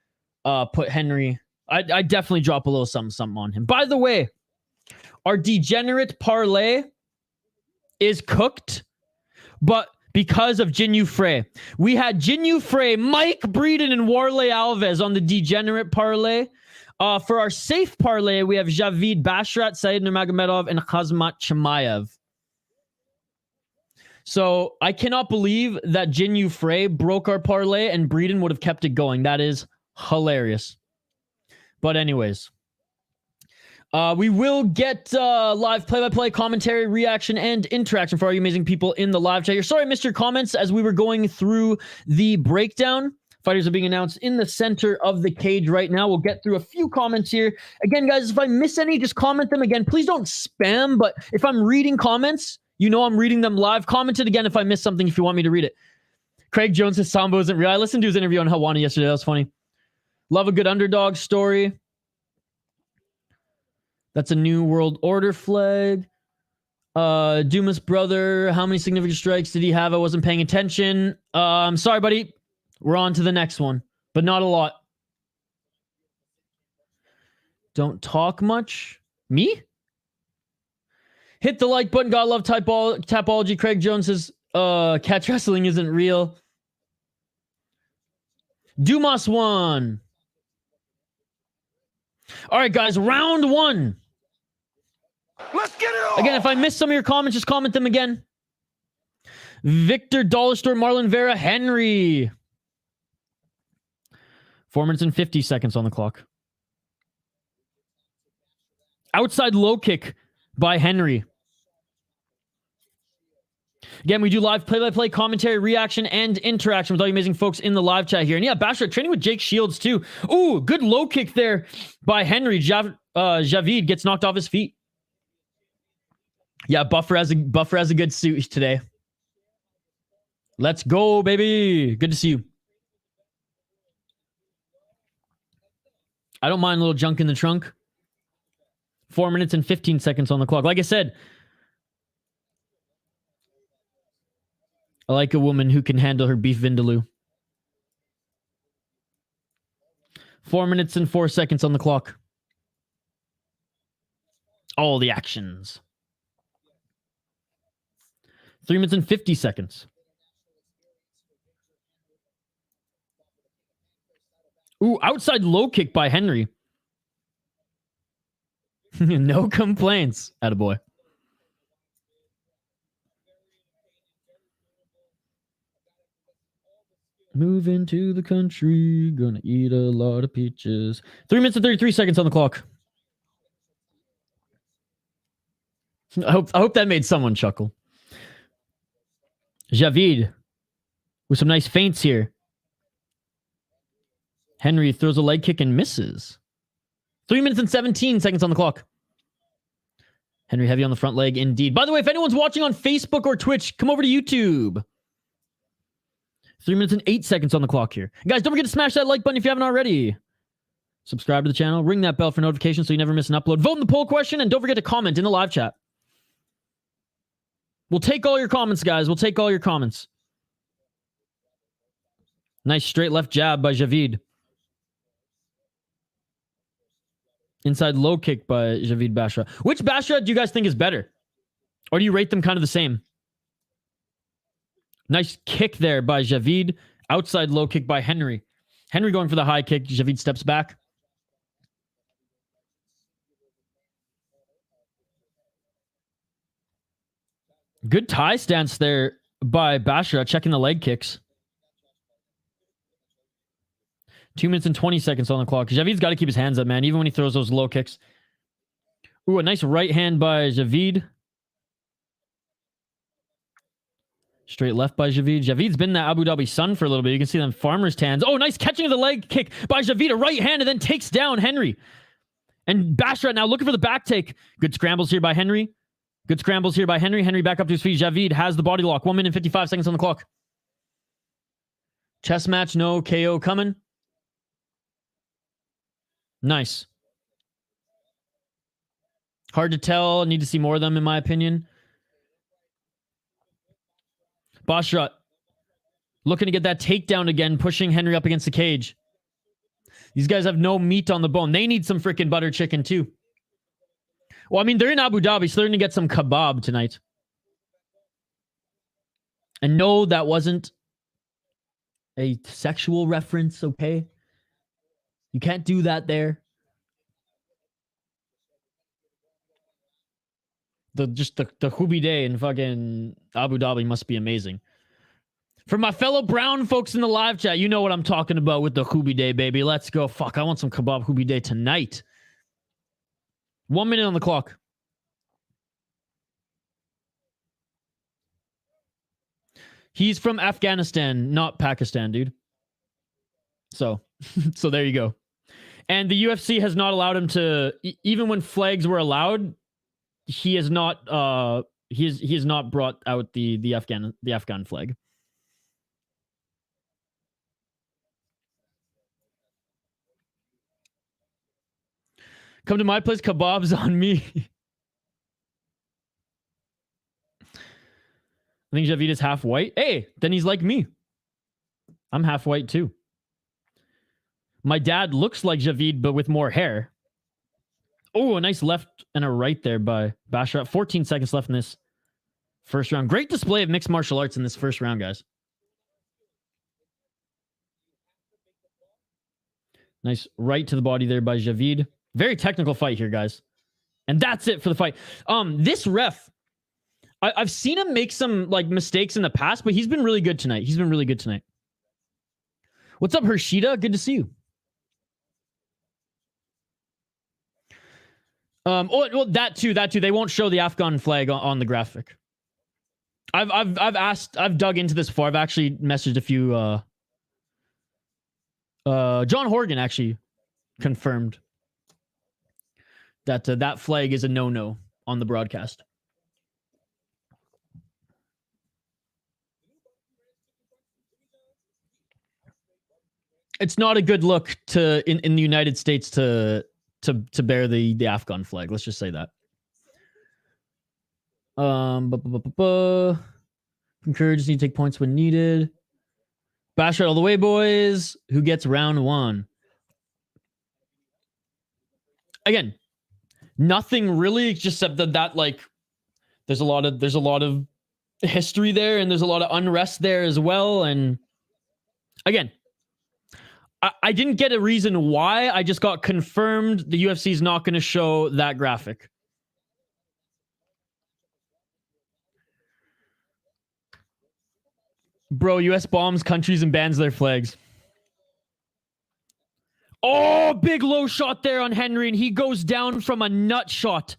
put Henry. I'd definitely drop a little something on him. By the way, our degenerate parlay is cooked, but because of Jinyu Frey. We had Jinyu Frey, Mike Breeden, and Warlley Alves on the degenerate parlay. For our safe parlay, we have Javid Basharat, Said Nurmagomedov, and Khamzat Chimaev. So I cannot believe that Jinyu Frey broke our parlay and Breeden would have kept it going. That is hilarious. But anyways, we will get live play-by-play commentary, reaction, and interaction for all you amazing people in the live chat here. Sorry I missed your comments as we were going through the breakdown. Fighters are being announced in the center of the cage right now. We'll get through a few comments here. Again, guys, if I miss any, just comment them again. Please don't spam, but if I'm reading comments, you know I'm reading them live. Comment it again if I miss something, if you want me to read it. Craig Jones says Sambo isn't real. I listened to his interview on Hawani yesterday. That was funny. Love a good underdog story. That's a new world order flag. Dumas brother, how many significant strikes did he have? I wasn't paying attention. I'm sorry, buddy. We're on to the next one, but not a lot. Don't talk much. Me? Hit the like button. God love Tapology. Craig Jones says catch wrestling isn't real. Dumas won. All right, guys. Round 1. Let's get it on. Again, if I missed some of your comments, just comment them again. Victor, Dollar Store, Marlon Vera, Henry. 4 minutes and 50 seconds on the clock. Outside low kick by Henry. Again, we do live play-by-play commentary, reaction, and interaction with all you amazing folks in the live chat here. And yeah, Basharat training with Jake Shields too. Ooh, good low kick there by Henry. Javid gets knocked off his feet. Yeah, Buffer has a good suit today. Let's go, baby. Good to see you. I don't mind a little junk in the trunk. 4 minutes and 15 seconds on the clock. Like I said, I like a woman who can handle her beef vindaloo. 4 minutes and 4 seconds on the clock. All the actions. 3 minutes and 50 seconds. Ooh, outside low kick by Henry. No complaints. Attaboy. Moving to the country, gonna eat a lot of peaches. 3 minutes and 33 seconds on the clock. I hope that made someone chuckle. Javid with some nice feints here. Henry throws a leg kick and misses. 3 minutes and 17 seconds on the clock. Henry heavy on the front leg indeed. By the way, if anyone's watching on Facebook or Twitch, come over to YouTube. 3 minutes and 8 seconds on the clock here. Guys, don't forget to smash that like button if you haven't already. Subscribe to the channel. Ring that bell for notifications so you never miss an upload. Vote in the poll question and don't forget to comment in the live chat. We'll take all your comments, guys. We'll take all your comments. Nice straight left jab by Javid. Inside low kick by Javid Basharat. Which Basharat do you guys think is better? Or do you rate them kind of the same? Nice kick there by Javid. Outside low kick by Henry. Henry going for the high kick. Javid steps back. Good tie stance there by Basharat, checking the leg kicks. 2 minutes and 20 seconds on the clock. Javid's got to keep his hands up, man, even when he throws those low kicks. Ooh, a nice right hand by Javid. Straight left by Javid. Javid's been that Abu Dhabi sun for a little bit. You can see them farmer's tans. Oh, nice catching of the leg kick by Javid. A right hand and then takes down Henry. And Basharat now looking for the back take. Good scrambles here by Henry. Good scrambles here by Henry. Henry back up to his feet. Javid has the body lock. 1 minute and 55 seconds on the clock. Chess match, no KO coming. Nice. Hard to tell. Need to see more of them, in my opinion. Basharat looking to get that takedown again, pushing Henry up against the cage. These guys have no meat on the bone. They need some freaking butter chicken, too. Well, I mean, they're in Abu Dhabi, so they're going to get some kebab tonight. And no, that wasn't a sexual reference, okay? You can't do that there. The Hubi Day in fucking Abu Dhabi must be amazing. For my fellow brown folks in the live chat, you know what I'm talking about with the Hubi Day, baby. Let's go. Fuck, I want some kebab Hubi Day tonight. 1 minute on the clock. He's from Afghanistan, not Pakistan, dude. So there you go. And the UFC has not allowed him to, even when flags were allowed, he has not he has not brought out the Afghan flag. Come to my place, kebabs on me. I think Javid is half white. Hey, then he's like me. I'm half white too. My dad looks like Javid, but with more hair. Oh, a nice left and a right there by Basharat. 14 seconds left in this first round. Great display of mixed martial arts in this first round, guys. Nice right to the body there by Javid. Very technical fight here, guys. And that's it for the fight. This ref, I've seen him make some like mistakes in the past, but he's been really good tonight. He's been really good tonight. What's up, Hershida? Good to see you. Well, that too. They won't show the Afghan flag on the graphic. I've dug into this before. I've actually messaged a few. John Horgan actually confirmed that that flag is a no-no on the broadcast. It's not a good look in the United States to bear the Afghan flag. Let's just say that. Concur, just need to take points when needed. Basharat all the way, boys. Who gets round one? Again, nothing really, just except that like there's a lot of history there, and there's a lot of unrest there as well. And again, I didn't get a reason why. I just got confirmed the UFC is not going to show that graphic. Bro, US bombs countries and bans their flags. Oh, big low shot there on Henry, and he goes down from a nut shot.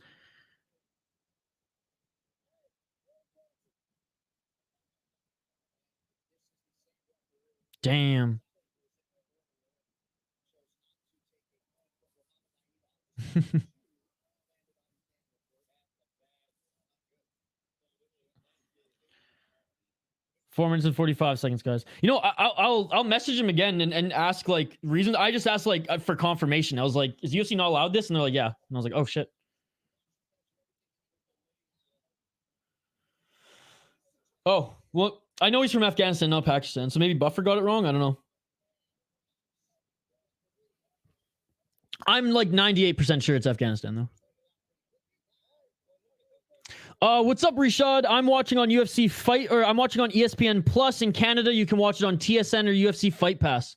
Damn. Four minutes and 45 seconds, guys. You know, I'll message him again and ask like reasons. I just asked like for confirmation. I was like, is UFC not allowed this? And they're like, yeah. And I was like, oh shit. Oh, well, I know he's from Afghanistan, not Pakistan. So maybe Buffer got it wrong. I don't know. I'm like 98% sure it's Afghanistan though. What's up, Rishad? I'm watching on UFC Fight, or I'm watching on ESPN Plus in Canada. You can watch it on TSN or UFC Fight Pass.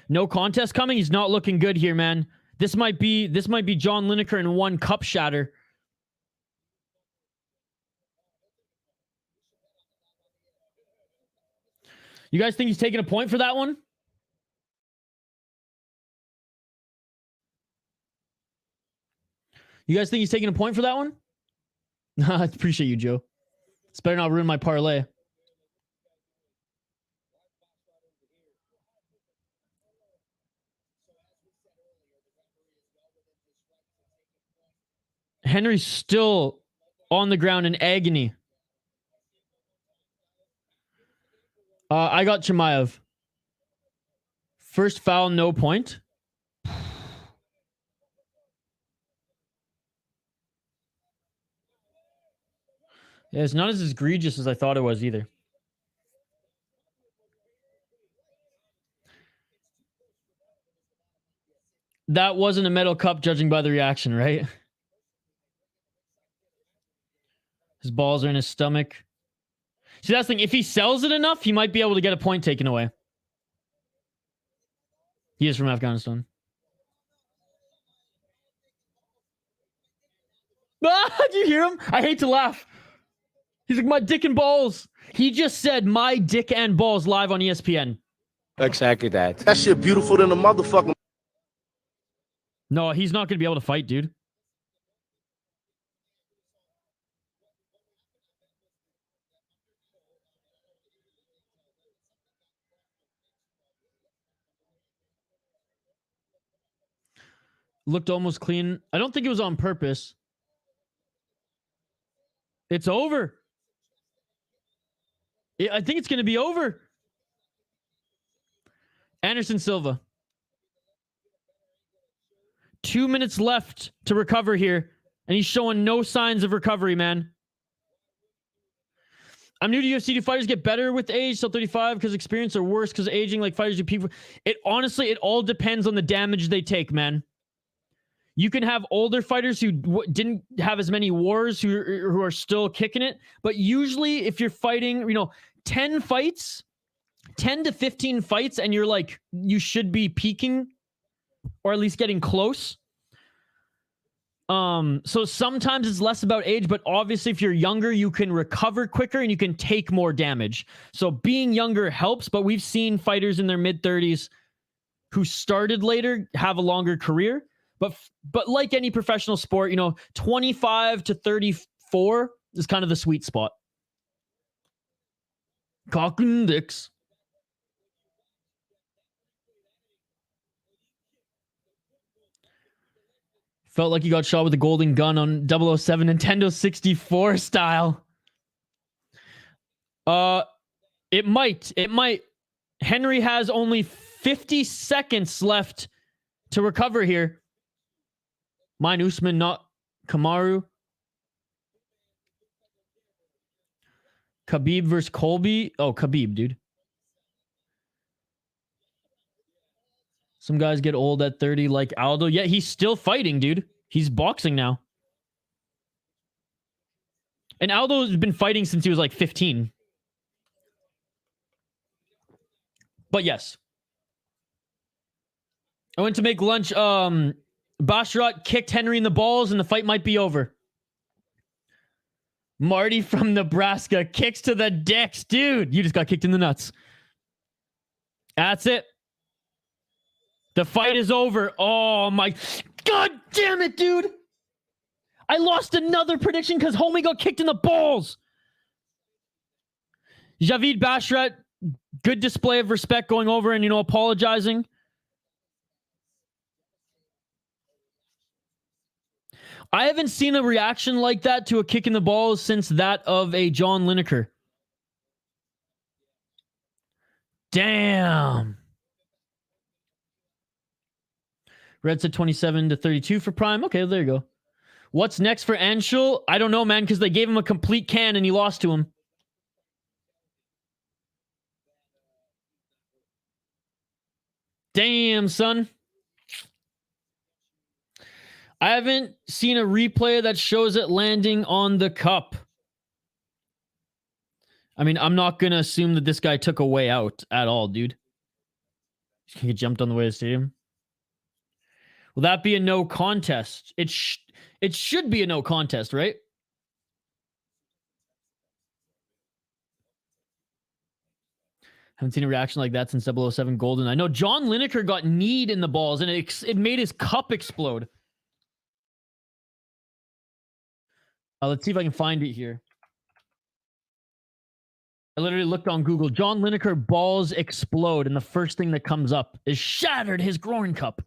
No contest coming. He's not looking good here, man. This might be John Lineker in one cup shatter. You guys think he's taking a point for that one? You guys think he's taking a point for that one? I appreciate you, Joe. It's better not ruin my parlay. Henry's still on the ground in agony. I got Chimaev. First foul, no point. Yeah, it's not as egregious as I thought it was either. That wasn't a medal cup, judging by the reaction, right? His balls are in his stomach. See, that's the thing. If he sells it enough, he might be able to get a point taken away. He is from Afghanistan. Ah, do you hear him? I hate to laugh. He's like, my dick and balls. He just said my dick and balls live on ESPN. Exactly that. That shit beautiful than a motherfucker. No, he's not going to be able to fight, dude. Looked almost clean. I don't think it was on purpose. It's over. I think it's going to be over. Anderson Silva. 2 minutes left to recover here. And he's showing no signs of recovery, man. I'm new to UFC. Do fighters get better with age? Still 35 because experience, or worse because aging? Like fighters do people. It honestly, it all depends on the damage they take, man. You can have older fighters who didn't have as many wars who are still kicking it. But usually if you're fighting, 10 fights, 10 to 15 fights, and you're like, you should be peaking or at least getting close. So sometimes it's less about age, but obviously if you're younger, you can recover quicker and you can take more damage. So being younger helps, but we've seen fighters in their mid-30s who started later have a longer career. But like any professional sport, 25 to 34 is kind of the sweet spot. Cock and dicks. Felt like you got shot with a golden gun on 007 Nintendo 64 style. It might. Henry has only 50 seconds left to recover here. Mine Usman, not Kamaru. Khabib versus Colby. Oh, Khabib, dude. Some guys get old at 30 like Aldo. Yeah, he's still fighting, dude. He's boxing now. And Aldo's been fighting since he was like 15. But yes. I went to make lunch. Basharat kicked Henry in the balls and the fight might be over. Marty from Nebraska kicks to the dicks. Dude, you just got kicked in the nuts. That's it. The fight is over. Oh my... God damn it, dude. I lost another prediction because homie got kicked in the balls. Javid Basharat, good display of respect going over and, apologizing. I haven't seen a reaction like that to a kick in the balls since that of a John Lineker. Damn. Red said 27-32 for Prime. Okay, there you go. What's next for Anshul? I don't know, man, because they gave him a complete can and he lost to him. Damn, son. I haven't seen a replay that shows it landing on the cup. I mean, I'm not going to assume that this guy took a way out at all, dude. He's going to get jumped on the way to the stadium. Will that be a no contest? It should be a no contest, right? Haven't seen a reaction like that since 007 Golden. I know John Lineker got kneed in the balls and it made his cup explode. Let's see if I can find it here. I literally looked on Google. John Lineker balls explode, and the first thing that comes up is shattered his groin cup.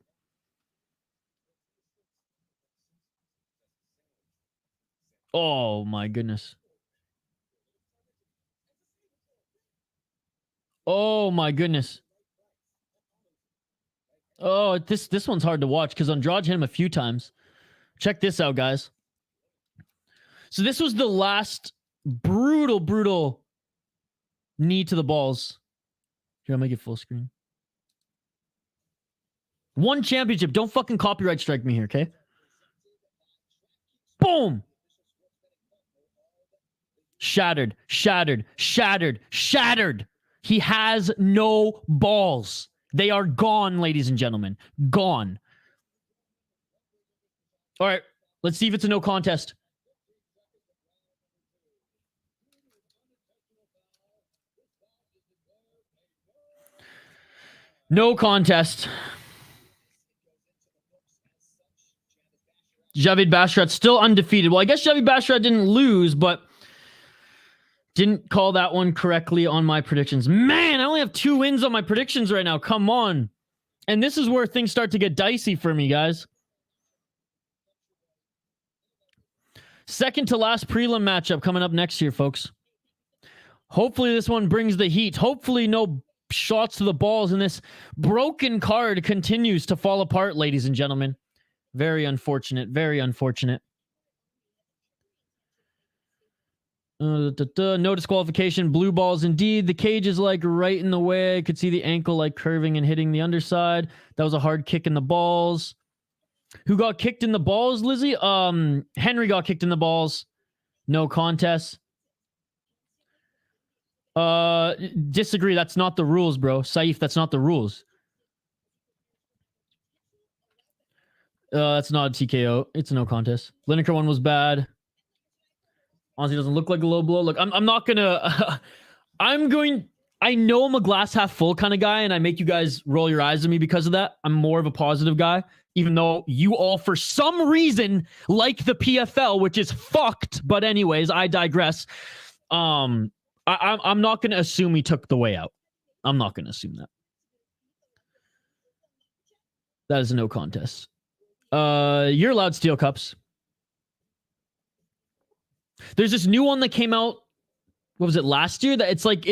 Oh my goodness. Oh my goodness. Oh, this one's hard to watch because Andrade hit him a few times. Check this out, guys. So this was the last brutal knee to the balls. Here, I'll make it full screen. One championship. Don't fucking copyright strike me here, okay? Boom! Shattered. He has no balls. They are gone, ladies and gentlemen. Gone. All right, let's see if it's a no contest. No contest. Javid Basharat still undefeated. Well, I guess Javid Basharat didn't lose, but didn't call that one correctly on my predictions. Man, I only have 2 wins on my predictions right now. Come on. And this is where things start to get dicey for me, guys. Second to last prelim matchup coming up next year, folks. Hopefully this one brings the heat. Hopefully no shots to the balls, and this broken card continues to fall apart, ladies and gentlemen. Very unfortunate. Very unfortunate. No disqualification. Blue balls indeed. The cage is like right in the way. I could see the ankle like curving and hitting the underside. That was a hard kick in the balls. Who got kicked in the balls, Lizzie? Henry got kicked in the balls. No contest. Disagree. That's not the rules, bro. Saif, that's not the rules. That's not a TKO. It's a no contest. Lineker one was bad. Honestly, doesn't look like a low blow. Look, I'm not gonna... I know I'm a glass half full kind of guy, and I make you guys roll your eyes at me because of that. I'm more of a positive guy, even though you all, for some reason, like the PFL, which is fucked. But anyways, I digress. I'm not going to assume he took the way out. I'm not going to assume that. That is a no contest. You're allowed steel cups. There's this new one that came out. What was it, last year? That it's like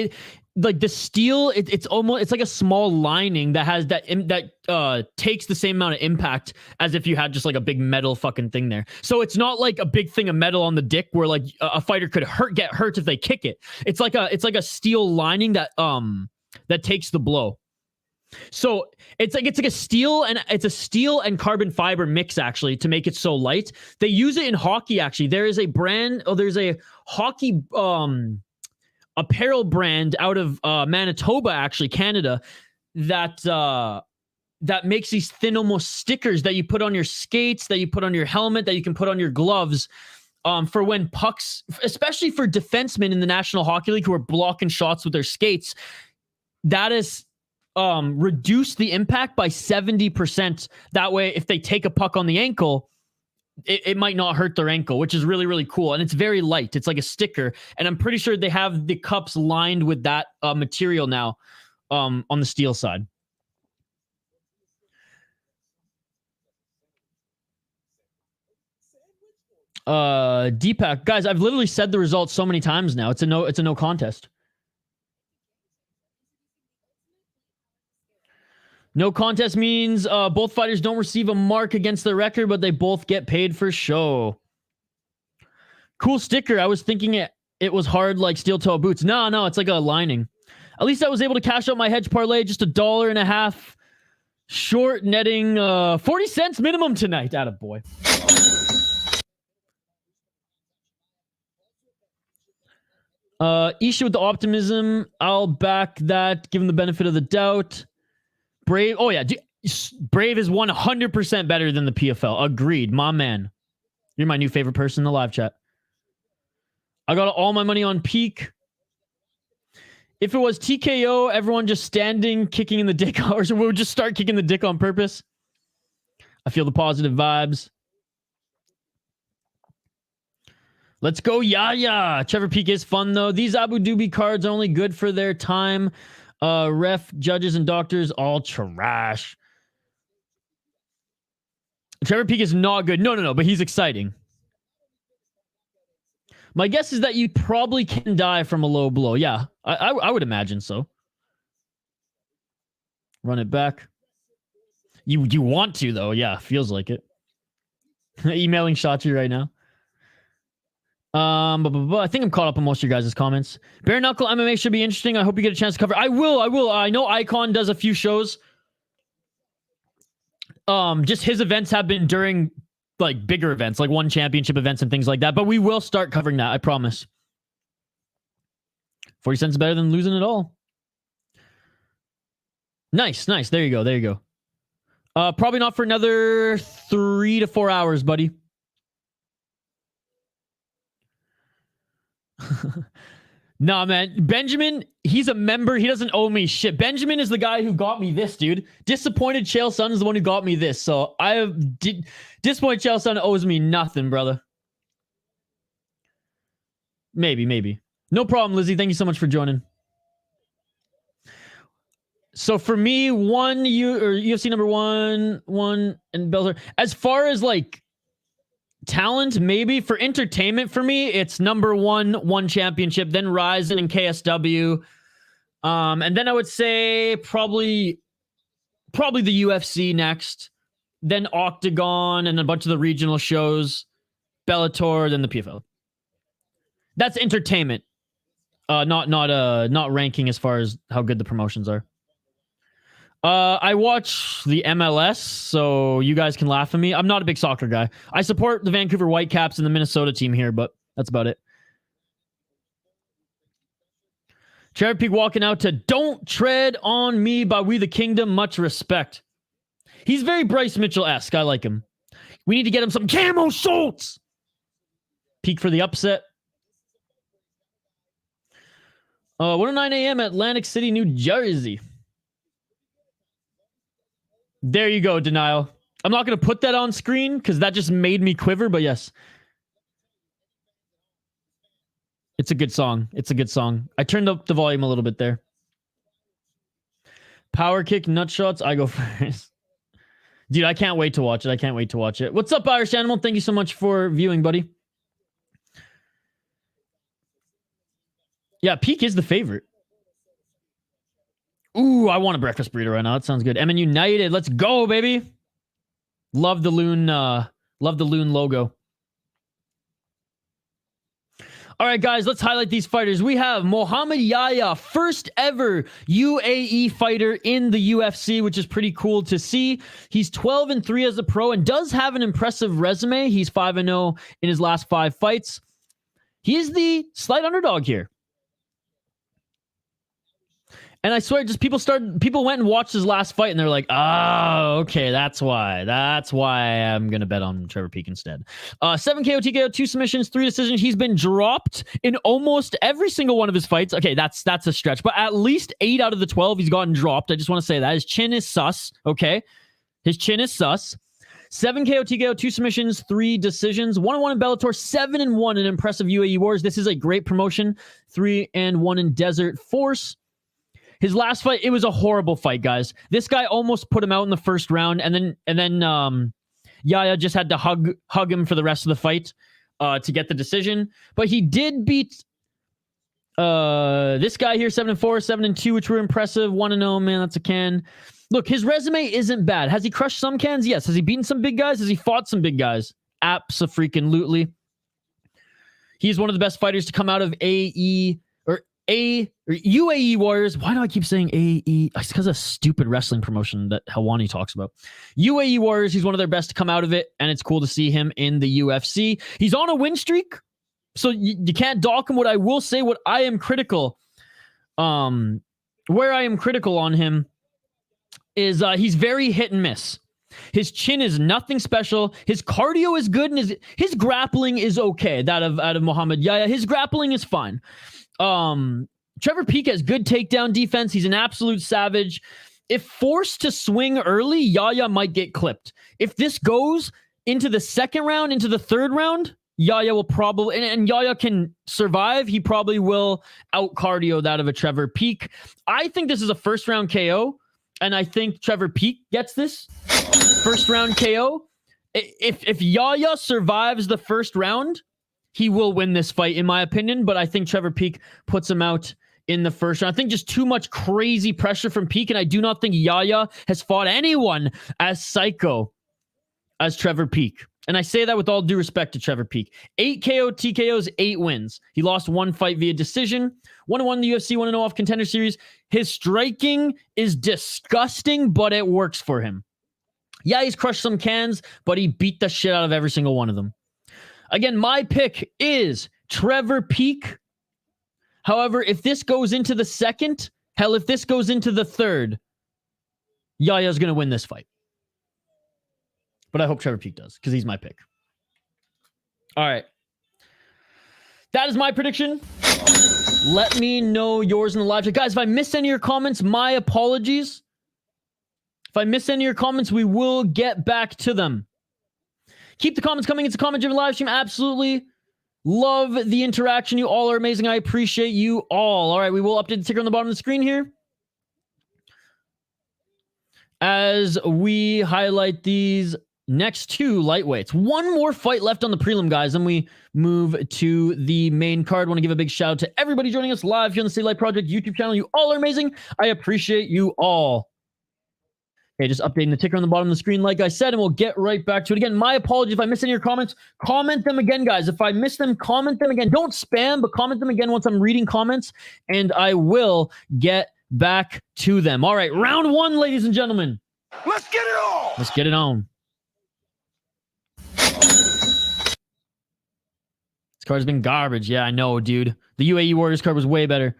the steel. It's almost, it's like a small lining that has that takes the same amount of impact as if you had just like a big metal fucking thing there. So it's not like a big thing of metal on the dick where like a fighter could get hurt if they kick it. It's like a steel lining that takes the blow. So it's like a steel and carbon fiber mix actually to make it so light. They use it in hockey actually. There is a brand, there's a hockey apparel brand out of Manitoba, actually, Canada, that makes these thin almost stickers that you put on your skates, that you put on your helmet, that you can put on your gloves for when pucks, especially for defensemen in the National Hockey League who are blocking shots with their skates. That is reduced the impact by 70%. That way, if they take a puck on the ankle, it might not hurt their ankle, which is really, really cool. And it's very light. It's like a sticker. And I'm pretty sure they have the cups lined with that material now on the steel side. Deepak, guys, I've literally said the results so many times now. It's a no contest. No contest means both fighters don't receive a mark against their record, but they both get paid for show. Cool sticker. I was thinking it was hard like steel toe boots. No, it's like a lining. At least I was able to cash out my hedge parlay, just $1.50 short, netting 40 cents minimum tonight. Attaboy. Isha with the optimism. I'll back that, give him the benefit of the doubt. Brave. Oh, yeah. Brave is 100% better than the PFL. Agreed. My man. You're my new favorite person in the live chat. I got all my money on Peak. If it was TKO, everyone just standing, kicking in the dick, or we would just start kicking the dick on purpose. I feel the positive vibes. Let's go, Yaya. Trevor Peak is fun, though. These Abu Dhabi cards are only good for their time. Ref, judges, and doctors, all trash. Trevor Peak is not good. No, but he's exciting. My guess is that you probably can die from a low blow. Yeah, I would imagine so. Run it back. You want to, though. Yeah, feels like it. Emailing Shachi right now. I think I'm caught up on most of your guys' comments. Bare Knuckle MMA should be interesting. I hope you get a chance to cover. I will. I know Icon does a few shows. Just his events have been during like bigger events, like one championship events and things like that. But we will start covering that. I promise. 40 cents better than losing it all. Nice. There you go. Probably not for another 3 to 4 hours, buddy. Nah, man. Benjamin, he's a member. He doesn't owe me shit. Benjamin is the guy who got me this, dude. Disappointed Chael Sun is the one who got me this. So Disappointed Chael Sun owes me nothing, brother. Maybe. No problem, Lizzie. Thank you so much for joining. So for me, UFC number one, and Bellator. As far as like talent, maybe. For entertainment, for me, it's number one championship, then Ryzen and KSW, and then I would say probably the UFC next, then Octagon and a bunch of the regional shows, Bellator, then the PFL. That's entertainment, not ranking as far as how good the promotions are. I watch the MLS, so you guys can laugh at me. I'm not a big soccer guy. I support the Vancouver Whitecaps and the Minnesota team here, but that's about it. Cherry Peak walking out to Don't Tread on Me by We the Kingdom. Much respect. He's very Bryce Mitchell-esque. I like him. We need to get him some camo shorts. Peak for the upset. 1:09 a.m. Atlantic City, New Jersey. There you go, Denial. I'm not going to put that on screen because that just made me quiver, but yes. It's a good song. I turned up the volume a little bit there. Power kick, nut shots. I go first. Dude, I can't wait to watch it. What's up, Irish Animal? Thank you so much for viewing, buddy. Yeah, Peak is the favorite. Ooh, I want a breakfast burrito right now. That sounds good. MN United. Let's go, baby. Love the loon logo. All right, guys, let's highlight these fighters. We have Mohamed Yahya, first ever UAE fighter in the UFC, which is pretty cool to see. He's 12-3 as a pro and does have an impressive resume. He's 5-0 in his last 5 fights. He is the slight underdog here. And I swear, just people went and watched his last fight, and they're like, "Oh, okay, that's why I'm gonna bet on Trevor Peek instead." 7 KO, TKO, 2 submissions, 3 decisions. He's been dropped in almost every single one of his fights. Okay, that's a stretch, but at least 8 out of the 12 he's gotten dropped. I just want to say that his chin is sus. Okay, his chin is sus. 7 KO, TKO, 2 submissions, 3 decisions. 1-1 in Bellator, 7-1 in impressive UAE Wars. This is a great promotion. 3-1 in Desert Force. His last fight, it was a horrible fight, guys. This guy almost put him out in the first round, and then Yahya just had to hug him for the rest of the fight to get the decision. But he did beat this guy here, 7-4, 7-2, which were impressive. 1-0, man, that's a can. Look, his resume isn't bad. Has he crushed some cans? Yes. Has he beaten some big guys? Has he fought some big guys? Abso-freaking-lutely. He's one of the best fighters to come out of UAE Warriors. Why do I keep saying AE? It's because of a stupid wrestling promotion that Helwani talks about. UAE Warriors, he's one of their best to come out of it, and it's cool to see him in the UFC. He's on a win streak, so you can't dock him. What I will say, what I am critical, where I am critical on him is he's very hit and miss. His chin is nothing special. His cardio is good, and his grappling is okay. That of Muhammad Yahya, his grappling is fine. Trevor Peek has good takedown defense. He's an absolute savage. If forced to swing early, Yahya might get clipped. If this goes into the second round, into the third round, Yahya will probably, and Yahya can survive. He probably will out cardio that of a Trevor Peek. I think this is a first round KO, and I think Trevor Peek gets this first round KO. If Yahya survives the first round, he will win this fight, in my opinion, but I think Trevor Peek puts him out in the first round. I think just too much crazy pressure from Peek, and I do not think Yahya has fought anyone as psycho as Trevor Peek. And I say that with all due respect to Trevor Peek. 8 KO, TKOs, 8 wins. He lost 1 fight via decision. 1-1 in the UFC, 1-0 off Contender Series. His striking is disgusting, but it works for him. Yeah, he's crushed some cans, but he beat the shit out of every single one of them. Again, my pick is Trevor Peek. However, if this goes into the second, hell, if this goes into the third, Yahya's going to win this fight. But I hope Trevor Peek does, because he's my pick. All right. That is my prediction. Let me know yours in the live chat. Guys, if I missed any of your comments, my apologies. If I missed any of your comments, we will get back to them. Keep the comments coming. It's a comment-driven live stream. Absolutely love the interaction. You all are amazing. I appreciate you all. All right, we will update the ticker on the bottom of the screen here as we highlight these next 2 lightweights. 1 more fight left on the prelim, guys. Then we move to the main card. I want to give a big shout out to everybody joining us live here on the City Light Project YouTube channel. You all are amazing. I appreciate you all. Okay, just updating the ticker on the bottom of the screen, like I said, and we'll get right back to it. Again, my apologies if I miss any of your comments. Comment them again, guys. If I miss them, comment them again. Don't spam, but comment them again once I'm reading comments, and I will get back to them. All right, round 1, ladies and gentlemen. Let's get it on. Let's get it on. This card's been garbage. Yeah, I know, dude. The UAE Warriors card was way better.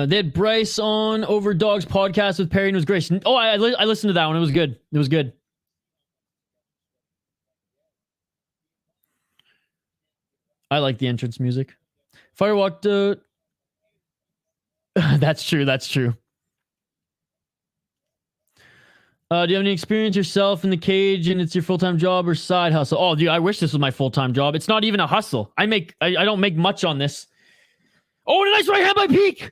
They had Bryce on Over Dogs podcast with Perry, and it was great. Oh, I listened to that one. It was good. It was good. I like the entrance music. Firewalk. That's true. That's true. Do you have any experience yourself in the cage and it's your full-time job or side hustle? Oh, dude, I wish this was my full-time job. It's not even a hustle. I don't make much on this. Oh, a nice right hand by Peek.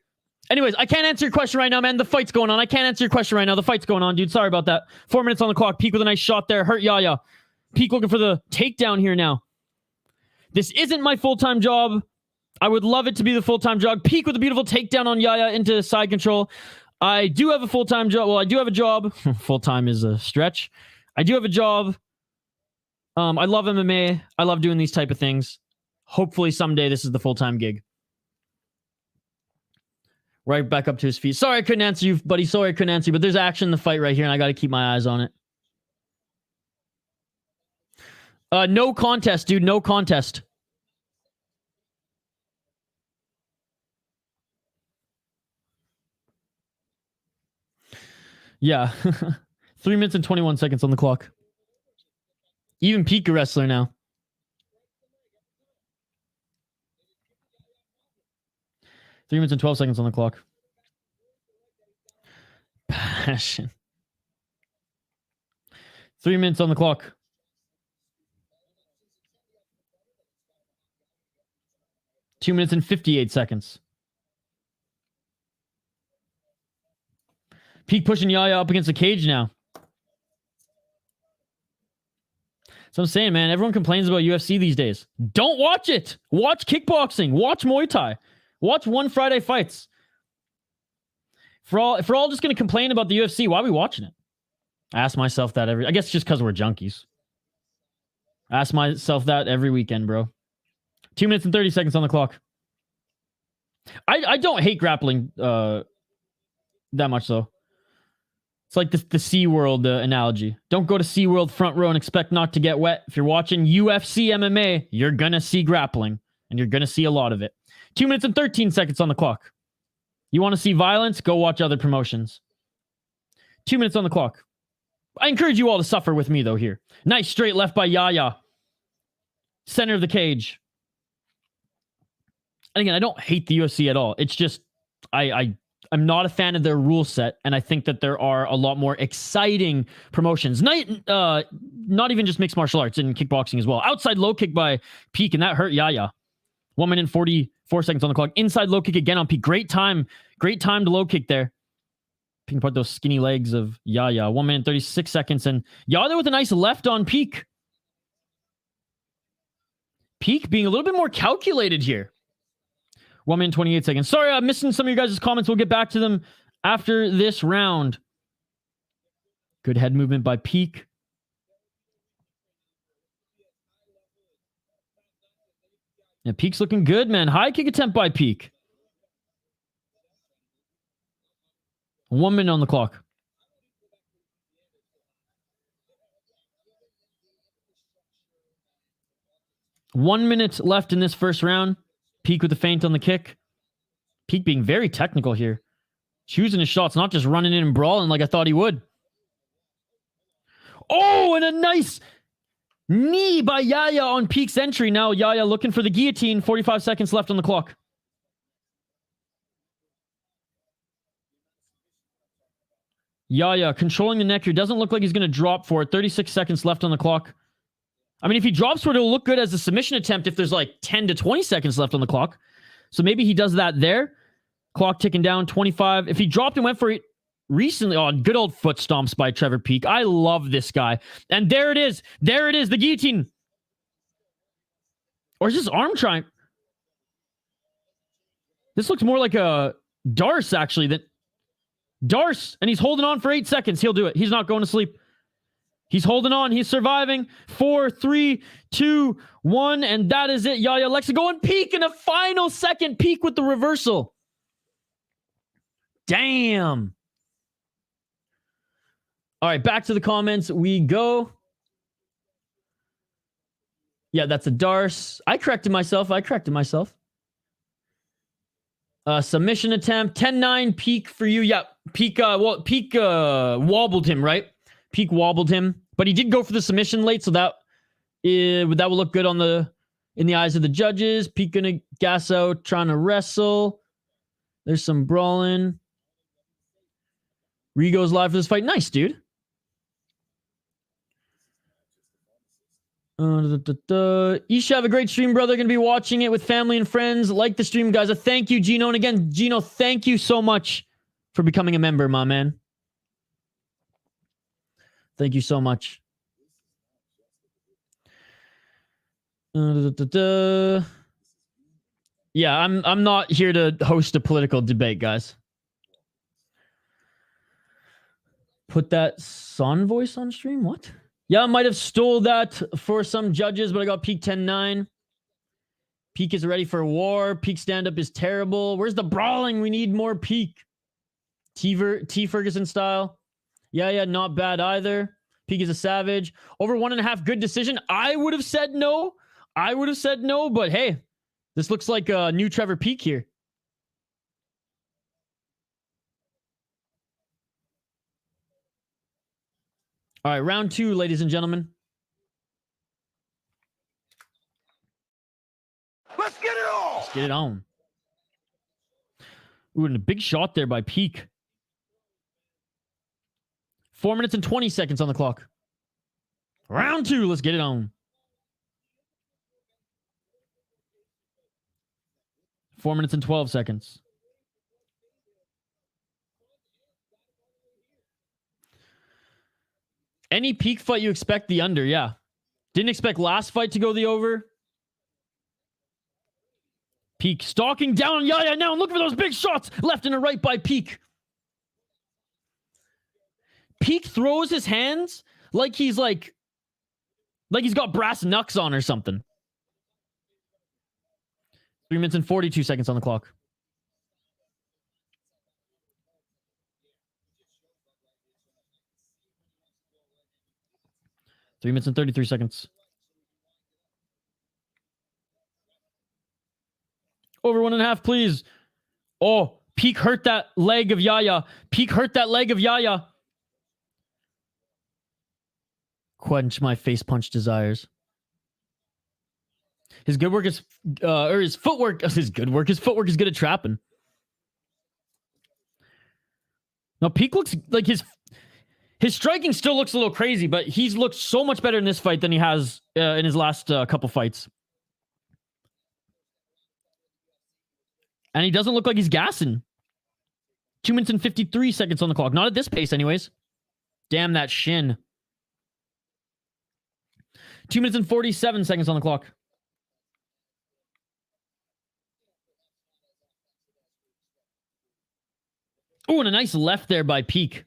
Anyways, I can't answer your question right now, man. The fight's going on. I can't answer your question right now. The fight's going on, dude. Sorry about that. 4 minutes on the clock. Peek with a nice shot there. Hurt Yahya. Peek looking for the takedown here now. This isn't my full-time job. I would love it to be the full-time job. Peek with a beautiful takedown on Yahya into side control. I do have a full-time job. Well, I do have a job. Full-time is a stretch. I do have a job. I love MMA. I love doing these type of things. Hopefully someday this is the full-time gig. Right back up to his feet. Sorry I couldn't answer you, buddy. Sorry I couldn't answer you, but there's action in the fight right here, and I got to keep my eyes on it. No contest, dude. No contest. Yeah. 3 minutes and 21 seconds on the clock. Even peak a wrestler now. Three minutes and 12 seconds on the clock. Passion. 3 minutes on the clock. Two minutes and 58 seconds. Peak pushing Yaya up against the cage now. So I'm saying, man, everyone complains about UFC these days. Don't watch it. Watch kickboxing. Watch Muay Thai. Watch One Friday Fights. If we're all just going to complain about the UFC, why are we watching it? I ask myself that I guess just because we're junkies. I ask myself that every weekend, bro. 2 minutes and 30 seconds on the clock. I don't hate grappling that much, though. It's like the SeaWorld analogy. Don't go to SeaWorld front row and expect not to get wet. If you're watching UFC MMA, you're going to see grappling, and you're going to see a lot of it. 2 minutes and 13 seconds on the clock. You want to see violence? Go watch other promotions. 2 minutes on the clock. I encourage you all to suffer with me, though, here. Nice straight left by Yaya. Center of the cage. And again, I don't hate the UFC at all. It's just, I'm not a fan of their rule set, and I think that there are a lot more exciting promotions. Not even just mixed martial arts and kickboxing as well. Outside low kick by Peak, and that hurt Yaya. 1 minute and 44 seconds on the clock. Inside low kick again on Peak. Great time to low kick there. Picking apart those skinny legs of Yaya. 1 minute and 36 seconds, and Yaya with a nice left on Peak. Peak being a little bit more calculated here. 1 minute and 28 seconds. Sorry, I'm missing some of your guys' comments. We'll get back to them after this round. Good head movement by Peak. Yeah, Peak's looking good, man. High kick attempt by Peak. 1 minute on the clock. One minute left in this first round. Peak with the feint on the kick. Peak being very technical here. Choosing his shots, not just running in and brawling like I thought he would. Oh, and a nice knee by Yaya on Peak's entry. Now Yaya looking for the guillotine. 45 seconds left on the clock. Yaya controlling the neck here. Doesn't look like he's going to drop for it. 36 seconds left on the clock. I mean, if he drops for it, it'll look good as a submission attempt if there's like 10 to 20 seconds left on the clock. So maybe he does that there. Clock ticking down, 25. If he dropped and went for it recently, oh, good old foot stomps by Trevor Peak. I love this guy. And there it is. There it is, the guillotine. Or is this arm triangle? This looks more like a Darce, actually. Darce, and he's holding on for 8 seconds. He'll do it. He's not going to sleep. He's holding on. He's surviving. 4, 3, 2, 1. And that is it. Yaya Alexa going Peak in the final second. Peak with the reversal. Damn. All right, back to the comments we go. Yeah, that's a Darce. I corrected myself. Submission attempt. 10-9 Peak for you. Yeah, Peak wobbled him, right? Peak wobbled him, but he did go for the submission late, so that will look good in the eyes of the judges. Peak gonna gas out, trying to wrestle. There's some brawling. Rigo's live for this fight. Nice, dude. Isha, have a great stream, brother. Gonna be watching it with family and friends. Like the stream, guys. Thank you, Gino. And again, Gino, thank you so much for becoming a member, my man. Thank you so much. Yeah, I'm not here to host a political debate, guys. Put that son voice on stream? What? Yeah, I might have stole that for some judges, but I got Peak 10-9. Peak is ready for war. Peak stand-up is terrible. Where's the brawling? We need more Peak. T. Ferguson style. Yeah, not bad either. Peak is a savage. Over 1.5, good decision. I would have said no. But hey, this looks like a new Trevor Peak here. All right, round 2, ladies and gentlemen. Let's get it on. Let's get it on. Ooh, and a big shot there by Peak. 4 minutes and 20 seconds on the clock. Round 2, let's get it on. 4 minutes and 12 seconds. Any Peak fight you expect the under, yeah. Didn't expect last fight to go the over. Peak stalking down Yaya now, and look for those big shots left and right by Peak. Peak throws his hands like he's got brass knucks on or something. 3 minutes and 42 seconds on the clock. Three minutes and 33 seconds. Over 1.5, please. Oh, Peak hurt that leg of Yaya. Quench my face punch desires. His good work is, his footwork is good at trapping. Now, Peak looks like his striking still looks a little crazy, but he's looked so much better in this fight than he has in his last couple fights. And he doesn't look like he's gassing. 2 minutes and 53 seconds on the clock. Not at this pace, anyways. Damn that shin. 2 minutes and 47 seconds on the clock. Oh, and a nice left there by Peak.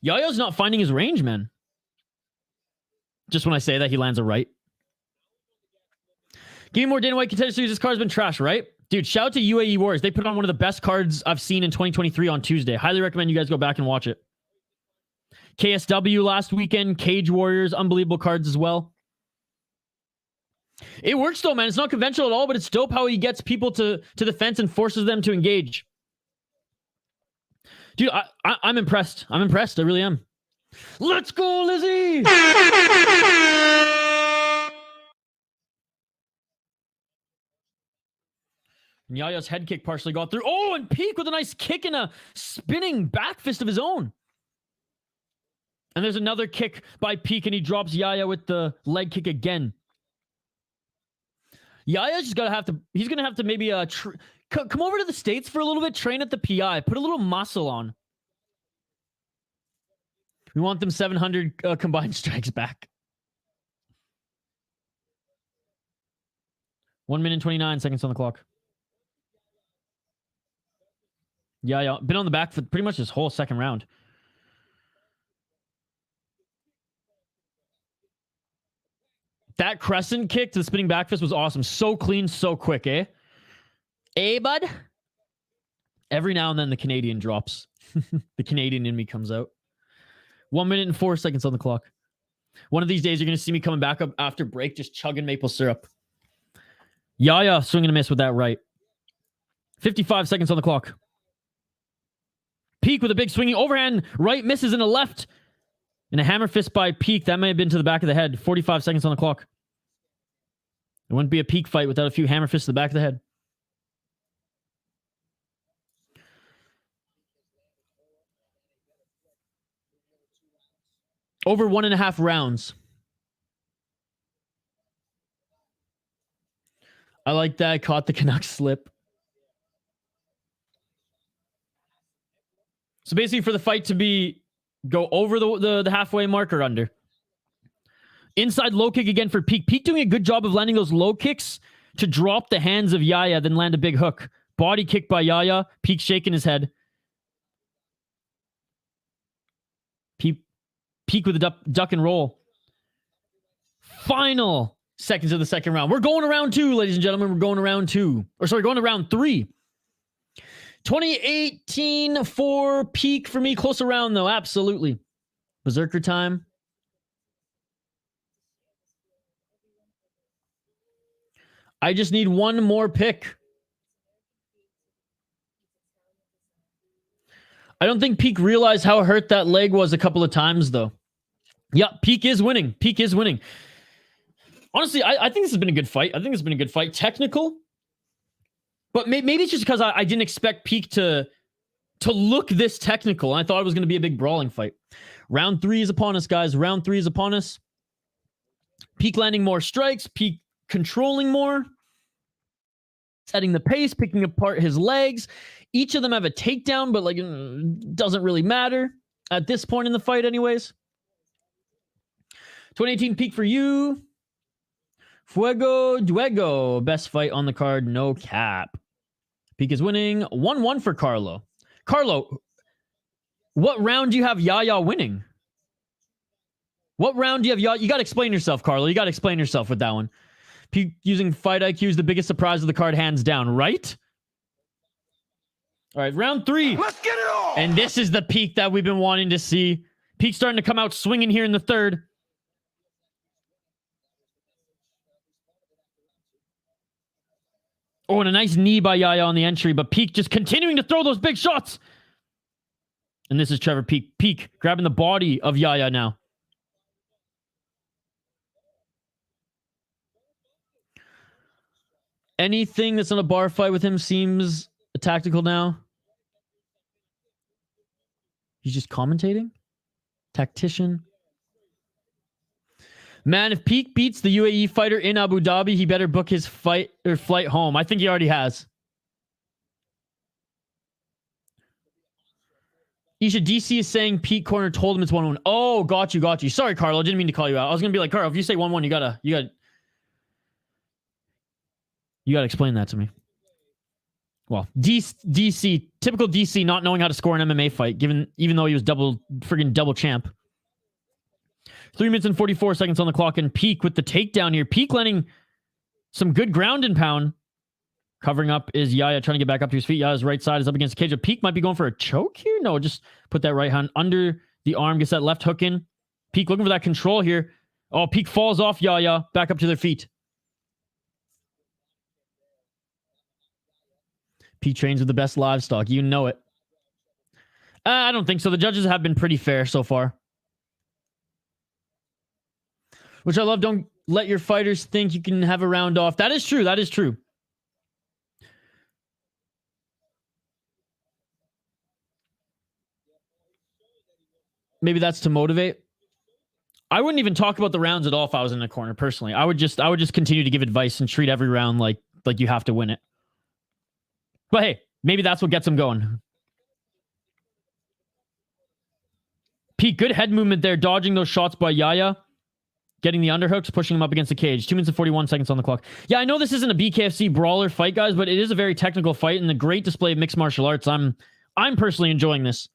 Yaya's not finding his range, man. Just when I say that, he lands a right. Give me more Dana White Contender Series. This card's been trash, right? Dude, shout out to UAE Warriors. They put on one of the best cards I've seen in 2023 on Tuesday. Highly recommend you guys go back and watch it. KSW last weekend. Cage Warriors. Unbelievable cards as well. It works though, man. It's not conventional at all, but it's dope how he gets people to the fence and forces them to engage. Dude, I'm impressed. I really am. Let's go, Lizzie! Yaya's head kick partially got through. Oh, and Peak with a nice kick and a spinning back fist of his own. And there's another kick by Peak, and he drops Yaya with the leg kick again. Yaya's just he's gonna have to maybe come over to the States for a little bit, train at the PI, put a little muscle on. We want them 700 combined strikes back. 1 minute and 29 seconds on the clock. Yeah, been on the back for pretty much this whole second round. That crescent kick to the spinning back fist was awesome. So clean, so quick, eh? Eh, bud? Every now and then the Canadian drops. The Canadian in me comes out. 1 minute and 4 seconds on the clock. One of these days, you're going to see me coming back up after break, just chugging maple syrup. Yaya swinging a miss with that right. 55 seconds on the clock. Peak with a big swinging overhand. Right misses in a left. And a hammer fist by Peak. That may have been to the back of the head. 45 seconds on the clock. It wouldn't be a Peak fight without a few hammer fists to the back of the head. Over 1.5 rounds. I like that. I caught the Canucks slip. So basically for the fight to go over the halfway mark or under. Inside low kick again for Peak. Peak doing a good job of landing those low kicks to drop the hands of Yaya, then land a big hook. Body kick by Yaya. Peak shaking his head. Peak with a duck and roll. Final seconds of the second round. We're going to round 2, ladies and gentlemen. We're going to round 2. Going to round 3. 2018 for Peak for me. Close around, though. Absolutely. Berserker time. I just need one more pick. I don't think Peak realized how hurt that leg was a couple of times, though. Yeah, Peak is winning. Peak is winning. Honestly, I think this has been a good fight. I think it's been a good fight. Technical. But maybe it's just because I didn't expect Peak to look this technical. I thought it was going to be a big brawling fight. Round 3 is upon us, guys. Round 3 is upon us. Peak landing more strikes. Peak controlling more. Setting the pace. Picking apart his legs. Each of them have a takedown, but like doesn't really matter at this point in the fight anyways. 2018 Peak for you. Fuego Duego. Best fight on the card. No cap. Peak is winning. 1-1 for Carlo. Carlo, what round do you have Yaya winning? What round do you have Yaya? You got to explain yourself, Carlo. You got to explain yourself with that one. Peak using fight IQ is the biggest surprise of the card, hands down, right? All right, round 3. Let's get it on! And this is the Peak that we've been wanting to see. Peak starting to come out swinging here in the 3rd. Oh, and a nice knee by Yaya on the entry, but Peak just continuing to throw those big shots. And this is Trevor Peak. Peak grabbing the body of Yaya now. Anything that's not a bar fight with him seems tactical now. He's just commentating? Tactician? Man, if Peak beats the UAE fighter in Abu Dhabi, he better book his flight home. I think he already has. Isha DC is saying Peak corner told him it's 1-1. Oh, got you. Sorry, Carlo. Didn't mean to call you out. I was gonna be like, Carlo, if you say 1-1, you gotta explain that to me. Well, DC, typical DC, not knowing how to score an MMA fight, even though he was friggin' double champ. 3 minutes and 44 seconds on the clock, and Peak with the takedown here. Peak landing some good ground and pound. Covering up is Yaya trying to get back up to his feet. Yaya's right side is up against the cage. Peak might be going for a choke here. No, just put that right hand under the arm, gets that left hook in. Peak looking for that control here. Oh, Peak falls off Yaya, back up to their feet. Peak trains with the best livestock. You know it. I don't think so. The judges have been pretty fair so far. Which I love. Don't let your fighters think you can have a round off. That is true. That is true. Maybe that's to motivate. I wouldn't even talk about the rounds at all if I was in the corner, personally. I would just continue to give advice and treat every round like you have to win it. But hey, maybe that's what gets them going. Peak, good head movement there, dodging those shots by Yaya. Getting the underhooks, pushing him up against the cage. 2 minutes and 41 seconds on the clock. Yeah, I know this isn't a BKFC brawler fight, guys, but it is a very technical fight and a great display of mixed martial arts. I'm personally enjoying this.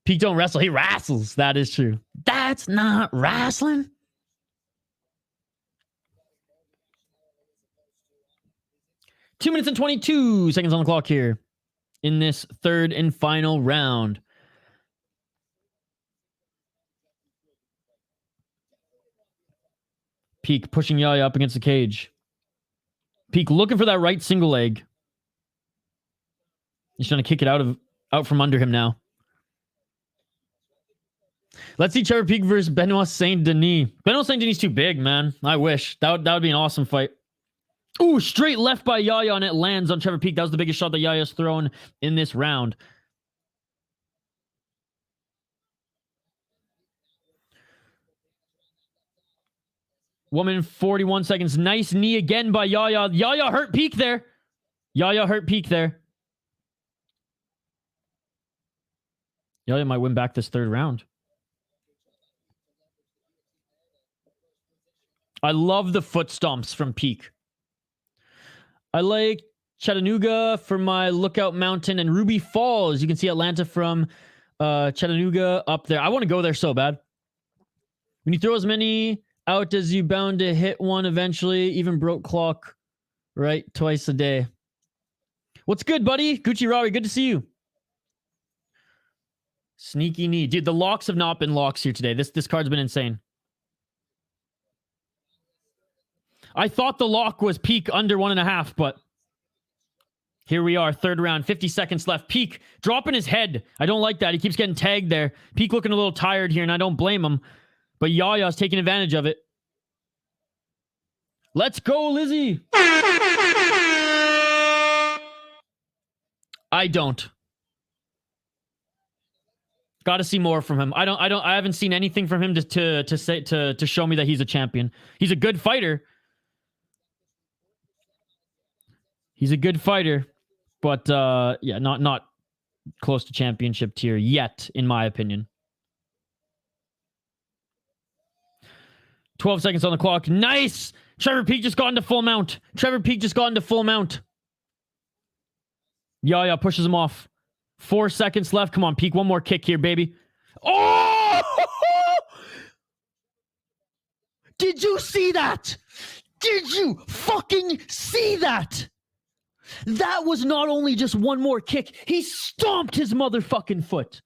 Peak don't wrestle, he wrestles. That is true. That's not wrestling. Two minutes and 22 seconds on the clock here in this 3rd and final round. Peak pushing Yaya up against the cage. Peak looking for that right single leg. He's trying to kick it out from under him now. Let's see Trevor Peak versus Benoit Saint Denis. Benoit Saint Denis too big, man. I wish. That would be an awesome fight. Ooh, straight left by Yaya, and it lands on Trevor Peak. That was the biggest shot that Yaya's thrown in this round. Woman, 41 seconds. Nice knee again by Yaya. Yaya hurt Peak there. Yaya might win back this 3rd round. I love the foot stomps from Peak. I like Chattanooga for my Lookout Mountain and Ruby Falls. You can see Atlanta from Chattanooga up there. I want to go there so bad. When you throw as many out as you bound to hit one eventually, even broke clock, right? Twice a day. What's good, buddy? Gucci Rari, good to see you. Sneaky knee. Dude, the locks have not been locks here today. This card's been insane. I thought the lock was Peak under 1.5, but here we are, third round, 50 seconds left. Peak dropping his head. I don't like that. He keeps getting tagged there. Peak looking a little tired here, and I don't blame him. But Yaya's taking advantage of it. Let's go, Lizzie. I don't. Got to see more from him. I haven't seen anything from him to show me that he's a champion. He's a good fighter. He's a good fighter, but yeah, not close to championship tier yet, in my opinion. 12 seconds on the clock. Nice! Trevor Peak just got into full mount. Yaya pushes him off. 4 seconds left. Come on, Peak. One more kick here, baby. Oh! Did you see that? Did you fucking see that? That was not only just one more kick. He stomped his motherfucking foot.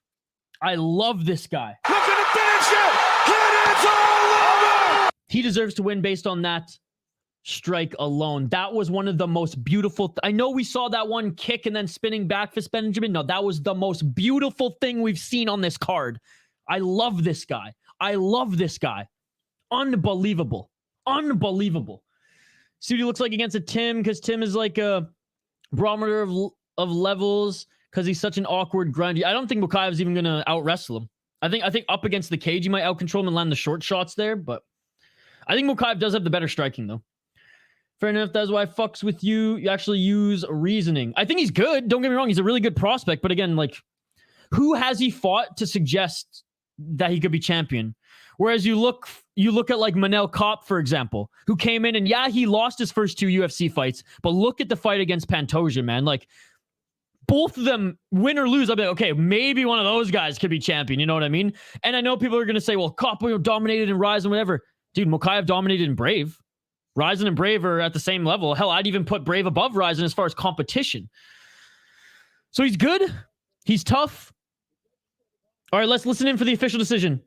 I love this guy. Looking to finish it. It is all over. He deserves to win based on that strike alone. That was one of the most beautiful. I know we saw that one kick and then spinning back fist Benjamin. No, that was the most beautiful thing we've seen on this card. I love this guy. Unbelievable. See what he looks like against a Tim, because Tim is like a barometer of levels because he's such an awkward grind. I don't think Mokaev's even going to out-wrestle him. I think up against the cage, he might out-control him and land the short shots there, but I think Mokaev does have the better striking, though. Fair enough, that's why I fucks with you. You actually use reasoning. I think he's good. Don't get me wrong. He's a really good prospect, but again, like, who has he fought to suggest that he could be champion? Whereas you look at like Manel Kopp, for example, who came in and yeah, he lost his first 2 UFC fights, but look at the fight against Pantoja, man. Like, both of them, win or lose, I'll be like, okay, maybe one of those guys could be champion. You know what I mean? And I know people are going to say, well, Kopp dominated in Rise and whatever. Dude, Mokaev dominated in Brave. Ryzen and Brave are at the same level. Hell, I'd even put Brave above Ryzen as far as competition. So he's good. He's tough. All right, let's listen in for the official decision.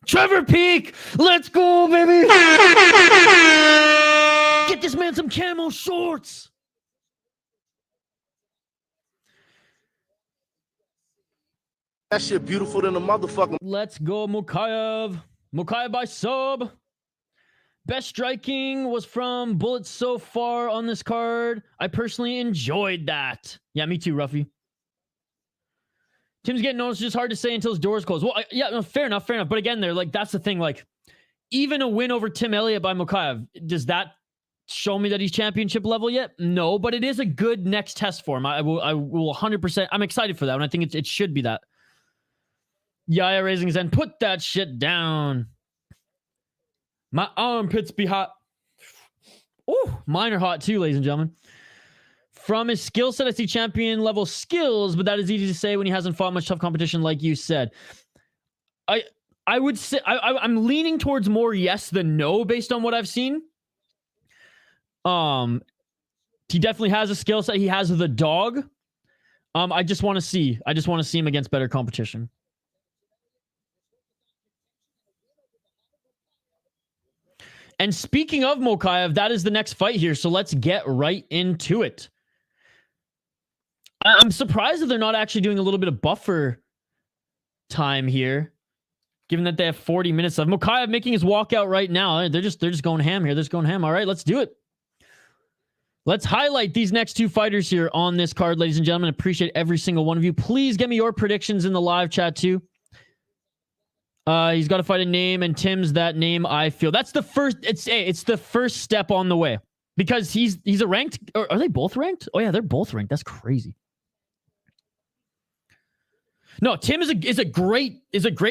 Trevor Peak! Let's go, baby! Get this man some camo shorts! That shit beautiful than a motherfucking. Let's go, Mokaev. Mokaev by sub. Best striking was from bullets so far on this card. I personally enjoyed that. Yeah, me too, Ruffy. Tim's getting noticed. It's just hard to say until his door's closed. Well, yeah, no, fair enough. But again, that's the thing. Like, even a win over Tim Elliott by Mokaev, does that show me that he's championship level yet? No, but it is a good next test for him. I will 100%. I'm excited for that, and I think it should be that. Yaya raising his hand. Put that shit down. My armpits be hot. Oh, mine are hot too, ladies and gentlemen. From his skill set, I see champion level skills, but that is easy to say when he hasn't fought much tough competition, like you said. I would say I'm leaning towards more yes than no based on what I've seen. He definitely has a skill set. He has the dog. I just want to see him against better competition. And speaking of Mokaev, that is the next fight here. So let's get right into it. I'm surprised that they're not actually doing a little bit of buffer time here, given that they have 40 minutes left. Mokaev making his walkout right now. They're just going ham here. They're just going ham. All right, let's do it. Let's highlight these next 2 fighters here on this card, ladies and gentlemen. Appreciate every single one of you. Please get me your predictions in the live chat too. He's got to fight a name, and Tim's that name. I feel that's the first. It's the first step on the way, because he's a ranked. Or are they both ranked? Oh yeah, they're both ranked. That's crazy. No, Tim is a great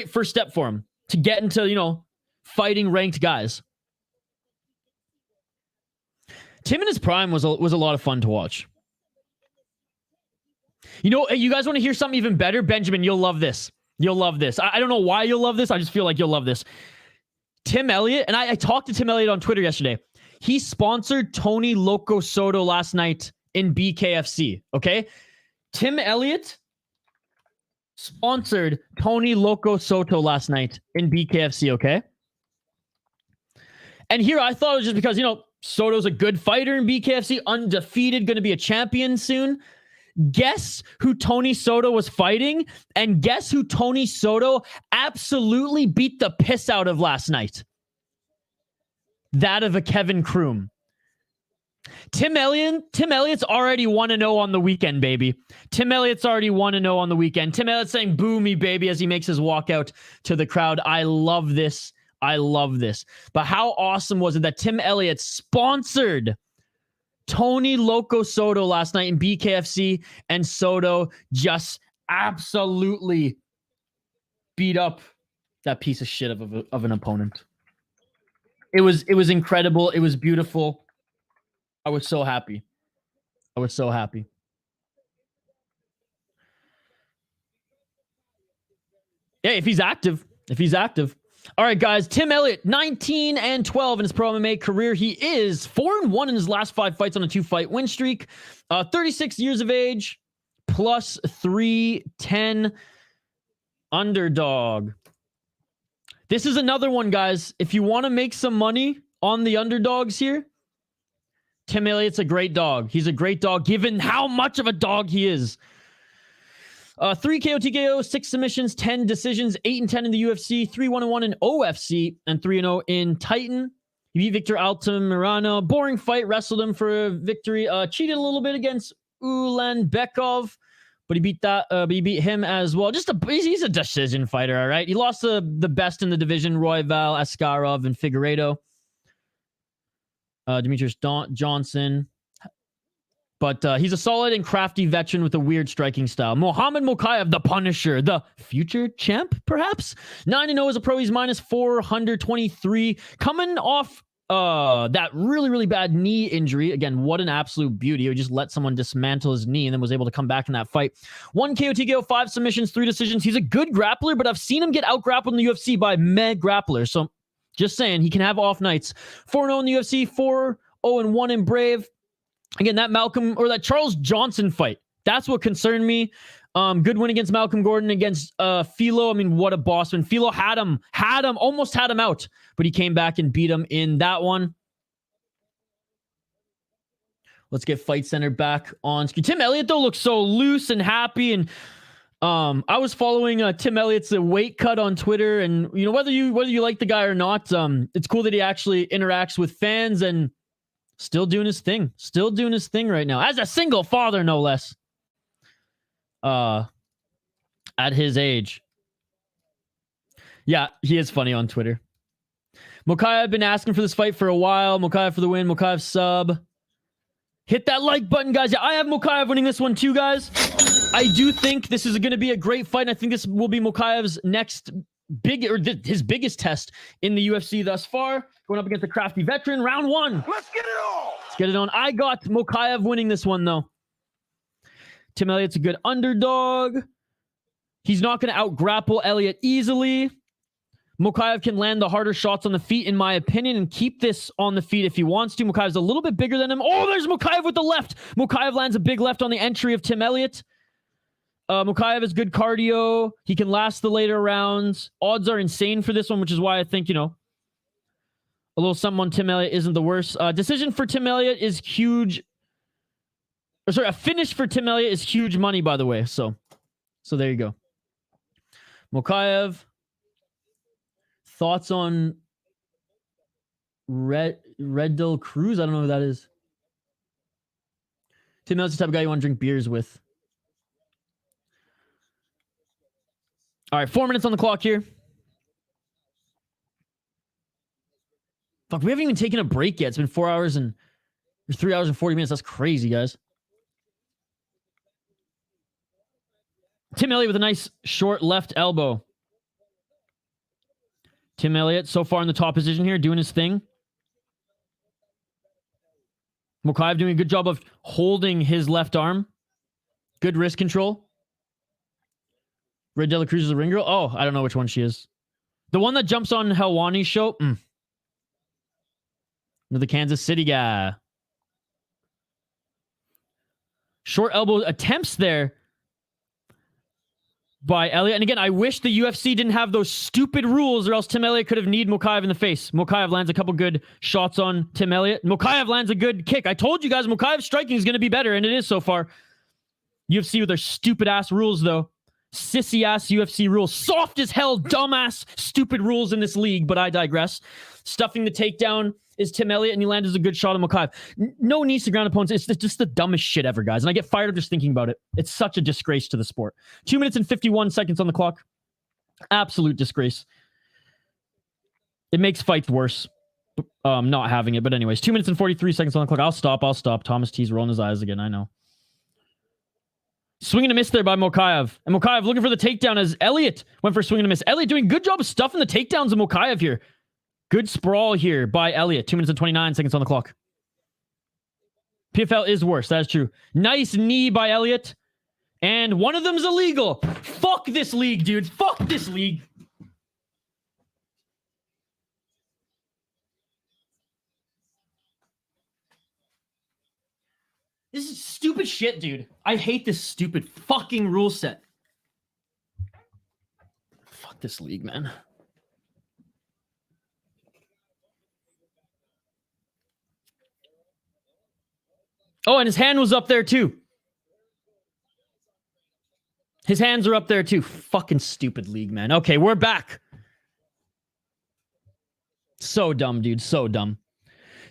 first step for him to get into fighting ranked guys. Tim in his prime was a lot of fun to watch. You guys want to hear something even better? Benjamin, you'll love this. You'll love this. I don't know why you'll love this. I just feel like you'll love this. Tim Elliott, and I talked to Tim Elliott on Twitter yesterday. he sponsored Tony Loco Soto last night in BKFC. Okay. Tim Elliott sponsored Tony Loco Soto last night in BKFC. Okay. And here I thought it was just because, Soto's a good fighter in BKFC, undefeated, going to be a champion soon. Guess who Tony Soto was fighting? And guess who Tony Soto absolutely beat the piss out of last night? That of a Kevin Kroom. Tim Elliott's already 1-0 on the weekend, baby. Tim Elliott's already 1-0 on the weekend. Tim Elliott's saying, boo me, baby, as he makes his walk out to the crowd. I love this. I love this. But how awesome was it that Tim Elliott sponsored Tony Loco Soto last night in BKFC, and Soto just absolutely beat up that piece of shit of an opponent. It was incredible. It was beautiful. I was so happy. I was so happy. Yeah, if he's active. All right, guys. Tim Elliott, 19-12 in his pro MMA career. He is 4-1 in his last 5 fights on a 2-fight win streak. 36 years of age, plus 310 underdog. This is another one, guys. If you want to make some money on the underdogs here, Tim Elliott's a great dog. He's a great dog, given how much of a dog he is. 3 KO, TKO, 6 submissions, 10 decisions, 8-10 in the UFC, 3-1-1 in OFC, and 3-0 in Titan. He beat Victor Altamirano. Boring fight, wrestled him for a victory. Cheated a little bit against Ulanbekov, but he beat him as well. He's a decision fighter, all right? He lost the best in the division, Royval, Askarov, and Figueiredo. Demetrius Johnson. But he's a solid and crafty veteran with a weird striking style. Mohamed Mokaev, the Punisher, the future champ, perhaps? 9-0 as a pro. He's minus 423. Coming off that really, really bad knee injury. Again, what an absolute beauty. He just let someone dismantle his knee and then was able to come back in that fight. 1 KO, TKO, 5 submissions, 3 decisions. He's a good grappler, but I've seen him get out-grappled in the UFC by meh grapplers. So just saying, he can have off nights. 4-0 in the UFC, 4-0-1 in Brave. Again, that Charles Johnson fight, that's what concerned me. Good win against Malcolm Gordon, against Philo. I mean, what a boss. When Philo almost had him out, but he came back and beat him in that one. Let's get Fight Center back on screen. Tim Elliott, though, looks so loose and happy. And I was following Tim Elliott's weight cut on Twitter. And, whether you like the guy or not, it's cool that he actually interacts with fans and still doing his thing right now. As a single father, no less. At his age. Yeah, he is funny on Twitter. Mokaev been asking for this fight for a while. Mokaev for the win. Mokaev sub. Hit that like button, guys. Yeah, I have Mokaev winning this one too, guys. I do think this is going to be a great fight. And I think this will be Mokaev's next his biggest test in the UFC thus far. Going up against the crafty veteran. Round 1. Let's get it on. Let's get it on. I got Mokaev winning this one, though. Tim Elliott's a good underdog. He's not going to out-grapple Elliott easily. Mokaev can land the harder shots on the feet, in my opinion, and keep this on the feet if he wants to. Mokaev's a little bit bigger than him. Oh, there's Mokaev with the left. Mokaev lands a big left on the entry of Tim Elliott. Mokaev has good cardio. He can last the later rounds. Odds are insane for this one, which is why I think, a little something on Tim Elliott isn't the worst. Decision for Tim Elliott is huge. A finish for Tim Elliott is huge money, by the way. So there you go. Mokaev. Thoughts on Red Del Cruz? I don't know who that is. Tim Elliott's the type of guy you want to drink beers with. All right, 4 minutes on the clock here. Fuck, we haven't even taken a break yet. It's been 3 hours and 40 minutes. That's crazy, guys. Tim Elliott with a nice short left elbow. Tim Elliott so far in the top position here, doing his thing. Mokaev doing a good job of holding his left arm. Good wrist control. Red Dela Cruz is a ring girl. Oh, I don't know which one she is. The one that jumps on Helwani's show. Another Kansas City guy. Short elbow attempts there by Elliott. And again, I wish the UFC didn't have those stupid rules, or else Tim Elliott could have kneed Mokaev in the face. Mokaev lands a couple good shots on Tim Elliott. Mokaev lands a good kick. I told you guys, Mokaev's striking is going to be better, and it is so far. UFC with their stupid-ass rules, though. Sissy-ass UFC rules. Soft as hell, dumbass, stupid rules in this league, but I digress. Stuffing the takedown is Tim Elliott, and he lands a good shot on Mokaev. No knees to ground opponents. It's just the dumbest shit ever, guys. And I get fired up just thinking about it. It's such a disgrace to the sport. 2 minutes and 51 seconds on the clock. Absolute disgrace. It makes fights worse. Not having it, but anyways. 2 minutes and 43 seconds on the clock. I'll stop. Thomas T's rolling his eyes again, I know. Swing and a miss there by Mokaev. And Mokaev looking for the takedown as Elliott went for a swing and a miss. Elliott doing a good job of stuffing the takedowns of Mokaev here. Good sprawl here by Elliott. 2 minutes and 29 seconds on the clock. PFL is worse. That is true. Nice knee by Elliott. And one of them's illegal. Fuck this league, dude. Fuck this league. This is stupid shit, dude. I hate this stupid fucking rule set. Fuck this league, man. Oh, and his hand was up there too. His hands are up there too. Fucking stupid league, man. Okay, we're back. So dumb, dude. So dumb.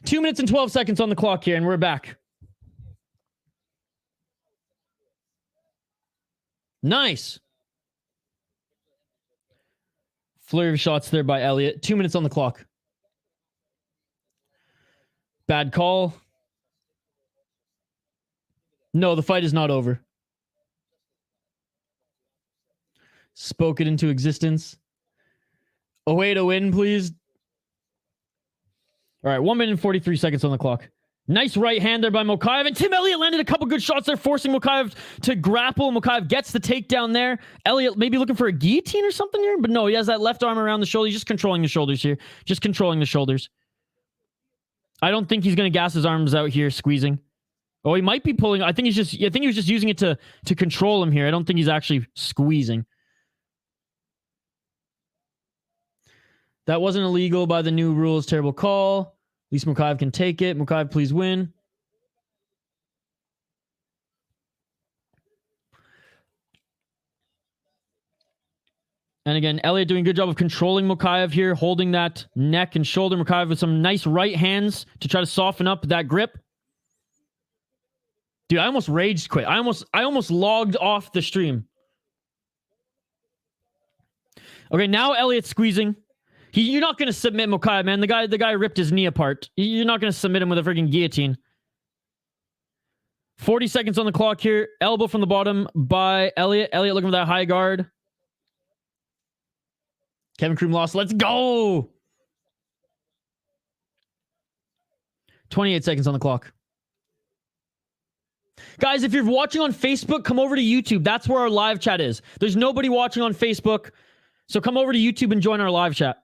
2 minutes and 12 seconds on the clock here, and we're back. Nice. Flurry of shots there by Elliott. 2 minutes on the clock. Bad call. No, the fight is not over. Spoke it into existence. A way to win, please. All right, 1 minute and 43 seconds on the clock. Nice right hand there by Mokaev. And Tim Elliott landed a couple good shots there, forcing Mokaev to grapple. Mokaev gets the takedown there. Elliott maybe looking for a guillotine or something here. But no, he has that left arm around the shoulder. He's just controlling the shoulders here. Just controlling the shoulders. I don't think he's going to gas his arms out here, squeezing. Oh, he might be pulling. I think he was just using it to control him here. I don't think he's actually squeezing. That wasn't illegal by the new rules. Terrible call. At least Mokaev can take it. Mokaev, please win. And again, Elliott doing a good job of controlling Mokaev here, holding that neck and shoulder. Mokaev with some nice right hands to try to soften up that grip. Dude, I almost rage quit. I almost logged off the stream. Okay, now Elliott's squeezing. You're not going to submit Mokaev, man. The guy ripped his knee apart. You're not going to submit him with a freaking guillotine. 40 seconds on the clock here. Elbow from the bottom by Elliott. Elliott looking for that high guard. Kevin Kroom lost. Let's go! 28 seconds on the clock. Guys, if you're watching on Facebook, come over to YouTube. That's where our live chat is. There's nobody watching on Facebook, so come over to YouTube and join our live chat.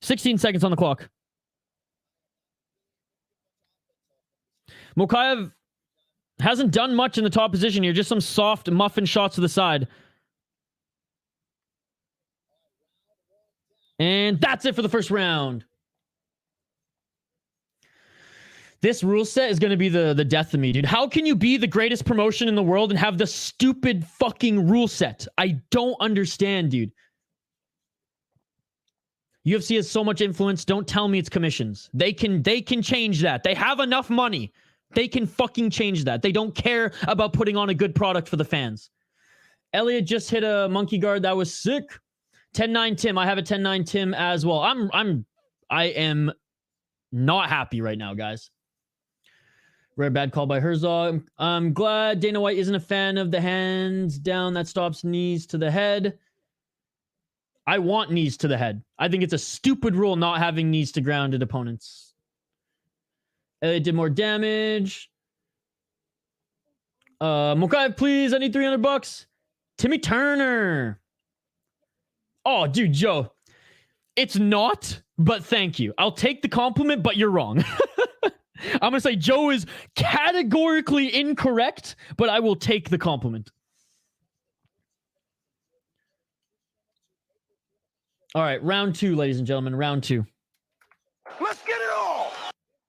16 seconds on the clock. Mokaev hasn't done much in the top position here. Just some soft muffin shots to the side. And that's it for the first round. This rule set is going to be the death of me, dude. How can you be the greatest promotion in the world and have the stupid fucking rule set? I don't understand, dude. UFC has so much influence. Don't tell me it's commissions. They can change that. They have enough money. They can fucking change that. They don't care about putting on a good product for the fans. Elliott just hit a monkey guard. That was sick. 10-9 Tim. I have a 10-9 Tim as well. I am not happy right now, guys. Rare bad call by Herzog. I'm glad Dana White isn't a fan of the hands down that stops knees to the head. I want knees to the head. I think it's a stupid rule not having knees to grounded opponents. Elliott did more damage. Mokaev, please. I need $300. Timmy Turner. Oh, dude, Joe. It's not, but thank you. I'll take the compliment, but you're wrong. I'm going to say Joe is categorically incorrect, but I will take the compliment. All right, round 2, ladies and gentlemen, round 2. Let's get it all.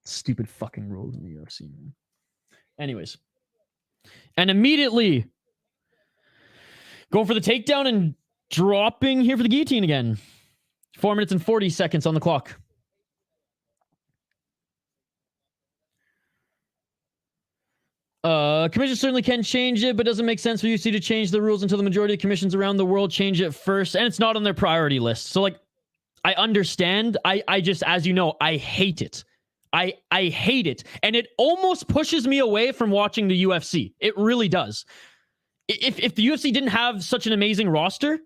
Stupid fucking rules in the UFC, man. Anyways. And immediately going for the takedown and dropping here for the guillotine again. 4 minutes and 40 seconds on the clock. Commission certainly can change it, but doesn't make sense for UFC to change the rules until the majority of commissions around the world change it first, and it's not on their priority list. So, like, I understand. I just, as you know, I hate it. I hate it, and it almost pushes me away from watching the UFC. It really does. If the UFC didn't have such an amazing roster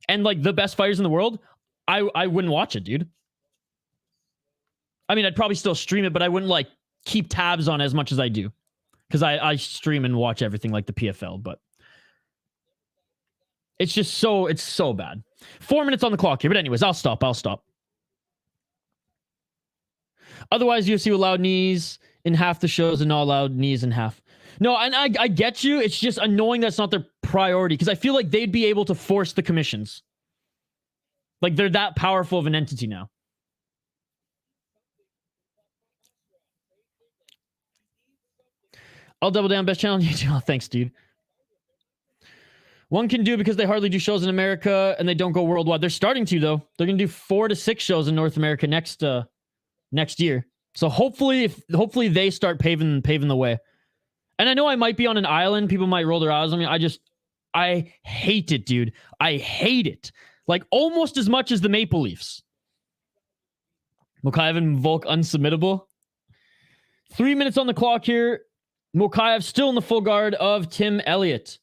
and like the best fighters in the world, I wouldn't watch it, dude. I mean, I'd probably still stream it, but I wouldn't like keep tabs on it as much as I do. Because I stream and watch everything like the PFL, but it's just so, it's so bad. 4 minutes on the clock here, but anyways, I'll stop. Otherwise, UFC allowed knees in half the shows and not allowed knees in half. No, and I get you. It's just annoying that's not their priority, because I feel like they'd be able to force the commissions. Like, they're that powerful of an entity now. I'll double down. Best channel on YouTube. Oh, thanks, dude. One can do because they hardly do shows in America and they don't go worldwide. They're starting to, though. They're going to do 4 to 6 shows in North America next year. So hopefully they start paving the way. And I know I might be on an island. People might roll their eyes on me. I hate it, dude. I hate it. Like almost as much as the Maple Leafs. Mokaev and Volk unsubmittable. 3 minutes on the clock here. Mokaev still in the full guard of Tim Elliott.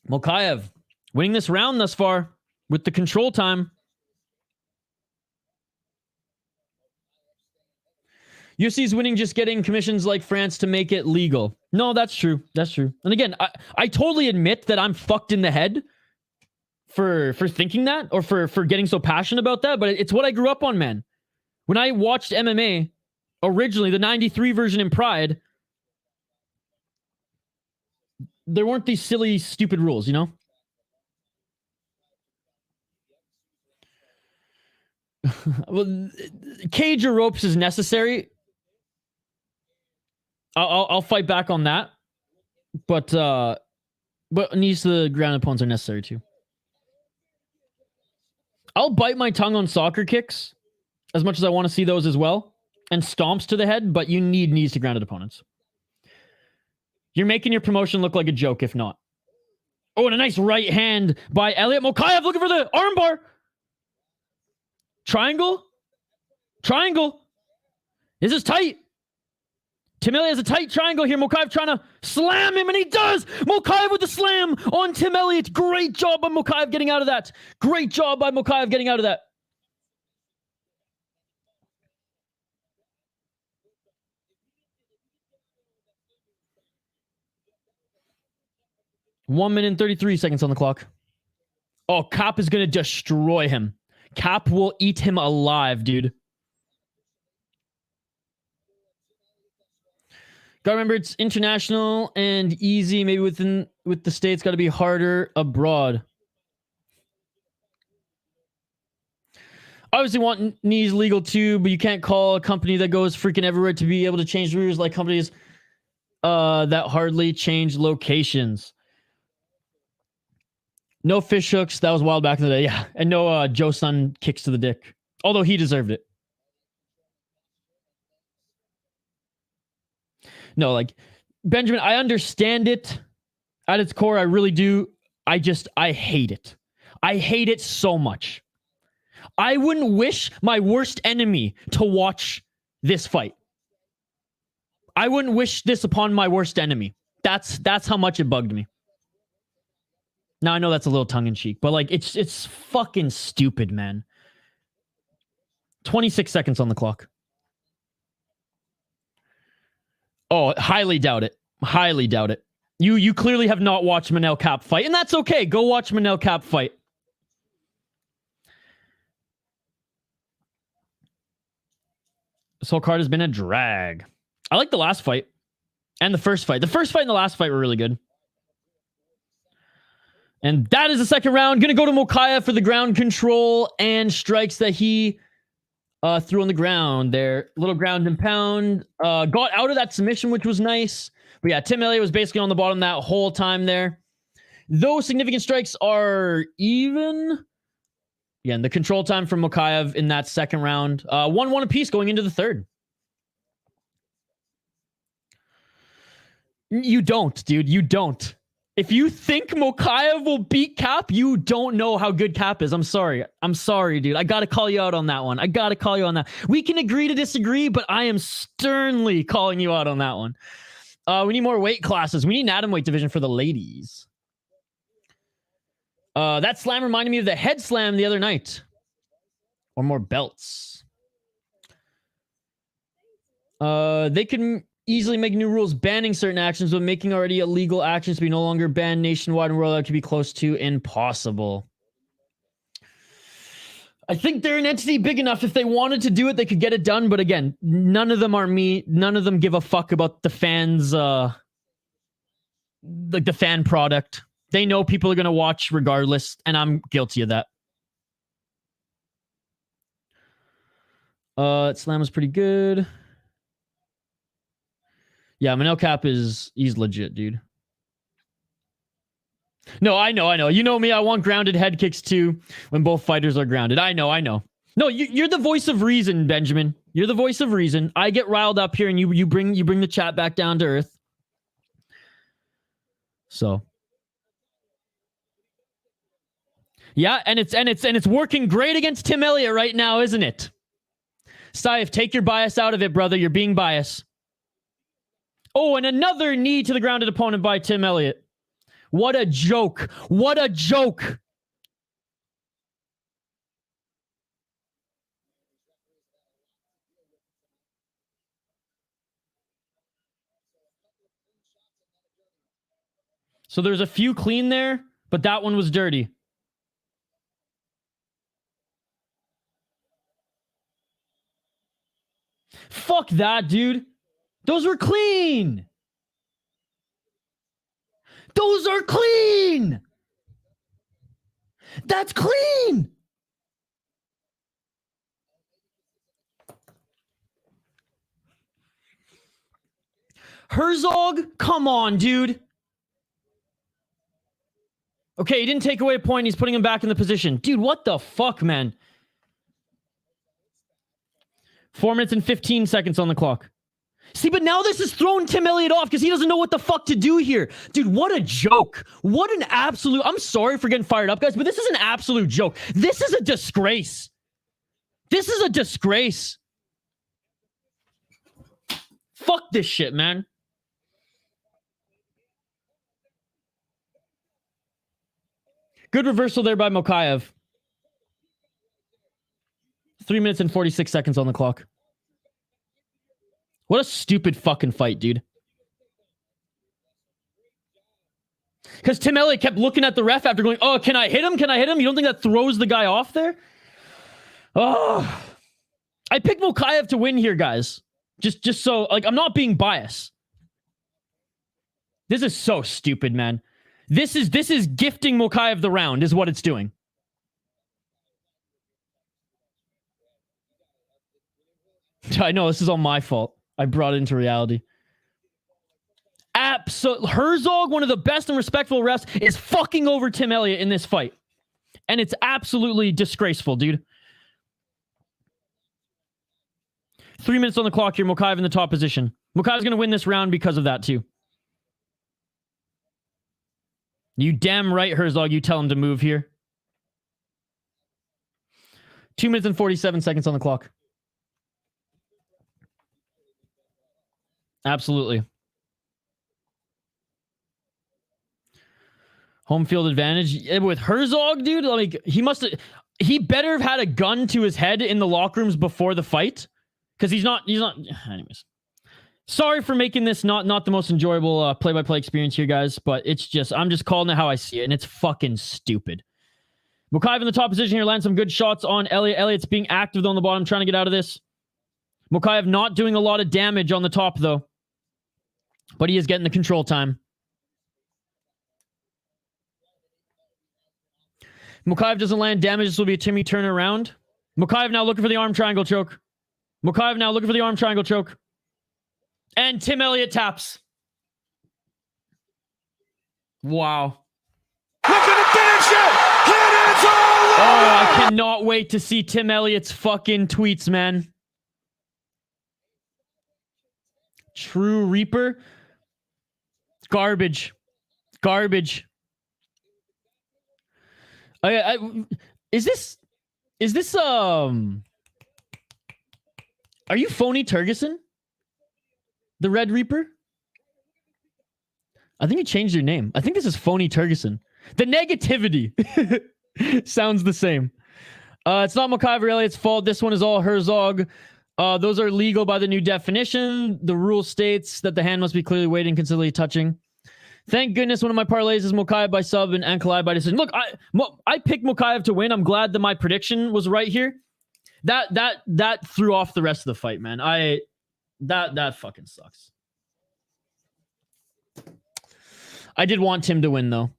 Mokaev winning this round thus far with the control time. UFC's winning just getting commissions like France to make it legal. No, that's true. That's true. And again, I totally admit that I'm fucked in the head for thinking that or for getting so passionate about that, but it's what I grew up on, man. When I watched MMA, originally, the 93 version in Pride, there weren't these silly, stupid rules, you know? Well, cage or ropes is necessary. I'll fight back on that. But knees to the ground opponents are necessary too. I'll bite my tongue on soccer kicks as much as I want to see those as well. And stomps to the head, but you need knees to grounded opponents. You're making your promotion look like a joke, if not. Oh, and a nice right hand by Elliott. Mokaev looking for the armbar. Triangle. Triangle. This is tight. Tim Elliott has a tight triangle here. Mokaev trying to slam him, and he does. Mokaev with the slam on Tim Elliott. Great job by Mokaev getting out of that. Great job by Mokaev getting out of that. One minute and 33 seconds on the clock. Oh, Cap is going to destroy him. Cap will eat him alive, dude. Gotta remember, it's international and easy. Maybe with the States, got to be harder abroad. Obviously want knees legal too, but you can't call a company that goes freaking everywhere to be able to change rules like companies that hardly change locations. No fish hooks. That was wild back in the day. Yeah. And no Joe Son kicks to the dick. Although he deserved it. No, like, Benjamin, I understand it at its core. I really do. I hate it. I hate it so much. I wouldn't wish my worst enemy to watch this fight. I wouldn't wish this upon my worst enemy. That's how much it bugged me. Now, I know that's a little tongue-in-cheek, but, like, it's fucking stupid, man. 26 seconds on the clock. Oh, highly doubt it. Highly doubt it. You clearly have not watched Manel Cap fight, and that's okay. Go watch Manel Cap fight. This whole card has been a drag. I like the last fight and the first fight. The first fight and the last fight were really good. And that is the second round. Going to go to Mokaev for the ground control and strikes that he threw on the ground there. Little ground and pound. Got out of that submission, which was nice. But yeah, Tim Elliott was basically on the bottom that whole time there. Those significant strikes are even. Again, the control time from Mokaev in that second round. 1-1 apiece going into the third. You don't, dude. You don't. If you think Mokaev will beat Cap, you don't know how good Cap is. I'm sorry. I'm sorry, dude. I got to call you out on that one. I got to call you on that. We can agree to disagree, but I am sternly calling you out on that one. We need more weight classes. We need an atomweight division for the ladies. That slam reminded me of the head slam the other night. Or more belts. They can easily make new rules banning certain actions, but making already illegal actions to be no longer banned nationwide and worldwide could be close to impossible. I think they're an entity big enough. If they wanted to do it, they could get it done. But again, none of them are me. None of them give a fuck about the fans, like the fan product. They know people are going to watch regardless, and I'm guilty of that. Slam was pretty good. Yeah, Manel Cap he's legit, dude. No, I know. You know me, I want grounded head kicks too when both fighters are grounded. I know. No, you're the voice of reason, Benjamin. You're the voice of reason. I get riled up here and you bring the chat back down to earth. So yeah, and it's working great against Tim Elliott right now, isn't it? Saif, take your bias out of it, brother. You're being biased. Oh, and another knee to the grounded opponent by Tim Elliott. What a joke. What a joke. So there's a few clean there, but that one was dirty. Fuck that, dude. Those were clean. Those are clean. That's clean. Herzog, come on, dude. Okay, he didn't take away a point. He's putting him back in the position. Dude, what the fuck, man? 4 minutes and 15 seconds on the clock. See, but now this is throwing Tim Elliott off because he doesn't know what the fuck to do here. Dude, what a joke. What an absolute... I'm sorry for getting fired up, guys, but this is an absolute joke. This is a disgrace. This is a disgrace. Fuck this shit, man. Good reversal there by Mokaev. 3 minutes and 46 seconds on the clock. What a stupid fucking fight, dude. Because Tim Elliott kept looking at the ref after going, oh, can I hit him? Can I hit him? You don't think that throws the guy off there? Oh. I picked Mokaev to win here, guys. Just so, like, I'm not being biased. This is so stupid, man. This is gifting Mokaev the round, is what it's doing. I know, this is all my fault. I brought it into reality. Herzog, one of the best and respectful refs, is fucking over Tim Elliott in this fight. And it's absolutely disgraceful, dude. 3 minutes on the clock here. Mokaev in the top position. Mokaev's going to win this round because of that, too. You damn right, Herzog, you tell him to move here. 2 minutes and 47 seconds on the clock. Absolutely. Home field advantage. With Herzog, dude, like, he better have had a gun to his head in the locker rooms before the fight. Because he's not, anyways. Sorry for making this not the most enjoyable play-by-play experience here, guys, but I'm just calling it how I see it, and it's fucking stupid. Mokaev in the top position here, lands some good shots on Elliott. Elliott's being active on the bottom, trying to get out of this. Mokaev not doing a lot of damage on the top, though. But he is getting the control time. Mokaev doesn't land damage. This will be a Timmy turnaround. Mokaev now looking for the arm triangle choke. Mokaev now looking for the arm triangle choke. And Tim Elliott taps. Wow. Looking to finish it. It is all over. Oh, I cannot wait to see Tim Elliott's fucking tweets, man. True Reaper. Garbage. Garbage. Is this are you phony Turgeson? The Red Reaper? I think you changed your name. I think this is phony Turgeson. The negativity sounds the same. It's not Mokaev or Elliott's fault. This one is all Herzog. Those are legal by the new definition. The rule states that the hand must be clearly weighted and consistently touching. Thank goodness one of my parlays is Mokaev by sub and Ankalaev by decision. Look, I picked Mokaev to win. I'm glad that my prediction was right here. That threw off the rest of the fight, man. That fucking sucks. I did want Tim to win, though.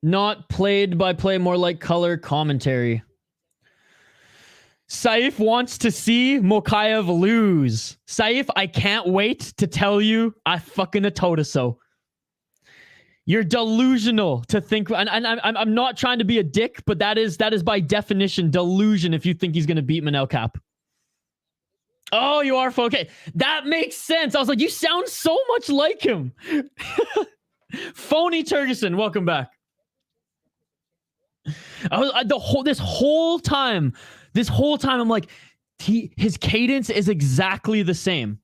Not played by play, more like color commentary. Saif wants to see Mokaev lose. Saif, I can't wait to tell you I fucking told so. You're delusional to think, and I'm not trying to be a dick, but that is by definition delusion if you think he's gonna beat Manel Cap. Oh, you are okay. That makes sense. I was like, you sound so much like him. Phony Turgeson, welcome back. This whole time, I'm like, his cadence is exactly the same.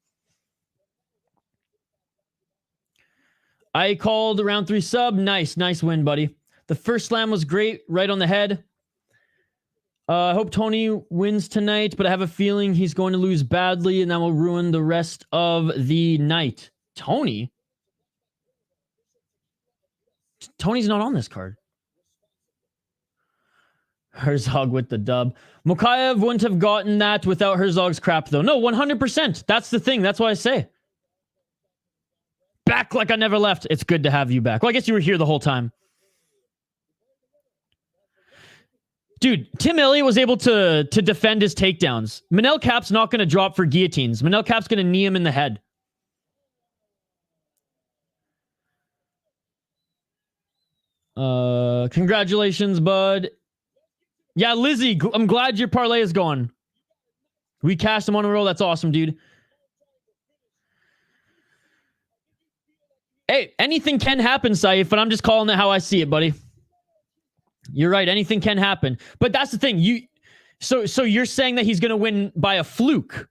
I called round 3 sub. Nice win, buddy. The first slam was great, right on the head. I hope Tony wins tonight, but I have a feeling he's going to lose badly, and that will ruin the rest of the night. Tony? Tony's not on this card. Herzog with the dub. Mokaev wouldn't have gotten that without Herzog's crap, though. No, 100%. That's the thing. That's why I say. Back like I never left. It's good to have you back. Well, I guess you were here the whole time. Dude, Tim Elliott was able to defend his takedowns. Manel Cap's not going to drop for guillotines. Manel Cap's going to knee him in the head. Congratulations, bud. Yeah, Lizzie, I'm glad your parlay is gone. We cashed him on a roll. That's awesome, dude. Hey, anything can happen, Saif, but I'm just calling it how I see it, buddy. You're right. Anything can happen. But that's the thing. So you're saying that he's going to win by a fluke.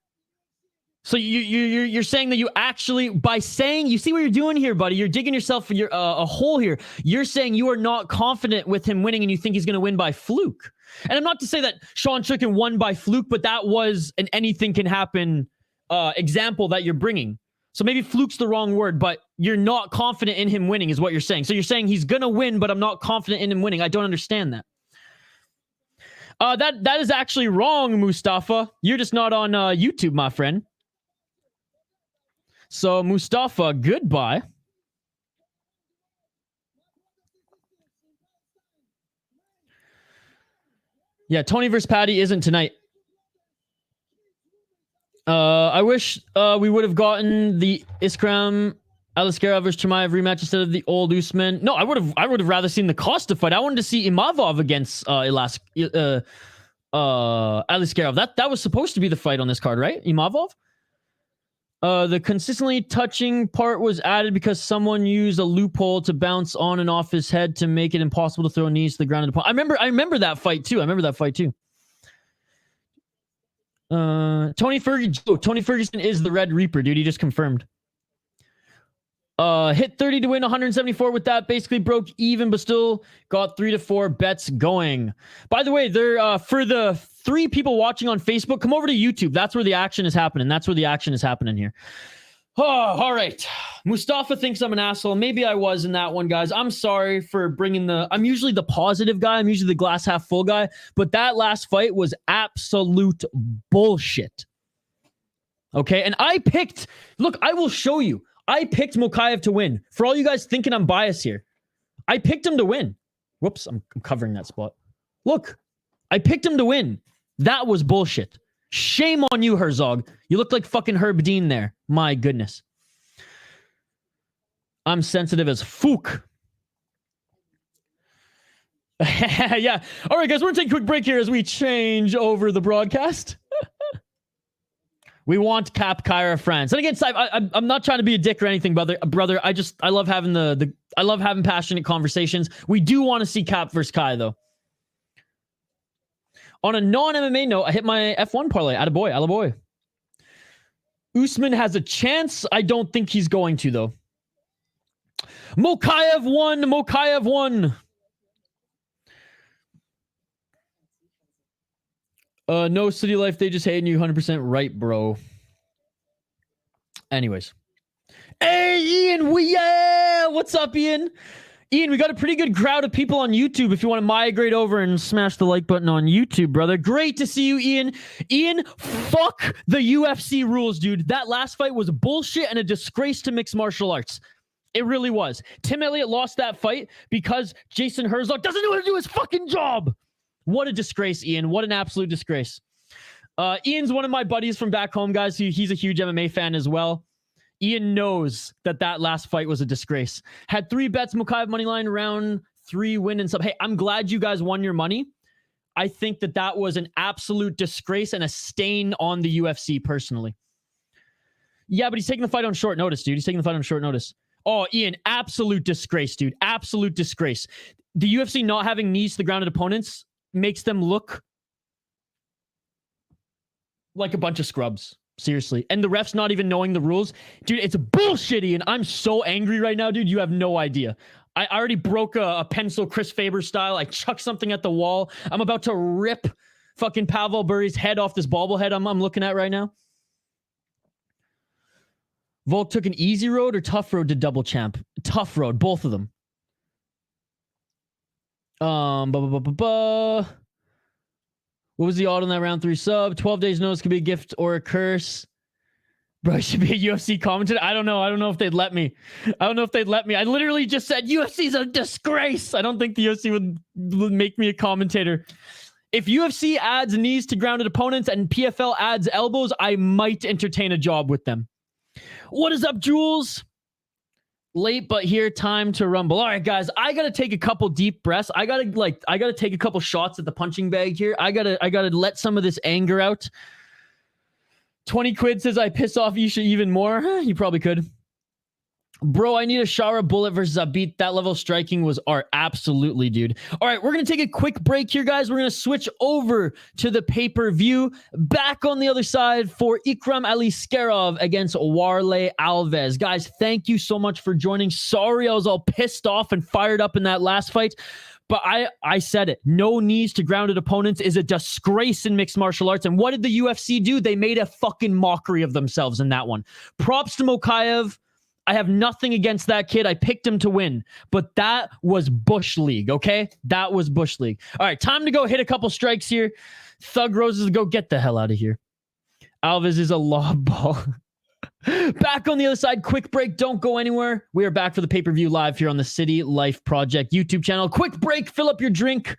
So you're saying that you actually, by saying, you see what you're doing here, buddy. You're digging yourself a hole here. You're saying you are not confident with him winning and you think he's going to win by fluke. And I'm not to say that Sean Strickland won by fluke, but that was an anything can happen example that you're bringing. So maybe fluke's the wrong word, but you're not confident in him winning is what you're saying. So you're saying he's going to win, but I'm not confident in him winning. I don't understand that. That is actually wrong, Mustafa. You're just not on YouTube, my friend. So, Mustafa, goodbye. Yeah, Tony versus Patty isn't tonight. I wish we would have gotten the Ikram Aliskerov versus Chimaev rematch instead of the old Usman. No, I would have rather seen the Costa fight. I wanted to see Imavov against Aliskerov. That was supposed to be the fight on this card, right? Imavov? The consistently touching part was added because someone used a loophole to bounce on and off his head to make it impossible to throw knees to the ground. I remember that fight too. Tony Ferguson is the Red Reaper, dude. He just confirmed. Hit 30 to win 174 with that. Basically broke even, but still got 3 to 4 bets going. By the way, there for the 3 people watching on Facebook, come over to YouTube. That's where the action is happening. Here. Oh, all right. Mustafa thinks I'm an asshole. Maybe I was in that one, guys. I'm sorry for bringing I'm usually the positive guy. I'm usually the glass half full guy. But that last fight was absolute bullshit. Okay, and I picked... Look, I will show you. I picked Mokaev to win. For all you guys thinking I'm biased here, I picked him to win. Whoops, I'm covering that spot. Look, I picked him to win. That was bullshit. Shame on you, Herzog. You look like fucking Herb Dean there. My goodness. I'm sensitive as fuck. Yeah. All right, guys, we're going to take a quick break here as we change over the broadcast. We want Cap Kyra France. And again, I'm not trying to be a dick or anything, brother. I love having I love having passionate conversations. We do want to see Cap versus Kai, though. On a non-MMA note, I hit my F1 parlay. Attaboy. Usman has a chance. I don't think he's going to, though. Mokaev won. No City Life, they just hating you 100% right, bro. Anyways. Hey, Ian, what's up, Ian? Ian, we got a pretty good crowd of people on YouTube if you want to migrate over and smash the like button on YouTube, brother. Great to see you, Ian. Ian, fuck the UFC rules, dude. That last fight was bullshit and a disgrace to mixed martial arts. It really was. Tim Elliott lost that fight because Jason Herzog doesn't know how to do his fucking job. What a disgrace, Ian. What an absolute disgrace. Ian's one of my buddies from back home, guys. He's a huge MMA fan as well. Ian knows that last fight was a disgrace. Had 3 bets, Mokaev moneyline, round 3 win and sub. Hey, I'm glad you guys won your money. I think that was an absolute disgrace and a stain on the UFC personally. Yeah, but he's taking the fight on short notice, dude. He's taking the fight on short notice. Oh, Ian, absolute disgrace, dude. Absolute disgrace. The UFC not having knees to the grounded opponents makes them look like a bunch of scrubs. Seriously. And the refs not even knowing the rules. Dude, it's bullshit, Ian. I'm so angry right now, dude. You have no idea. I already broke a pencil Chris Faber style. I chucked something at the wall. I'm about to rip fucking Pavel Buri's head off this bobblehead I'm looking at right now. Volk took an easy road or tough road to double champ? Tough road, both of them. What was the odd on that round 3 sub? 12 days notice could be a gift or a curse. Bro, I should be a UFC commentator. I don't know. I don't know if they'd let me. I literally just said UFC's a disgrace. I don't think the UFC would make me a commentator. If UFC adds knees to grounded opponents and PFL adds elbows, I might entertain a job with them. What is up, Jules? Late but here, time to rumble. All right, guys, I gotta take a couple deep breaths. I gotta take a couple shots at the punching bag here. I gotta let some of this anger out. 20 quid says I piss off Isha even more. You probably could. Bro, I need a Shara bullet versus a beat. That level of striking was art. Absolutely, dude. All right, we're going to take a quick break here, guys. We're going to switch over to the pay-per-view. Back on the other side for Ikram Aliskerov against Warlley Alves. Guys, thank you so much for joining. Sorry I was all pissed off and fired up in that last fight. But I said it. No knees to grounded opponents is a disgrace in mixed martial arts. And what did the UFC do? They made a fucking mockery of themselves in that one. Props to Mokaev. I have nothing against that kid. I picked him to win. But that was Bush League, okay? That was Bush League. All right, time to go hit a couple strikes here. Thug Roses, go get the hell out of here. Alves is a lob ball. Back on the other side, quick break. Don't go anywhere. We are back for the pay-per-view live here on the City Life Project YouTube channel. Quick break. Fill up your drink.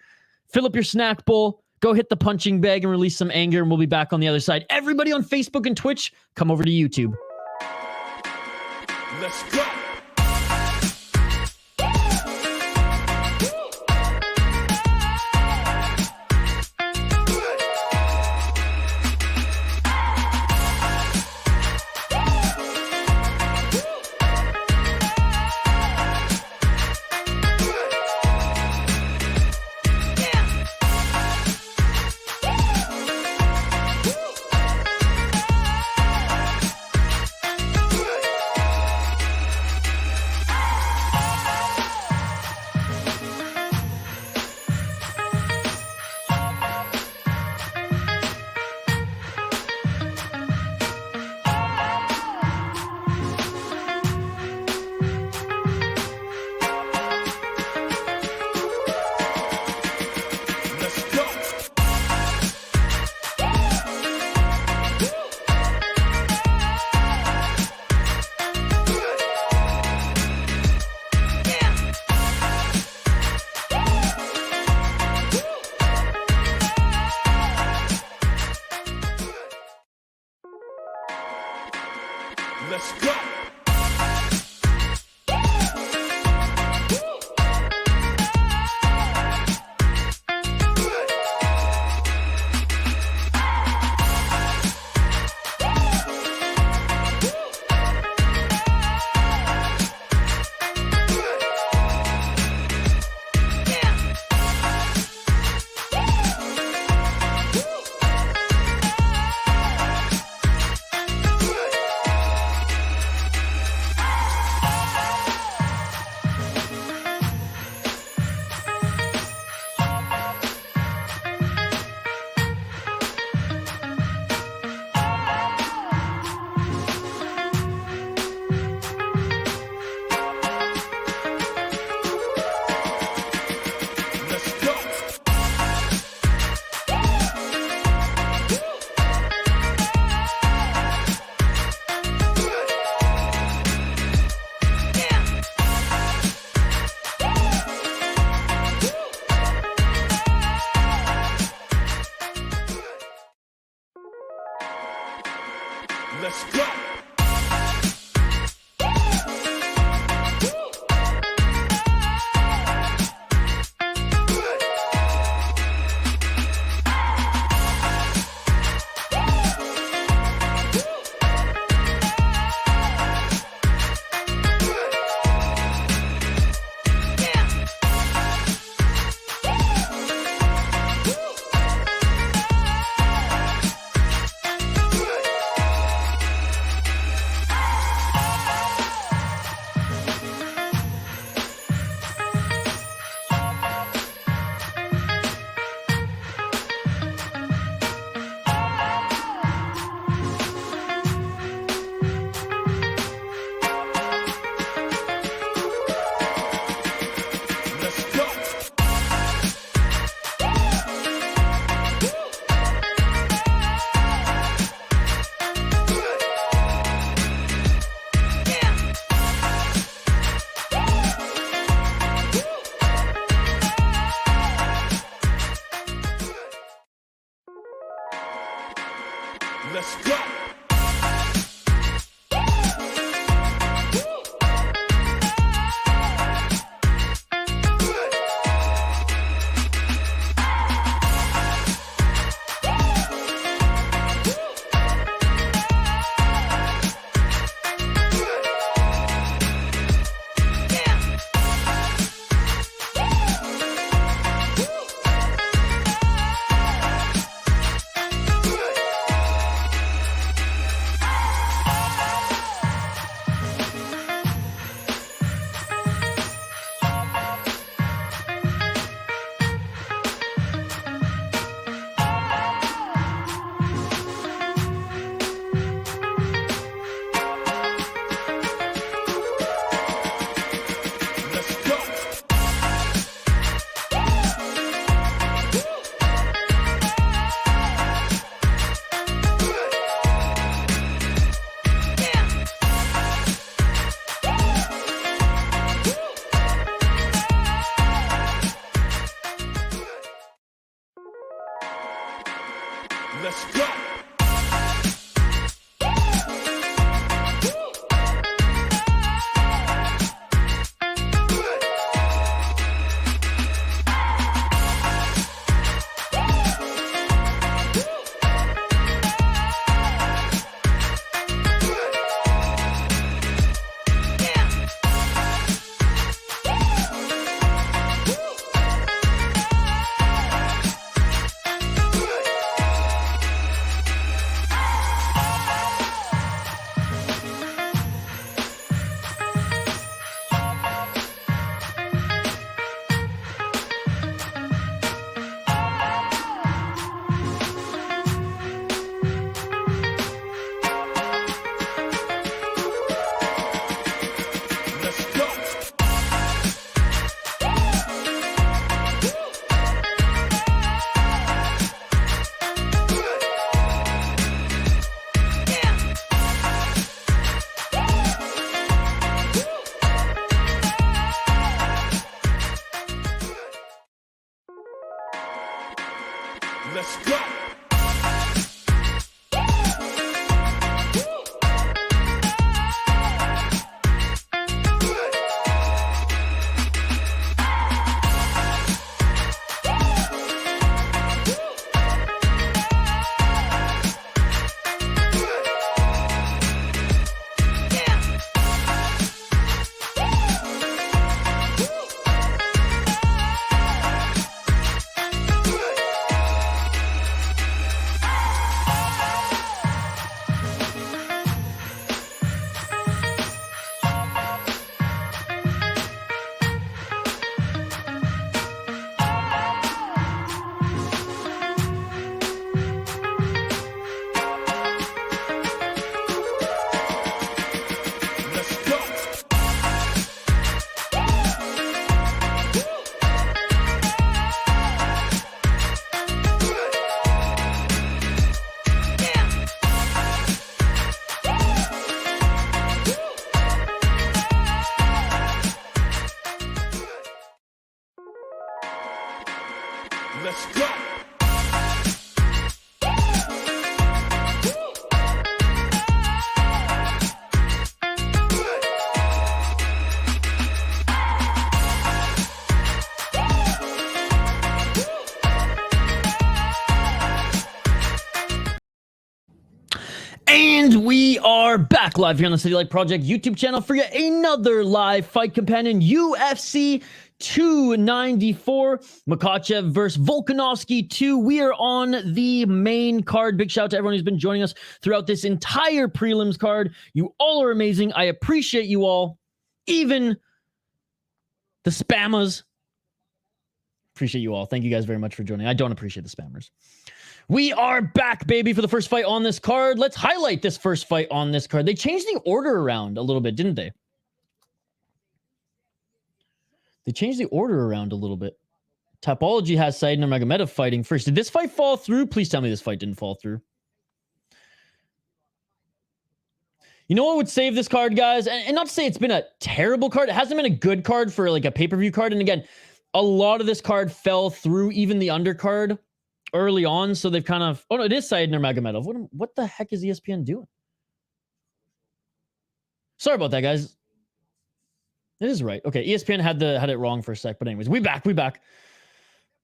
Fill up your snack bowl. Go hit the punching bag and release some anger, and we'll be back on the other side. Everybody on Facebook and Twitch, come over to YouTube. Let's go. Let's go. Let's go. And we are back live here on the City Light Project YouTube channel for yet another live fight companion, UFC 294, Makhachev versus Volkanovski 2. We are on the main card. Big shout out to everyone who's been joining us throughout this entire prelims card. You all are amazing. I appreciate you all, even the spammers. Appreciate you all. Thank you guys very much for joining. I don't appreciate the spammers. We are back, baby, for the first fight on this card. Let's highlight this first fight on this card. They changed the order around a little bit, didn't they? They changed the order around a little bit. Topology has Said Nurmagomedov fighting first. Did this fight fall through? Please tell me this fight didn't fall through. You know what would save this card, guys? And not to say it's been a terrible card. It hasn't been a good card for like a pay-per-view card. And again, a lot of this card fell through, even the undercard early on. So they've kind of... Oh, no, it is Said Nurmagomedov. What the heck is ESPN doing? Sorry about that, guys. It is right. Okay, ESPN had it wrong for a sec, but anyways, we back. By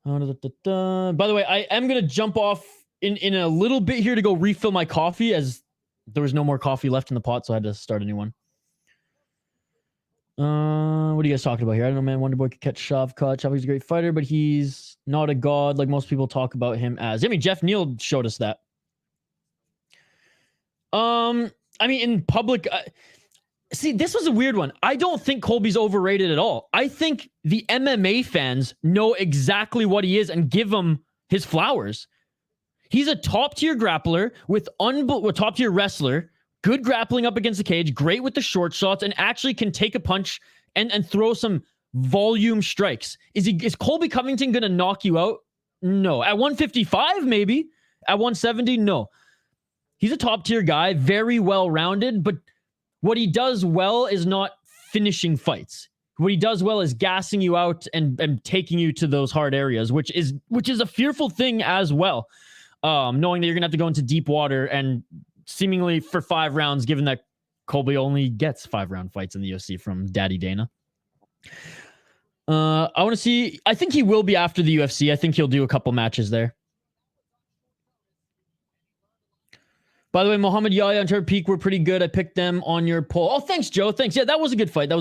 the way, I am gonna jump off in a little bit here to go refill my coffee, as there was no more coffee left in the pot, so I had to start a new one. What are you guys talking about here? I don't know, man. Wonderboy could catch Shavkat. Shavkat's a great fighter, but he's not a god like most people talk about him as. I mean, Jeff Neal showed us that. I mean, in public. See, this was a weird one. I don't think Colby's overrated at all. I think the MMA fans know exactly what he is and give him his flowers. He's a top-tier grappler with top-tier wrestler, good grappling up against the cage, great with the short shots, and actually can take a punch and throw some volume strikes. Is Colby Covington going to knock you out? No. At 155, maybe. At 170, no. He's a top-tier guy, very well-rounded, but what he does well is not finishing fights. What he does well is gassing you out and taking you to those hard areas, which is a fearful thing as well. Knowing that you're gonna have to go into deep water and seemingly for 5 rounds, given that Colby only gets 5-round fights in the UFC from Daddy Dana. I want to see. I think he will be after the UFC. I think he'll do a couple matches there. By the way, Muhammad Yahya and Turb Peak were pretty good. I picked them on your poll. Oh, thanks, Joe. Thanks. Yeah, that was a good fight.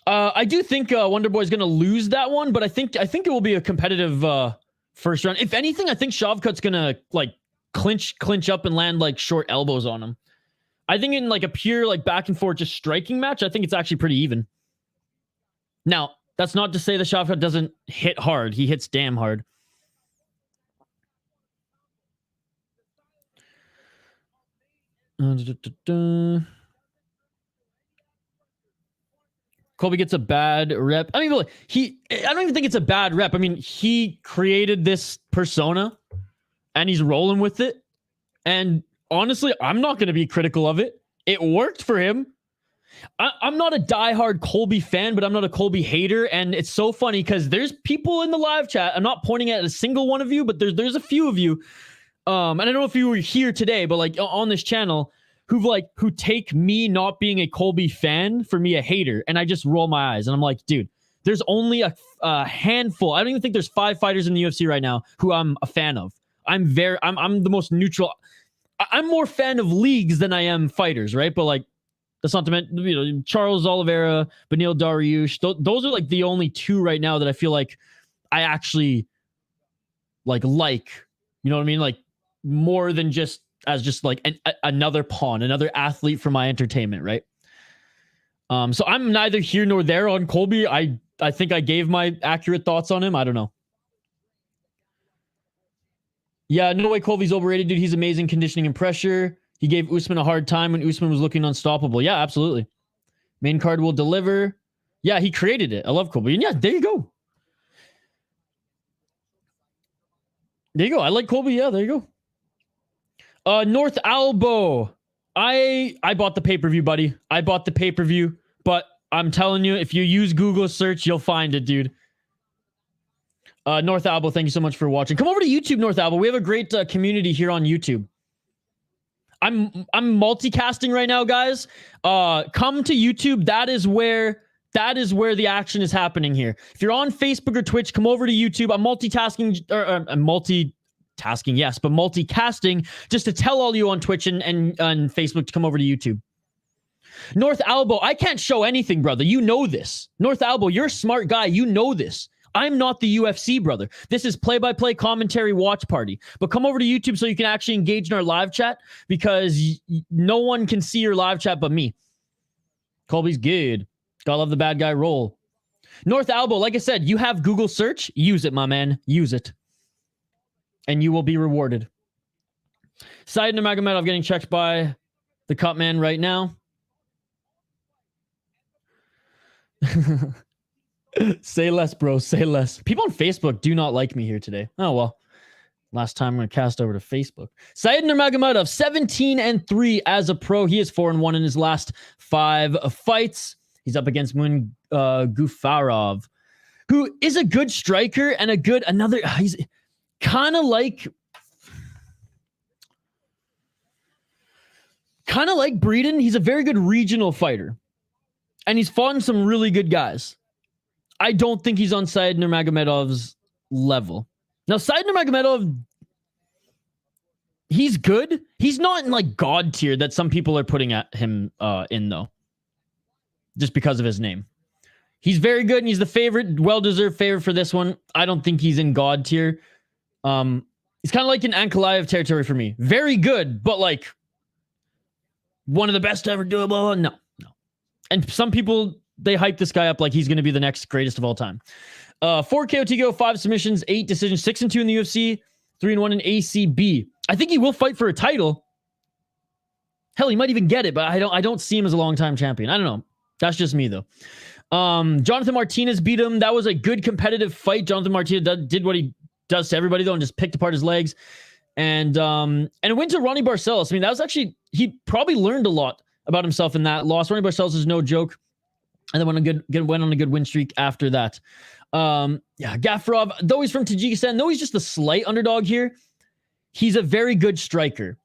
I do think Wonderboy's going to lose that one, but I think it will be a competitive first round. If anything, I think Shavkat's going to like clinch up and land like short elbows on him. I think in like a pure like back and forth just striking match, I think it's actually pretty even. Now, that's not to say that Shavkat doesn't hit hard. He hits damn hard. Colby gets a bad rep. I mean, I don't even think it's a bad rep. I mean, he created this persona and he's rolling with it. And honestly, I'm not going to be critical of it. It worked for him. I'm not a diehard Colby fan, but I'm not a Colby hater. And it's so funny because there's people in the live chat. I'm not pointing at a single one of you, but there's a few of you. And I don't know if you were here today, but like on this channel who take me not being a Colby fan for me a hater. And I just roll my eyes and I'm like, dude, there's only a handful. I don't even think there's 5 fighters in the UFC right now who I'm a fan of. I'm the most neutral. I'm more fan of leagues than I am fighters, right? But like, that's not to mention, you know, Charles Oliveira, Beneil Dariush. Those are like the only 2 right now that I feel like I actually like, you know what I mean? Like more than just like another pawn, another athlete for my entertainment, right? So I'm neither here nor there on Colby. I think I gave my accurate thoughts on him. I don't know. Yeah, no way Colby's overrated, dude. He's amazing conditioning and pressure. He gave Usman a hard time when Usman was looking unstoppable. Yeah, absolutely. Main card will deliver. Yeah, he created it. I love Colby. And yeah, there you go. There you go. I like Colby. Yeah, there you go. North Albo. I bought the pay-per-view, buddy. I bought the pay-per-view. But I'm telling you, if you use Google search, you'll find it, dude. North Albo, thank you so much for watching. Come over to YouTube, North Albo. We have a great community here on YouTube. I'm multicasting right now, guys. Come to YouTube. That is where the action is happening here. If you're on Facebook or Twitch, come over to YouTube. I'm multitasking, yes, but multicasting just to tell all you on Twitch and Facebook to come over to YouTube. North Albo, I can't show anything, brother. You know this. North Albo, you're a smart guy. You know this. I'm not the UFC, brother. This is play-by-play commentary watch party. But come over to YouTube so you can actually engage in our live chat because no one can see your live chat but me. Colby's good. Gotta love the bad guy roll. North Albo, like I said, you have Google search. Use it, my man. Use it. And you will be rewarded. Said Nurmagomedov getting checked by the cut man right now. Say less, bro. Say less. People on Facebook do not like me here today. Oh, well. Last time I'm going to cast over to Facebook. Said Nurmagomedov, 17-3 as a pro. He is 4-1 in his last 5 fights. He's up against Muin Gafurov, who is a good striker and he's kind of like Breeden. He's a very good regional fighter. And he's fought some really good guys. I don't think he's on Said Nurmagomedov's level. Now, Said Nurmagomedov, he's good. He's not in like God tier that some people are putting at him in though. Just because of his name. He's very good and he's the favorite, well-deserved favorite for this one. I don't think he's in God tier. He's kind of like in Ankalaev territory for me. Very good, but like one of the best to ever do it. No. And some people, they hype this guy up like he's going to be the next greatest of all time. 4 KO, TKO, 5 submissions, 8 decisions, 6-2 in the UFC, 3-1 in ACB. I think he will fight for a title. Hell, he might even get it, but I don't see him as a long-time champion. I don't know. That's just me, though. Jonathan Martinez beat him. That was a good competitive fight. Jonathan Martinez did what he does to everybody, though, and just picked apart his legs. And it went to Ronnie Barcelos. I mean, that was actually, he probably learned a lot about himself in that loss. Ronnie Barcelos is no joke. And then went on a good win streak after that. Gafurov, though he's from Tajikistan, though he's just a slight underdog here, he's a very good striker.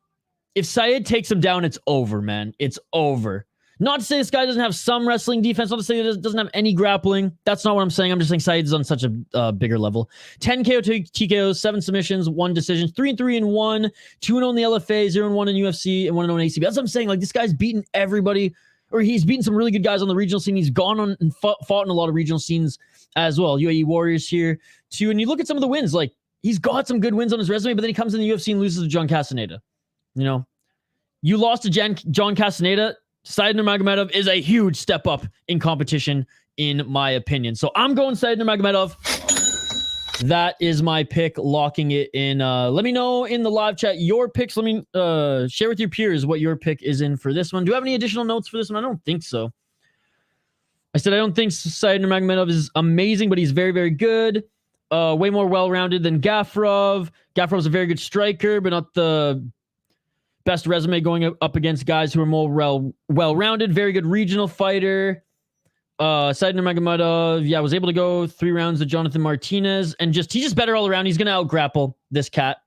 If Said takes him down, it's over, man. It's over. Not to say this guy doesn't have some wrestling defense. Not to say he doesn't have any grappling. That's not what I'm saying. I'm just saying Said's on such a bigger level. 10 KO TKOs, 7 submissions, 1 decision, 3-3 in 1, 2-0 in the LFA, 0-1 in UFC, and 1-0 in ACB. That's what I'm saying. Like, this guy's beaten everybody, or he's beaten some really good guys on the regional scene. He's gone on and fought in a lot of regional scenes as well. UAE Warriors here too. And you look at some of the wins, like he's got some good wins on his resume, but then he comes in the UFC and loses to John Castaneda. You know, you lost to John Castaneda. Said Nurmagomedov is a huge step up in competition, in my opinion. So I'm going Said Nurmagomedov. That is my pick, locking it in. Let me know in the live chat your picks. Let me share with your peers what your pick is in for this one. Do you have any additional notes for this one? I don't think so. I said I don't think Said Nurmagomedov is amazing, but he's very, very good. Way more well-rounded than Gafurov. Gafurov's a very good striker, but not the Best resume going up against guys who are more well-rounded. Very good regional fighter. Said Nurmagomedov, yeah, was able to go 3 rounds with Jonathan Martinez. And he's just better all around. He's going to out-grapple this cat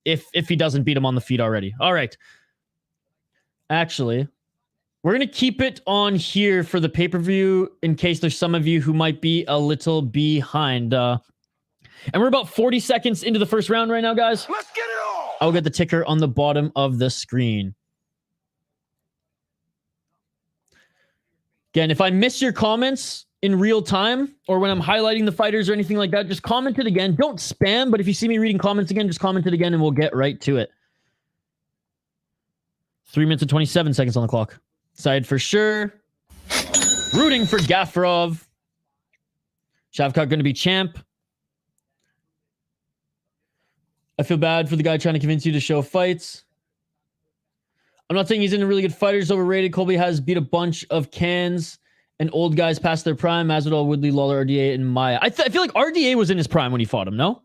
if he doesn't beat him on the feet already. All right. Actually, we're going to keep it on here for the pay-per-view in case there's some of you who might be a little behind. And we're about 40 seconds into the first round right now, guys. Let's get it on. I'll get the ticker on the bottom of the screen. Again, if I miss your comments in real time or when I'm highlighting the fighters or anything like that, just comment it again. Don't spam, but if you see me reading comments again, just comment it again and we'll get right to it. 3 minutes and 27 seconds on the clock. Side for sure. Rooting for Gafurov. Shavkat going to be champ. I feel bad for the guy trying to convince you to show fights. I'm not saying he's in a really good fighter. He's overrated. Colby has beat a bunch of cans and old guys past their prime. Masvidal, Woodley, Lawler, RDA, and Maya. I feel like RDA was in his prime when he fought him, no?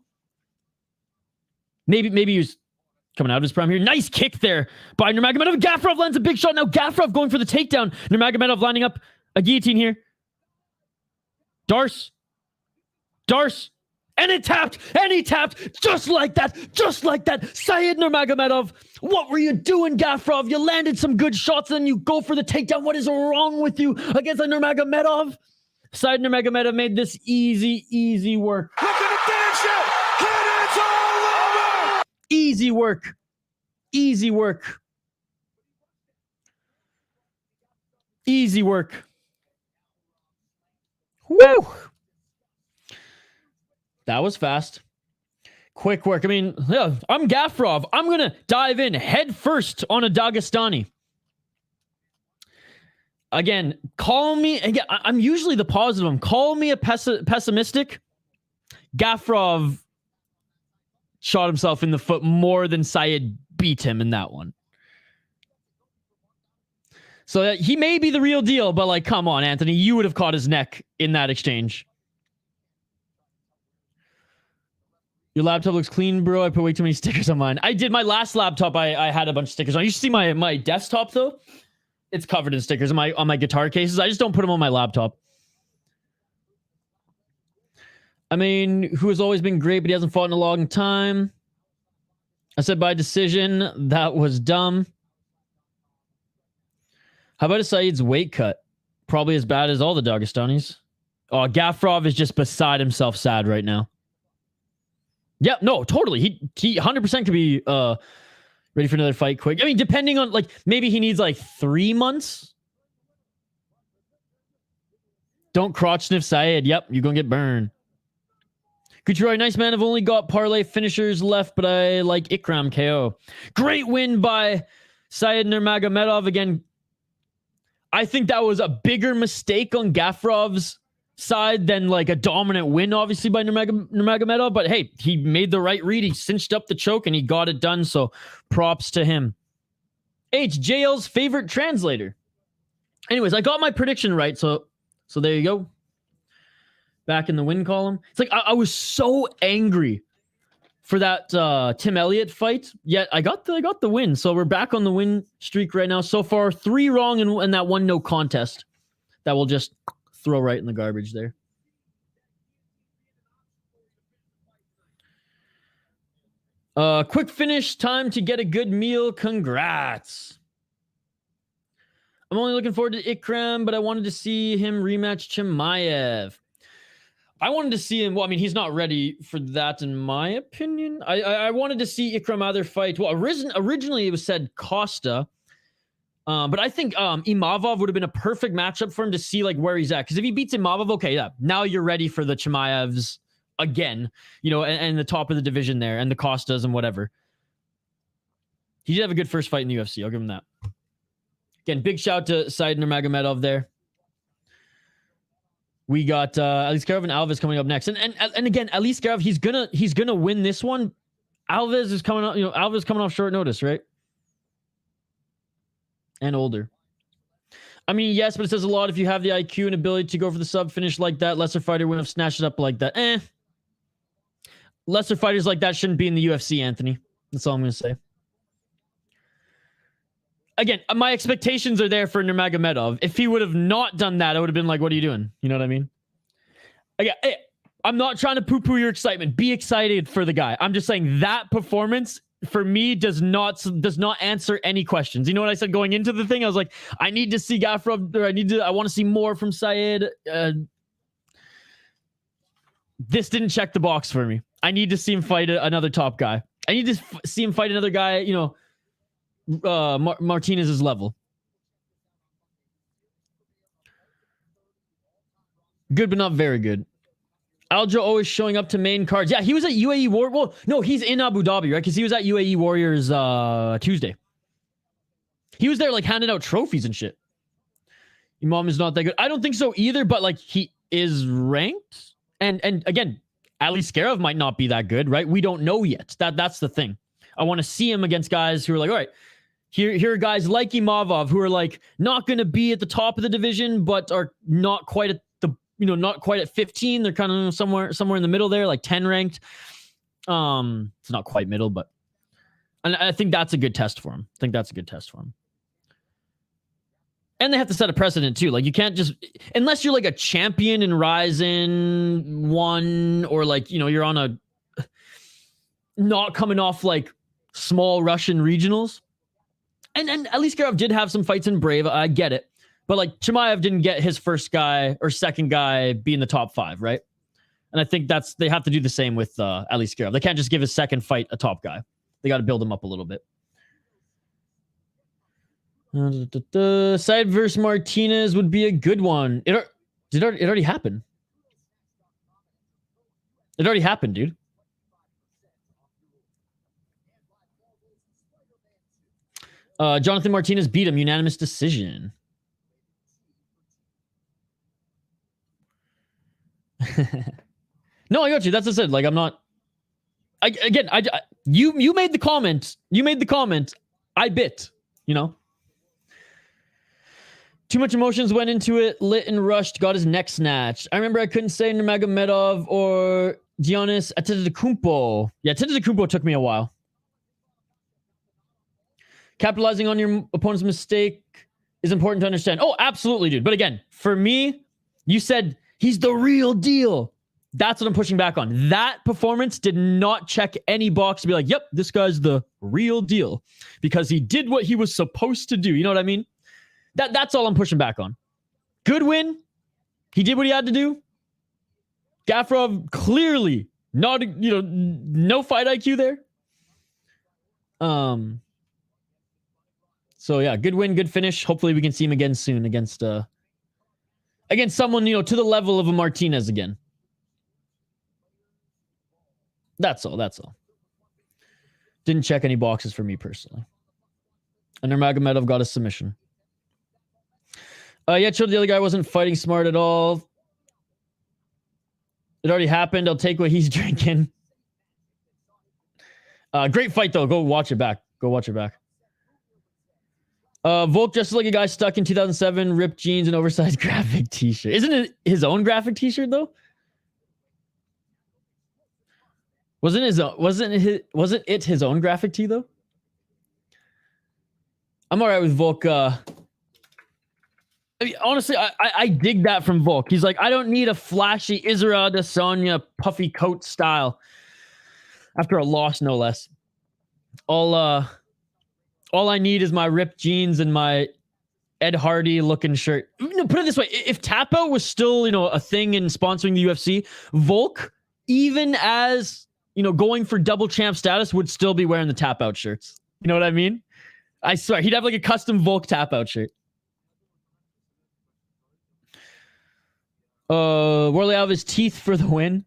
Maybe he was coming out of his prime here. Nice kick there by Nurmagomedov. Gafurov lands a big shot. Now Gafurov going for the takedown. Nurmagomedov lining up a guillotine here. Darce. And it tapped. And he tapped. Just like that. Said Nurmagomedov. What were you doing, Gafurov? You landed some good shots and you go for the takedown. What is wrong with you against a Nurmagomedov? Said Nurmagomedov made this easy work. Look at the finish it. And it's all over. Easy work. Woo! That was fast. Quick work. I mean, yeah, I'm Gafurov. I'm going to dive in head first on a Dagestani. Again, I'm usually the positive one. Call me a pessimistic. Gafurov shot himself in the foot more than Said beat him in that one. So he may be the real deal, but like, come on, Anthony, you would have caught his neck in that exchange. Your laptop looks clean, bro. I put way too many stickers on mine. I did. My last laptop, I had a bunch of stickers on. You should see my desktop, though. It's covered in stickers on my guitar cases. I just don't put them on my laptop. I mean, who has always been great, but he hasn't fought in a long time. I said by decision. That was dumb. How about Saeed's weight cut? Probably as bad as all the Dagestanis. Oh, Gafurov is just beside himself sad right now. Yeah, no, totally. He 100% could be ready for another fight quick. I mean, depending on, like, maybe he needs, like, 3 months. Don't crotch sniff Saeed. Yep, you're going to get burned. Couture, nice man. I've only got parlay finishers left, but I like Ikram KO. Great win by Said Nurmagomedov. Again, I think that was a bigger mistake on Gafurov's side than like a dominant win, obviously, by Nurmagomedov. But hey, he made the right read. He cinched up the choke and he got it done. So props to him. JL's favorite translator. Anyways, I got my prediction right. So there you go. Back in the win column. It's like I was so angry for that Tim Elliott fight. Yet I got the win. So we're back on the win streak right now. So far, 3 wrong and that 1 no contest. That will just throw right in the garbage there. Quick finish. Time to get a good meal. Congrats. I'm only looking forward to Ikram, but I wanted to see him rematch Chimaev. I wanted to see him. Well, I mean, he's not ready for that, in my opinion. I wanted to see Ikram either fight. Well, originally it was said Costa. But I think Imavov would have been a perfect matchup for him to see like where he's at. Because if he beats Imavov, okay, yeah, now you're ready for the Chimaevs again, you know, and the top of the division there, and the Costas and whatever. He did have a good first fight in the UFC. I'll give him that. Again, big shout to Said Nurmagomedov there. We got Aliskerov and Alves coming up next, and again, Aliskerov, he's gonna win this one. Alves is coming up, you know, Alves coming off short notice, right? And older. I mean, yes, but it says a lot if you have the IQ and ability to go for the sub finish like that. Lesser fighter wouldn't have snatched it up like that. Lesser fighters like that shouldn't be in the UFC, Anthony. That's all I'm going to say. again, my expectations are there for Nurmagomedov. If he would have not done that, I would have been like, what are you doing? You know what I mean? Again, I'm not trying to poo-poo your excitement. Be excited for the guy. I'm just saying that performance for me does not answer any questions. You know what I said going into the thing? I was like, I need to see Gafurov, or I want to see more from Syed. This didn't check the box for me. I need to see him fight another top guy. I need to see him fight another guy, you know, Martinez's level. Good, but not very good. Aljo always showing up to main cards. Yeah, he was at UAE War. Well, no, he's in Abu Dhabi, right? Because he was at UAE Warriors Tuesday. He was there like handing out trophies and shit. Imam is not that good. I don't think so either, but like he is ranked. And again, Aliskerov might not be that good, right? We don't know yet. That's the thing. I want to see him against guys who are like, all right, here are guys like Imavov who are like not going to be at the top of the division, but are not quite at the, you know, not quite at 15. They're kind of somewhere in the middle there, like 10 ranked. It's not quite middle, but and I think that's a good test for him. And they have to set a precedent too. Like you can't just, unless you're like a champion in Ryzen 1 or like, you know, you're on a, not coming off like small Russian regionals. And Aliskerov did have some fights in Brave. I get it. But like Chimaev didn't get his first guy or second guy be in the top 5, right? And I think they have to do the same with Aliskerov. They can't just give his second fight a top guy. They got to build him up a little bit. Side versus Martinez would be a good one. It already happened. It already happened, dude. Jonathan Martinez beat him, unanimous decision. No, I got you. That's what I said. Like I'm not. You made the comment. You made the comment. I bit. You know. Too much emotions went into it, lit and rushed, got his neck snatched. I remember I couldn't say Nurmagomedov or Giannis Antetokounmpo. Yeah, Antetokounmpo took me a while. Capitalizing on your opponent's mistake is important to understand. Oh, absolutely, dude. But again, for me, you said he's the real deal. That's what I'm pushing back on. That performance did not check any box to be like, yep, this guy's the real deal. Because he did what he was supposed to do. You know what I mean? That's all I'm pushing back on. Good win. He did what he had to do. Gafurov clearly not, you know, no fight IQ there. So yeah, good win, good finish. Hopefully we can see him again soon against someone, you know, to the level of a Martinez again. That's all. Didn't check any boxes for me personally. And Nurmagomedov got a submission. Yeah, Chill, the other guy wasn't fighting smart at all. It already happened. I'll take what he's drinking. Great fight, though. Go watch it back. Volk dressed like a guy stuck in 2007, ripped jeans and oversized graphic t-shirt. Isn't it his own graphic t-shirt, though? Wasn't it his own graphic tee, though? I'm all right with Volk. I mean, honestly, I dig that from Volk. He's like, I don't need a flashy Israel Adesanya puffy coat style. After a loss, no less. All I need is my ripped jeans and my Ed Hardy looking shirt. No, put it this way: if tap out was still, you know, a thing in sponsoring the UFC, Volk, even as, you know, going for double champ status, would still be wearing the tap out shirts. You know what I mean? I swear, he'd have like a custom Volk tap out shirt. Warlley Alves teeth for the win.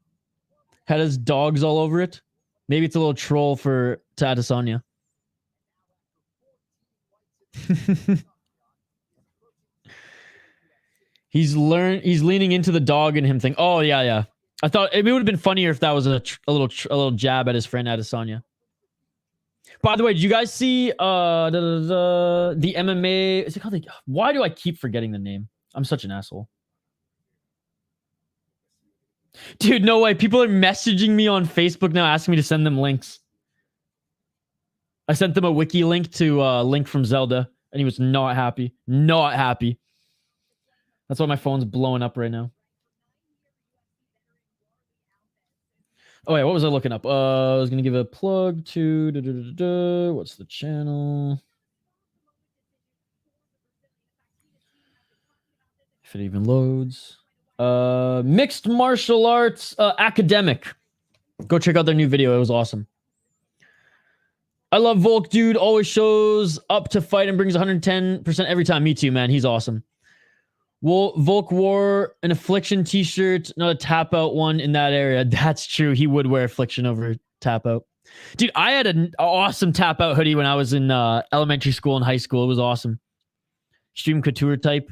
Had his dogs all over it. Maybe it's a little troll for Adesanya. He's leaning into the dog in him thing. Oh yeah. I thought it would have been funnier if that was a little jab at his friend Adesanya. By the way, did you guys see the MMA? Is it called? Why do I keep forgetting the name? I'm such an asshole. Dude, no way. People are messaging me on Facebook now asking me to send them links. I sent them a wiki link to Link from Zelda. And he was not happy. Not happy. That's why my phone's blowing up right now. Oh, wait, what was I looking up? I was going to give a plug to... What's the channel? If it even loads. Mixed Martial Arts Academic. Go check out their new video. It was awesome. I love Volk, dude. Always shows up to fight and brings 110% every time. Me too, man. He's awesome. Volk wore an Affliction t-shirt, not a tap out one in that area. That's true. He would wear Affliction over tap out. Dude, I had an awesome tap out hoodie when I was in elementary school and high school. It was awesome. Extreme couture type.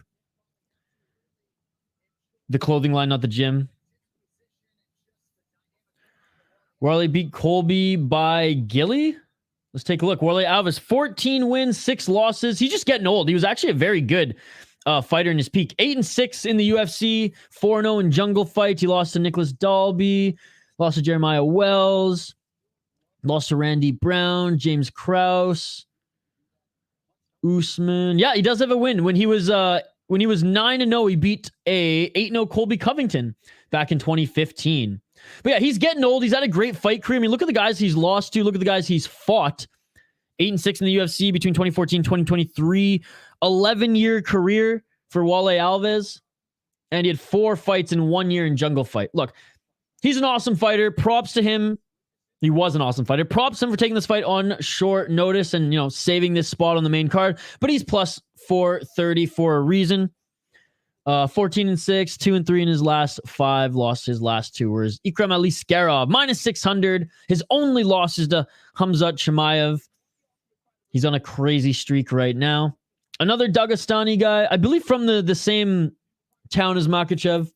The clothing line, not the gym. Warlley beat Colby by Gilly. Let's take a look. Warlley Alves, 14 wins, 6 losses. He's just getting old. He was actually a very good fighter in his peak. 8-6 in the UFC, 4-0 in jungle fights. He lost to Nicholas Dalby, lost to Jeremiah Wells, lost to Randy Brown, James Krause, Usman. Yeah, he does have a win. When he was 9-0, he beat a 8-0 Colby Covington back in 2015. But yeah, he's getting old. He's had a great fight career. I mean, look at the guys he's lost to. Look at the guys he's fought. 8-6 in the UFC between 2014 and 2023. 11-year career for Warlley Alves. And he had 4 fights in 1 year in jungle fight. Look, he's an awesome fighter. Props to him. He was an awesome fighter. Props to him for taking this fight on short notice and, you know, saving this spot on the main card. But he's plus 430 for a reason. 14-6, 2-3 in his last 5, lost his last 2. Whereas Ikram Aliskerov, minus 600. His only loss is to Khamzat Chimaev. He's on a crazy streak right now. Another Dagestani guy, I believe from the same town as Makhachev.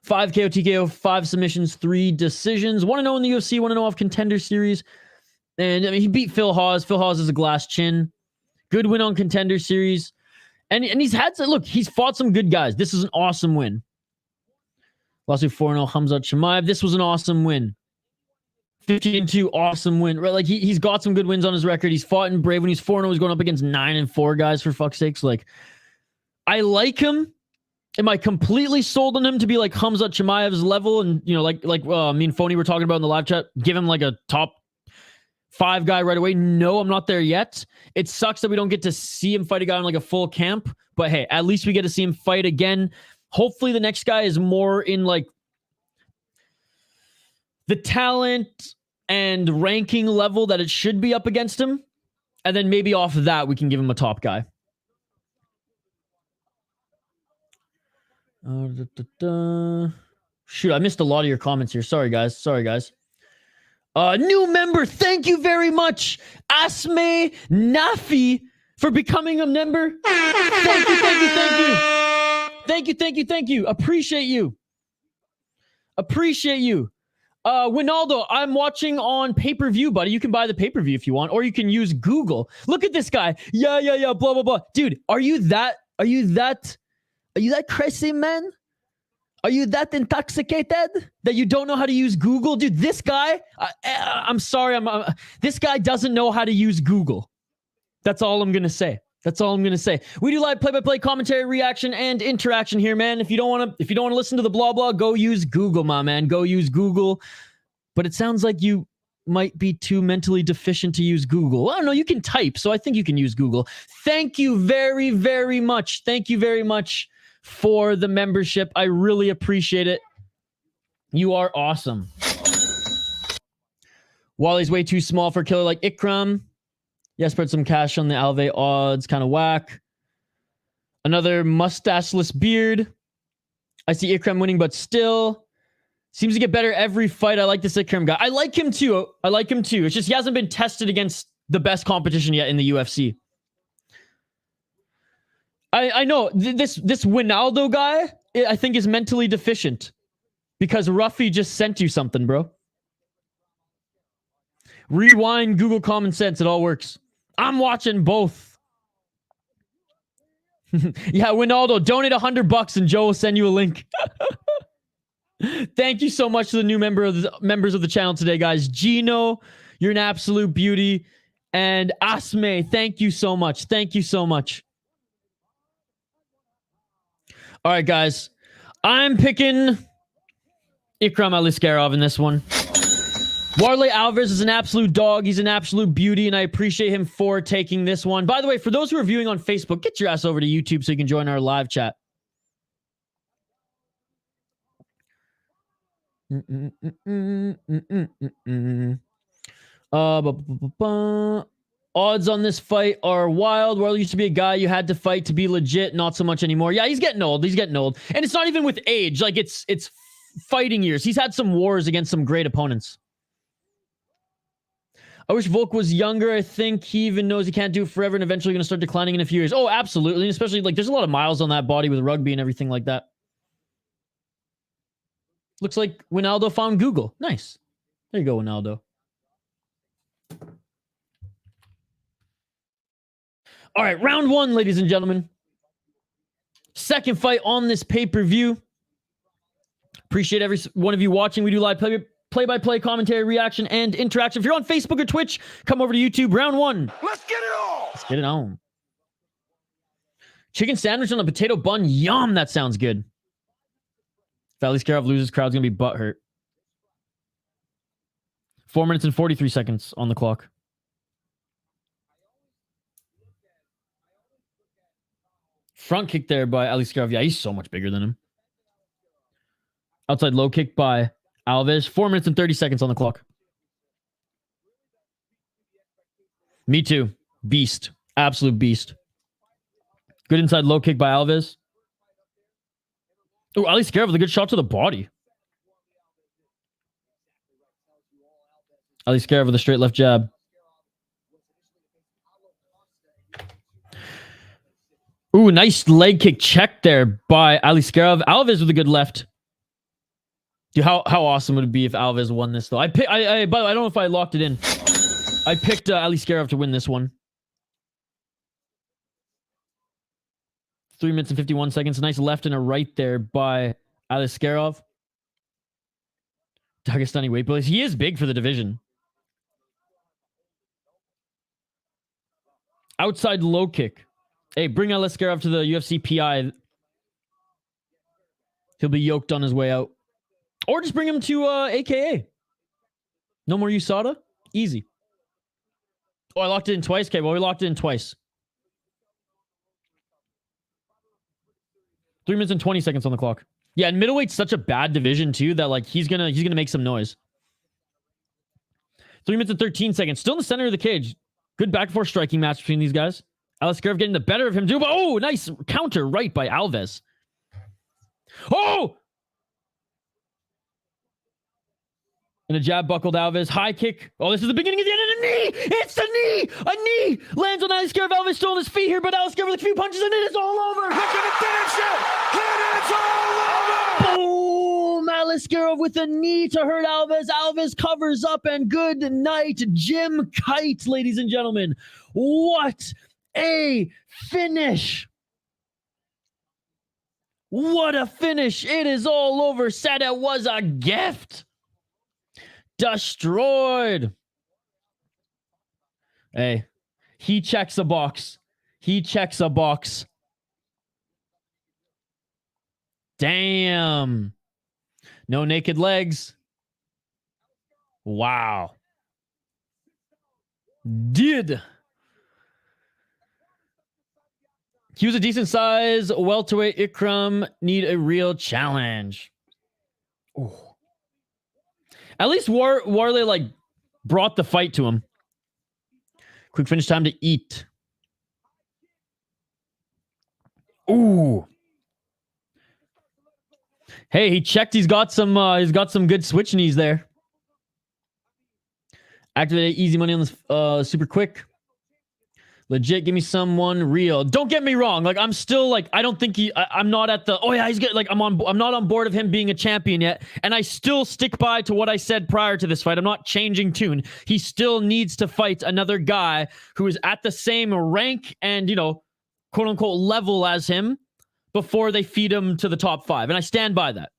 5 KO, TKO, 5 submissions, 3 decisions. 1-0 in the UFC, 1-0 off Contender Series. And I mean, he beat Phil Hawes. Phil Hawes is a glass chin. Good win on Contender Series. And he's had to, look, he's fought some good guys. This is an awesome win. Lost to 4-0 Khamzat Chimaev. This was an awesome win. 15-2, awesome win. Right? Like, he's got some good wins on his record. He's fought in Brave when he's 4-0. He's going up against 9-4 guys, for fuck's sakes. Like, I like him. Am I completely sold on him to be like Khamzat Chimaev's level? And, you know, like me and Phony were talking about in the live chat, give him like a top 5 guy right away. No, I'm not there yet. It sucks that we don't get to see him fight a guy in like a full camp. But hey, at least we get to see him fight again. Hopefully the next guy is more in like the talent and ranking level that it should be up against him. And then maybe off of that, we can give him a top guy. Shoot, I missed a lot of your comments here. Sorry, guys. New member, thank you very much, Asme Nafi, for becoming a member. Thank you. Appreciate you. Winaldo, I'm watching on pay-per-view, buddy. You can buy the pay-per-view if you want, or you can use Google. Look at this guy. Yeah, blah, blah, blah. Dude, are you that crazy, man? Are you that intoxicated that you don't know how to use Google? Dude, this guy, I'm sorry. This guy doesn't know how to use Google. That's all I'm going to say. We do live play-by-play commentary, reaction, and interaction here, man. If you don't want to listen to the blah, blah, go use Google, my man. Go use Google. But it sounds like you might be too mentally deficient to use Google. I don't know. You can type, so I think you can use Google. Thank you very, very much. Thank you very much for the membership. I really appreciate it. You are awesome. Wally's way too small for a killer like Ikram. Yes, put some cash on the Alves odds. Kind of whack. Another mustacheless beard. I see Ikram winning, but still seems to get better every fight. I like this Ikram guy. I like him too. It's just he hasn't been tested against the best competition yet in the UFC. I know this Winaldo guy, I think, is mentally deficient because Ruffy just sent you something, bro. Rewind Google Common Sense. It all works. I'm watching both. Yeah, Winaldo, donate $100 and Joe will send you a link. Thank you so much to the new members of the channel today, guys. Gino, you're an absolute beauty. And Asme, thank you so much. Thank you so much. All right, guys. I'm picking Ikram Aliskerov in this one. Warlley Alves is an absolute dog. He's an absolute beauty, and I appreciate him for taking this one. By the way, for those who are viewing on Facebook, get your ass over to YouTube so you can join our live chat. Odds on this fight are wild. Warlley used to be a guy you had to fight to be legit. Not so much anymore. Yeah, he's getting old. He's getting old. And it's not even with age. Like, it's fighting years. He's had some wars against some great opponents. I wish Volk was younger. I think he even knows he can't do it forever and eventually going to start declining in a few years. Oh, absolutely. And especially, like, there's a lot of miles on that body with rugby and everything like that. Looks like Winaldo found Google. Nice. There you go, Winaldo. All right, round one, ladies and gentlemen. Second fight on this pay-per-view. Appreciate every one of you watching. We do live play-by-play commentary, reaction, and interaction. If you're on Facebook or Twitch, come over to YouTube. Round one. Let's get it on. Let's get it on. Chicken sandwich on a potato bun. Yum, that sounds good. If Aliskerov loses, crowd's going to be butthurt. 4 minutes and 43 seconds on the clock. Front kick there by Aliskerov. Yeah, he's so much bigger than him. Outside low kick by Alves. 4 minutes and 30 seconds on the clock. Me too. Beast. Absolute beast. Good inside low kick by Alves. Oh, Aliskerov with a good shot to the body. Aliskerov with a straight left jab. Ooh, nice leg kick check there by Aliskerov. Alves with a good left. Dude, how awesome would it be if Alves won this, though? By the way, I don't know if I locked it in. I picked Aliskerov to win this one. 3 minutes and 51 seconds. Nice left and a right there by Aliskerov. Dagestani weight bills. He is big for the division. Outside low kick. Hey, bring Aliskerov to the UFC PI. He'll be yoked on his way out. Or just bring him to AKA. No more USADA? Easy. Oh, I locked it in twice? Okay, well, we locked it in twice. 3 minutes and 20 seconds on the clock. Yeah, and middleweight's such a bad division, too, that, like, he's gonna make some noise. 3 minutes and 13 seconds. Still in the center of the cage. Good back and forth striking match between these guys. Aliskerov getting the better of him, too. But, oh, nice counter right by Alves. Oh! And a jab buckled Alves. High kick. Oh, this is the beginning of the end of the knee. It's the knee. A knee lands on Aliskerov. Alves still on his feet here, but Aliskerov with a few punches and it is all over. Look at the finish it. It is all over. Boom. Aliskerov with a knee to hurt Alves. Alves covers up and good night. Jim Kite, ladies and gentlemen. What a finish. What a finish. It is all over. Said it was a gift. Destroyed. Hey, he checks a box. He checks a box. Damn. No naked legs. Wow. Did. He was a decent size welterweight. Ikram need a real challenge. Ooh. At least Warlley, like, brought the fight to him. Quick finish time to eat. Ooh. Hey, he checked. He's got some good switch knees there. Activate easy money on this super quick. Legit, give me someone real. Don't get me wrong. Like, I'm still like, I don't think I'm not at the, oh yeah, he's good. Like, I'm not on board of him being a champion yet. And I still stick by to what I said prior to this fight. I'm not changing tune. He still needs to fight another guy who is at the same rank and, you know, quote unquote level as him before they feed him to the top 5. And I stand by that.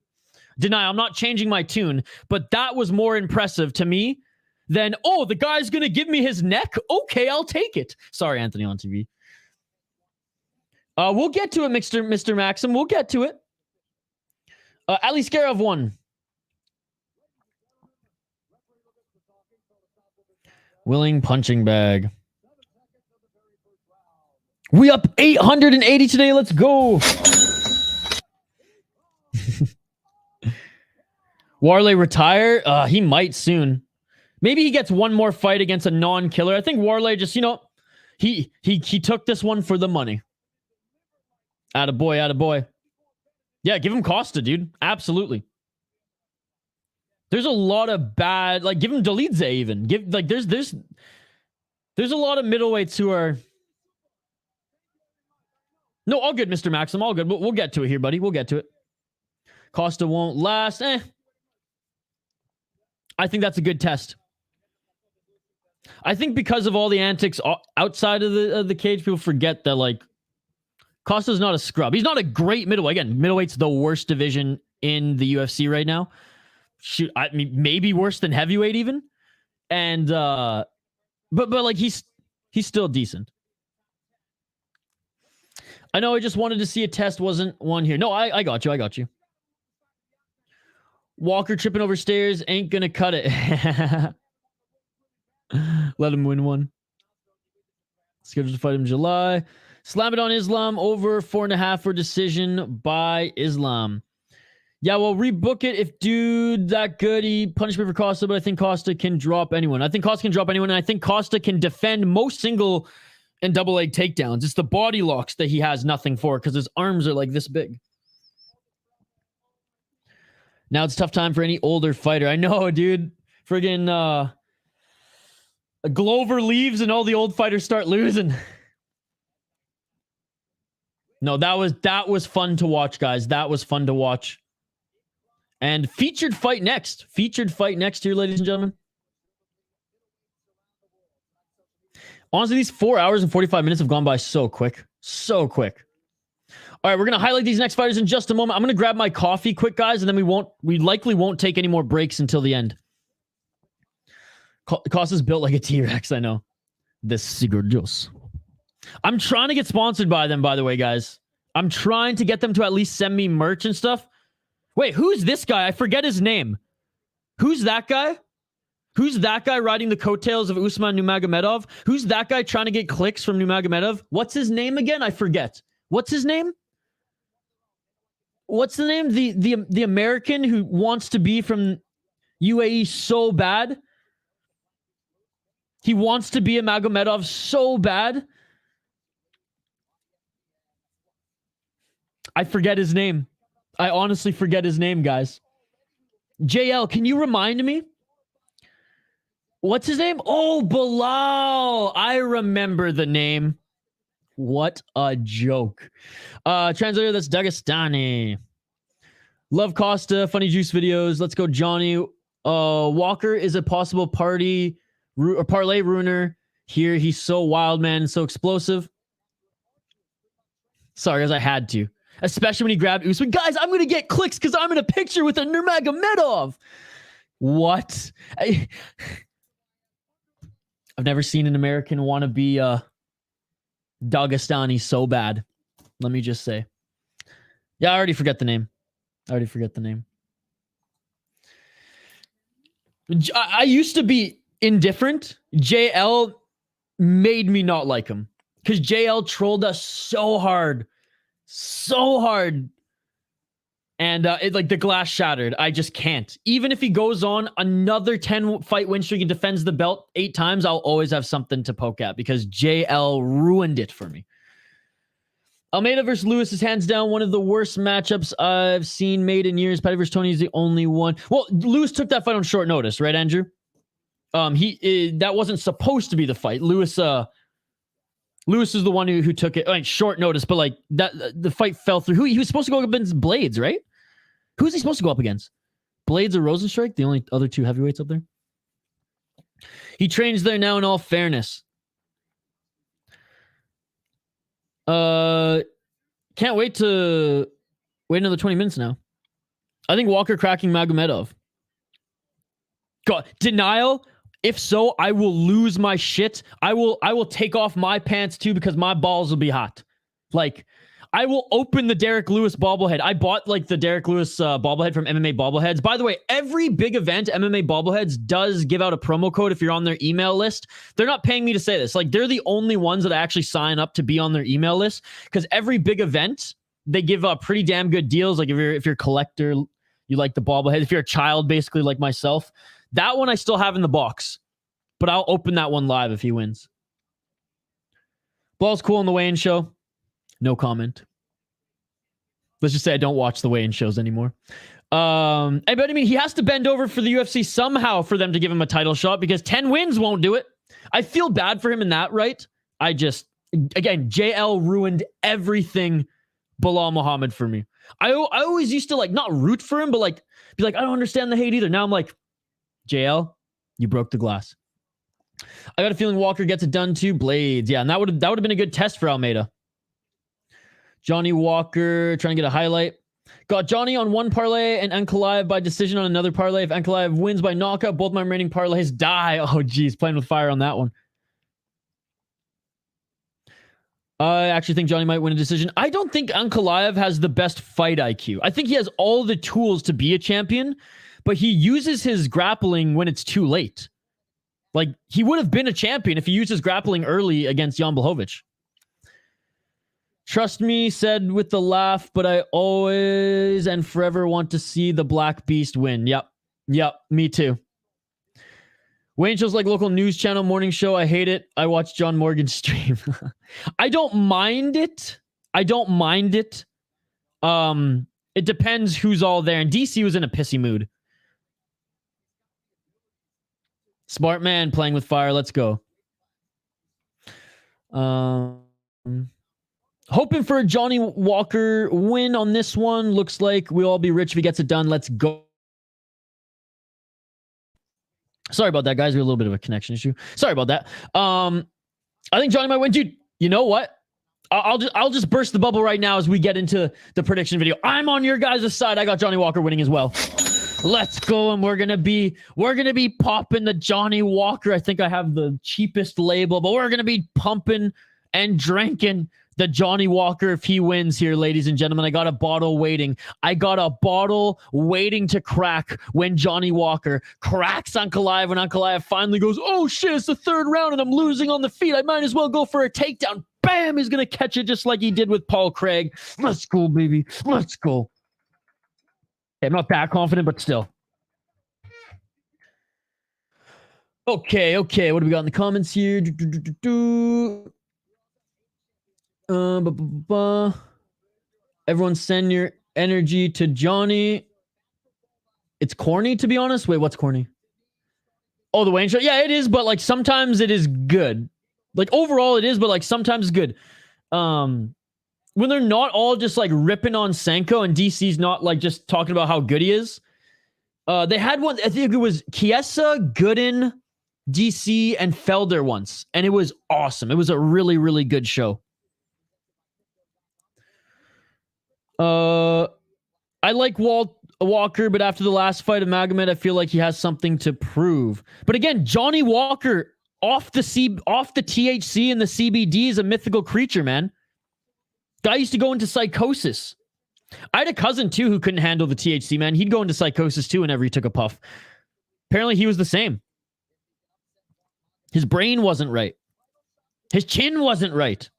I'm not changing my tune, but that was more impressive to me then, oh, the guy's going to give me his neck? Okay, I'll take it. Sorry, Anthony on TV. We'll get to it, Mr. Maxim. We'll get to it. Aliskerov won. Willing punching bag. We up 880 today. Let's go. Warlley retire? He might soon. Maybe he gets one more fight against a non-killer. I think Warlley just, he took this one for the money. Attaboy. Yeah, give him Costa, dude. Absolutely. There's a lot of bad, give him Dolidze even. There's a lot of middleweights who are... No, all good, Mr. Maxim. All good. We'll get to it here, buddy. We'll get to it. Costa won't last. I think that's a good test. I think because of all the antics outside of the cage, people forget that, Costa's not a scrub. He's not a great middleweight. Again, middleweight's the worst division in the UFC right now. Shoot, I mean, maybe worse than heavyweight even. And, but he's still decent. I know I just wanted to see a test, wasn't one here. No, I got you. Walker tripping over stairs ain't gonna cut it. Let him win one. Scheduled to fight him in July. Slam it on Islam over 4.5 for decision by Islam. Yeah, well, rebook it if dude that good. He punished me for Costa, but I think Costa can drop anyone. And I think Costa can defend most single and double leg takedowns. It's the body locks that he has nothing for because his arms are like this big. Now it's a tough time for any older fighter. I know, dude. Friggin' Glover leaves and all the old fighters start losing. No, that was fun to watch, guys. That was fun to watch. And featured fight next here, ladies and gentlemen. Honestly, these 4 hours and 45 minutes have gone by so quick. So quick. All right, we're going to highlight these next fighters in just a moment. I'm going to grab my coffee quick, guys, and then we likely won't take any more breaks until the end. Costa's built like a T-Rex, I know. This Sigurd Juice. I'm trying to get sponsored by them, by the way, guys. I'm trying to get them to at least send me merch and stuff. Wait, who's this guy? I forget his name. Who's that guy? Who's that guy riding the coattails of Usman Nurmagomedov? Who's that guy trying to get clicks from Nurmagomedov? What's his name again? I forget. What's his name? What's the name? The American who wants to be from UAE so bad. He wants to be a Magomedov so bad. I forget his name. I honestly forget his name, guys. JL, can you remind me? What's his name? Oh, Bilal. I remember the name. What a joke. Translator, that's Dagestani. Love Costa. Funny juice videos. Let's go, Johnny. Walker is a possible parlay ruiner here. He's so wild, man. So explosive. Sorry, guys, I had to. Especially when he grabbed Usman. Guys, I'm going to get clicks because I'm in a picture with a Nurmagomedov. What? I've never seen an American want to be Dagestani so bad. Let me just say. Yeah, I already forget the name. I used to be indifferent. JL made me not like him. Because JL trolled us so hard. And the glass shattered. I just can't. Even if he goes on another 10 fight win streak and defends the belt 8 times, I'll always have something to poke at because JL ruined it for me. Almeida versus Lewis is hands down one of the worst matchups I've seen made in years. Petty versus Tony is the only one. Well, Lewis took that fight on short notice, right, Andrew? That wasn't supposed to be the fight. Lewis is the one who took it short notice, but the fight fell through. He was supposed to go up against Blades, right? Who's he supposed to go up against? Blades or Rosenstrike? The only other 2 heavyweights up there. He trains there now in all fairness. Can't wait another 20 minutes now. I think Walker cracking Magomedov. God, denial If so, I will lose my shit. I will take off my pants too because my balls will be hot. Like, I will open the Derek Lewis bobblehead. I bought like the Derek Lewis bobblehead from MMA Bobbleheads. By the way, every big event, MMA Bobbleheads does give out a promo code if you're on their email list. They're not paying me to say this. Like, they're the only ones that actually sign up to be on their email list because every big event, they give pretty damn good deals. Like if you're a collector, you like the bobblehead. If you're a child, basically like myself, that one I still have in the box, but I'll open that one live if he wins. Ball's cool on the weigh-in show. No comment. Let's just say I don't watch the weigh-in shows anymore. But I mean, he has to bend over for the UFC somehow for them to give him a title shot because 10 wins won't do it. I feel bad for him in that, right? Again, JL ruined everything Bilal Muhammad for me. I always used to like not root for him, but like be like, I don't understand the hate either. Now I'm like, JL, you broke the glass. I got a feeling Walker gets it done too. Blades, yeah, and that would have been a good test for Almeida. Johnny Walker trying to get a highlight. Got Johnny on one parlay and Ankalaev by decision on another parlay. If Ankalaev wins by knockout, both my remaining parlays die. Oh, geez, playing with fire on that one. I actually think Johnny might win a decision. I don't think Ankalaev has the best fight IQ. I think he has all the tools to be a champion, but he uses his grappling when it's too late. Like, he would have been a champion if he used his grappling early against Jan Blachowicz. Trust me, said with the laugh, but I always and forever want to see the Black Beast win. Yep, me too. Wayne shows like local news channel morning show. I hate it. I watch John Morgan stream. I don't mind it. It depends who's all there. And DC was in a pissy mood. Smart man playing with fire. Let's go. Hoping for a Johnny Walker win on this one. Looks like we'll all be rich if he gets it done. Let's go. Sorry about that, guys. We had a little bit of a connection issue. Sorry about that. I think Johnny might win. Dude, you know what? I'll just burst the bubble right now as we get into the prediction video. I'm on your guys' side. I got Johnny Walker winning as well. Let's go, and we're gonna be popping the Johnny Walker. I think I have the cheapest label, but we're gonna be pumping and drinking the Johnny Walker if he wins here, ladies and gentlemen. I got a bottle waiting. I got a bottle waiting to crack when Johnny Walker cracks Ankalaev. When Ankalaev finally goes, oh shit, it's the third round and I'm losing on the feet. I might as well go for a takedown. Bam! He's gonna catch it just like he did with Paul Craig. Let's go, baby. Let's go. I'm not that confident, but still. Okay. What do we got in the comments here? Everyone send your energy to Johnny. It's corny, to be honest. Wait, what's corny? Oh, the Wayne show? Yeah, it is, but like sometimes it is good. Like overall it is, but like sometimes it's good. When they're not all just like ripping on Sanko and DC's not like just talking about how good he is. They had one, I think it was Chiesa, Gooden, DC, and Felder once, and it was awesome. It was a really, really good show. I like Walker, but after the last fight of Magomed, I feel like he has something to prove. But again, Johnny Walker off the THC and the CBD is a mythical creature, man. Guy used to go into psychosis. I had a cousin too who couldn't handle the THC, man. He'd go into psychosis too whenever he took a puff. Apparently he was the same. His brain wasn't right. His chin wasn't right.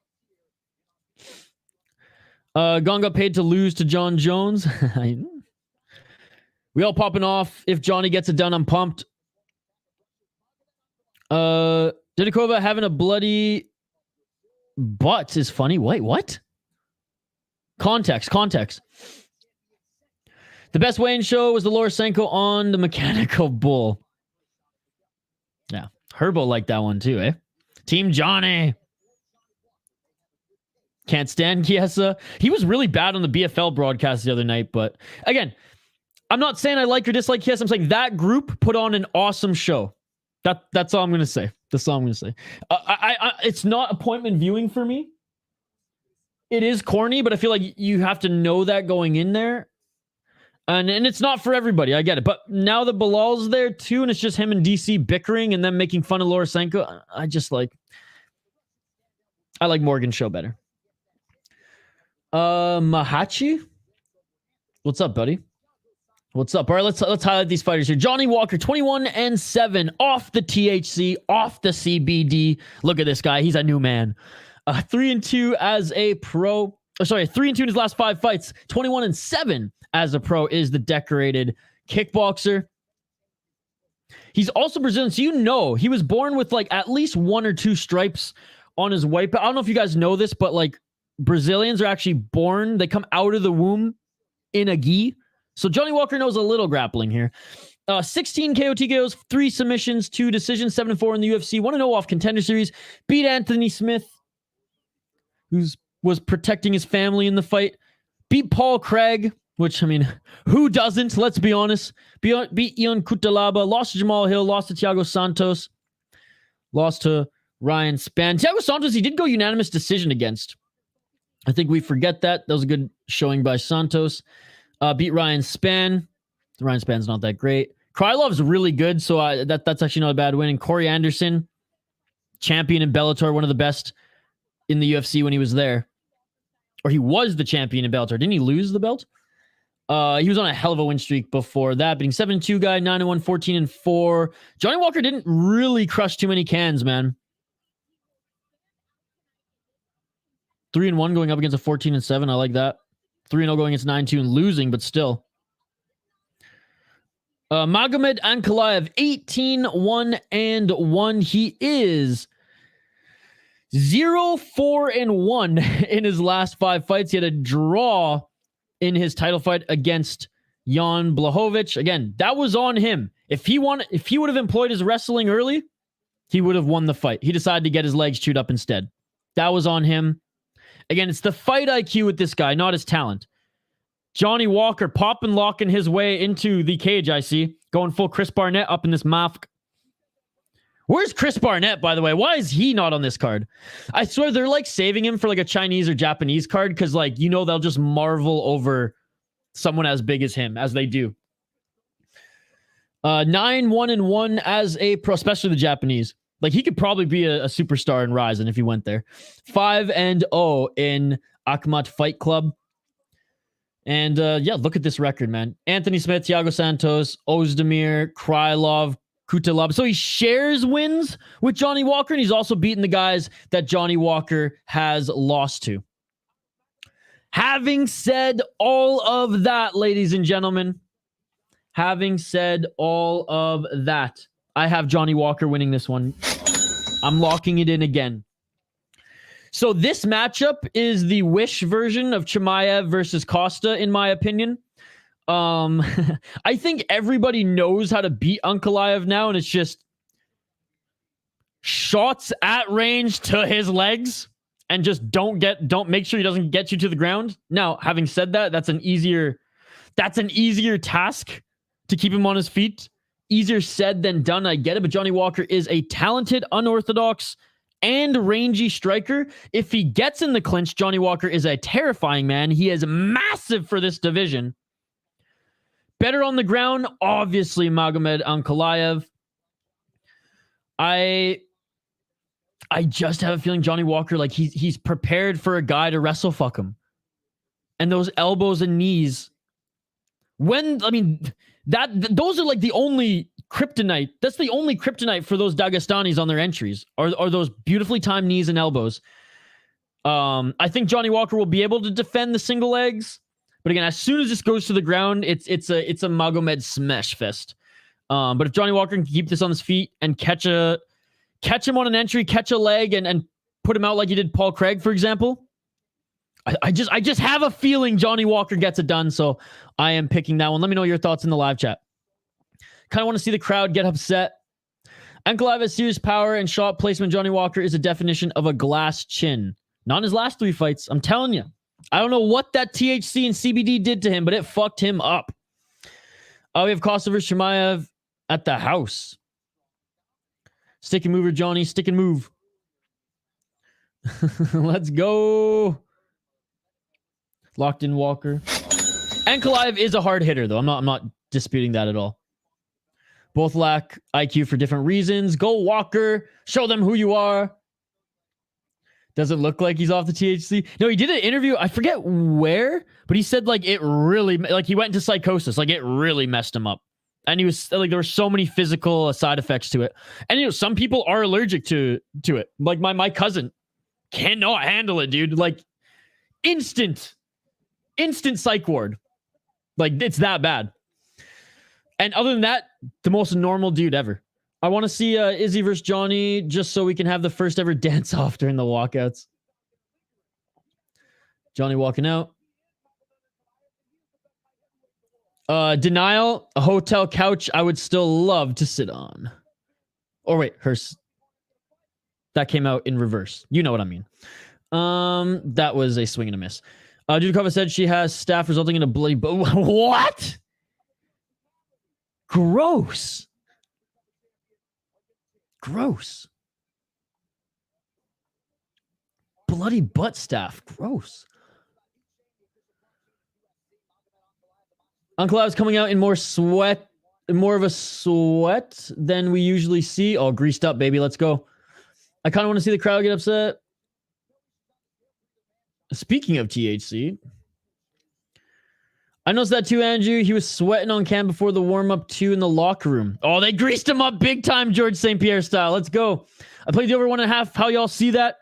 Gon got paid to lose to John Jones. We all popping off. If Johnny gets it done, I'm pumped. Dudakova having a bloody butt is funny. Wait, what? Context. The best weigh-in show was the Lorosenko on the mechanical bull. Yeah. Herbo liked that one too, eh? Team Johnny. Can't stand Chiesa. He was really bad on the BFL broadcast the other night, but again, I'm not saying I like or dislike Chiesa. I'm saying that group put on an awesome show. That's all I'm going to say. That's all I'm going to say. It's not appointment viewing for me. It is corny, but I feel like you have to know that going in there. And it's not for everybody. I get it. But now that Bilal's there too, and it's just him and DC bickering and then making fun of Lorisenko, I like Morgan's show better. Mahachi? What's up, buddy? What's up? All right, let's highlight these fighters here. Johnny Walker, 21-7, off the THC, off the CBD. Look at this guy. He's a new man. 3-2 as a pro. 3-2 in his last 5 fights. 21-7 as a pro is the decorated kickboxer. He's also Brazilian, so he was born with like at least 1 or 2 stripes on his white belt. I don't know if you guys know this, but like Brazilians are actually born, they come out of the womb in a gi. So Johnny Walker knows a little grappling here. 16 KO TKOs, 3 submissions, 2 decisions, 7-4 in the UFC. 1-0 off Contender Series. Beat Anthony Smith, who was protecting his family in the fight. Beat Paul Craig, which, I mean, who doesn't? Let's be honest. Beat Ion Cutelaba, lost to Jamal Hill, lost to Thiago Santos, lost to Ryan Spann. Thiago Santos, he did go unanimous decision against. I think we forget that. That was a good showing by Santos. Beat Ryan Spann. Ryan Spann's not that great. Krylov's really good, so that's actually not a bad win. And Corey Anderson, champion in Bellator, one of the best in the UFC when he was there. Or he was the champion in Bellator. Didn't he lose the belt? He was on a hell of a win streak before that, beating 7-2 guy, 9-1, 14-4. Johnny Walker didn't really crush too many cans, man. 3-1 going up against a 14-7. I like that. 3-0 going against 9-2 and losing, but still. Magomed Ankalaev, 18-1-1. He is 0-4-1 in his last 5 fights. He had a draw in his title fight against Jan Blachowicz. Again, that was on him. If he would have employed his wrestling early, he would have won the fight. He decided to get his legs chewed up instead. That was on him. Again, it's the fight IQ with this guy, not his talent. Johnny Walker popping, locking his way into the cage, I see. Going full Chris Barnett up in this mafk. Where's Chris Barnett, by the way? Why is he not on this card? I swear they're like saving him for like a Chinese or Japanese card because like, they'll just marvel over someone as big as him, as they do. 9-1-1 as a pro, especially the Japanese. Like, he could probably be a superstar in Ryzen if he went there. 5-0 in Akhmat Fight Club. And, look at this record, man. Anthony Smith, Thiago Santos, Ozdemir, Krylov, Kutelaba. So he shares wins with Johnny Walker, and he's also beaten the guys that Johnny Walker has lost to. Having said all of that, ladies and gentlemen, I have Johnny Walker winning this one. I'm locking it in again. So this matchup is the Wish version of Chimaev versus Costa, in my opinion. I think everybody knows how to beat Ankalaev now, and it's just shots at range to his legs, and just don't make sure he doesn't get you to the ground. Now, having said that, that's an easier task to keep him on his feet. Easier said than done, I get it, but Johnny Walker is a talented, unorthodox, and rangy striker. If he gets in the clinch, Johnny Walker is a terrifying man. He is massive for this division. Better on the ground, obviously, Magomed Ankalaev. I just have a feeling Johnny Walker, like he's prepared for a guy to wrestle fuck him. And those elbows and knees. Those are like the only kryptonite. That's the only kryptonite for those Dagestanis on their entries, are those beautifully timed knees and elbows. I think Johnny Walker will be able to defend the single legs, but again, as soon as this goes to the ground, it's a Magomed smash fest. But if Johnny Walker can keep this on his feet and catch him on an entry, catch a leg, and put him out like he did Paul Craig, for example, I just have a feeling Johnny Walker gets it done, so I am picking that one. Let me know your thoughts in the live chat. Kind of want to see the crowd get upset. Ankalaev has serious power and shot placement. Johnny Walker is a definition of a glass chin. Not in his last 3 fights. I'm telling you. I don't know what that THC and CBD did to him, but it fucked him up. We have Costa versus Chimaev at the house. Stick and mover, Johnny. Stick and move. Let's go. Locked in Walker. Ankalaev is a hard hitter, though. I'm not disputing that at all. Both lack IQ for different reasons. Go Walker. Show them who you are. Does it look like he's off the THC? No, he did an interview. I forget where, but he said like it really, like he went into psychosis. Like it really messed him up. And he was like, there were so many physical side effects to it. And you know, some people are allergic to it. Like my cousin cannot handle it, dude. Like instant psych ward. Like it's that bad. And other than that, the most normal dude ever. I want to see Izzy versus Johnny just so we can have the first ever dance off during the walkouts. Johnny walking out. Denial, a hotel couch I would still love to sit on. Or wait, that came out in reverse. You know what I mean. That was a swing and a miss. Dudakova said she has staph resulting in a bloody... What? Gross. Gross. Bloody butt staph. Gross. Ankalaev's coming out in more of a sweat than we usually see. Oh, greased up, baby. Let's go. I kind of want to see the crowd get upset. Speaking of THC, I noticed that too, Andrew. He was sweating on cam before the warm-up too in the locker room. Oh, they greased him up big time, George St. Pierre style. Let's go. I played the over 1.5. How y'all see that?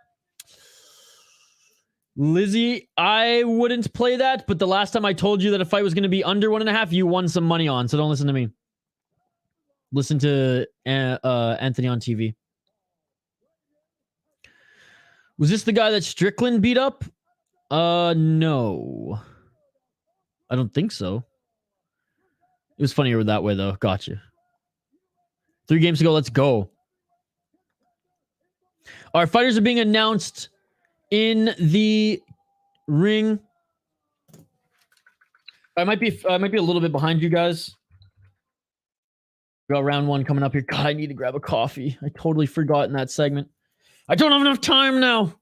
Lizzie, I wouldn't play that, but the last time I told you that a fight was going to be under 1.5, you won some money on, so don't listen to me. Listen to Anthony on TV. Was this the guy that Strickland beat up? No. I don't think so. It was funnier that way, though. Gotcha. 3 games to go. Let's go. Our fighters are being announced in the ring. I might be a little bit behind you guys. We got round 1 coming up here. God, I need to grab a coffee. I totally forgot in that segment. I don't have enough time now.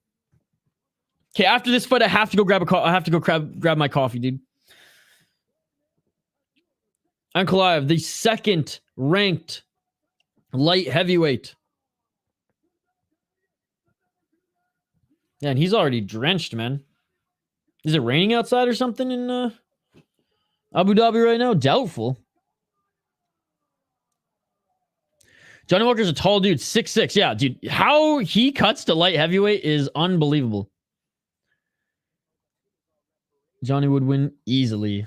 Okay, after this fight, I have to go grab I have to go grab my coffee, dude. Ankalaev, the second ranked light heavyweight. Yeah, and he's already drenched, man. Is it raining outside or something in Abu Dhabi right now? Doubtful. Johnny Walker's a tall dude, 6'6". Yeah, dude, how he cuts to light heavyweight is unbelievable. Johnny would win easily.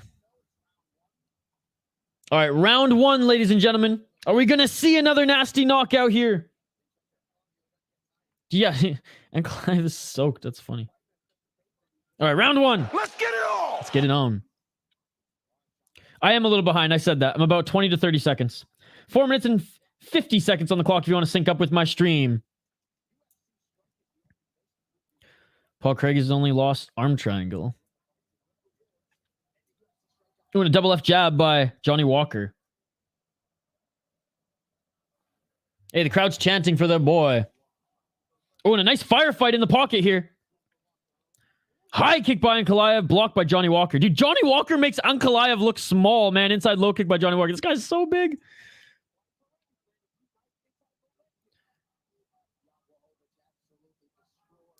All right, round 1, ladies and gentlemen. Are we going to see another nasty knockout here? Yeah, and Clive is soaked. That's funny. All right, round 1. Let's get it on. Let's get it on. I am a little behind. I said that. I'm about 20 to 30 seconds. 4 minutes and 50 seconds on the clock if you want to sync up with my stream. Paul Craig has only lost arm triangle. Doing a double left jab by Johnny Walker. Hey, the crowd's chanting for their boy. Oh, and a nice firefight in the pocket here. High kick by Ankalaev, blocked by Johnny Walker. Dude, Johnny Walker makes Ankalaev look small, man. Inside low kick by Johnny Walker. This guy's so big.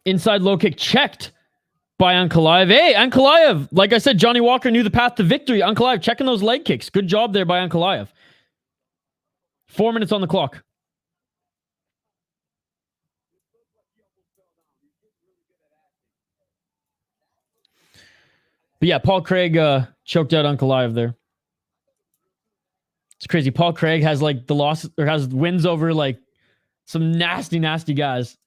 Inside low kick checked by Ankalaev. Hey, Ankalaev. Like I said, Johnny Walker knew the path to victory. Ankalaev checking those leg kicks. Good job there by Ankalaev. 4 minutes on the clock. But yeah, Paul Craig choked out Ankalaev there. It's crazy. Paul Craig has like the loss or has wins over like some nasty, nasty guys.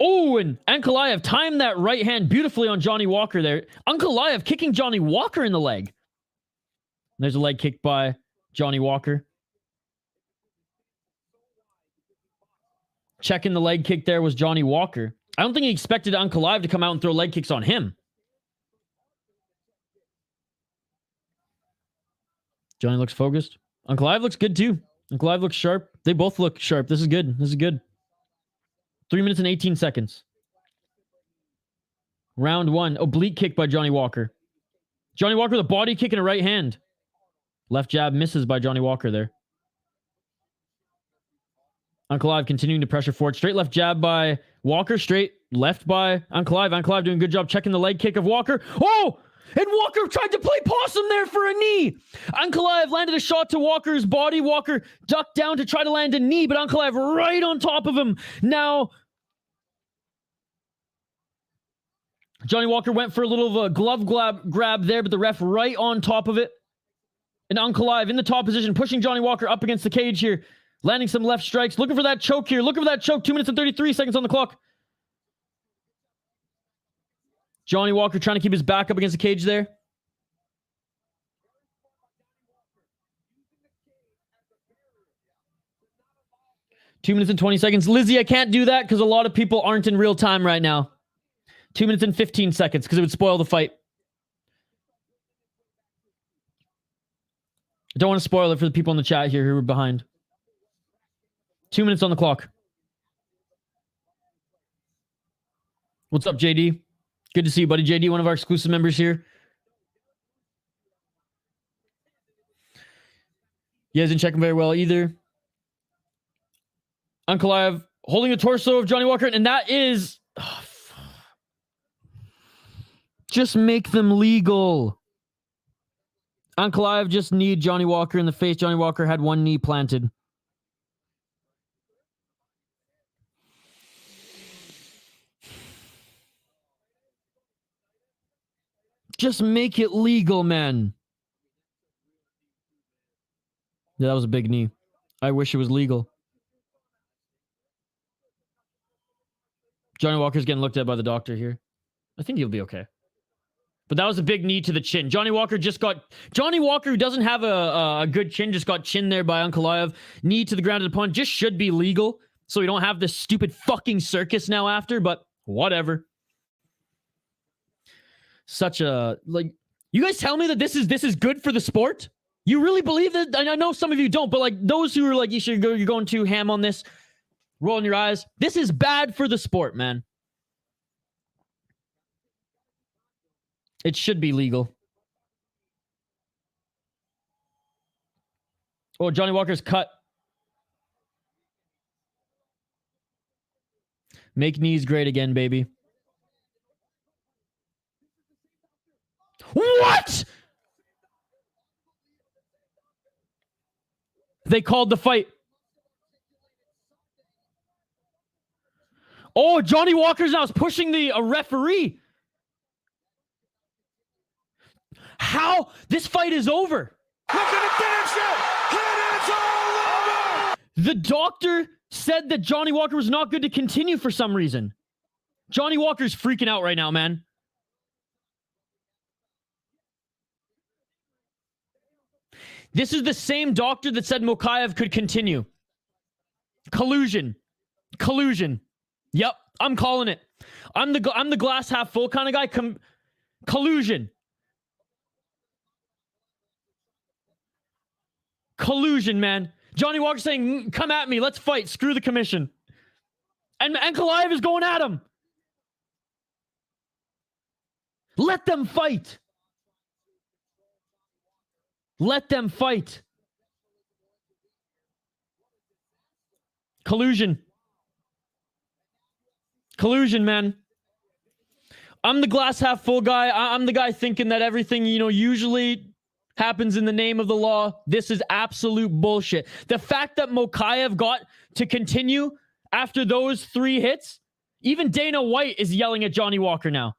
Oh, and Ankalaev timed that right hand beautifully on Johnny Walker there. Ankalaev kicking Johnny Walker in the leg. There's a leg kick by Johnny Walker. Checking the leg kick there was Johnny Walker. I don't think he expected Ankalaev to come out and throw leg kicks on him. Johnny looks focused. Ankalaev looks good too. Ankalaev looks sharp. They both look sharp. This is good. This is good. 3 minutes and 18 seconds. Round 1. Oblique kick by Johnny Walker. Johnny Walker with a body kick and a right hand. Left jab misses by Johnny Walker there. Ankalaev continuing to pressure forward. Straight left jab by Walker. Straight left by Ankalaev. Ankalaev doing a good job checking the leg kick of Walker. Oh! And Walker tried to play possum there for a knee. Ankalaev landed a shot to Walker's body. Walker ducked down to try to land a knee, but Ankalaev right on top of him. Now, Johnny Walker went for a little of a glove grab there, but the ref right on top of it. And Ankalaev in the top position, pushing Johnny Walker up against the cage here. Landing some left strikes. Looking for that choke here. Looking for that choke. 2 minutes and 33 seconds on the clock. Johnny Walker trying to keep his back up against the cage there. Two minutes and 20 seconds. Lizzie, I can't do that because a lot of people aren't in real time right now. 2 minutes and 15 seconds because it would spoil the fight. I don't want to spoil it for the people in the chat here who are behind. 2 minutes on the clock. What's up, JD? Good to see you, buddy. JD, one of our exclusive members here. He hasn't checked him very well either. Ankalaev holding the torso of Johnny Walker, and that is... Oh, just make them legal. Ankalaev just kneed Johnny Walker in the face. Johnny Walker had one knee planted. Just make it legal, man. Yeah, that was a big knee. I wish it was legal. Johnny Walker's getting looked at by the doctor here. I think he'll be okay. But that was a big knee to the chin. Johnny Walker, who doesn't have a good chin, just got chinned there by Ankalaev. Knee to the ground of the opponent just should be legal. So we don't have this stupid fucking circus now after, but whatever. Such a, like, you guys tell me that this is good for the sport? You really believe that? I know some of you don't, but like those who are like, you're going too ham on this, rolling your eyes. This is bad for the sport, man. It should be legal. Oh, Johnny Walker's cut. Make knees great again, baby. What? They called the fight. Oh, Johnny Walker's now is pushing a referee. How? This fight is over. Look at the finish it. It is all over. The doctor said that Johnny Walker was not good to continue for some reason. Johnny Walker's freaking out right now, man. This is the same doctor that said Mokaev could continue. Collusion. Collusion. Yep, I'm calling it. I'm the glass half full kind of guy. Collusion. Collusion, man. Johnny Walker saying, come at me, let's fight, screw the commission. And Ankalaev is going at him. Let them fight. Let them fight. Collusion. Collusion, man. I'm the glass half full guy. I'm the guy thinking that everything, usually happens in the name of the law. This is absolute bullshit. The fact that Mokaev got to continue after those 3 hits, even Dana White is yelling at Johnny Walker now.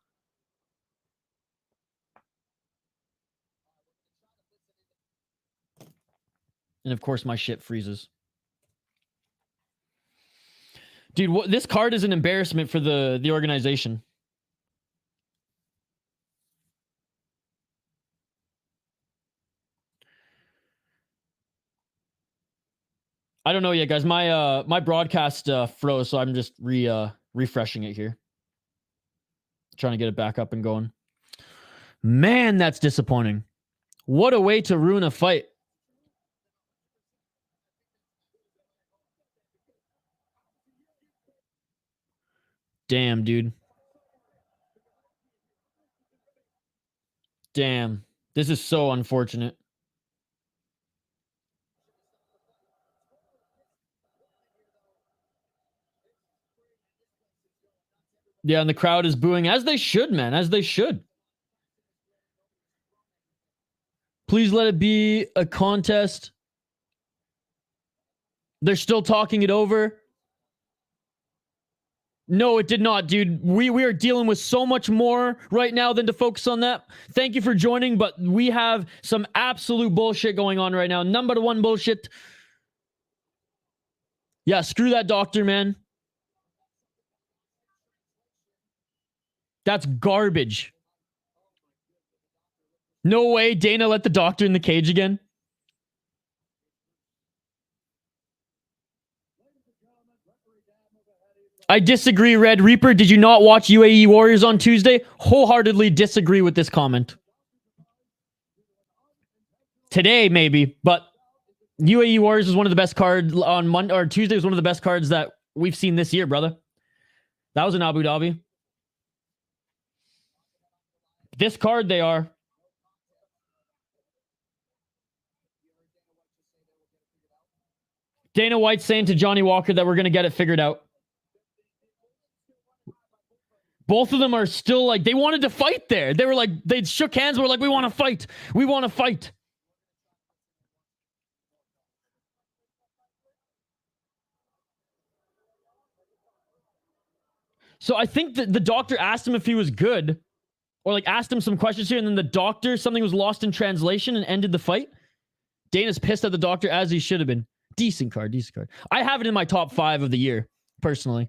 And of course, my shit freezes. Dude, this card is an embarrassment for the organization. I don't know yet, guys. My broadcast froze, so I'm just refreshing it here. Trying to get it back up and going. Man, that's disappointing. What a way to ruin a fight. Damn, dude. Damn. This is so unfortunate. Yeah, and the crowd is booing, as they should, man, as they should. Please let it be a contest. They're still talking it over. No, it did not, dude. We are dealing with so much more right now than to focus on that. Thank you for joining, but we have some absolute bullshit going on right now. Number one bullshit. Yeah, screw that doctor, man. That's garbage. No way Dana let the doctor in the cage again. I disagree, Red Reaper. Did you not watch UAE Warriors on Tuesday? Wholeheartedly disagree with this comment. Today, maybe, but UAE Warriors was one of the best cards on Monday, or Tuesday was one of the best cards that we've seen this year, brother. That was in Abu Dhabi. This card, they are. Dana White saying to Johnny Walker that we're going to get it figured out. Both of them are still like, they wanted to fight there. They were like, they shook hands. We're like, we want to fight. We want to fight. So I think that the doctor asked him if he was good, or like asked him some questions here, and then the doctor, something was lost in translation and ended the fight. Dana's pissed at the doctor, as he should have been. Decent card, decent card. I have it in my top 5 of the year, personally.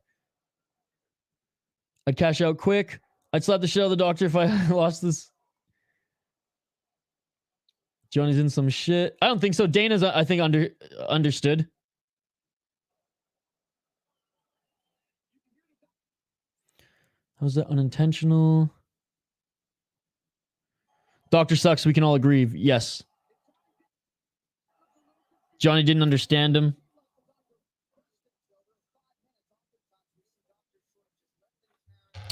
I'd cash out quick. I'd slap the shit out of the doctor if I lost this. Johnny's in some shit. I don't think so. Dana's, I think, understood. How's that unintentional? Doctor sucks. We can all agree. Yes. Johnny didn't understand him.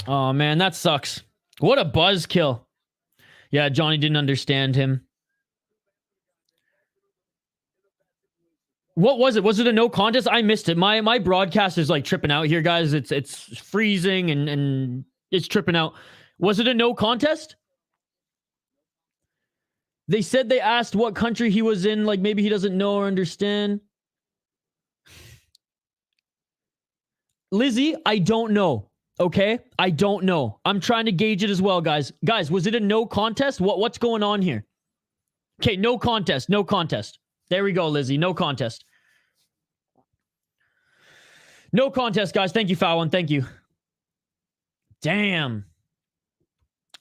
Oh, man, that sucks. What a buzzkill. Yeah, Johnny didn't understand him. What was it? Was it a no contest? I missed it. My broadcast is like tripping out here, guys. It's freezing and it's tripping out. Was it a no contest? They said they asked what country he was in. Like maybe he doesn't know or understand. Lizzie, I don't know. Okay? I don't know. I'm trying to gauge it as well, guys. Guys, was it a no contest? What's going on here? Okay, no contest. No contest. There we go, Lizzie. No contest. No contest, guys. Thank you, Fallon. Thank you. Damn.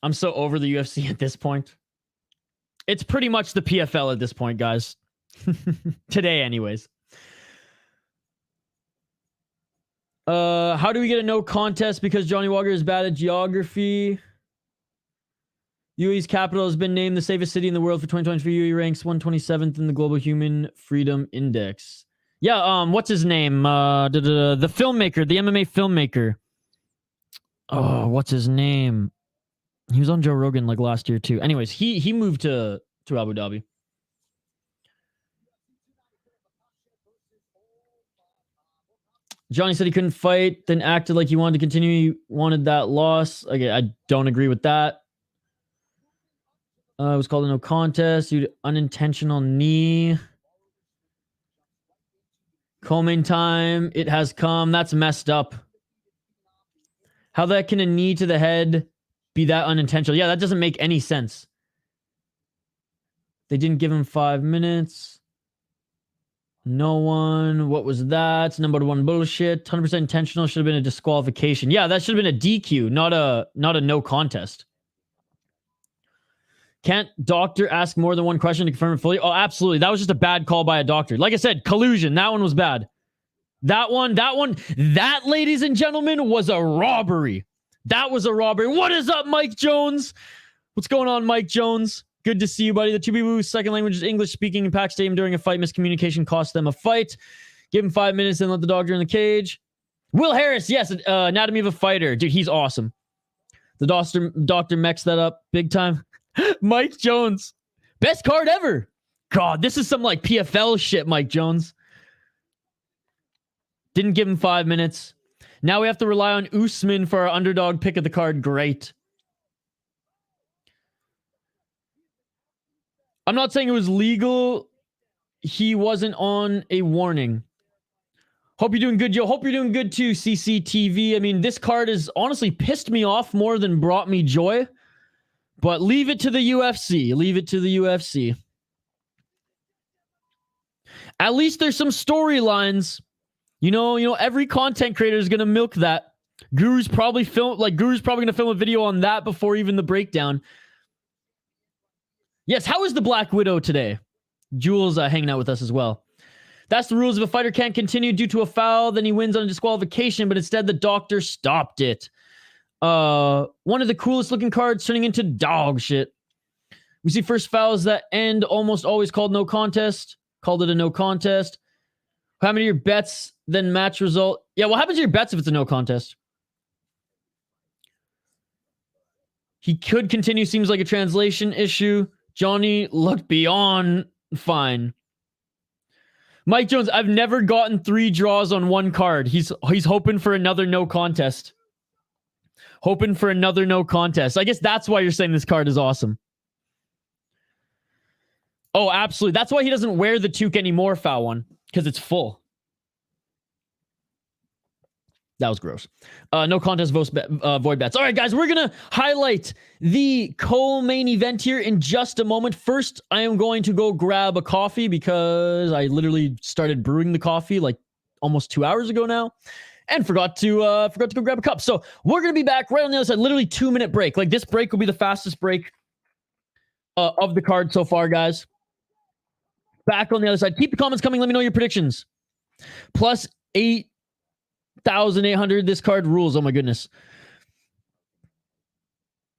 I'm so over the UFC at this point. It's pretty much the PFL at this point, guys. Today, anyways. How do we get a no contest? Because Johnny Walker is bad at geography. UAE's capital has been named the safest city in the world for 2023. UAE ranks 127th in the Global Human Freedom Index. Yeah, what's his name? The filmmaker, the MMA filmmaker. Oh, what's his name? He was on Joe Rogan like last year too. Anyways, he moved to Abu Dhabi. Johnny said he couldn't fight, then acted like he wanted to continue. He wanted that loss. Okay, I don't agree with that. It was called a no contest due to unintentional knee. Co-main time. It has come. That's messed up. How that can a knee to the head be that unintentional? Yeah, that doesn't make any sense. They didn't give him 5 minutes. No one. What was that? Number one bullshit. 100% intentional. Should have been a disqualification. Yeah, that should have been a DQ, not a no contest. Can't doctor ask more than one question to confirm it fully? Oh, absolutely. That was just a bad call by a doctor. Like I said, collusion. That one was bad. That, ladies and gentlemen, was a robbery. That was a robbery. What is up, Mike Jones? What's going on, Mike Jones? Good to see you, buddy. The two people whose second language is English speaking in Pac Stadium during a fight. Miscommunication cost them a fight. Give him 5 minutes and let the doctor in the cage. Will Harris, yes. Anatomy of a Fighter. Dude, he's awesome. The doctor mechs that up big time. Mike Jones. Best card ever. God, this is some like PFL shit, Mike Jones. Didn't give him 5 minutes. Now we have to rely on Usman for our underdog pick of the card. Great. I'm not saying it was legal. He wasn't on a warning. Hope you're doing good, Joe. Hope you're doing good too, CCTV. I mean, this card has honestly pissed me off more than brought me joy. But leave it to the UFC. Leave it to the UFC. At least there's some storylines. You know, every content creator is going to milk that. Guru's probably going to film a video on that before even the breakdown. Yes, how is the Black Widow today? Jules hanging out with us as well. That's the rules. If a fighter can't continue due to a foul, then he wins on a disqualification, but instead the doctor stopped it. One of the coolest looking cards turning into dog shit. We see first fouls that end almost always called no contest. Called it a no contest. How many of your bets then match result? Yeah, what happens to your bets if it's a no contest? He could continue. Seems like a translation issue. Johnny looked beyond fine. Mike Jones, I've never gotten 3 draws on one card. He's hoping for another no contest. Hoping for another no contest. I guess that's why you're saying this card is awesome. Oh, absolutely. That's why he doesn't wear the toque anymore, foul one. Because it's full. That was gross. No contest void bets. All right, guys, we're going to highlight the co-main event here in just a moment. First, I am going to go grab a coffee because I literally started brewing the coffee like almost 2 hours ago now and forgot to go grab a cup. So we're going to be back right on the other side. Literally 2-minute break. Like this break will be the fastest break of the card so far, guys. Back on the other side. Keep the comments coming. Let me know your predictions. Plus 8,800. This card rules. Oh my goodness.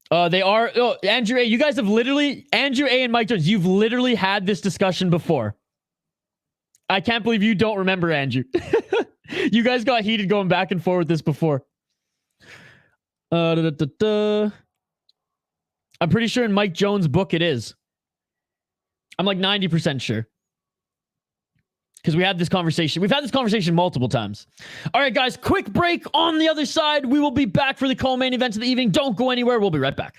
They are. Oh, Andrew A. You guys have literally, Andrew A. and Mike Jones, you've literally had this discussion before. I can't believe you don't remember, Andrew. You guys got heated going back and forth with this before. I'm pretty sure in Mike Jones' book it is. I'm like 90% sure. Because we had this conversation. We've had this conversation multiple times. All right, guys, quick break on the other side. We will be back for the co-main event of the evening. Don't go anywhere. We'll be right back.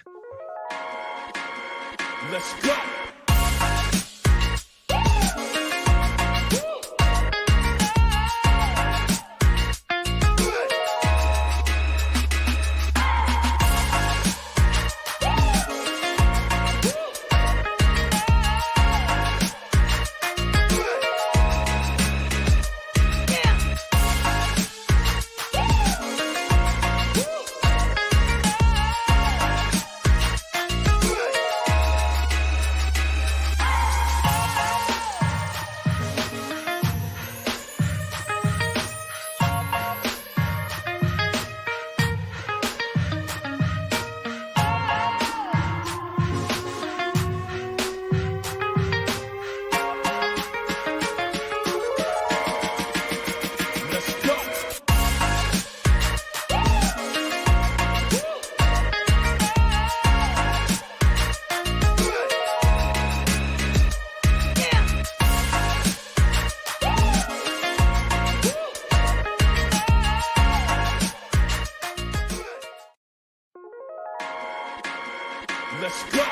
Let's go. Let's go.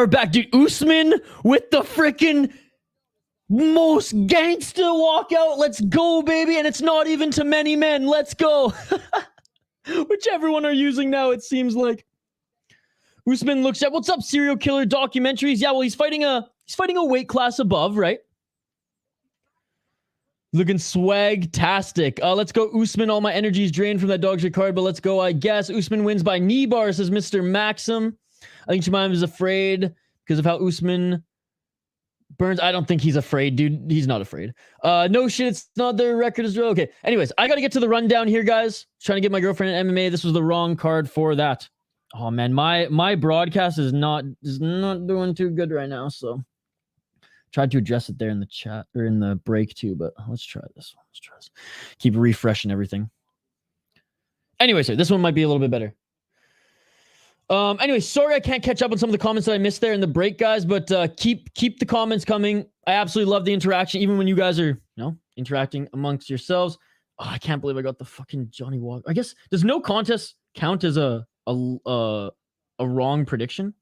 are back, dude. Usman with the freaking most gangsta walkout. Let's go, baby. And it's not even to many men. Let's go. Whichever one are using now, it seems like. Usman looks at, what's up, serial killer documentaries? Yeah, well, he's fighting a weight class above, right? Looking swag-tastic. Let's go, Usman. All my energy is drained from that dog shit card, but let's go, I guess. Usman wins by knee bar, says Mr. Maxim. I think Chimaev is afraid because of how Usman burns. I don't think he's afraid, dude. He's not afraid. No shit, it's not their record as well. Okay, anyways, I got to get to the rundown here, guys. Trying to get my girlfriend in MMA. This was the wrong card for that. Oh, man, my broadcast is not doing too good right now, so... Tried to address it there in the chat or in the break too, but let's try this one. Let's try this. Keep refreshing everything. Anyway, so this one might be a little bit better. Anyway, sorry I can't catch up on some of the comments that I missed there in the break, guys, but keep the comments coming. I absolutely love the interaction, even when you guys are, interacting amongst yourselves. Oh, I can't believe I got the fucking Johnny Walker. I guess does no contest count as a wrong prediction?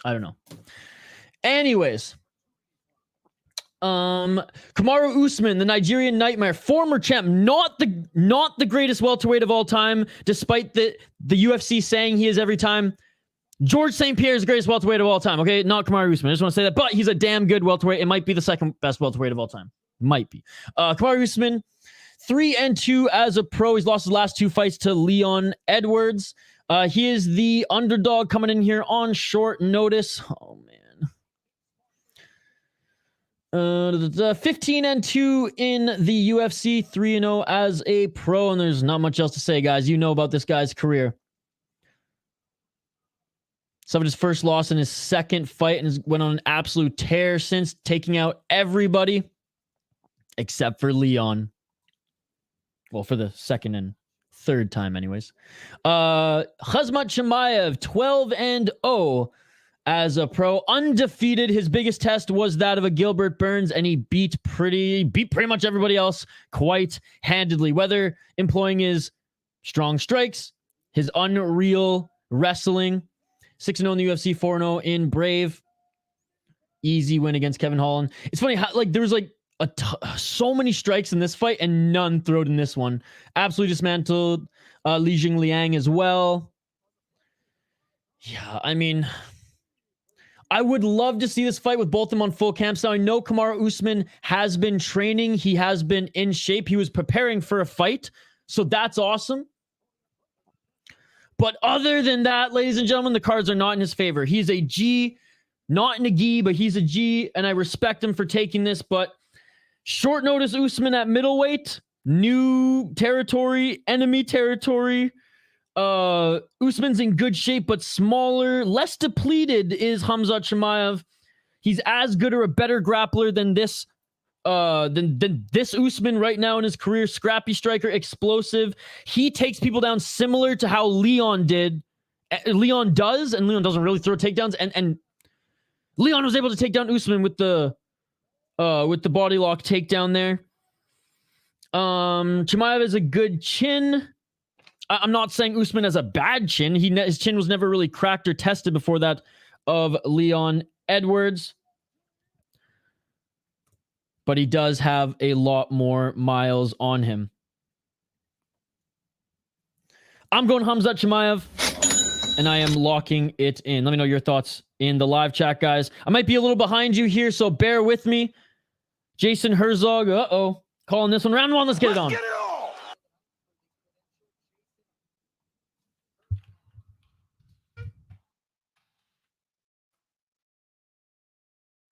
I don't know. Anyways, Kamaru Usman, the Nigerian Nightmare, former champ, not the greatest welterweight of all time, despite the UFC saying he is every time. George St. Pierre is the greatest welterweight of all time, okay? Not Kamaru Usman. I just want to say that, but he's a damn good welterweight. It might be the second best welterweight of all time. Might be. Kamaru Usman, 3-2 as a pro. He's lost his last 2 fights to Leon Edwards. He is the underdog coming in here on short notice. Oh, man. 15-2 in the UFC, 3-0 as a pro, and there's not much else to say, guys. You know about this guy's career. Suffered his first loss in his second fight and went on an absolute tear since, taking out everybody except for Leon. Well, for the second and third time, anyways. Khamzat Chimaev, 12-0. As a pro, undefeated. His biggest test was that of a Gilbert Burns, and he beat pretty much everybody else quite handedly, whether employing his strong strikes, his unreal wrestling. 6-0 in the UFC, 4-0 in Brave. Easy win against Kevin Holland. It's funny how there was so many strikes in this fight and none thrown in this one. Absolutely dismantled Li Jingliang as well. Yeah, I mean, I would love to see this fight with both of them on full camps. Now, I know Kamaru Usman has been training. He has been in shape. He was preparing for a fight. So that's awesome. But other than that, ladies and gentlemen, the cards are not in his favor. He's a G, not in a gi, but he's a G, and I respect him for taking this. But short notice Usman at middleweight, new territory, enemy territory. Usman's in good shape, but smaller, less depleted is Khamzat Chimaev. He's as good or a better grappler than this Usman right now in his career. Scrappy striker, explosive. He takes people down similar to how Leon did. Leon does, and Leon doesn't really throw takedowns. And Leon was able to take down Usman with the body lock takedown there. Chimaev has a good chin. I'm not saying Usman has a bad chin. His chin was never really cracked or tested before that of Leon Edwards. But he does have a lot more miles on him. I'm going Khamzat Chimaev, and I am locking it in. Let me know your thoughts in the live chat, guys. I might be a little behind you here, so bear with me. Jason Herzog, calling this one. Round one, let's get it on.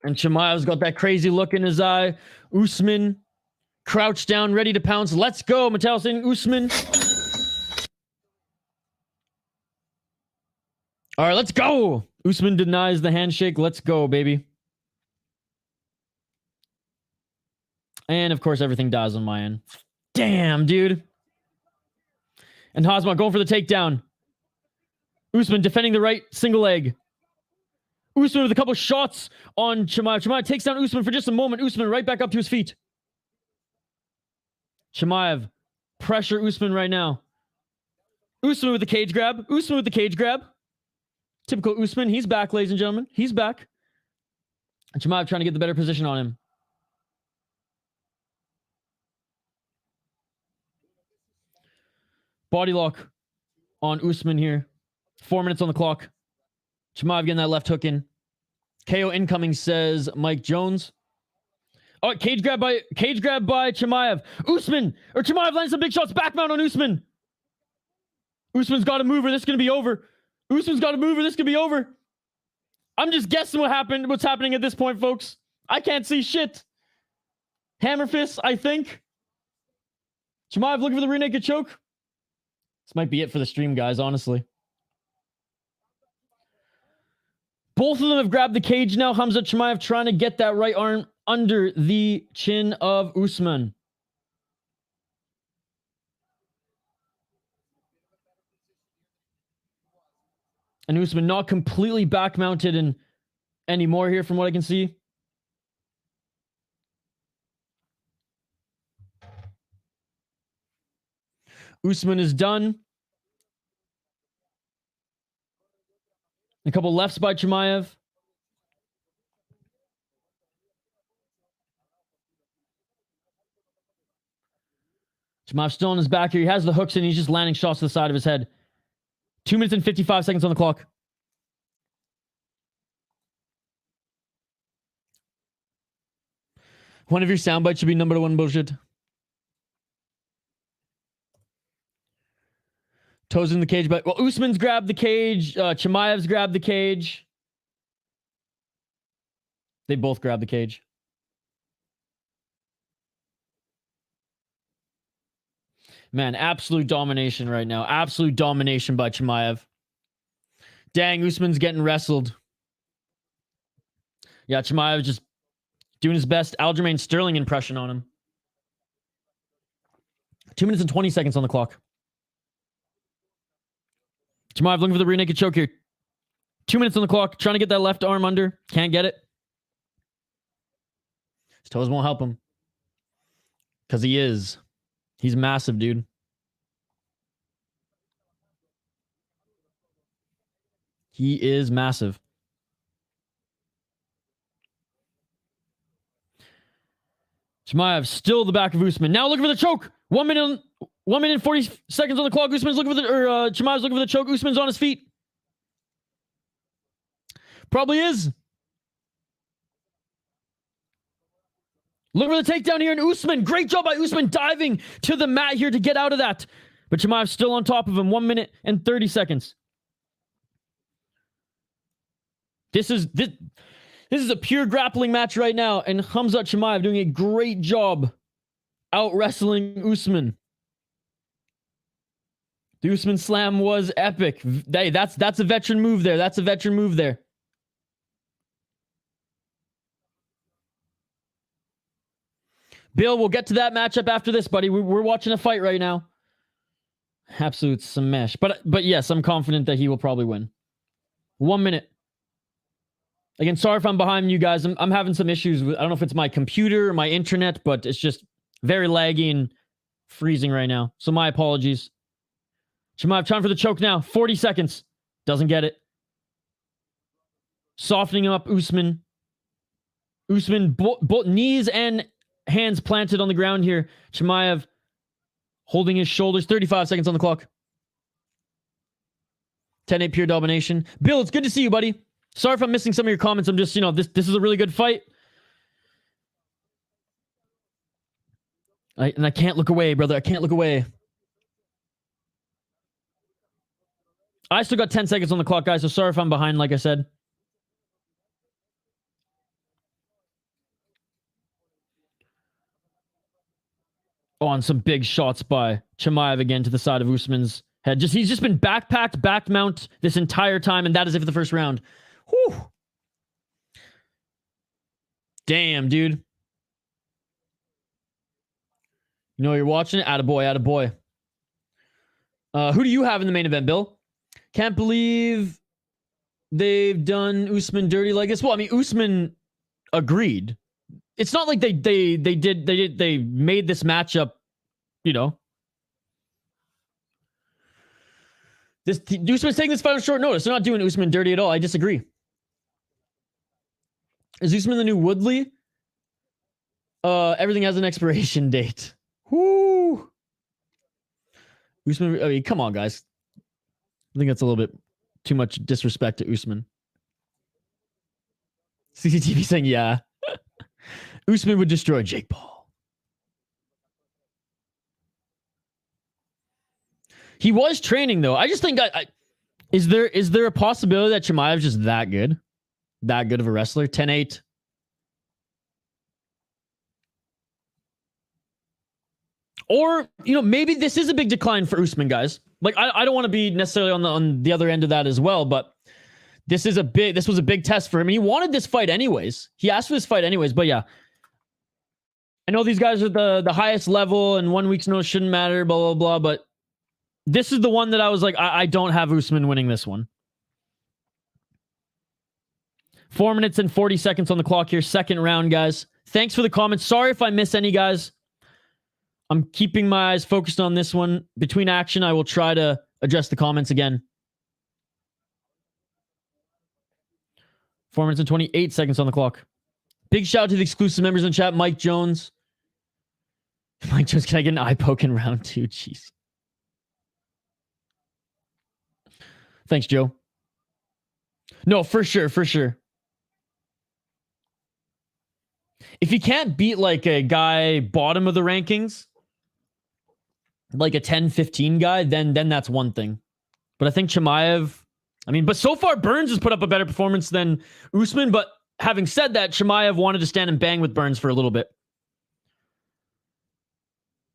And Chimaev's got that crazy look in his eye. Usman crouched down, ready to pounce. Let's go, Mattel saying Usman. All right, let's go. Usman denies the handshake. Let's go, baby. And, of course, everything dies on my end. Damn, dude. And Hazmat going for the takedown. Usman defending the right single leg. Usman with a couple shots on Chimaev. Chimaev takes down Usman for just a moment. Usman right back up to his feet. Chimaev pressure Usman right now. Usman with the cage grab. Usman with the cage grab. Typical Usman. He's back, ladies and gentlemen. He's back. And Chimaev trying to get the better position on him. Body lock on Usman here. 4 minutes on the clock. Chimaev getting that left hook in. KO incoming, says Mike Jones. Oh, cage grab by Chimaev. Chimaev lands some big shots. Back mount on Usman. Usman's got to move or this is going to be over. Usman's got to move or this could be over. I'm just guessing what's happening at this point, folks. I can't see shit. Hammer fist, I think. Chimaev looking for the rear naked choke. This might be it for the stream, guys, honestly. Both of them have grabbed the cage now. Khamzat Chimaev trying to get that right arm under the chin of Usman. And Usman not completely back mounted and anymore here from what I can see. Usman is done. A couple lefts by Chimaev. Chimaev still on his back here. He has the hooks and he's just landing shots to the side of his head. 2 minutes and 55 seconds on the clock. One of your sound bites should be number one bullshit. Toes in the cage, but well, Usman's grabbed the cage. Chimaev's grabbed the cage. They both grabbed the cage. Man, absolute domination right now. Absolute domination by Chimaev. Dang, Usman's getting wrestled. Yeah, Chimaev just doing his best Aljamain Sterling impression on him. 2 minutes and 20 seconds on the clock. Chimaev looking for the rear naked choke here. 2 minutes on the clock. Trying to get that left arm under. Can't get it. His toes won't help him. Because he's massive, dude. He is massive. Chimaev still the back of Usman. Now looking for the choke. 1 minute and 40 seconds on the clock. Usman's looking for Chimaev's looking for the choke. Usman's on his feet. Probably is. Look for the takedown here in Usman. Great job by Usman diving to the mat here to get out of that. But Chimaev's still on top of him. 1 minute and 30 seconds. This is a pure grappling match right now. And Khamzat Chimaev doing a great job out wrestling Usman. The Usman slam was epic. Hey, that's a veteran move there. That's a veteran move there. Bill, we'll get to that matchup after this, buddy. We're watching a fight right now. Absolute smash. But yes, I'm confident that he will probably win. 1 minute. Again, sorry if I'm behind you guys. I'm having some issues with, I don't know if it's my computer or my internet, but it's just very laggy and freezing right now. So my apologies. Chimaev trying for the choke now. 40 seconds. Doesn't get it. Softening him up, Usman. Usman, both knees and hands planted on the ground here. Chimaev holding his shoulders. 35 seconds on the clock. 10-8 pure domination. Bill, it's good to see you, buddy. Sorry if I'm missing some of your comments. I'm just, this is a really good fight. And I can't look away, brother. I can't look away. I still got 10 seconds on the clock, guys, so sorry if I'm behind, like I said. Oh, and some big shots by Chimaev again to the side of Usman's head. He's just been backpacked, back mount this entire time, and that is it for the first round. Whew. Damn, dude. You know you're watching it? Attaboy, attaboy. Who do you have in the main event, Bill? Can't believe they've done Usman dirty like this. Well, I mean, Usman agreed. It's not like they made this matchup, Usman's taking this fight on short notice. They're not doing Usman dirty at all. I disagree. Is Usman the new Woodley? Everything has an expiration date. Whoo! Usman, I mean, come on, guys. I think that's a little bit too much disrespect to Usman. CCTV saying, yeah. Usman would destroy Jake Paul. He was training, though. I just think, is there a possibility that Chimaev's just that good? That good of a wrestler? 10-8. Or, you know, maybe this is a big decline for Usman, guys. Like, I don't want to be necessarily on the other end of that as well, but this was a big test for him. He wanted this fight anyways. He asked for this fight anyways, but yeah. I know these guys are the highest level and 1 week's notice shouldn't matter, blah, blah, blah, but this is the one that I was like, I don't have Usman winning this one. 4 minutes and 40 seconds on the clock here. Second round, guys. Thanks for the comments. Sorry if I miss any, guys. I'm keeping my eyes focused on this one. Between action, I will try to address the comments again. 4 minutes and 28 seconds on the clock. Big shout out to the exclusive members in chat. Mike Jones. Mike Jones, can I get an eye poke in round 2? Jeez. Thanks, Joe. No, for sure, for sure. If you can't beat like a guy bottom of the rankings, like a 10-15 guy, then that's one thing. But I think Chimaev, I mean, but so far Burns has put up a better performance than Usman. But having said that, Chimaev wanted to stand and bang with Burns for a little bit.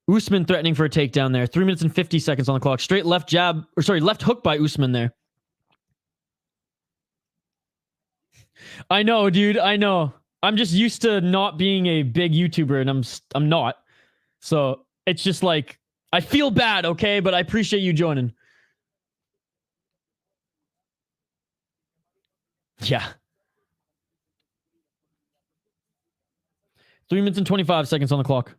Usman threatening for a takedown there. 3 minutes and 50 seconds on the clock. Straight left jab, or sorry, left hook by Usman there. I know, dude. I know. I'm just used to not being a big YouTuber, and I'm not. So it's just like, I feel bad, okay? But I appreciate you joining. Yeah. 3 minutes and 25 seconds on the clock.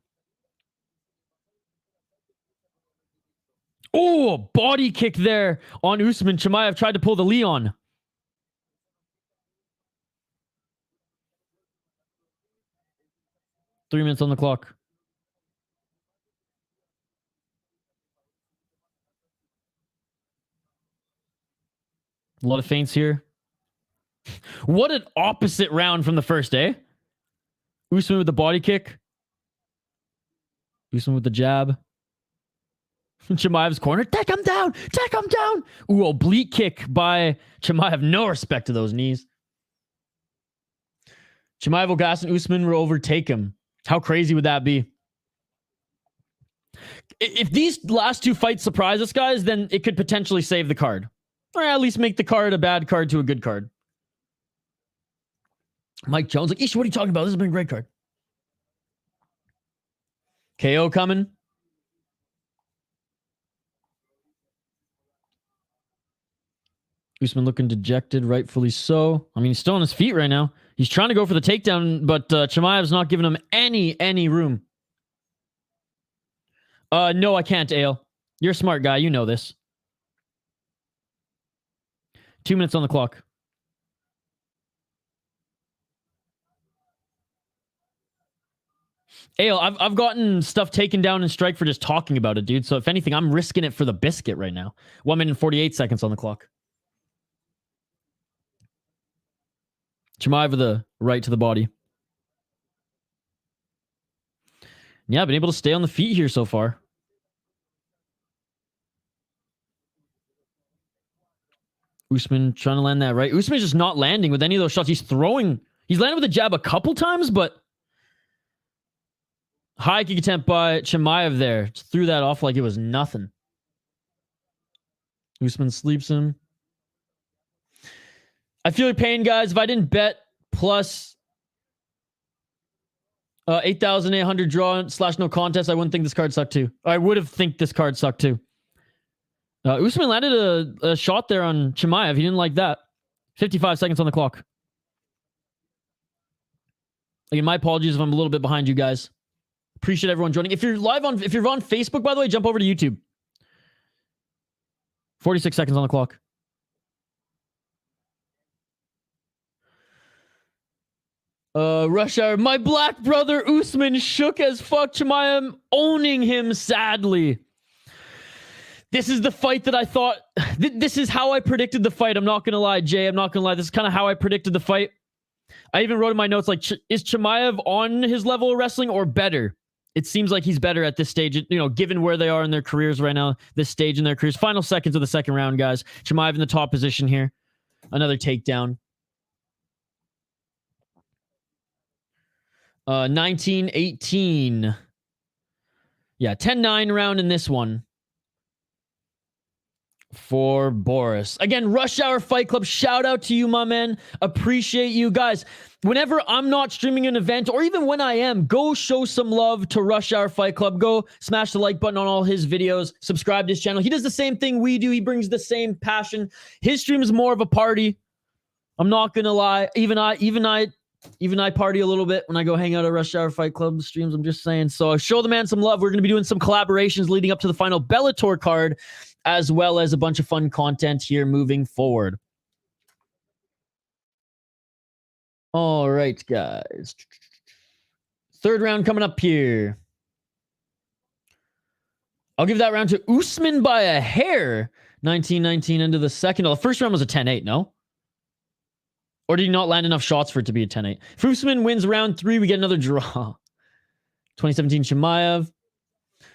Oh, body kick there on Usman. Chimaev tried to pull the Leon. Three minutes on the clock. A lot of feints here. What an opposite round from the first, eh? Usman with the body kick. Usman with the jab. Chimaev's corner. Take him down! Take him down! Ooh, oblique kick by Chimaev. No respect to those knees. Chimaev will gas and Usman will overtake him. How crazy would that be? If these last two fights surprise us, guys, then it could potentially save the card. Or at least make the card a bad card to a good card. Mike Jones, like, Ish, what are you talking about? This has been a great card. KO coming. Usman looking dejected, rightfully so. I mean, he's still on his feet right now. He's trying to go for the takedown, but Chimaev's not giving him any room. No, I can't, Ale. You're a smart guy. You know this. 2 minutes on the clock. Ale, I've gotten stuff taken down in strike for just talking about it, dude. So if anything, I'm risking it for the biscuit right now. 1 minute and 48 seconds on the clock. Chimaev with a right to the body. Yeah, been able to stay on the feet here so far. Usman trying to land that right. Usman's just not landing with any of those shots. He's throwing. He's landed with a jab a couple times, but high kick attempt by Chimaev there. Just threw that off like it was nothing. Usman sleeps him. I feel your pain, guys. If I didn't bet plus 8,800 draw / no contest, I wouldn't think this card sucked too. I would have think this card sucked too. Usman landed a shot there on Chimaev. He didn't like that. 55 seconds on the clock. Again, my apologies if I'm a little bit behind you guys. Appreciate everyone joining. If you're on Facebook, by the way, jump over to YouTube. 46 seconds on the clock. Rush hour. My black brother Usman shook as fuck. Chimaev owning him sadly. This is the fight that I thought... This is how I predicted the fight. I'm not going to lie, Jay. I'm not going to lie. This is kind of how I predicted the fight. I even wrote in my notes, like, is Chimaev on his level of wrestling or better? It seems like he's better at this stage, you know, given where they are in their careers right now, this stage in their careers. Final seconds of the second round, guys. Chimaev in the top position here. Another takedown. 19-18. Yeah, 10-9 round in this one for Boris. Again, Rush Hour Fight Club, shout out to you, my man. Appreciate you guys. Whenever I'm not streaming an event, or even when I am, go show some love to Rush Hour Fight Club. Go smash the like button on all his videos. Subscribe to his channel. He does the same thing we do. He brings the same passion. His stream is more of a party. I'm not gonna lie. Even I party a little bit when I go hang out at Rush Hour Fight Club streams. I'm just saying. So show the man some love. We're going to be doing some collaborations leading up to the final Bellator card, as well as a bunch of fun content here moving forward. All right, guys. Third round coming up here. I'll give that round to Usman by a hair. 19-19 into the second. Oh, the first round was a 10-8, no? Or did he not land enough shots for it to be a 10-8? If Usman wins round 3, we get another draw. 2017 Chimaev.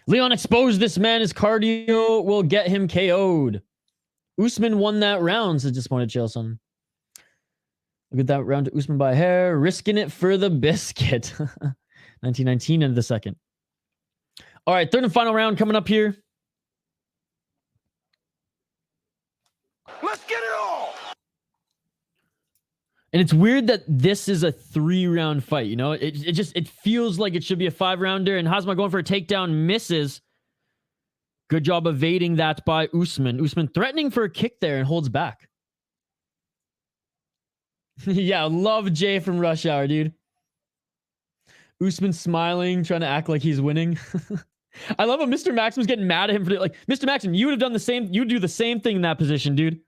Leon exposed this man. His cardio will get him KO'd. Usman won that round, says Disappointed Chilson. Look at that round to Usman by a hair. Risking it for the biscuit. 19-19 into the second. All right, third and final round coming up here. Let's get it all. And it's weird that this is a 3-round fight, you know? It feels like it should be a 5-rounder, and Hazma going for a takedown, misses. Good job evading that by Usman. Usman threatening for a kick there and holds back. Yeah, love Jay from Rush Hour, dude. Usman smiling, trying to act like he's winning. I love how Mr. Maxim's getting mad at him for like, Mr. Maxim, you would have done the same. You would do the same thing in that position, dude.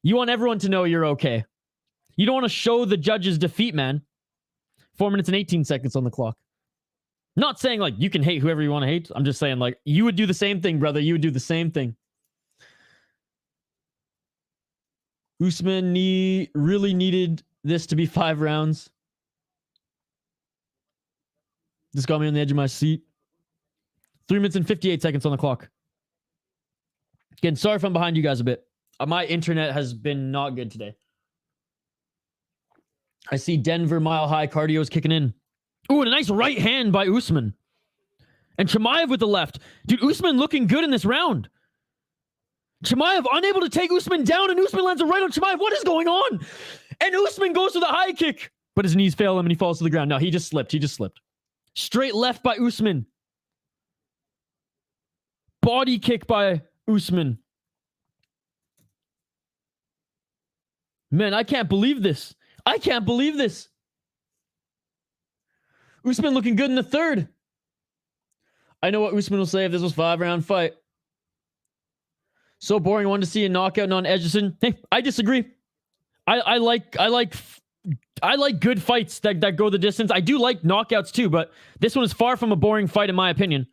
You want everyone to know you're okay. You don't want to show the judges defeat, man. 4 minutes and 18 seconds on the clock. Not saying, like, you can hate whoever you want to hate. I'm just saying, like, you would do the same thing, brother. You would do the same thing. Usman really needed this to be 5 rounds. This got me on the edge of my seat. 3 minutes and 58 seconds on the clock. Again, sorry if I'm behind you guys a bit. My internet has been not good today. I see Denver Mile High cardio is kicking in. Ooh, and a nice right hand by Usman. And Chimaev with the left. Dude, Usman looking good in this round. Chimaev unable to take Usman down, and Usman lands a right on Chimaev. What is going on? And Usman goes for the high kick. But his knees fail him and he falls to the ground. No, he just slipped. He just slipped. Straight left by Usman. Body kick by Usman. Man, I can't believe this. I can't believe this. Usman looking good in the third. I know what Usman will say if this was a 5-round fight. So boring. I wanted to see a knockout on Edgerson. Hey, I disagree. I like good fights that go the distance. I do like knockouts too, but this one is far from a boring fight in my opinion.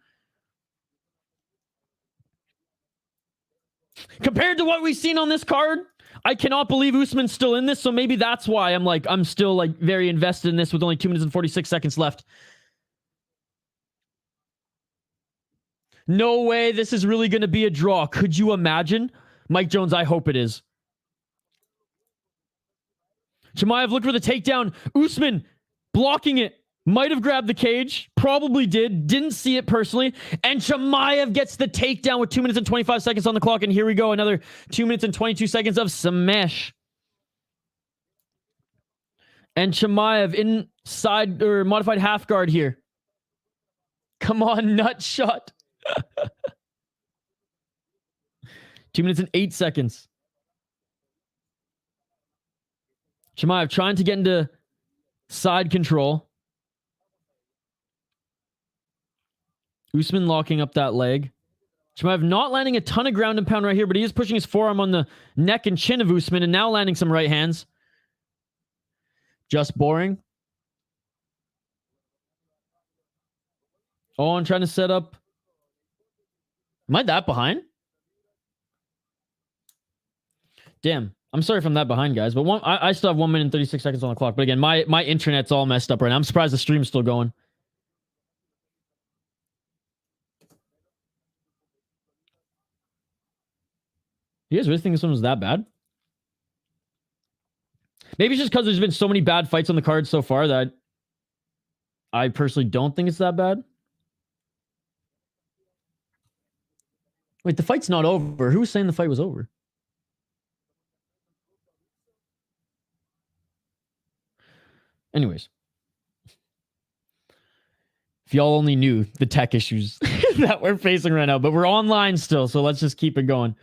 Compared to what we've seen on this card, I cannot believe Usman's still in this, so maybe that's why I'm still very invested in this with only 2 minutes and 46 seconds left. No way this is really going to be a draw. Could you imagine? Mike Jones, I hope it is. Chimaev looked for the takedown. Usman blocking it. Might have grabbed the cage. Probably did. Didn't see it personally. And Chimaev gets the takedown with 2 minutes and 25 seconds on the clock. And here we go. Another 2 minutes and 22 seconds of smash. And Chimaev inside or modified half guard here. Come on, nut shot. 2 minutes and 8 seconds. Chimaev trying to get into side control. Usman locking up that leg. Chimaev not landing a ton of ground and pound right here, but he is pushing his forearm on the neck and chin of Usman and now landing some right hands. Just boring. Oh, I'm trying to set up. Am I that behind? Damn. I'm sorry if I'm that behind, guys. But I still have 1 minute and 36 seconds on the clock. But again, my internet's all messed up right now. I'm surprised the stream's still going. You guys really think this one was that bad? Maybe it's just because there's been so many bad fights on the card so far that I personally don't think it's that bad. Wait, the fight's not over. Who was saying the fight was over? Anyways. If y'all only knew the tech issues that we're facing right now, but we're online still, so let's just keep it going.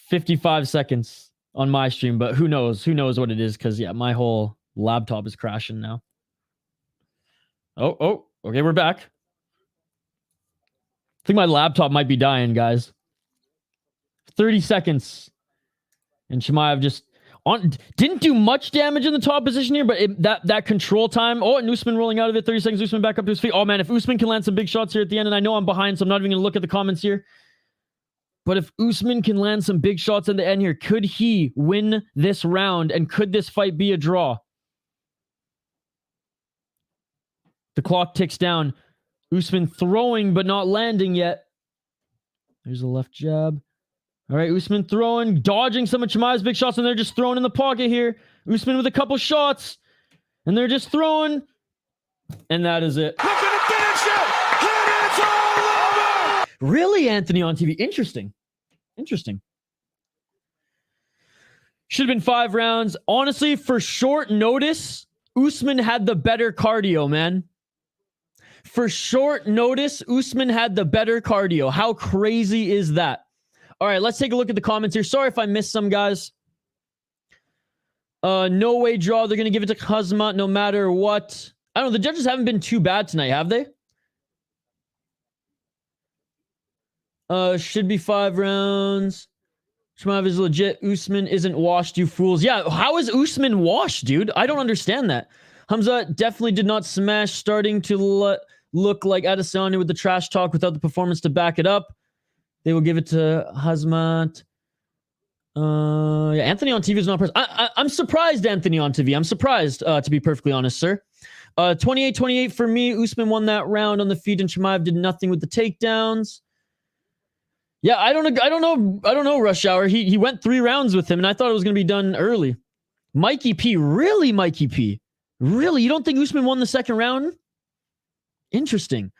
55 seconds on my stream, but who knows? Who knows what it is? Because, yeah, my whole laptop is crashing now. Oh, okay, we're back. I think my laptop might be dying, guys. 30 seconds. And Chimaev just didn't do much damage in the top position here, but that control time. Oh, and Usman rolling out of it. 30 seconds. Usman back up to his feet. Oh, man, if Usman can land some big shots here at the end, and I know I'm behind, so I'm not even going to look at the comments here. But if Usman can land some big shots at the end here, could he win this round? And could this fight be a draw? The clock ticks down. Usman throwing, but not landing yet. There's a left jab. All right, Usman throwing, dodging some of Chimaev's big shots, and they're just throwing in the pocket here. Usman with a couple shots, and they're just throwing. And that is it. Look at the finish it! And it's all over! Really, Anthony on TV? Interesting. Interesting. Should have been 5 rounds. Honestly, for short notice, Usman had the better cardio, man. For short notice, Usman had the better cardio. How crazy is that? All right, let's take a look at the comments here. Sorry if I missed some, guys. No way draw. They're going to give it to Khamzat no matter what. I don't know. The judges haven't been too bad tonight, have they? Should be 5 rounds. Chimaev is legit. Usman isn't washed, you fools. Yeah, how is Usman washed, dude? I don't understand that. Khamzat definitely did not smash, starting to look like Adesanya with the trash talk without the performance to back it up. They will give it to Khamzat. Yeah, Anthony on TV is not. I'm surprised, Anthony on TV. I'm surprised, to be perfectly honest, sir. 28-28 for me. Usman won that round on the feet, and Chimaev did nothing with the takedowns. Yeah, I don't know, Rush Hour. He went 3 rounds with him, and I thought it was going to be done early. Mikey P. Really, Mikey P? Really? You don't think Usman won the second round? Interesting.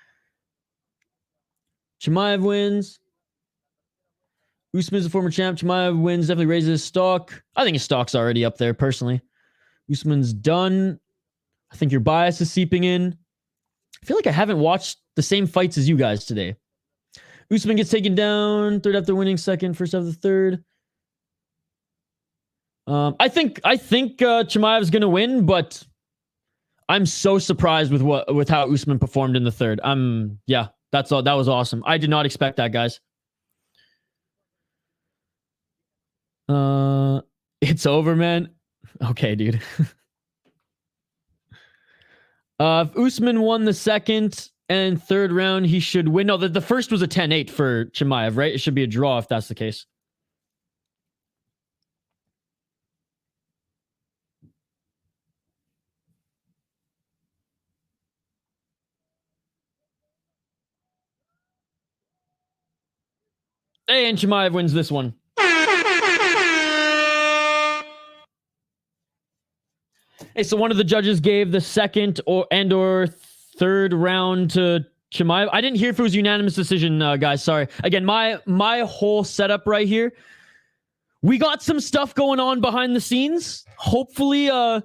Chimaev wins. Usman is a former champ. Chimaev wins. Definitely raises his stock. I think his stock's already up there, personally. Usman's done. I think your bias is seeping in. I feel like I haven't watched the same fights as you guys today. Usman gets taken down. Third after winning second. First after the third. I think Chimaev's going to win, but I'm so surprised with how Usman performed in the third. Yeah, that's all. That was awesome. I did not expect that, guys. It's over, man. Okay, dude. If Usman won the second and third round, he should win. No, the first was a 10-8 for Chimaev, right? It should be a draw if that's the case. Hey, and Chimaev wins this one. Hey, so one of the judges gave the second or third round to Chimaev. I didn't hear if it was unanimous decision, guys. Sorry. Again, my whole setup right here. We got some stuff going on behind the scenes. Hopefully we'll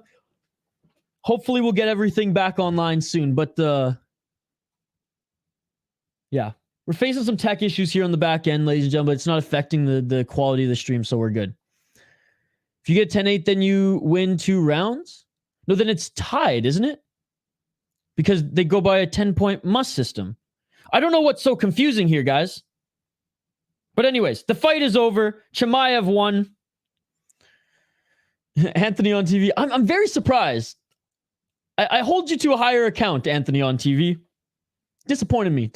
get everything back online soon. But yeah, we're facing some tech issues here on the back end, ladies and gentlemen. It's not affecting the quality of the stream, so we're good. If you get 10-8, then you win 2 rounds. No, then it's tied, isn't it? Because they go by a 10-point must system. I don't know what's so confusing here, guys. But anyways, the fight is over. Chimaev won. Anthony on TV. I'm very surprised. I hold you to a higher account, Anthony on TV. Disappointing me.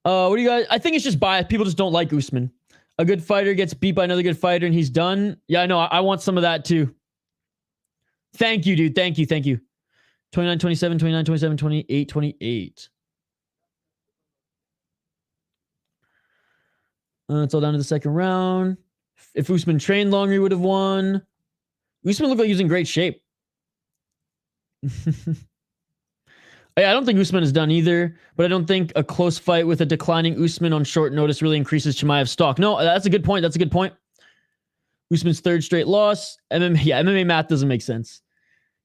What do you guys... I think it's just bias. People just don't like Usman. A good fighter gets beat by another good fighter and he's done. Yeah, I know. I want some of that too. Thank you, dude. Thank you. 29, 27, 29, 27, 28, 28. It's all down to the second round. If Usman trained longer, he would have won. Usman looked like he was in great shape. I don't think Usman is done either, but I don't think a close fight with a declining Usman on short notice really increases Chimaev's stock. No, that's a good point. Usman's third straight loss. MMA math doesn't make sense.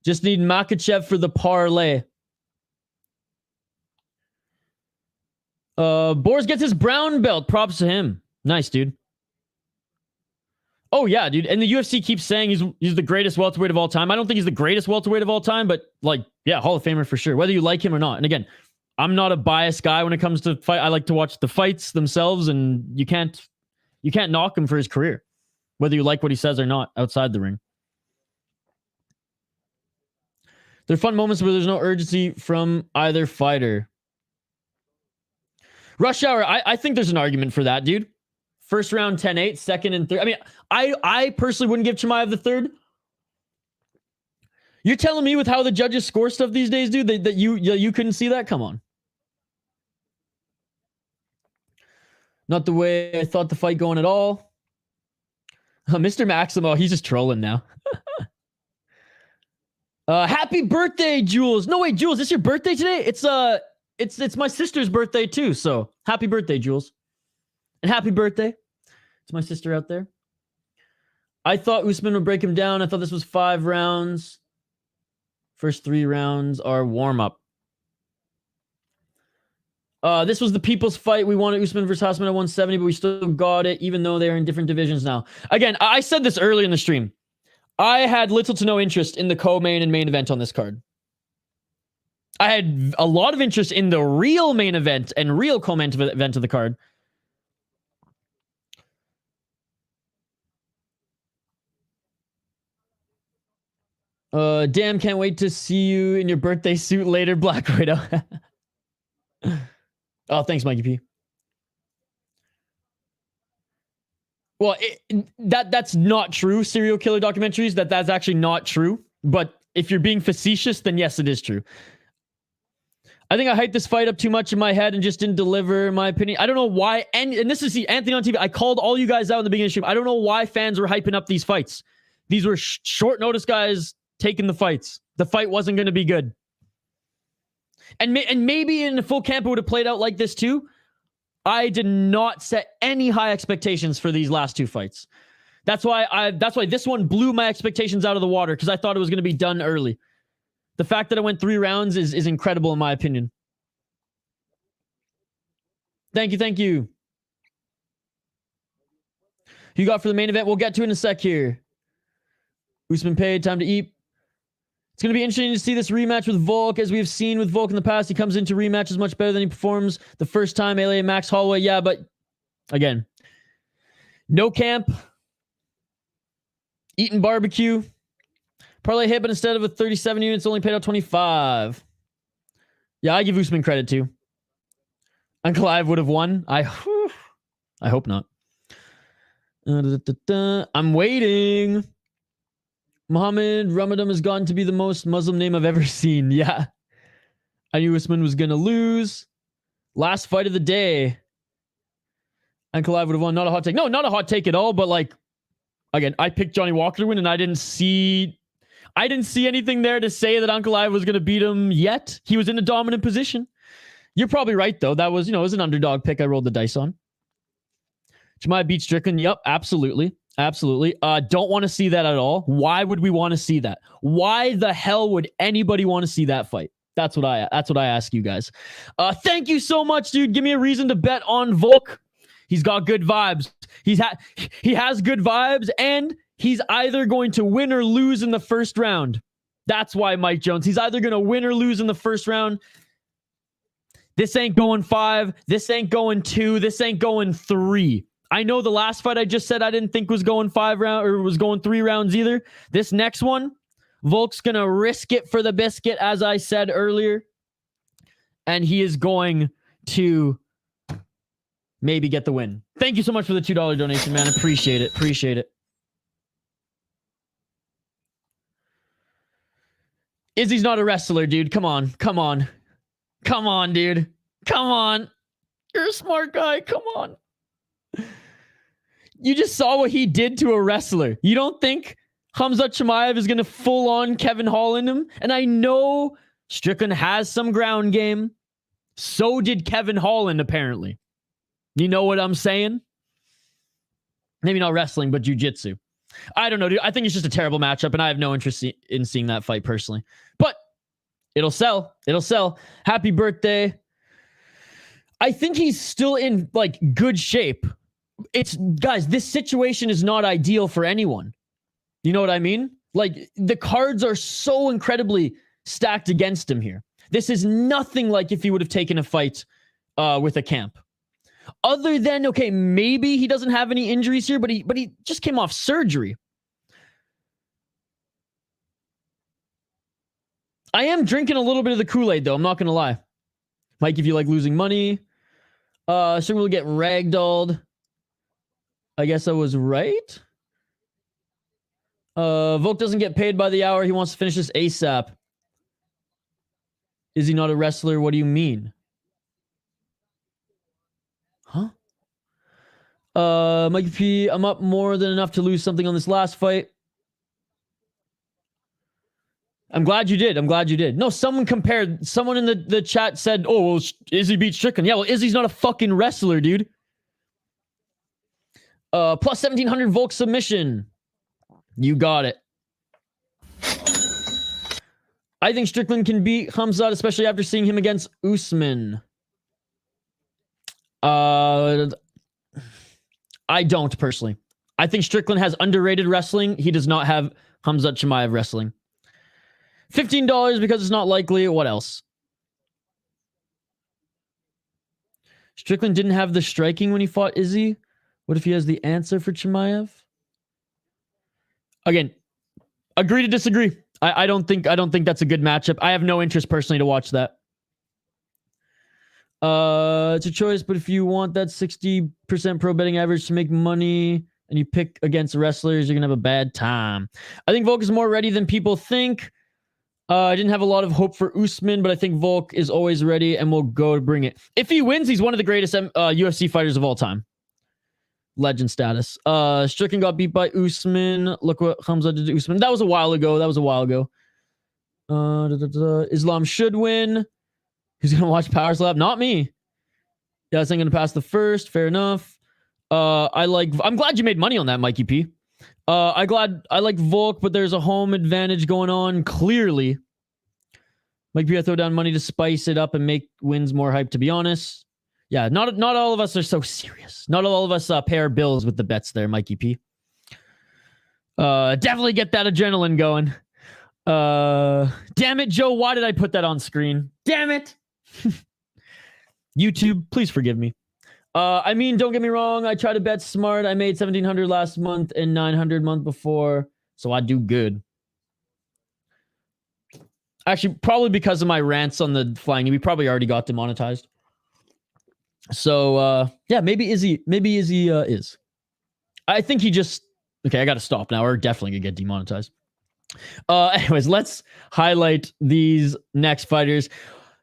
Just need Makhachev for the parlay. Boris gets his brown belt. Props to him. Nice, dude. Oh, yeah, dude. And the UFC keeps saying he's the greatest welterweight of all time. I don't think he's the greatest welterweight of all time, but like, yeah, Hall of Famer for sure, whether you like him or not. And again, I'm not a biased guy when it comes to fight. I like to watch the fights themselves, and you can't knock him for his career, whether you like what he says or not outside the ring. There are fun moments where there's no urgency from either fighter. Rush Hour, I think there's an argument for that, dude. First round 10-8, second and third. I mean, I personally wouldn't give Chimaev the third. You're telling me with how the judges score stuff these days, dude, that you couldn't see that? Come on. Not the way I thought the fight going at all. Mr. Maximo, he's just trolling now. Happy birthday, Jules. No, wait, Jules, it's your birthday today? It's my sister's birthday too, so happy birthday, Jules. And happy birthday to my sister out there. I thought Usman would break him down. I thought this was 5 rounds. First 3 rounds are warm-up. This was the people's fight. We wanted Usman versus Hassman at 170, but we still got it, even though they're in different divisions now. Again, I said this early in the stream. I had little to no interest in the co-main and main event on this card. I had a lot of interest in the real main event and real co-main event of the card. Damn, can't wait to see you in your birthday suit later, Black Widow. Oh, thanks, Mikey P. Well, that's not true, serial killer documentaries. That's actually not true. But if you're being facetious, then yes, it is true. I think I hyped this fight up too much in my head and just didn't deliver, in my opinion. I don't know why. And this is Anthony on TV. I called all you guys out in the beginning of the stream. I don't know why fans were hyping up these fights. These were short notice guys taking the fights. The fight wasn't going to be good. And maybe in the full camp it would have played out like this too. I did not set any high expectations for these last 2 fights. That's why this one blew my expectations out of the water, because I thought it was going to be done early. The fact that it went 3 rounds is incredible in my opinion. Thank you. Who you got for the main event? We'll get to it in a sec here. Usman paid, time to eat. It's going to be interesting to see this rematch with Volk. As we've seen with Volk in the past, he comes into rematches much better than he performs the first time. LA Max Holloway, yeah, but again, no camp, eating barbecue, parlay hit, but instead of a 37 units, only paid out 25. Yeah, I give Usman credit too. Ankalaev would have won. I hope not. I'm waiting. Mohammed Ramadan has gotten to be the most Muslim name I've ever seen. Yeah. I knew Usman was going to lose. Last fight of the day. Ankalaev would have won. Not a hot take. No, not a hot take at all, but like, again, I picked Johnny Walker to win, and I didn't see anything there to say that Ankalaev was going to beat him yet. He was in a dominant position. You're probably right, though. That was, it was an underdog pick I rolled the dice on. Chimaev beat Strickland. Yep, absolutely. Absolutely. Don't want to see that at all. Why would we want to see that? Why the hell would anybody want to see that fight? That's what I ask you guys. Thank you so much, dude. Give me a reason to bet on Volk. He's got good vibes. He has good vibes, and he's either going to win or lose in the first round. That's why, Mike Jones. He's either going to win or lose in the first round. This ain't going 5. This ain't going 2. This ain't going 3. I know the last fight I just said I didn't think was going 5 rounds or was going 3 rounds either. This next one, Volk's going to risk it for the biscuit, as I said earlier. And he is going to maybe get the win. Thank you so much for the $2 donation, man. Appreciate it. Appreciate it. Izzy's not a wrestler, dude. Come on. Come on. Come on, dude. Come on. You're a smart guy. Come on. You just saw what he did to a wrestler. You don't think Khamzat Chimaev is going to full on Kevin Holland him? And I know Strickland has some ground game. So did Kevin Holland, apparently. You know what I'm saying? Maybe not wrestling, but jiu-jitsu. I don't know, dude. I think it's just a terrible matchup, and I have no interest in seeing that fight personally. But it'll sell. It'll sell. Happy birthday. I think he's still in, like, good shape. Guys, this situation is not ideal for anyone. You know what I mean? Like, the cards are so incredibly stacked against him here. This is nothing like if he would have taken a fight with a camp. Other than, okay, maybe he doesn't have any injuries here, but he just came off surgery. I am drinking a little bit of the Kool-Aid, though. I'm not going to lie. Mike, if you like losing money, so we'll get ragdolled. I guess I was right. Volk doesn't get paid by the hour. He wants to finish this ASAP. Is he not a wrestler? What do you mean? Huh? Mike P, I'm up more than enough to lose something on this last fight. I'm glad you did. I'm glad you did. No, someone compared. Someone in the chat said, oh, well, Izzy beat Strickland. Yeah, well, Izzy's not a fucking wrestler, dude. Plus 1700 Volk submission. You got it. I think Strickland can beat Khamzat, especially after seeing him against Usman. I don't, personally. I think Strickland has underrated wrestling. He does not have Khamzat Chimaev wrestling. $15 because it's not likely. What else? Strickland didn't have the striking when he fought Izzy. What if he has the answer for Chimaev? Again, agree to disagree. I don't think that's a good matchup. I have no interest personally to watch that. It's a choice, but if you want that 60% pro betting average to make money and you pick against wrestlers, you're gonna have a bad time. I think Volk is more ready than people think. I didn't have a lot of hope for Usman, but I think Volk is always ready and will go to bring it. If he wins, he's one of the greatest UFC fighters of all time. Legend status. Strickland got beat by Usman. Look what Khamzat did to Usman. That was a while ago. Islam should win. Who's going to watch Power Slap? Not me. Yeah, I was going to pass the first. Fair enough. I'm glad you made money on that, Mikey P. I like Volk, but there's a home advantage going on, clearly. Mike P, I throw down money to spice it up and make wins more hype, to be honest. Yeah, not all of us are so serious. Not all of us pay our bills with the bets there, Mikey P. Definitely get that adrenaline going. Damn it, Joe, why did I put that on screen? Damn it! YouTube, please forgive me. I mean, don't get me wrong. I try to bet smart. I made 1,700 last month and 900 month before, so I do good. Actually, probably because of my rants on the flying, we probably already got demonetized. So, yeah, maybe Izzy is. I think he just... Okay, I got to stop now. We're definitely going to get demonetized. Anyways, let's highlight these next fighters.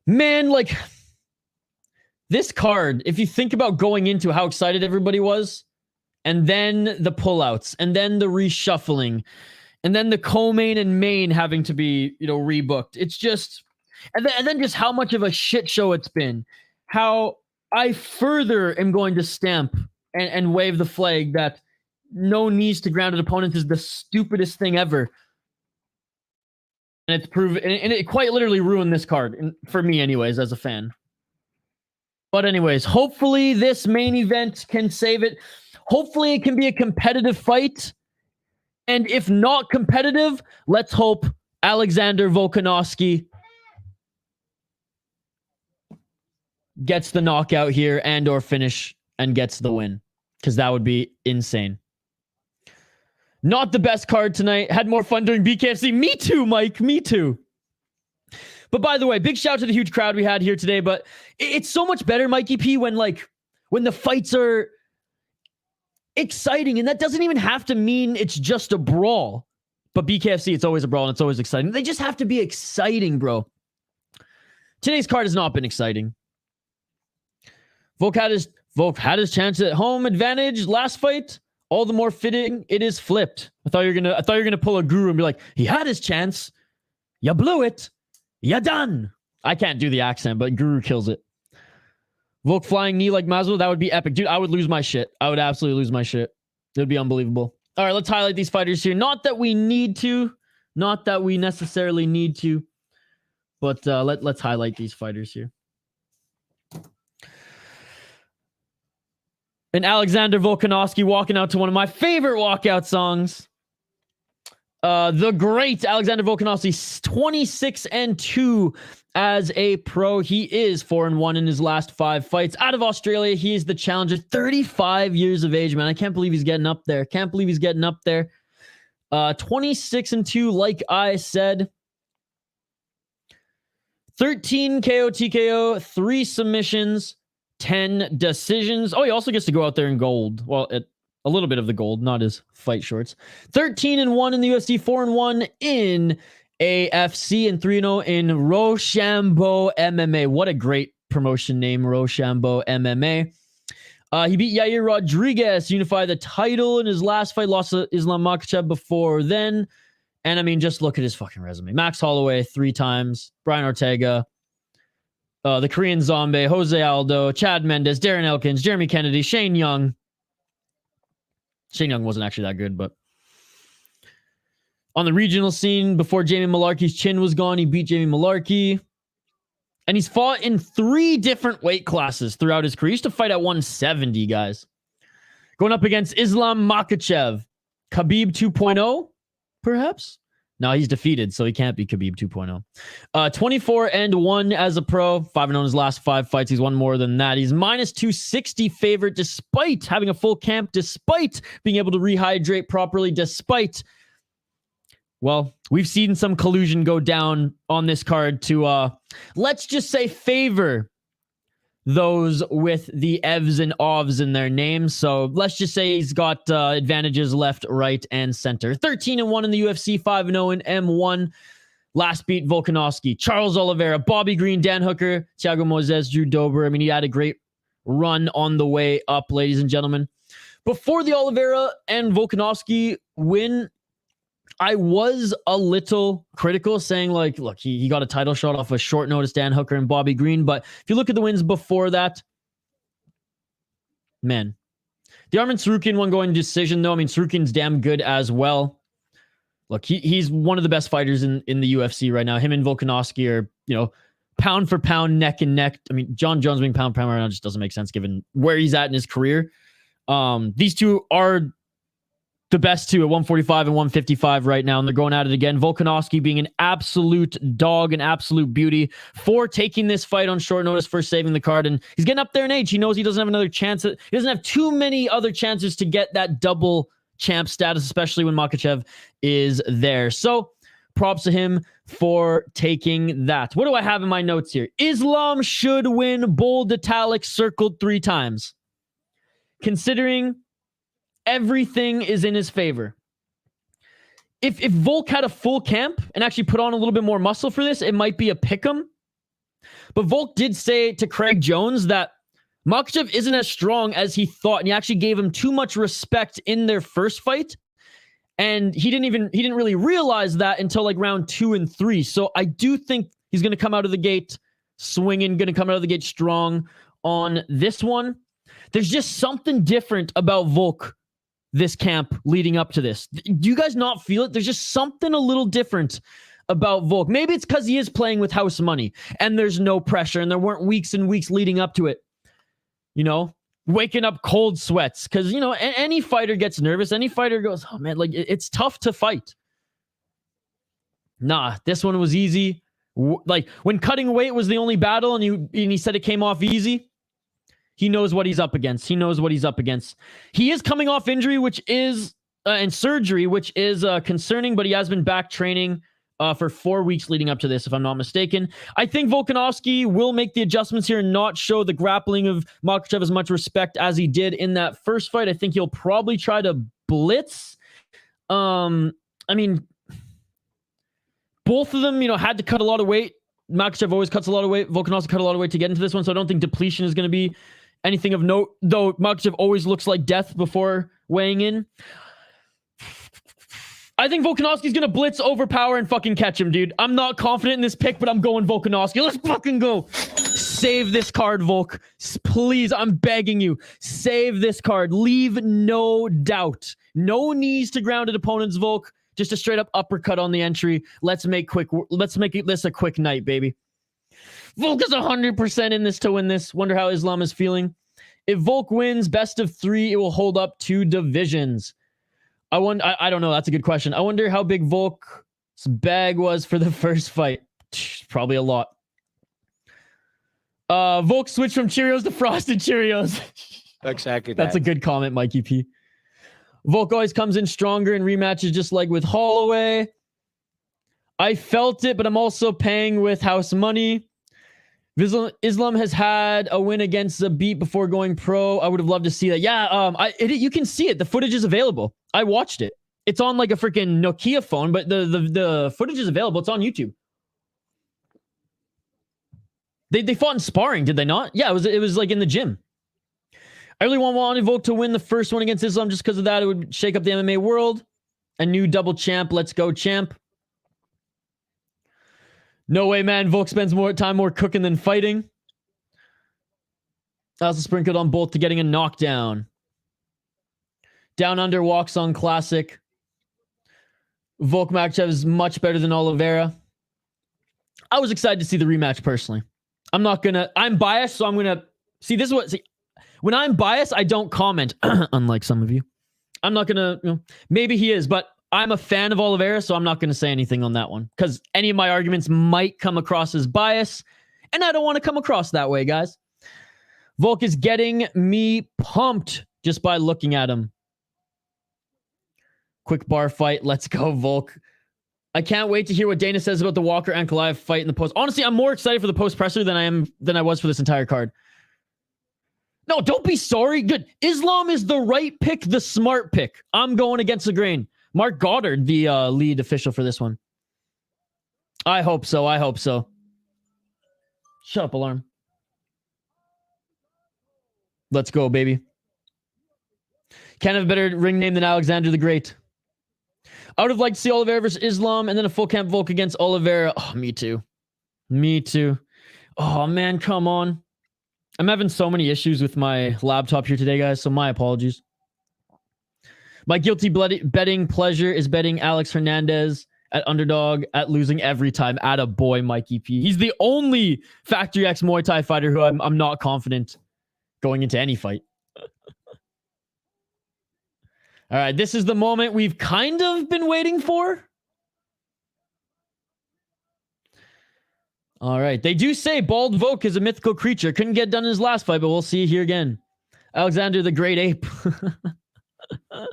Man, like... This card, if you think about going into how excited everybody was, and then the pullouts, and then the reshuffling, and then the co-main and main having to be, rebooked. It's just... And then just how much of a shit show it's been. How... I further am going to stamp and wave the flag that no knees to grounded opponents is the stupidest thing ever. And it's proven, and it quite literally ruined this card, for me anyways, as a fan. But anyways, hopefully this main event can save it. Hopefully it can be a competitive fight. And if not competitive, let's hope Alexander Volkanovski gets the knockout here and or finish and gets the win, because that would be insane. Not the best card tonight. Had more fun during BKFC. Me too, Mike. Me too. But by the way, big shout out to the huge crowd we had here today. But it's so much better, Mikey P, when the fights are exciting. And that doesn't even have to mean it's just a brawl. But BKFC, it's always a brawl and it's always exciting. They just have to be exciting, bro. Today's card has not been exciting. Volk had his chance at home advantage last fight. All the more fitting, it is flipped. I thought you were gonna pull a guru and be like, he had his chance. You blew it. You done. I can't do the accent, but guru kills it. Volk flying knee like Maslow, that would be epic. Dude, I would lose my shit. I would absolutely lose my shit. It would be unbelievable. All right, let's highlight these fighters here. Not that we need to. Not that we necessarily need to. But let's highlight these fighters here. And Alexander Volkanovski walking out to one of my favorite walkout songs. The great Alexander Volkanovski, 26-2 as a pro. He is 4-1 in his last 5 fights. Out of Australia, he is the challenger. 35 years of age, man. I can't believe he's getting up there. 26-2, like I said. 13 KO, TKO, 3 submissions, 10 decisions. Oh, he also gets to go out there in gold. Well, a little bit of the gold, not his fight shorts. 13-1 in the UFC, 4-1 in AFC, and 3-0 in Rochambeau MMA. What a great promotion name, Rochambeau MMA. He beat Yair Rodriguez, unified the title in his last fight, lost to Islam Makhachev before then. And I mean, just look at his fucking resume. Max Holloway 3 times, Brian Ortega, the Korean Zombie, Jose Aldo, Chad Mendes, Darren Elkins, Jeremy Kennedy, Shane Young. Shane Young wasn't actually that good, but on the regional scene, before Jamie Malarkey's chin was gone, he beat Jamie Malarkey. And he's fought in 3 different weight classes throughout his career. He used to fight at 170, guys. Going up against Islam Makhachev. Khabib 2.0, perhaps? No, he's defeated, so he can't be Khabib 2.0. 24-1 as a pro. 5-0 in his last 5 fights. He's won more than that. He's minus 260 favorite despite having a full camp, despite being able to rehydrate properly, despite, well, we've seen some collusion go down on this card to, let's just say, favor those with the Evs and Ovs in their names. So let's just say he's got advantages left, right, and center. 13-1 in the UFC, 5-0 in M1. Last beat Volkanovski, Charles Oliveira, Bobby Green, Dan Hooker, Thiago Moises, Drew Dober. I mean, he had a great run on the way up, ladies and gentlemen. Before the Oliveira and Volkanovski win, I was a little critical, saying like, look, he got a title shot off a short notice, Dan Hooker and Bobby Green. But if you look at the wins before that, man, the Arman Tsarukyan one going decision, though. I mean, Tsarukyan's damn good as well. Look, he's one of the best fighters in the UFC right now. Him and Volkanovski are, pound for pound, neck and neck. I mean, John Jones being pound for pound right now just doesn't make sense given where he's at in his career. These two are the best two at 145 and 155 right now, and they're going at it again. Volkanovski being an absolute dog, an absolute beauty for taking this fight on short notice, for saving the card, and he's getting up there in age. He knows he doesn't have another chance. He doesn't have too many other chances to get that double champ status, especially when Makhachev is there. So props to him for taking that. What do I have in my notes here? Islam should win, bold italic, circled 3 times. Considering everything is in his favor. If Volk had a full camp and actually put on a little bit more muscle for this, it might be a pick'em. But Volk did say to Craig Jones that Makhachev isn't as strong as he thought, and he actually gave him too much respect in their first fight. And he didn't really realize that until like round 2 and 3. So I do think he's going to come out of the gate swinging, going to come out of the gate strong on this one. There's just something different about Volk this camp leading up to this. Do you guys not feel it? There's just something a little different about Volk. Maybe it's because he is playing with house money and there's no pressure and there weren't weeks and weeks leading up to it. Waking up cold sweats. Because, any fighter gets nervous. Any fighter goes, oh man, like it's tough to fight. Nah, this one was easy. Like when cutting weight was the only battle and he said it came off easy, he knows what he's up against. He knows what he's up against. He is coming off injury, which is, and surgery, which is concerning, but he has been back training for 4 weeks leading up to this, if I'm not mistaken. I think Volkanovski will make the adjustments here and not show the grappling of Makhachev as much respect as he did in that first fight. I think he'll probably try to blitz. I mean, both of them, had to cut a lot of weight. Makhachev always cuts a lot of weight. Volkanovski cut a lot of weight to get into this one, so I don't think depletion is going to be anything of note, though Makhachev always looks like death before weighing in. I think Volkanovski's going to blitz, overpower, and fucking catch him, dude. I'm not confident in this pick, but I'm going Volkanovski. Let's fucking go. Save this card, Volk. Please, I'm begging you. Save this card. Leave no doubt. No knees to grounded opponents, Volk. Just a straight up uppercut on the entry. Let's make this a quick night, baby. Volk is 100% in this to win this. Wonder how Islam is feeling. If Volk wins best of 3, it will hold up 2 divisions. I don't know. That's a good question. I wonder how big Volk's bag was for the first fight. Probably a lot. Volk switched from Cheerios to Frosted Cheerios. Exactly. That's a good comment, Mikey P. Volk always comes in stronger in rematches, just like with Holloway. I felt it, but I'm also paying with house money. Islam has had a win against Zabit before going pro. I would have loved to see that. Yeah, you can see it. The footage is available. I watched it. It's on like a freaking Nokia phone, but the footage is available. It's on YouTube. They fought in sparring, did they not? Yeah, it was like in the gym. I really want Volk to win the first one against Islam just because of that. It would shake up the MMA world. A new double champ. Let's go, champ. No way, man. Volk spends more cooking than fighting. I also sprinkled on both to getting a knockdown. Down under walks on classic. Volk Makhachev is much better than Oliveira. I was excited to see the rematch personally. I'm biased, so I'm gonna see this. When I'm biased, I don't comment. Unlike some of you, I'm not gonna. Maybe he is, but I'm a fan of Oliveira, so I'm not gonna say anything on that one because any of my arguments might come across as bias, and I don't want to come across that way, guys. Volk is getting me pumped just by looking at him. Quick bar fight. Let's go, Volk. I can't wait to hear what Dana says about the Walker Ankalaev fight in the post. Honestly, I'm more excited for the post presser than I was for this entire card. No, don't be sorry. Good. Islam is the right pick, the smart pick. I'm going against the grain. Mark Goddard, the lead official for this one. I hope so. Shut up, alarm. Let's go, baby. Can't have a better ring name than Alexander the Great. I would have liked to see Oliveira versus Islam and then a full camp Volk against Oliveira. Oh, me too. Oh, man, come on. I'm having so many issues with my laptop here today, guys, so my apologies. My guilty betting pleasure is betting Alex Hernandez at underdog at losing every time. Atta boy, Mikey P. He's the only Factory X Muay Thai fighter who I'm not confident going into any fight. All right, this is the moment we've kind of been waiting for. All right, they do say Bald Volk is a mythical creature. Couldn't get done in his last fight, but we'll see here again. Alexander the Great Ape. All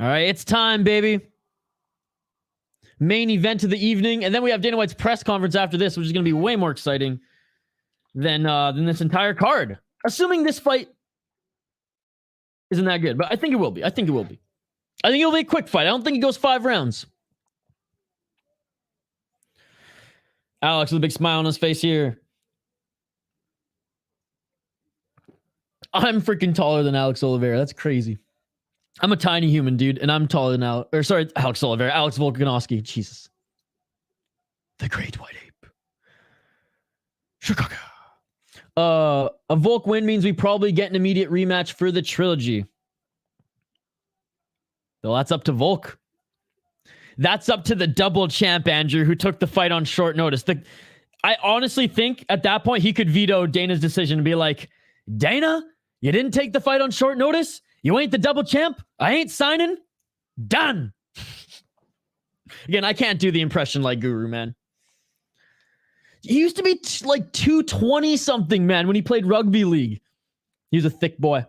right, it's time, baby. Main event of the evening, and then we have Dana White's press conference after this, which is going to be way more exciting than this entire card. Assuming this fight isn't that good, but I think it will be. I think it'll be a quick fight. I don't think it goes 5 rounds. Alex with a big smile on his face here. I'm freaking taller than Alex Oliveira. That's crazy. I'm a tiny human, dude, and I'm taller than Alex Oliveira. Alex Volkanovski. Jesus. The Great White Ape. Chicago. A Volk win means we probably get an immediate rematch for the trilogy. Well, that's up to Volk. That's up to the double champ, Andrew, who took the fight on short notice. I honestly think at that point he could veto Dana's decision and be like, Dana, you didn't take the fight on short notice? You ain't the double champ? I ain't signing? Done. Again, I can't do the impression like Guru, man. He used to be like 220 something, man, when he played rugby league. He was a thick boy.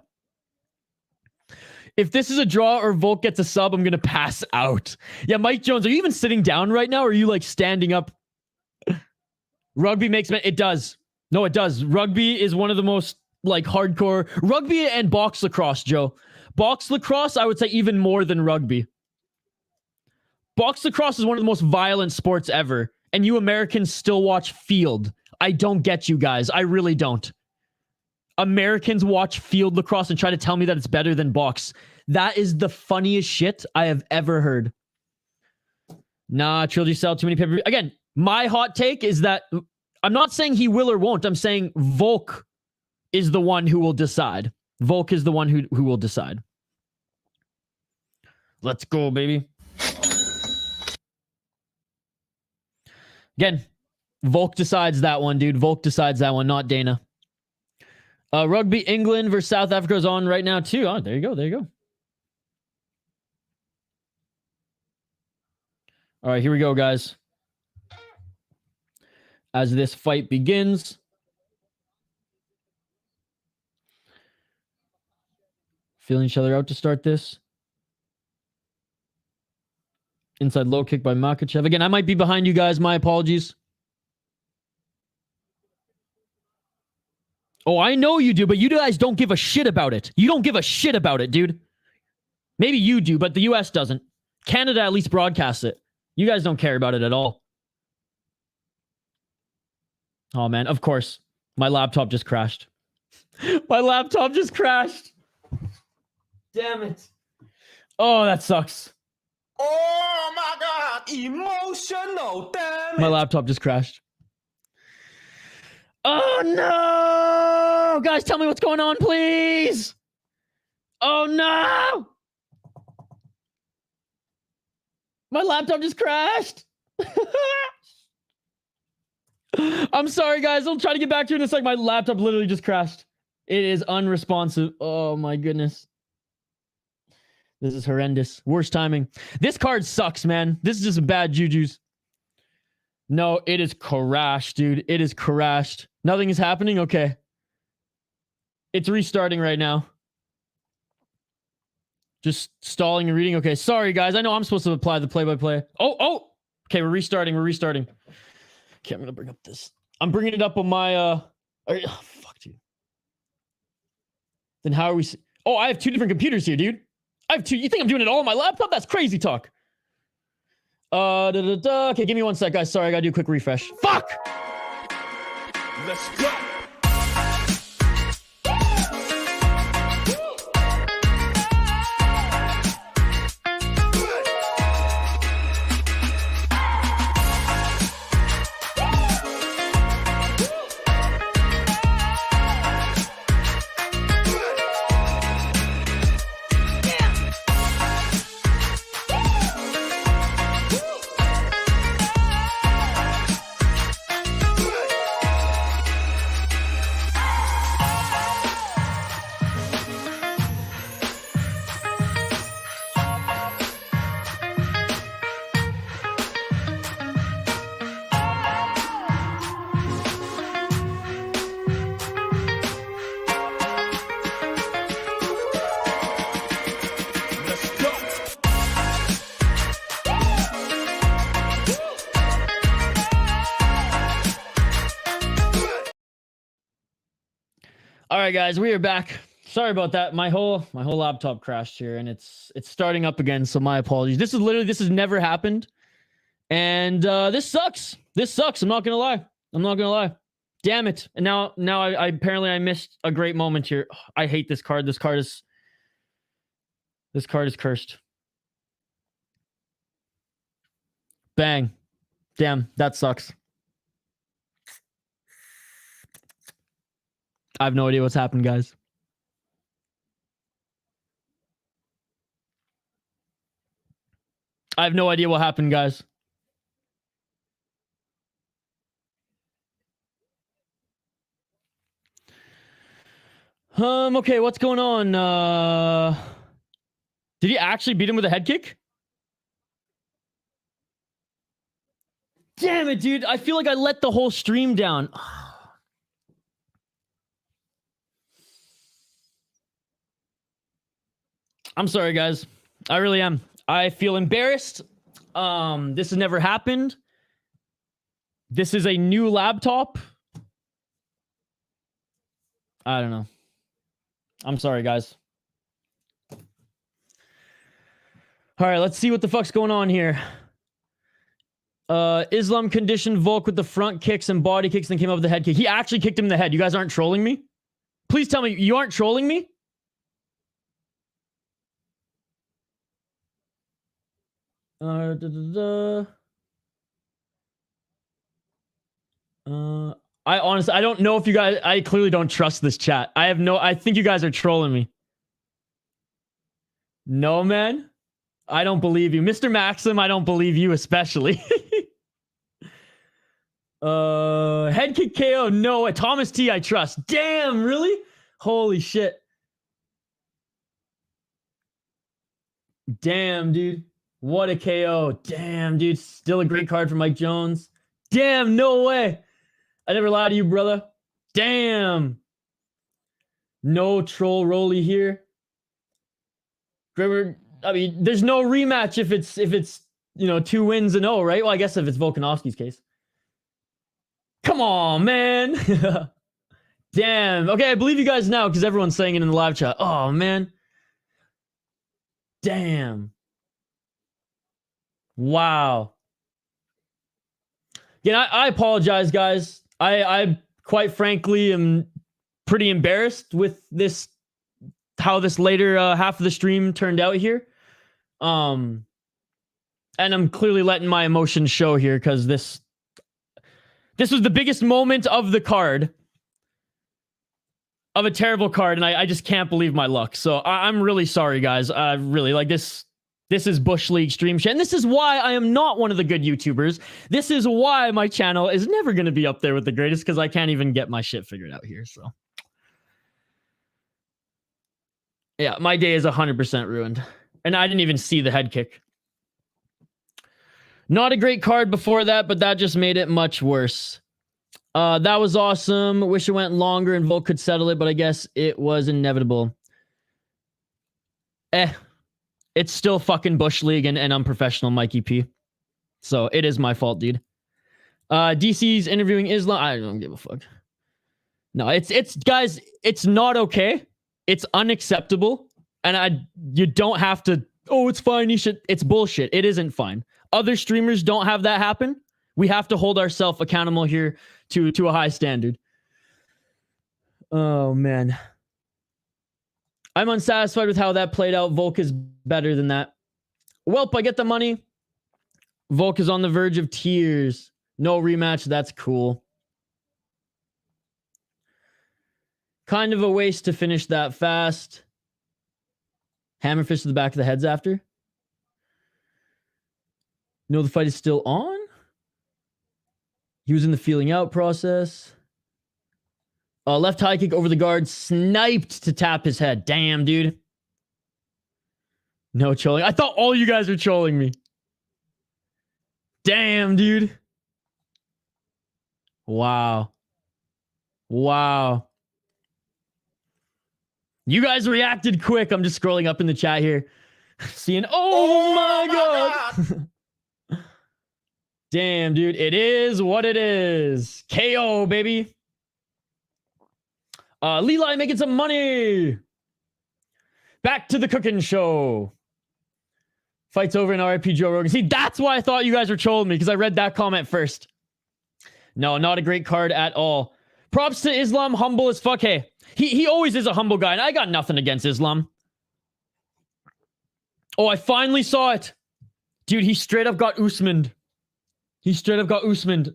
If this is a draw or Volk gets a sub, I'm going to pass out. Yeah, Mike Jones, are you even sitting down right now? Or are you like standing up? Rugby makes me... It does. No, it does. Rugby is one of the most like hardcore... Rugby and box lacrosse, Joe. Box lacrosse, I would say even more than rugby. Box lacrosse is one of the most violent sports ever. And you Americans still watch field. I don't get you guys. I really don't. Americans watch field lacrosse and try to tell me that it's better than box. That is the funniest shit I have ever heard. Nah, Trilogy sell too many pay-per-view. Again, my hot take is that I'm not saying he will or won't. I'm saying Volk is the one who will decide. Volk is the one who will decide. Let's go, baby. Again, Volk decides that one, dude. Volk decides that one, not Dana. Rugby England versus South Africa is on right now, too. Oh, there you go. There you go. All right, here we go, guys. As this fight begins. Feeling each other out to start this. Inside low kick by Makhachev. Again, I might be behind you guys. My apologies. Oh, I know you do, but you guys don't give a shit about it. You don't give a shit about it, dude. Maybe you do, but the US doesn't. Canada at least broadcasts it. You guys don't care about it at all. Oh, man. Of course. My laptop just crashed. My laptop just crashed. Damn it. Oh, that sucks. Oh my God, emotional damage. My laptop just crashed. Oh no! Guys, tell me what's going on, please! Oh no! My laptop just crashed! I'm sorry, guys. I'll try to get back to it in a sec. My laptop literally just crashed. It is unresponsive. Oh my goodness. This is horrendous. Worst timing. This card sucks, man. This is just bad jujus. No, it is crashed, dude. It is crashed. Nothing is happening? Okay. It's restarting right now. Just stalling and reading. Okay, sorry, guys. I know I'm supposed to apply the play-by-play. Oh! Okay, we're restarting. Okay, I'm going to bring up this. I'm bringing it up on my... Oh, fuck, dude. Then how are we... Oh, I have two different computers here, dude. I have two. You think I'm doing it all on my laptop? That's crazy talk. Okay, give me 1 sec, guys. Sorry, I gotta do a quick refresh. Fuck! Let's go. All right, guys, we are back. Sorry about that. My whole laptop crashed here, and it's starting up again. So my apologies. This has never happened, and this sucks. This sucks. I'm not gonna lie. Damn it! And now I apparently I missed a great moment here. I hate this card. This card is cursed. Bang. Damn, that sucks. I have no idea what's happened, guys. I have no idea what happened, guys. Okay, what's going on? Did he actually beat him with a head kick? Damn it, dude. I feel like I let the whole stream down. I'm sorry, guys. I really am. I feel embarrassed. This has never happened. This is a new laptop. I don't know. I'm sorry, guys. All right, let's see what the fuck's going on here. Islam conditioned Volk with the front kicks and body kicks, then came up with the head kick. He actually kicked him in the head. You guys aren't trolling me? Please tell me you aren't trolling me? I honestly, I don't know if you guys, I clearly don't trust this chat. I think you guys are trolling me. No, man. I don't believe you. Mr. Maxim, I don't believe you especially. Head kick KO. No, Thomas T I trust. Damn, really? Holy shit. Damn, dude. What a KO. Damn, dude. Still a great card for Mike Jones. Damn, no way. I never lied to you, brother. Damn. No troll rolly here. I mean, there's no rematch if it's 2 wins and 0, right? Well, I guess if it's Volkanovski's case. Come on, man. Damn. Okay, I believe you guys now because everyone's saying it in the live chat. Oh, man. Damn. Wow. Yeah, I apologize, guys. I quite frankly am pretty embarrassed with this, how this later half of the stream turned out here. And I'm clearly letting my emotions show here because this was the biggest moment of the card, of a terrible card, and I just can't believe my luck. So I'm really sorry, guys. Really, like this is Bush League stream shit, and this is why I am not one of the good YouTubers. This is why my channel is never going to be up there with the greatest, because I can't even get my shit figured out here. So yeah, my day is 100% ruined, and I didn't even see the head kick. Not a great card before that, but that just made it much worse. That was awesome. Wish it went longer and Volk could settle it, but I guess it was inevitable. It's still fucking Bush League and unprofessional, Mikey P. So it is my fault, dude. DC's interviewing Islam. I don't give a fuck. No, it's guys, it's not okay. It's unacceptable. And you don't have to, oh, it's fine. It's bullshit. It isn't fine. Other streamers don't have that happen. We have to hold ourselves accountable here to a high standard. Oh, man. I'm unsatisfied with how that played out. Volk is better than that. Welp, I get the money. Volk is on the verge of tears. No rematch. That's cool. Kind of a waste to finish that fast. Hammerfist to the back of the heads after. No, the fight is still on. He was in the feeling out process. Left high kick over the guard. Sniped to tap his head. Damn, dude. No trolling. I thought all you guys were trolling me. Damn, dude. Wow. Wow. You guys reacted quick. I'm just scrolling up in the chat here. Seeing, oh my God. Damn, dude. It is what it is. KO, baby. Leli making some money. Back to the cooking show. Fight's over in RIP Joe Rogan. See, that's why I thought you guys were trolling me, because I read that comment first. No, not a great card at all. Props to Islam, humble as fuck. Hey, he always is a humble guy, and I got nothing against Islam. Oh, I finally saw it. Dude, he straight up got Usman. He straight up got Usman.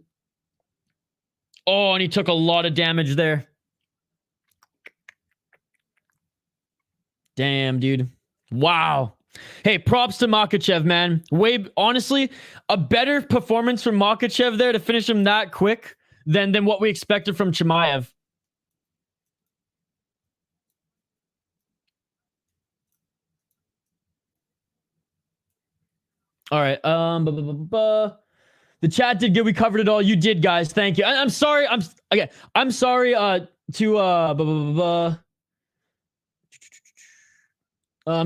Oh, and he took a lot of damage there. Damn, dude. Wow. Hey, props to Makhachev, man. Honestly, a better performance from Makhachev there to finish him that quick than what we expected from Chimaev. All right. The chat did good. We covered it all. You did, guys. Thank you. I'm sorry. I'm sorry. I'm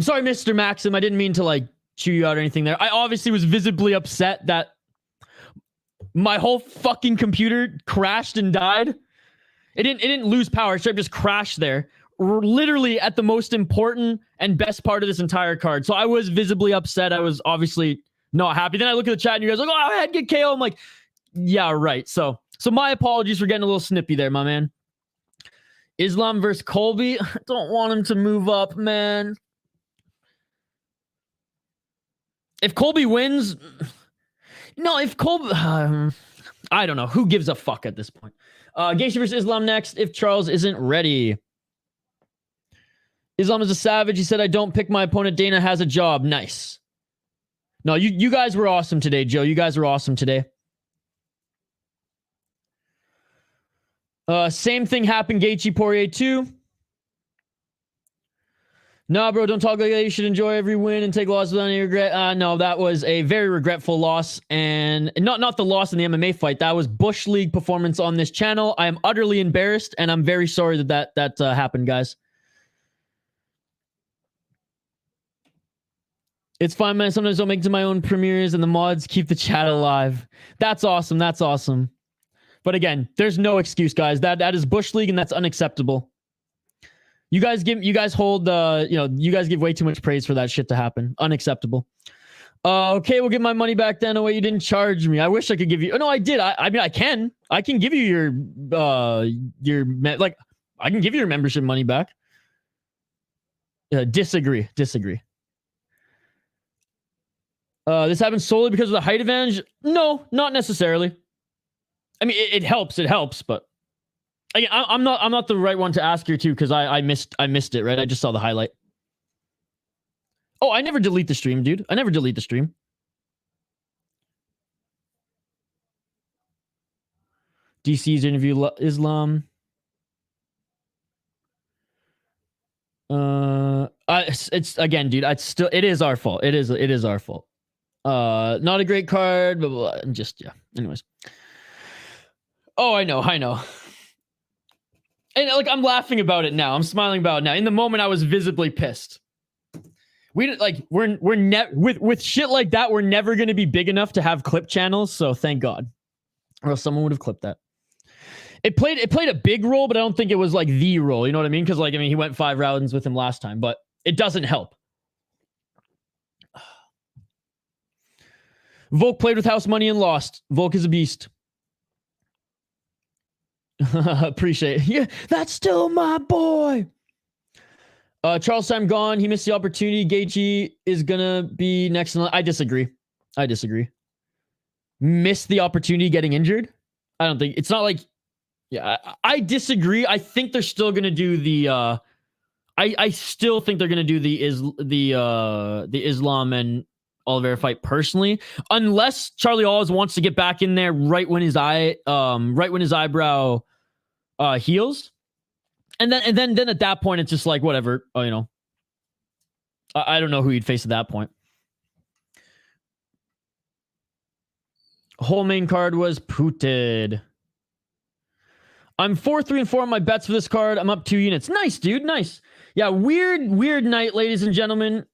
sorry, Mr. Maxim. I didn't mean to like chew you out or anything there. I obviously was visibly upset that my whole fucking computer crashed and died. It didn't lose power. It just crashed there. Literally at the most important and best part of this entire card. So I was visibly upset. I was obviously not happy. Then I look at the chat and you guys are like, oh, I had to get KO. I'm like, yeah, right. So my apologies for getting a little snippy there, my man. Islam versus Colby. I don't want him to move up, man. If Colby wins, no, if Colby, I don't know. Who gives a fuck at this point? Gaethje versus Islam next if Charles isn't ready. Islam is a savage. He said, I don't pick my opponent. Dana has a job. Nice. No, you guys were awesome today, Joe. You guys were awesome today. Same thing happened, Gaethje Poirier too. Nah, bro, don't talk like that. You should enjoy every win and take losses without any regret. No, that was a very regretful loss, and not the loss in the MMA fight. That was Bush League performance on this channel. I am utterly embarrassed, and I'm very sorry that happened, guys. It's fine, man. Sometimes I'll make it to my own premieres, and the mods keep the chat alive. That's awesome. That's awesome. But again, there's no excuse, guys. That is Bush League, and that's unacceptable. You guys hold you guys give way too much praise for that shit to happen. Unacceptable. Okay, we'll get my money back then. Oh wait, you didn't charge me. I wish I could give you. Oh no, I did. I mean, I can give you your I can give you your membership money back. Disagree. This happens solely because of the height advantage? No, not necessarily. I mean, it helps, but again, I'm not the right one to ask here too, because I missed it, right? I just saw the highlight. Oh, I never delete the stream, dude. I never delete the stream. DC's interview Islam. It's again, dude. It is our fault. It is our fault. Not a great card, blah, blah, blah. Just yeah. Anyways. Oh, I know. And like I'm laughing about it now. I'm smiling about it now. In the moment, I was visibly pissed. With shit like that, we're never gonna be big enough to have clip channels. So thank God, or else someone would have clipped that. It played a big role, but I don't think it was like the role. You know what I mean? Because he went 5 rounds with him last time, but it doesn't help. Volk played with house money and lost. Volk is a beast. Appreciate it. Yeah, that's still my boy. Charles Time gone. He missed the opportunity. Gaethje is gonna be next in line. I disagree. Missed the opportunity getting injured? I don't think. It's not like... Yeah, I disagree. I think they're still gonna do the... I still think they're gonna do the Islam and Oliveira fight personally, unless Charlie Alves wants to get back in there right when his eyebrow heals, and then at that point it's just like whatever. I don't know who he'd face at that point. Whole main card was pooted. I'm 4-3-4 on my bets for this card. I'm up 2 units. Nice, dude. Nice. Yeah, weird night, ladies and gentlemen.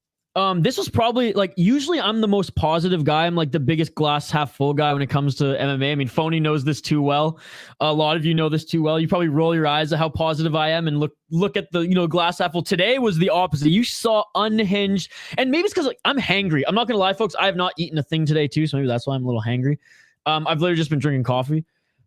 This was probably usually I'm the most positive guy. I'm like the biggest glass half full guy when it comes to MMA. I mean, Phony knows this too well. A lot of you know this too well. You probably roll your eyes at how positive I am and look at the glass half full. Today was the opposite. You saw unhinged, and maybe it's because I'm hangry. I'm not gonna lie, folks. I have not eaten a thing today too, so maybe that's why I'm a little hangry. I've literally just been drinking coffee,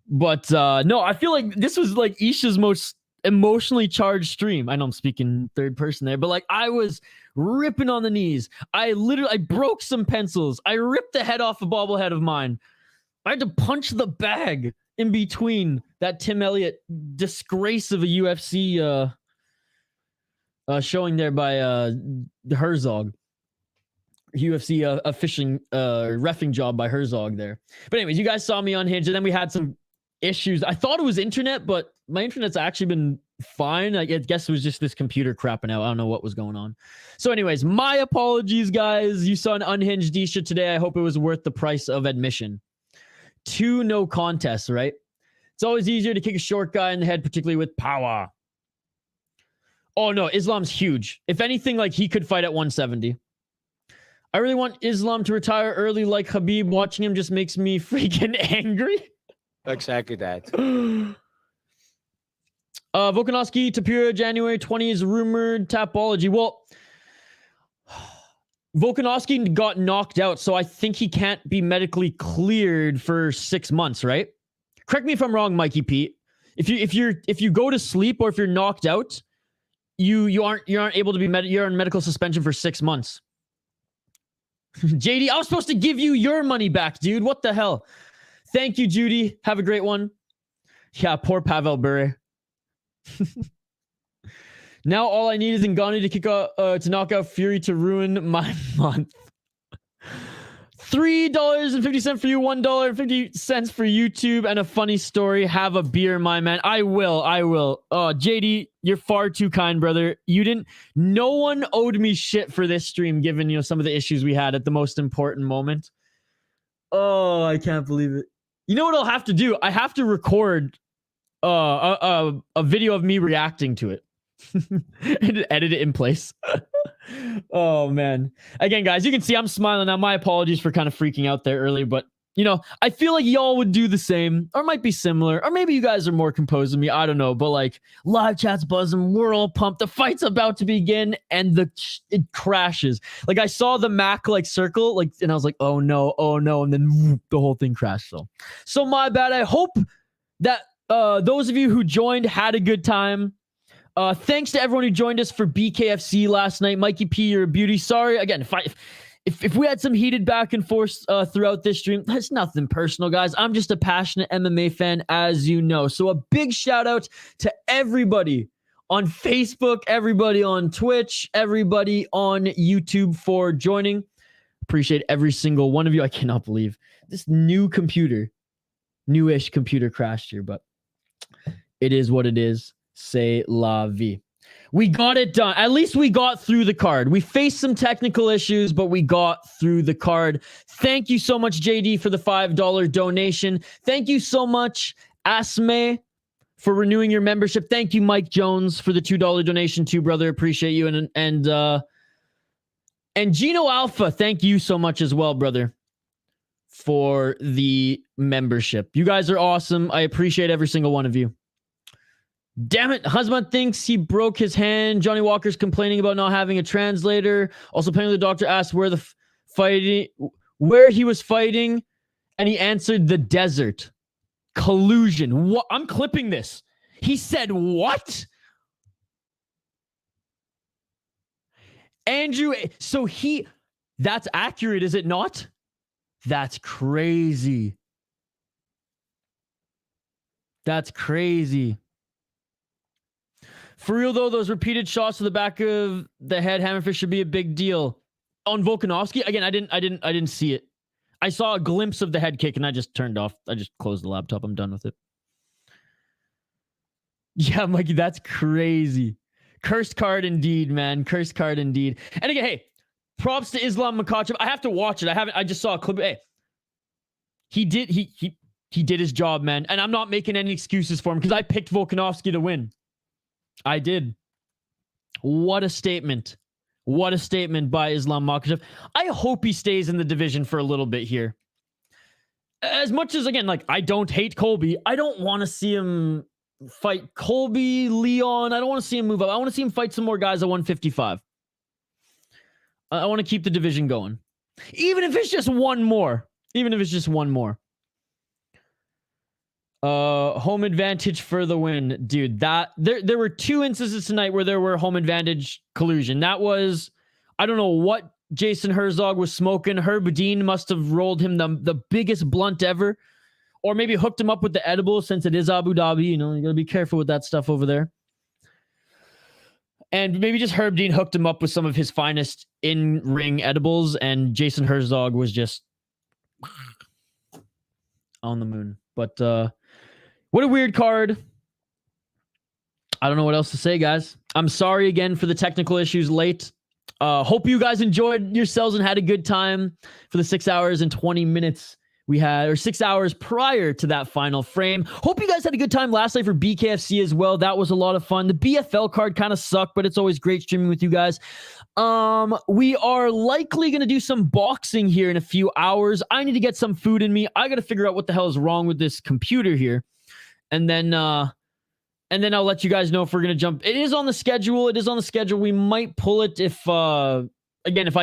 but no, I feel like this was like Isha's most emotionally charged stream. I know I'm speaking third person there, but I was ripping on the knees. I broke some pencils. I ripped the head off a bobblehead of mine. I had to punch the bag in between that Tim Elliott disgrace of a UFC showing there by Herzog. UFC a fishing reffing job by Herzog there. But anyways, you guys saw me unhinged, and then we had some issues. I thought it was internet, but my internet's actually been fine. I guess it was just this computer crapping out. I don't know what was going on. So anyways, my apologies, guys. You saw an unhinged Disha today. I hope it was worth the price of admission. 2 no contests, right? It's always easier to kick a short guy in the head, particularly with power. Oh no, Islam's huge. If anything, like he could fight at 170. I really want Islam to retire early like Khabib. Watching him just makes me freaking angry. Exactly that. Volkanovski, Tapira, January 20 is rumored Tapology. Well, Volkanovski got knocked out, so I think he can't be medically cleared for 6 months, right? Correct me if I'm wrong, Mikey Pete. If you go to sleep or if you're knocked out, you aren't able to be you're on medical suspension for 6 months. JD, I was supposed to give you your money back, dude. What the hell? Thank you, Judy. Have a great one. Yeah, poor Pavel Bure. Now all I need is Ngannou to kick out to knock out Fury to ruin my month. $3.50 for you, $1.50 for YouTube, and a funny story. Have a beer, my man. I will. Oh, JD, you're far too kind, brother. No one owed me shit for this stream, given some of the issues we had at the most important moment. Oh, I can't believe it. You know what I'll have to do? I have to record a video of me reacting to it and edit it in place. Oh man. Again, guys, you can see I'm smiling now. My apologies for kind of freaking out there earlier, but I feel like y'all would do the same, or might be similar, or maybe you guys are more composed than me. I don't know, but like live chat's buzzing, we're all pumped. The fight's about to begin, and it crashes. Like I saw the Mac circle, and I was like, oh no, and then whoop, the whole thing crashed. So my bad. I hope that those of you who joined had a good time. Thanks to everyone who joined us for BKFC last night. Mikey P, you're a beauty. Sorry again if we had some heated back and forth throughout this stream. That's nothing personal, guys. I'm just a passionate MMA fan, as you know. So a big shout out to everybody on Facebook, everybody on Twitch, everybody on YouTube for joining. Appreciate every single one of you. I cannot believe this newish computer crashed here, but it is what it is. C'est la vie. We got it done. At least we got through the card. We faced some technical issues, but we got through the card. Thank you so much, JD, for the $5 donation. Thank you so much, Asme, for renewing your membership. Thank you, Mike Jones, for the $2 donation too, brother. Appreciate you. And Gino Alpha, thank you so much as well, brother, for the membership. You guys are awesome. I appreciate every single one of you. Damn it. Husband thinks he broke his hand. Johnny Walker's complaining about not having a translator. Also, apparently the doctor asked where he was fighting, and he answered the desert. Collusion. What? I'm clipping this. He said what? Andrew, so that's accurate, is it not? That's crazy. That's crazy. For real, though, those repeated shots to the back of the head, hammerfist, should be a big deal. On Volkanovski, again, I didn't see it. I saw a glimpse of the head kick, and I just turned off. I just closed the laptop. I'm done with it. Yeah, Mikey, that's crazy. Cursed card indeed, man. Cursed card indeed. And again, hey, props to Islam Makhachev. I have to watch it. I just saw a clip. Hey, he did his job, man. And I'm not making any excuses for him because I picked Volkanovski to win. I did. What a statement. What a statement by Islam Makhachev. I hope he stays in the division for a little bit here. As much as, again, I don't hate Colby, I don't want to see him fight Colby, Leon. I don't want to see him move up. I want to see him fight some more guys at 155. I want to keep the division going. Even if it's just one more. Home advantage for the win. Dude, there were 2 instances tonight where there were home advantage collusion. That was, I don't know what Jason Herzog was smoking. Herb Dean must have rolled him the biggest blunt ever. Or maybe hooked him up with the edible since it is Abu Dhabi. You gotta be careful with that stuff over there. And maybe just Herb Dean hooked him up with some of his finest in-ring edibles, and Jason Herzog was just on the moon. But what a weird card. I don't know what else to say, guys. I'm sorry again for the technical issues late. Hope you guys enjoyed yourselves and had a good time for the 6 hours and 20 minutes we had, or 6 hours prior to that final frame. Hope you guys had a good time last night for BKFC as well. That was a lot of fun. The BFL card kind of sucked, but it's always great streaming with you guys. We are likely going to do some boxing here in a few hours. I need to get some food in me. I got to figure out what the hell is wrong with this computer here. And then I'll let you guys know if we're going to jump. It is on the schedule. We might pull it if I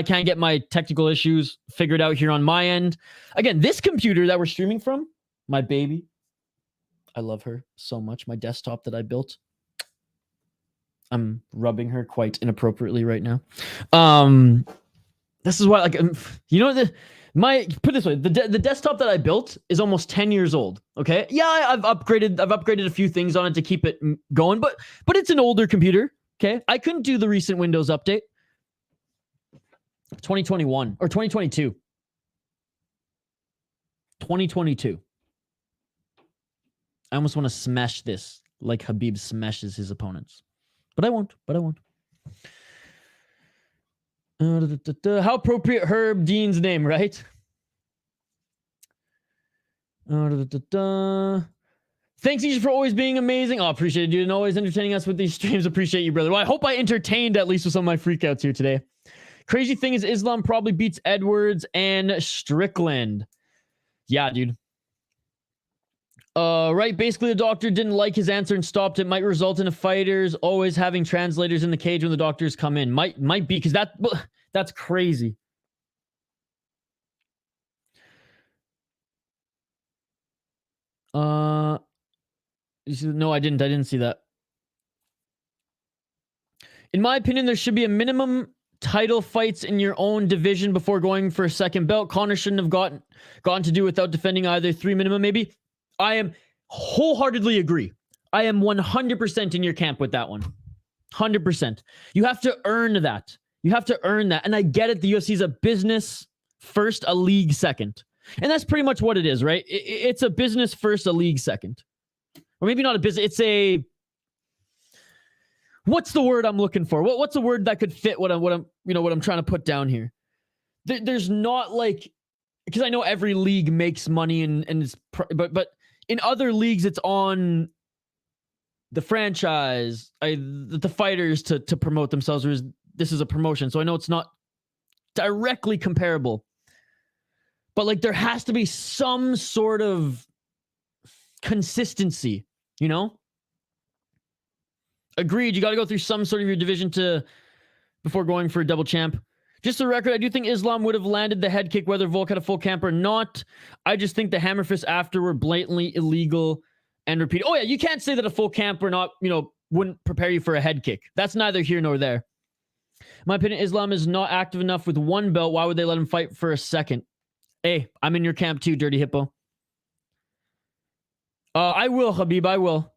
can't get my technical issues figured out here on my end. Again, this computer that we're streaming from, my baby, I love her so much. My desktop that I built. I'm rubbing her quite inappropriately right now. This is why, like, you know, put it this way, the desktop that I built is almost 10 years old. Okay, yeah, I've upgraded a few things on it to keep it going, but it's an older computer. Okay, I couldn't do the recent Windows update. 2021 or 2022. 2022. I almost want to smash this like Habib smashes his opponents. But I won't. How appropriate Herb Dean's name, right? Thanks, Isha, for always being amazing. Oh, appreciate it, dude. And always entertaining us with these streams. Appreciate you, brother. Well, I hope I entertained at least with some of my freakouts here today. Crazy thing is Islam probably beats Edwards and Strickland. Yeah, dude. Right. Basically, the doctor didn't like his answer and stopped it. Might result in the fighters always having translators in the cage when the doctors come in. Might be because that's crazy. No, I didn't see that. In my opinion, there should be a minimum title fights in your own division before going for a second belt. Connor shouldn't have gotten to do without defending either 3 minimum, maybe. I am wholeheartedly agree. I am 100% in your camp with that one. 100%. You have to earn that. And I get it. The UFC is a business first, a league second. And that's pretty much what it is, right? It's a business first, a league second. Or maybe not a business. It's a... What's the word I'm looking for? What's a word that could fit what I'm trying to put down here? There's not like... Because I know every league makes money and it's... But in other leagues, it's on the franchise, the fighters to promote themselves, whereas this is a promotion. So I know it's not directly comparable. But like there has to be some sort of consistency, you know? Agreed. You got to go through some sort of your division before going for a double champ. Just the record, I do think Islam would have landed the head kick whether Volk had a full camp or not. I just think the hammer fists after were blatantly illegal and repeated. Oh yeah, you can't say that a full camp or not, wouldn't prepare you for a head kick. That's neither here nor there. In my opinion, Islam is not active enough with one belt. Why would they let him fight for a second? Hey, I'm in your camp too, Dirty Hippo. I will, Habib, I will.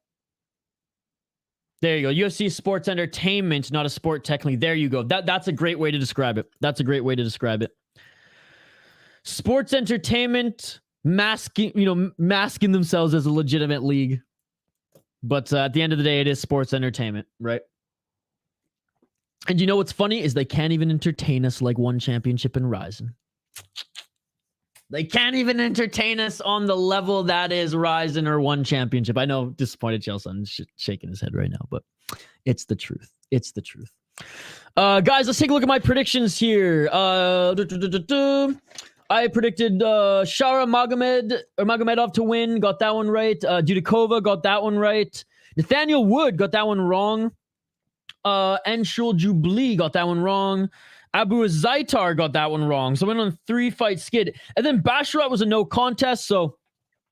There you go. UFC is sports entertainment, not a sport technically. There you go. That's a great way to describe it. Sports entertainment masking themselves as a legitimate league. But at the end of the day, it is sports entertainment, right? And you know what's funny is they can't even entertain us like one championship in Ryzen. They can't even entertain us on the level that is Ryzen or one championship. I know, disappointed Chelsea's shaking his head right now, but it's the truth. Guys, let's take a look at my predictions here. I predicted Shara Magomedov to win. Got that one right. Dudakova got that one right. Nathaniel Wood got that one wrong. Enshul Jubli got that one wrong. Abu Zaitar got that one wrong. So I went on a 3-fight skid. And then Basharat was a no contest. So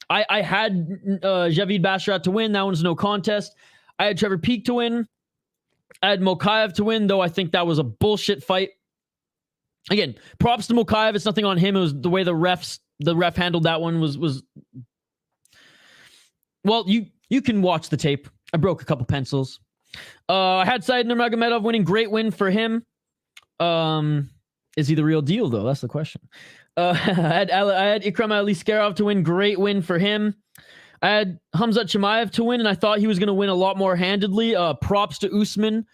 I had Javid Basharat to win. That one's no contest. I had Trevor Peake to win. I had Mokaev to win, though I think that was a bullshit fight. Again, props to Mokaev. It's nothing on him. It was the way the ref handled that one was... Well, you can watch the tape. I broke a couple pencils. I had Said Nurmagomedov winning. Great win for him. Is he the real deal, though? That's the question. I had Ikram Aliskerov to win. Great win for him. I had Khamzat Chimaev to win, and I thought he was going to win a lot more handedly. Props to Usman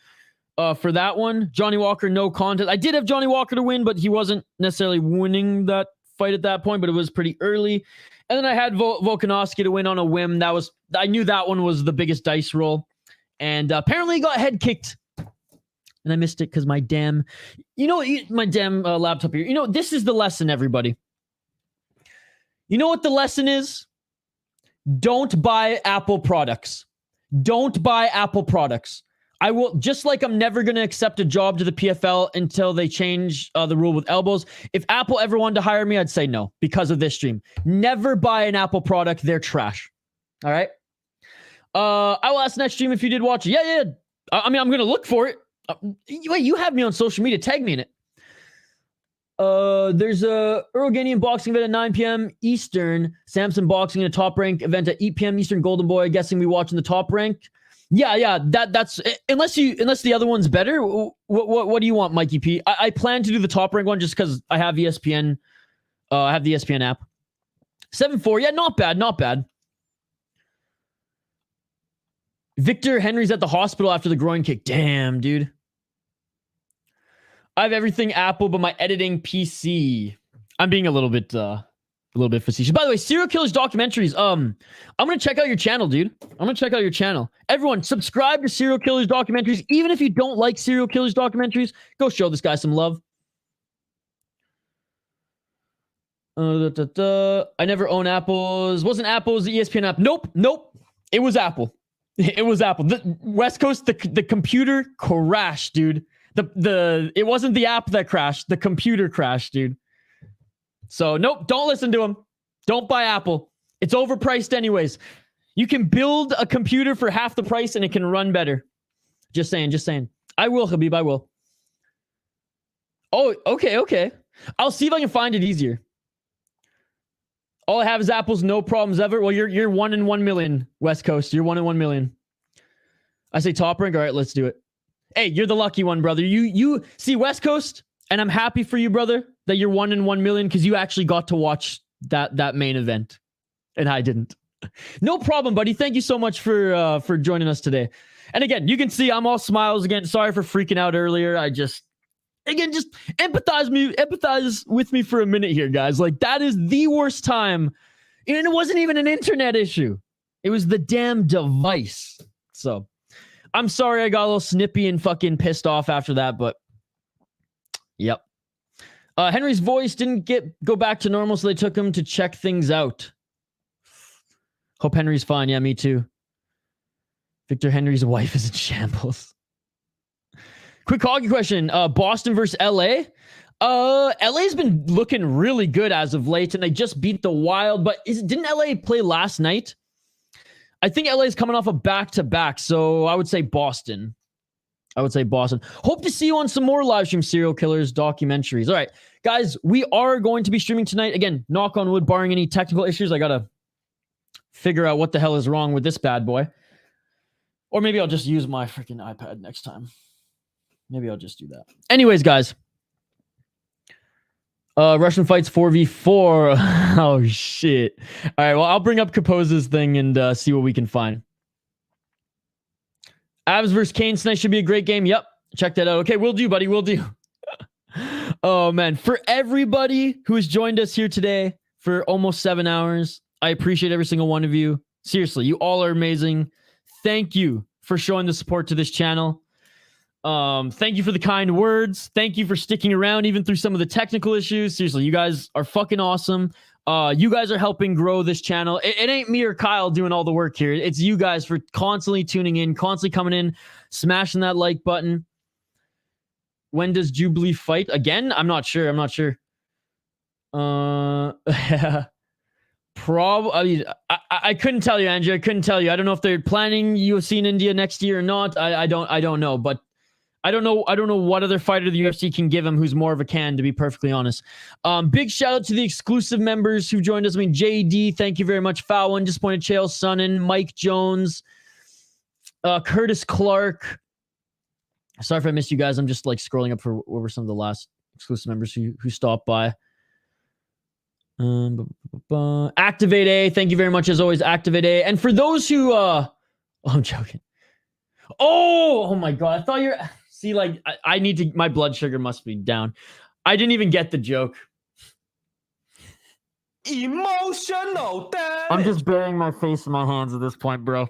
for that one. Johnny Walker, no contest. I did have Johnny Walker to win, but he wasn't necessarily winning that fight at that point, but it was pretty early. And then I had Volkanovski to win on a whim. I knew that one was the biggest dice roll. And apparently he got head kicked. And I missed it because my damn laptop here. This is the lesson, everybody. You know what the lesson is? Don't buy Apple products. Don't buy Apple products. I will, just like I'm never going to accept a job to the PFL until they change the rule with elbows. If Apple ever wanted to hire me, I'd say no because of this stream. Never buy an Apple product. They're trash. All right. I will ask next stream if you did watch it. Yeah. I mean, I'm going to look for it. Wait, you have me on social media. Tag me in it. There's a Uruguayan boxing event at 9 p.m. Eastern. Samson boxing in a top rank event at 8 p.m. Eastern. Golden Boy, guessing we watching the top rank. Yeah. That's unless the other one's better. What do you want, Mikey P? I plan to do the top rank one just because I have ESPN. I have the ESPN app. 7-4. Yeah, not bad. Victor Henry's at the hospital after the groin kick. Damn, dude. I have everything Apple, but my editing PC. I'm being a little bit facetious. By the way, serial killers documentaries. I'm gonna check out your channel, dude. I'm gonna check out your channel. Everyone, subscribe to serial killers documentaries. Even if you don't like serial killers documentaries, go show this guy some love. I never own Apples. Wasn't Apple's the ESPN app? Nope. It was Apple. It was Apple. The West Coast, the computer crashed, dude. It wasn't the app that crashed. The computer crashed, dude. So nope, don't listen to him. Don't buy Apple. It's overpriced anyways. You can build a computer for half the price and it can run better. Just saying. I will, Habib, I will. Oh, okay. I'll see if I can find it easier. All I have is Apple's no problems ever. Well, you're 1 in 1 million, West Coast. You're 1 in 1 million. I say top rank. All right, let's do it. Hey, you're the lucky one, brother. You see West Coast, and I'm happy for you, brother, that you're 1 in 1 million because you actually got to watch that main event, and I didn't. No problem, buddy. Thank you so much for joining us today. And again, you can see I'm all smiles again. Sorry for freaking out earlier. Just empathize with me for a minute here, guys. Like, that is the worst time, and it wasn't even an internet issue. It was the damn device. So I'm sorry I got a little snippy and fucking pissed off after that, but yep. Henry's voice didn't go back to normal, so they took him to check things out. Hope Henry's fine. Yeah, me too. Victor Henry's wife is in shambles. Quick hockey question. Boston versus LA. LA's been looking really good as of late, and they just beat the Wild, but didn't LA play last night? I think LA is coming off a back-to-back, so I would say Boston. Hope to see you on some more live stream serial killers documentaries. All right, guys, we are going to be streaming tonight. Again, knock on wood, barring any technical issues. I got to figure out what the hell is wrong with this bad boy. Or maybe I'll just use my freaking iPad next time. Maybe I'll just do that. Anyways, guys. Russian fights 4v4. Oh, shit. All right, well, I'll bring up Kaposa's thing and see what we can find. Avs versus Kane tonight should be a great game. Yep, check that out. Okay, we'll do, buddy. We'll do. Oh, man. For everybody who has joined us here today for almost 7 hours, I appreciate every single one of you. Seriously, you all are amazing. Thank you for showing the support to this channel. Thank you for the kind words. Thank you for sticking around even through some of the technical issues. Seriously, you guys are fucking awesome. You guys are helping grow this channel. It ain't me or Kyle doing all the work here. It's you guys for constantly tuning in, constantly coming in, smashing that like button. When does Jubli fight? Again? I'm not sure. I couldn't tell you, Andrew. I couldn't tell you. I don't know if they're planning UFC in India next year or not. I don't know, but I don't know what other fighter the UFC can give him who's more of a can, to be perfectly honest. Big shout out to the exclusive members who joined us. I mean, JD, thank you very much. Foul One, Disappointed Chael, Sonnen, Mike Jones, Curtis Clark. Sorry if I missed you guys. I'm just like scrolling up for over some of the last exclusive members who stopped by. Activate A, thank you very much as always. Activate A, and for those who I'm joking. Oh my god, I thought you're see, like I need to, my blood sugar must be down. I didn't even get the joke. Emotional damage. I'm just burying my face in my hands at this point, bro.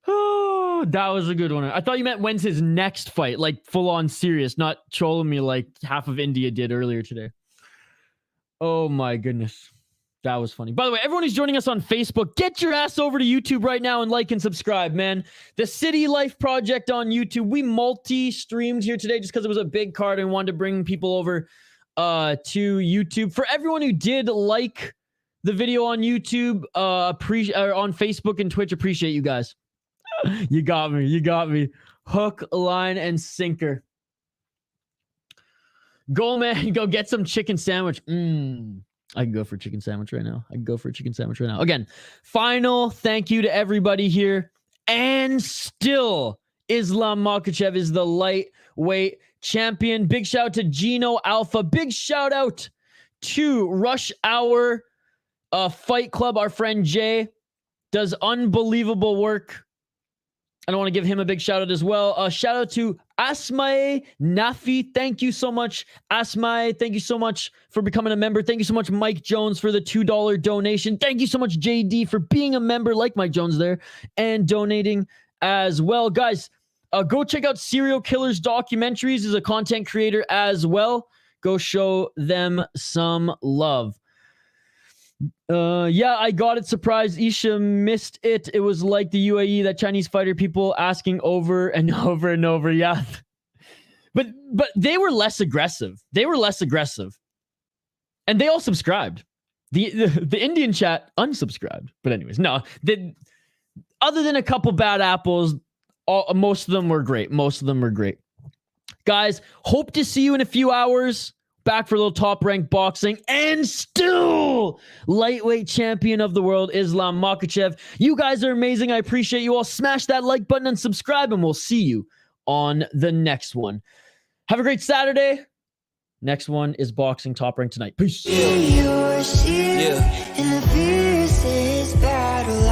Oh, that was a good one. I thought you meant when's his next fight, like full on serious, not trolling me like half of India did earlier today. Oh my goodness. That was funny. By the way, everyone who's joining us on Facebook, get your ass over to YouTube right now and like and subscribe, man. The City Life Project on YouTube. We multi-streamed here today just because it was a big card and wanted to bring people over to YouTube. For everyone who did like the video on YouTube, on Facebook and Twitch, appreciate you guys. You got me. You got me. Hook, line, and sinker. Go, man. Go get some chicken sandwich. I can go for a chicken sandwich right now. Again, final thank you to everybody here. And still, Islam Makhachev is the lightweight champion. Big shout out to Gino Alpha. Big shout out to Rush Hour Fight Club. Our friend Jay does unbelievable work. I want to give him a big shout out as well. Shout out to Asmae Nafi. Thank you so much, Asmae. Thank you so much for becoming a member. Thank you so much, Mike Jones, for the $2 donation. Thank you so much, JD, for being a member like Mike Jones there and donating as well. Guys, go check out Serial Killers Documentaries as a content creator as well. Go show them some love. Yeah, I got it. Surprised Isha missed it. It was like the UAE, that Chinese fighter, people asking over and over and over. Yeah. But they were less aggressive. And they all subscribed. The Indian chat unsubscribed. But anyways, no. Other than a couple bad apples, most of them were great. Guys, hope to see you in a few hours. Back for a little top-ranked boxing, and still lightweight champion of the world, Islam Makhachev. You guys are amazing. I appreciate you all. Smash that like button and subscribe, and we'll see you on the next one. Have a great Saturday. Next one is boxing top rank tonight. Peace. Yeah. In the fiercest battle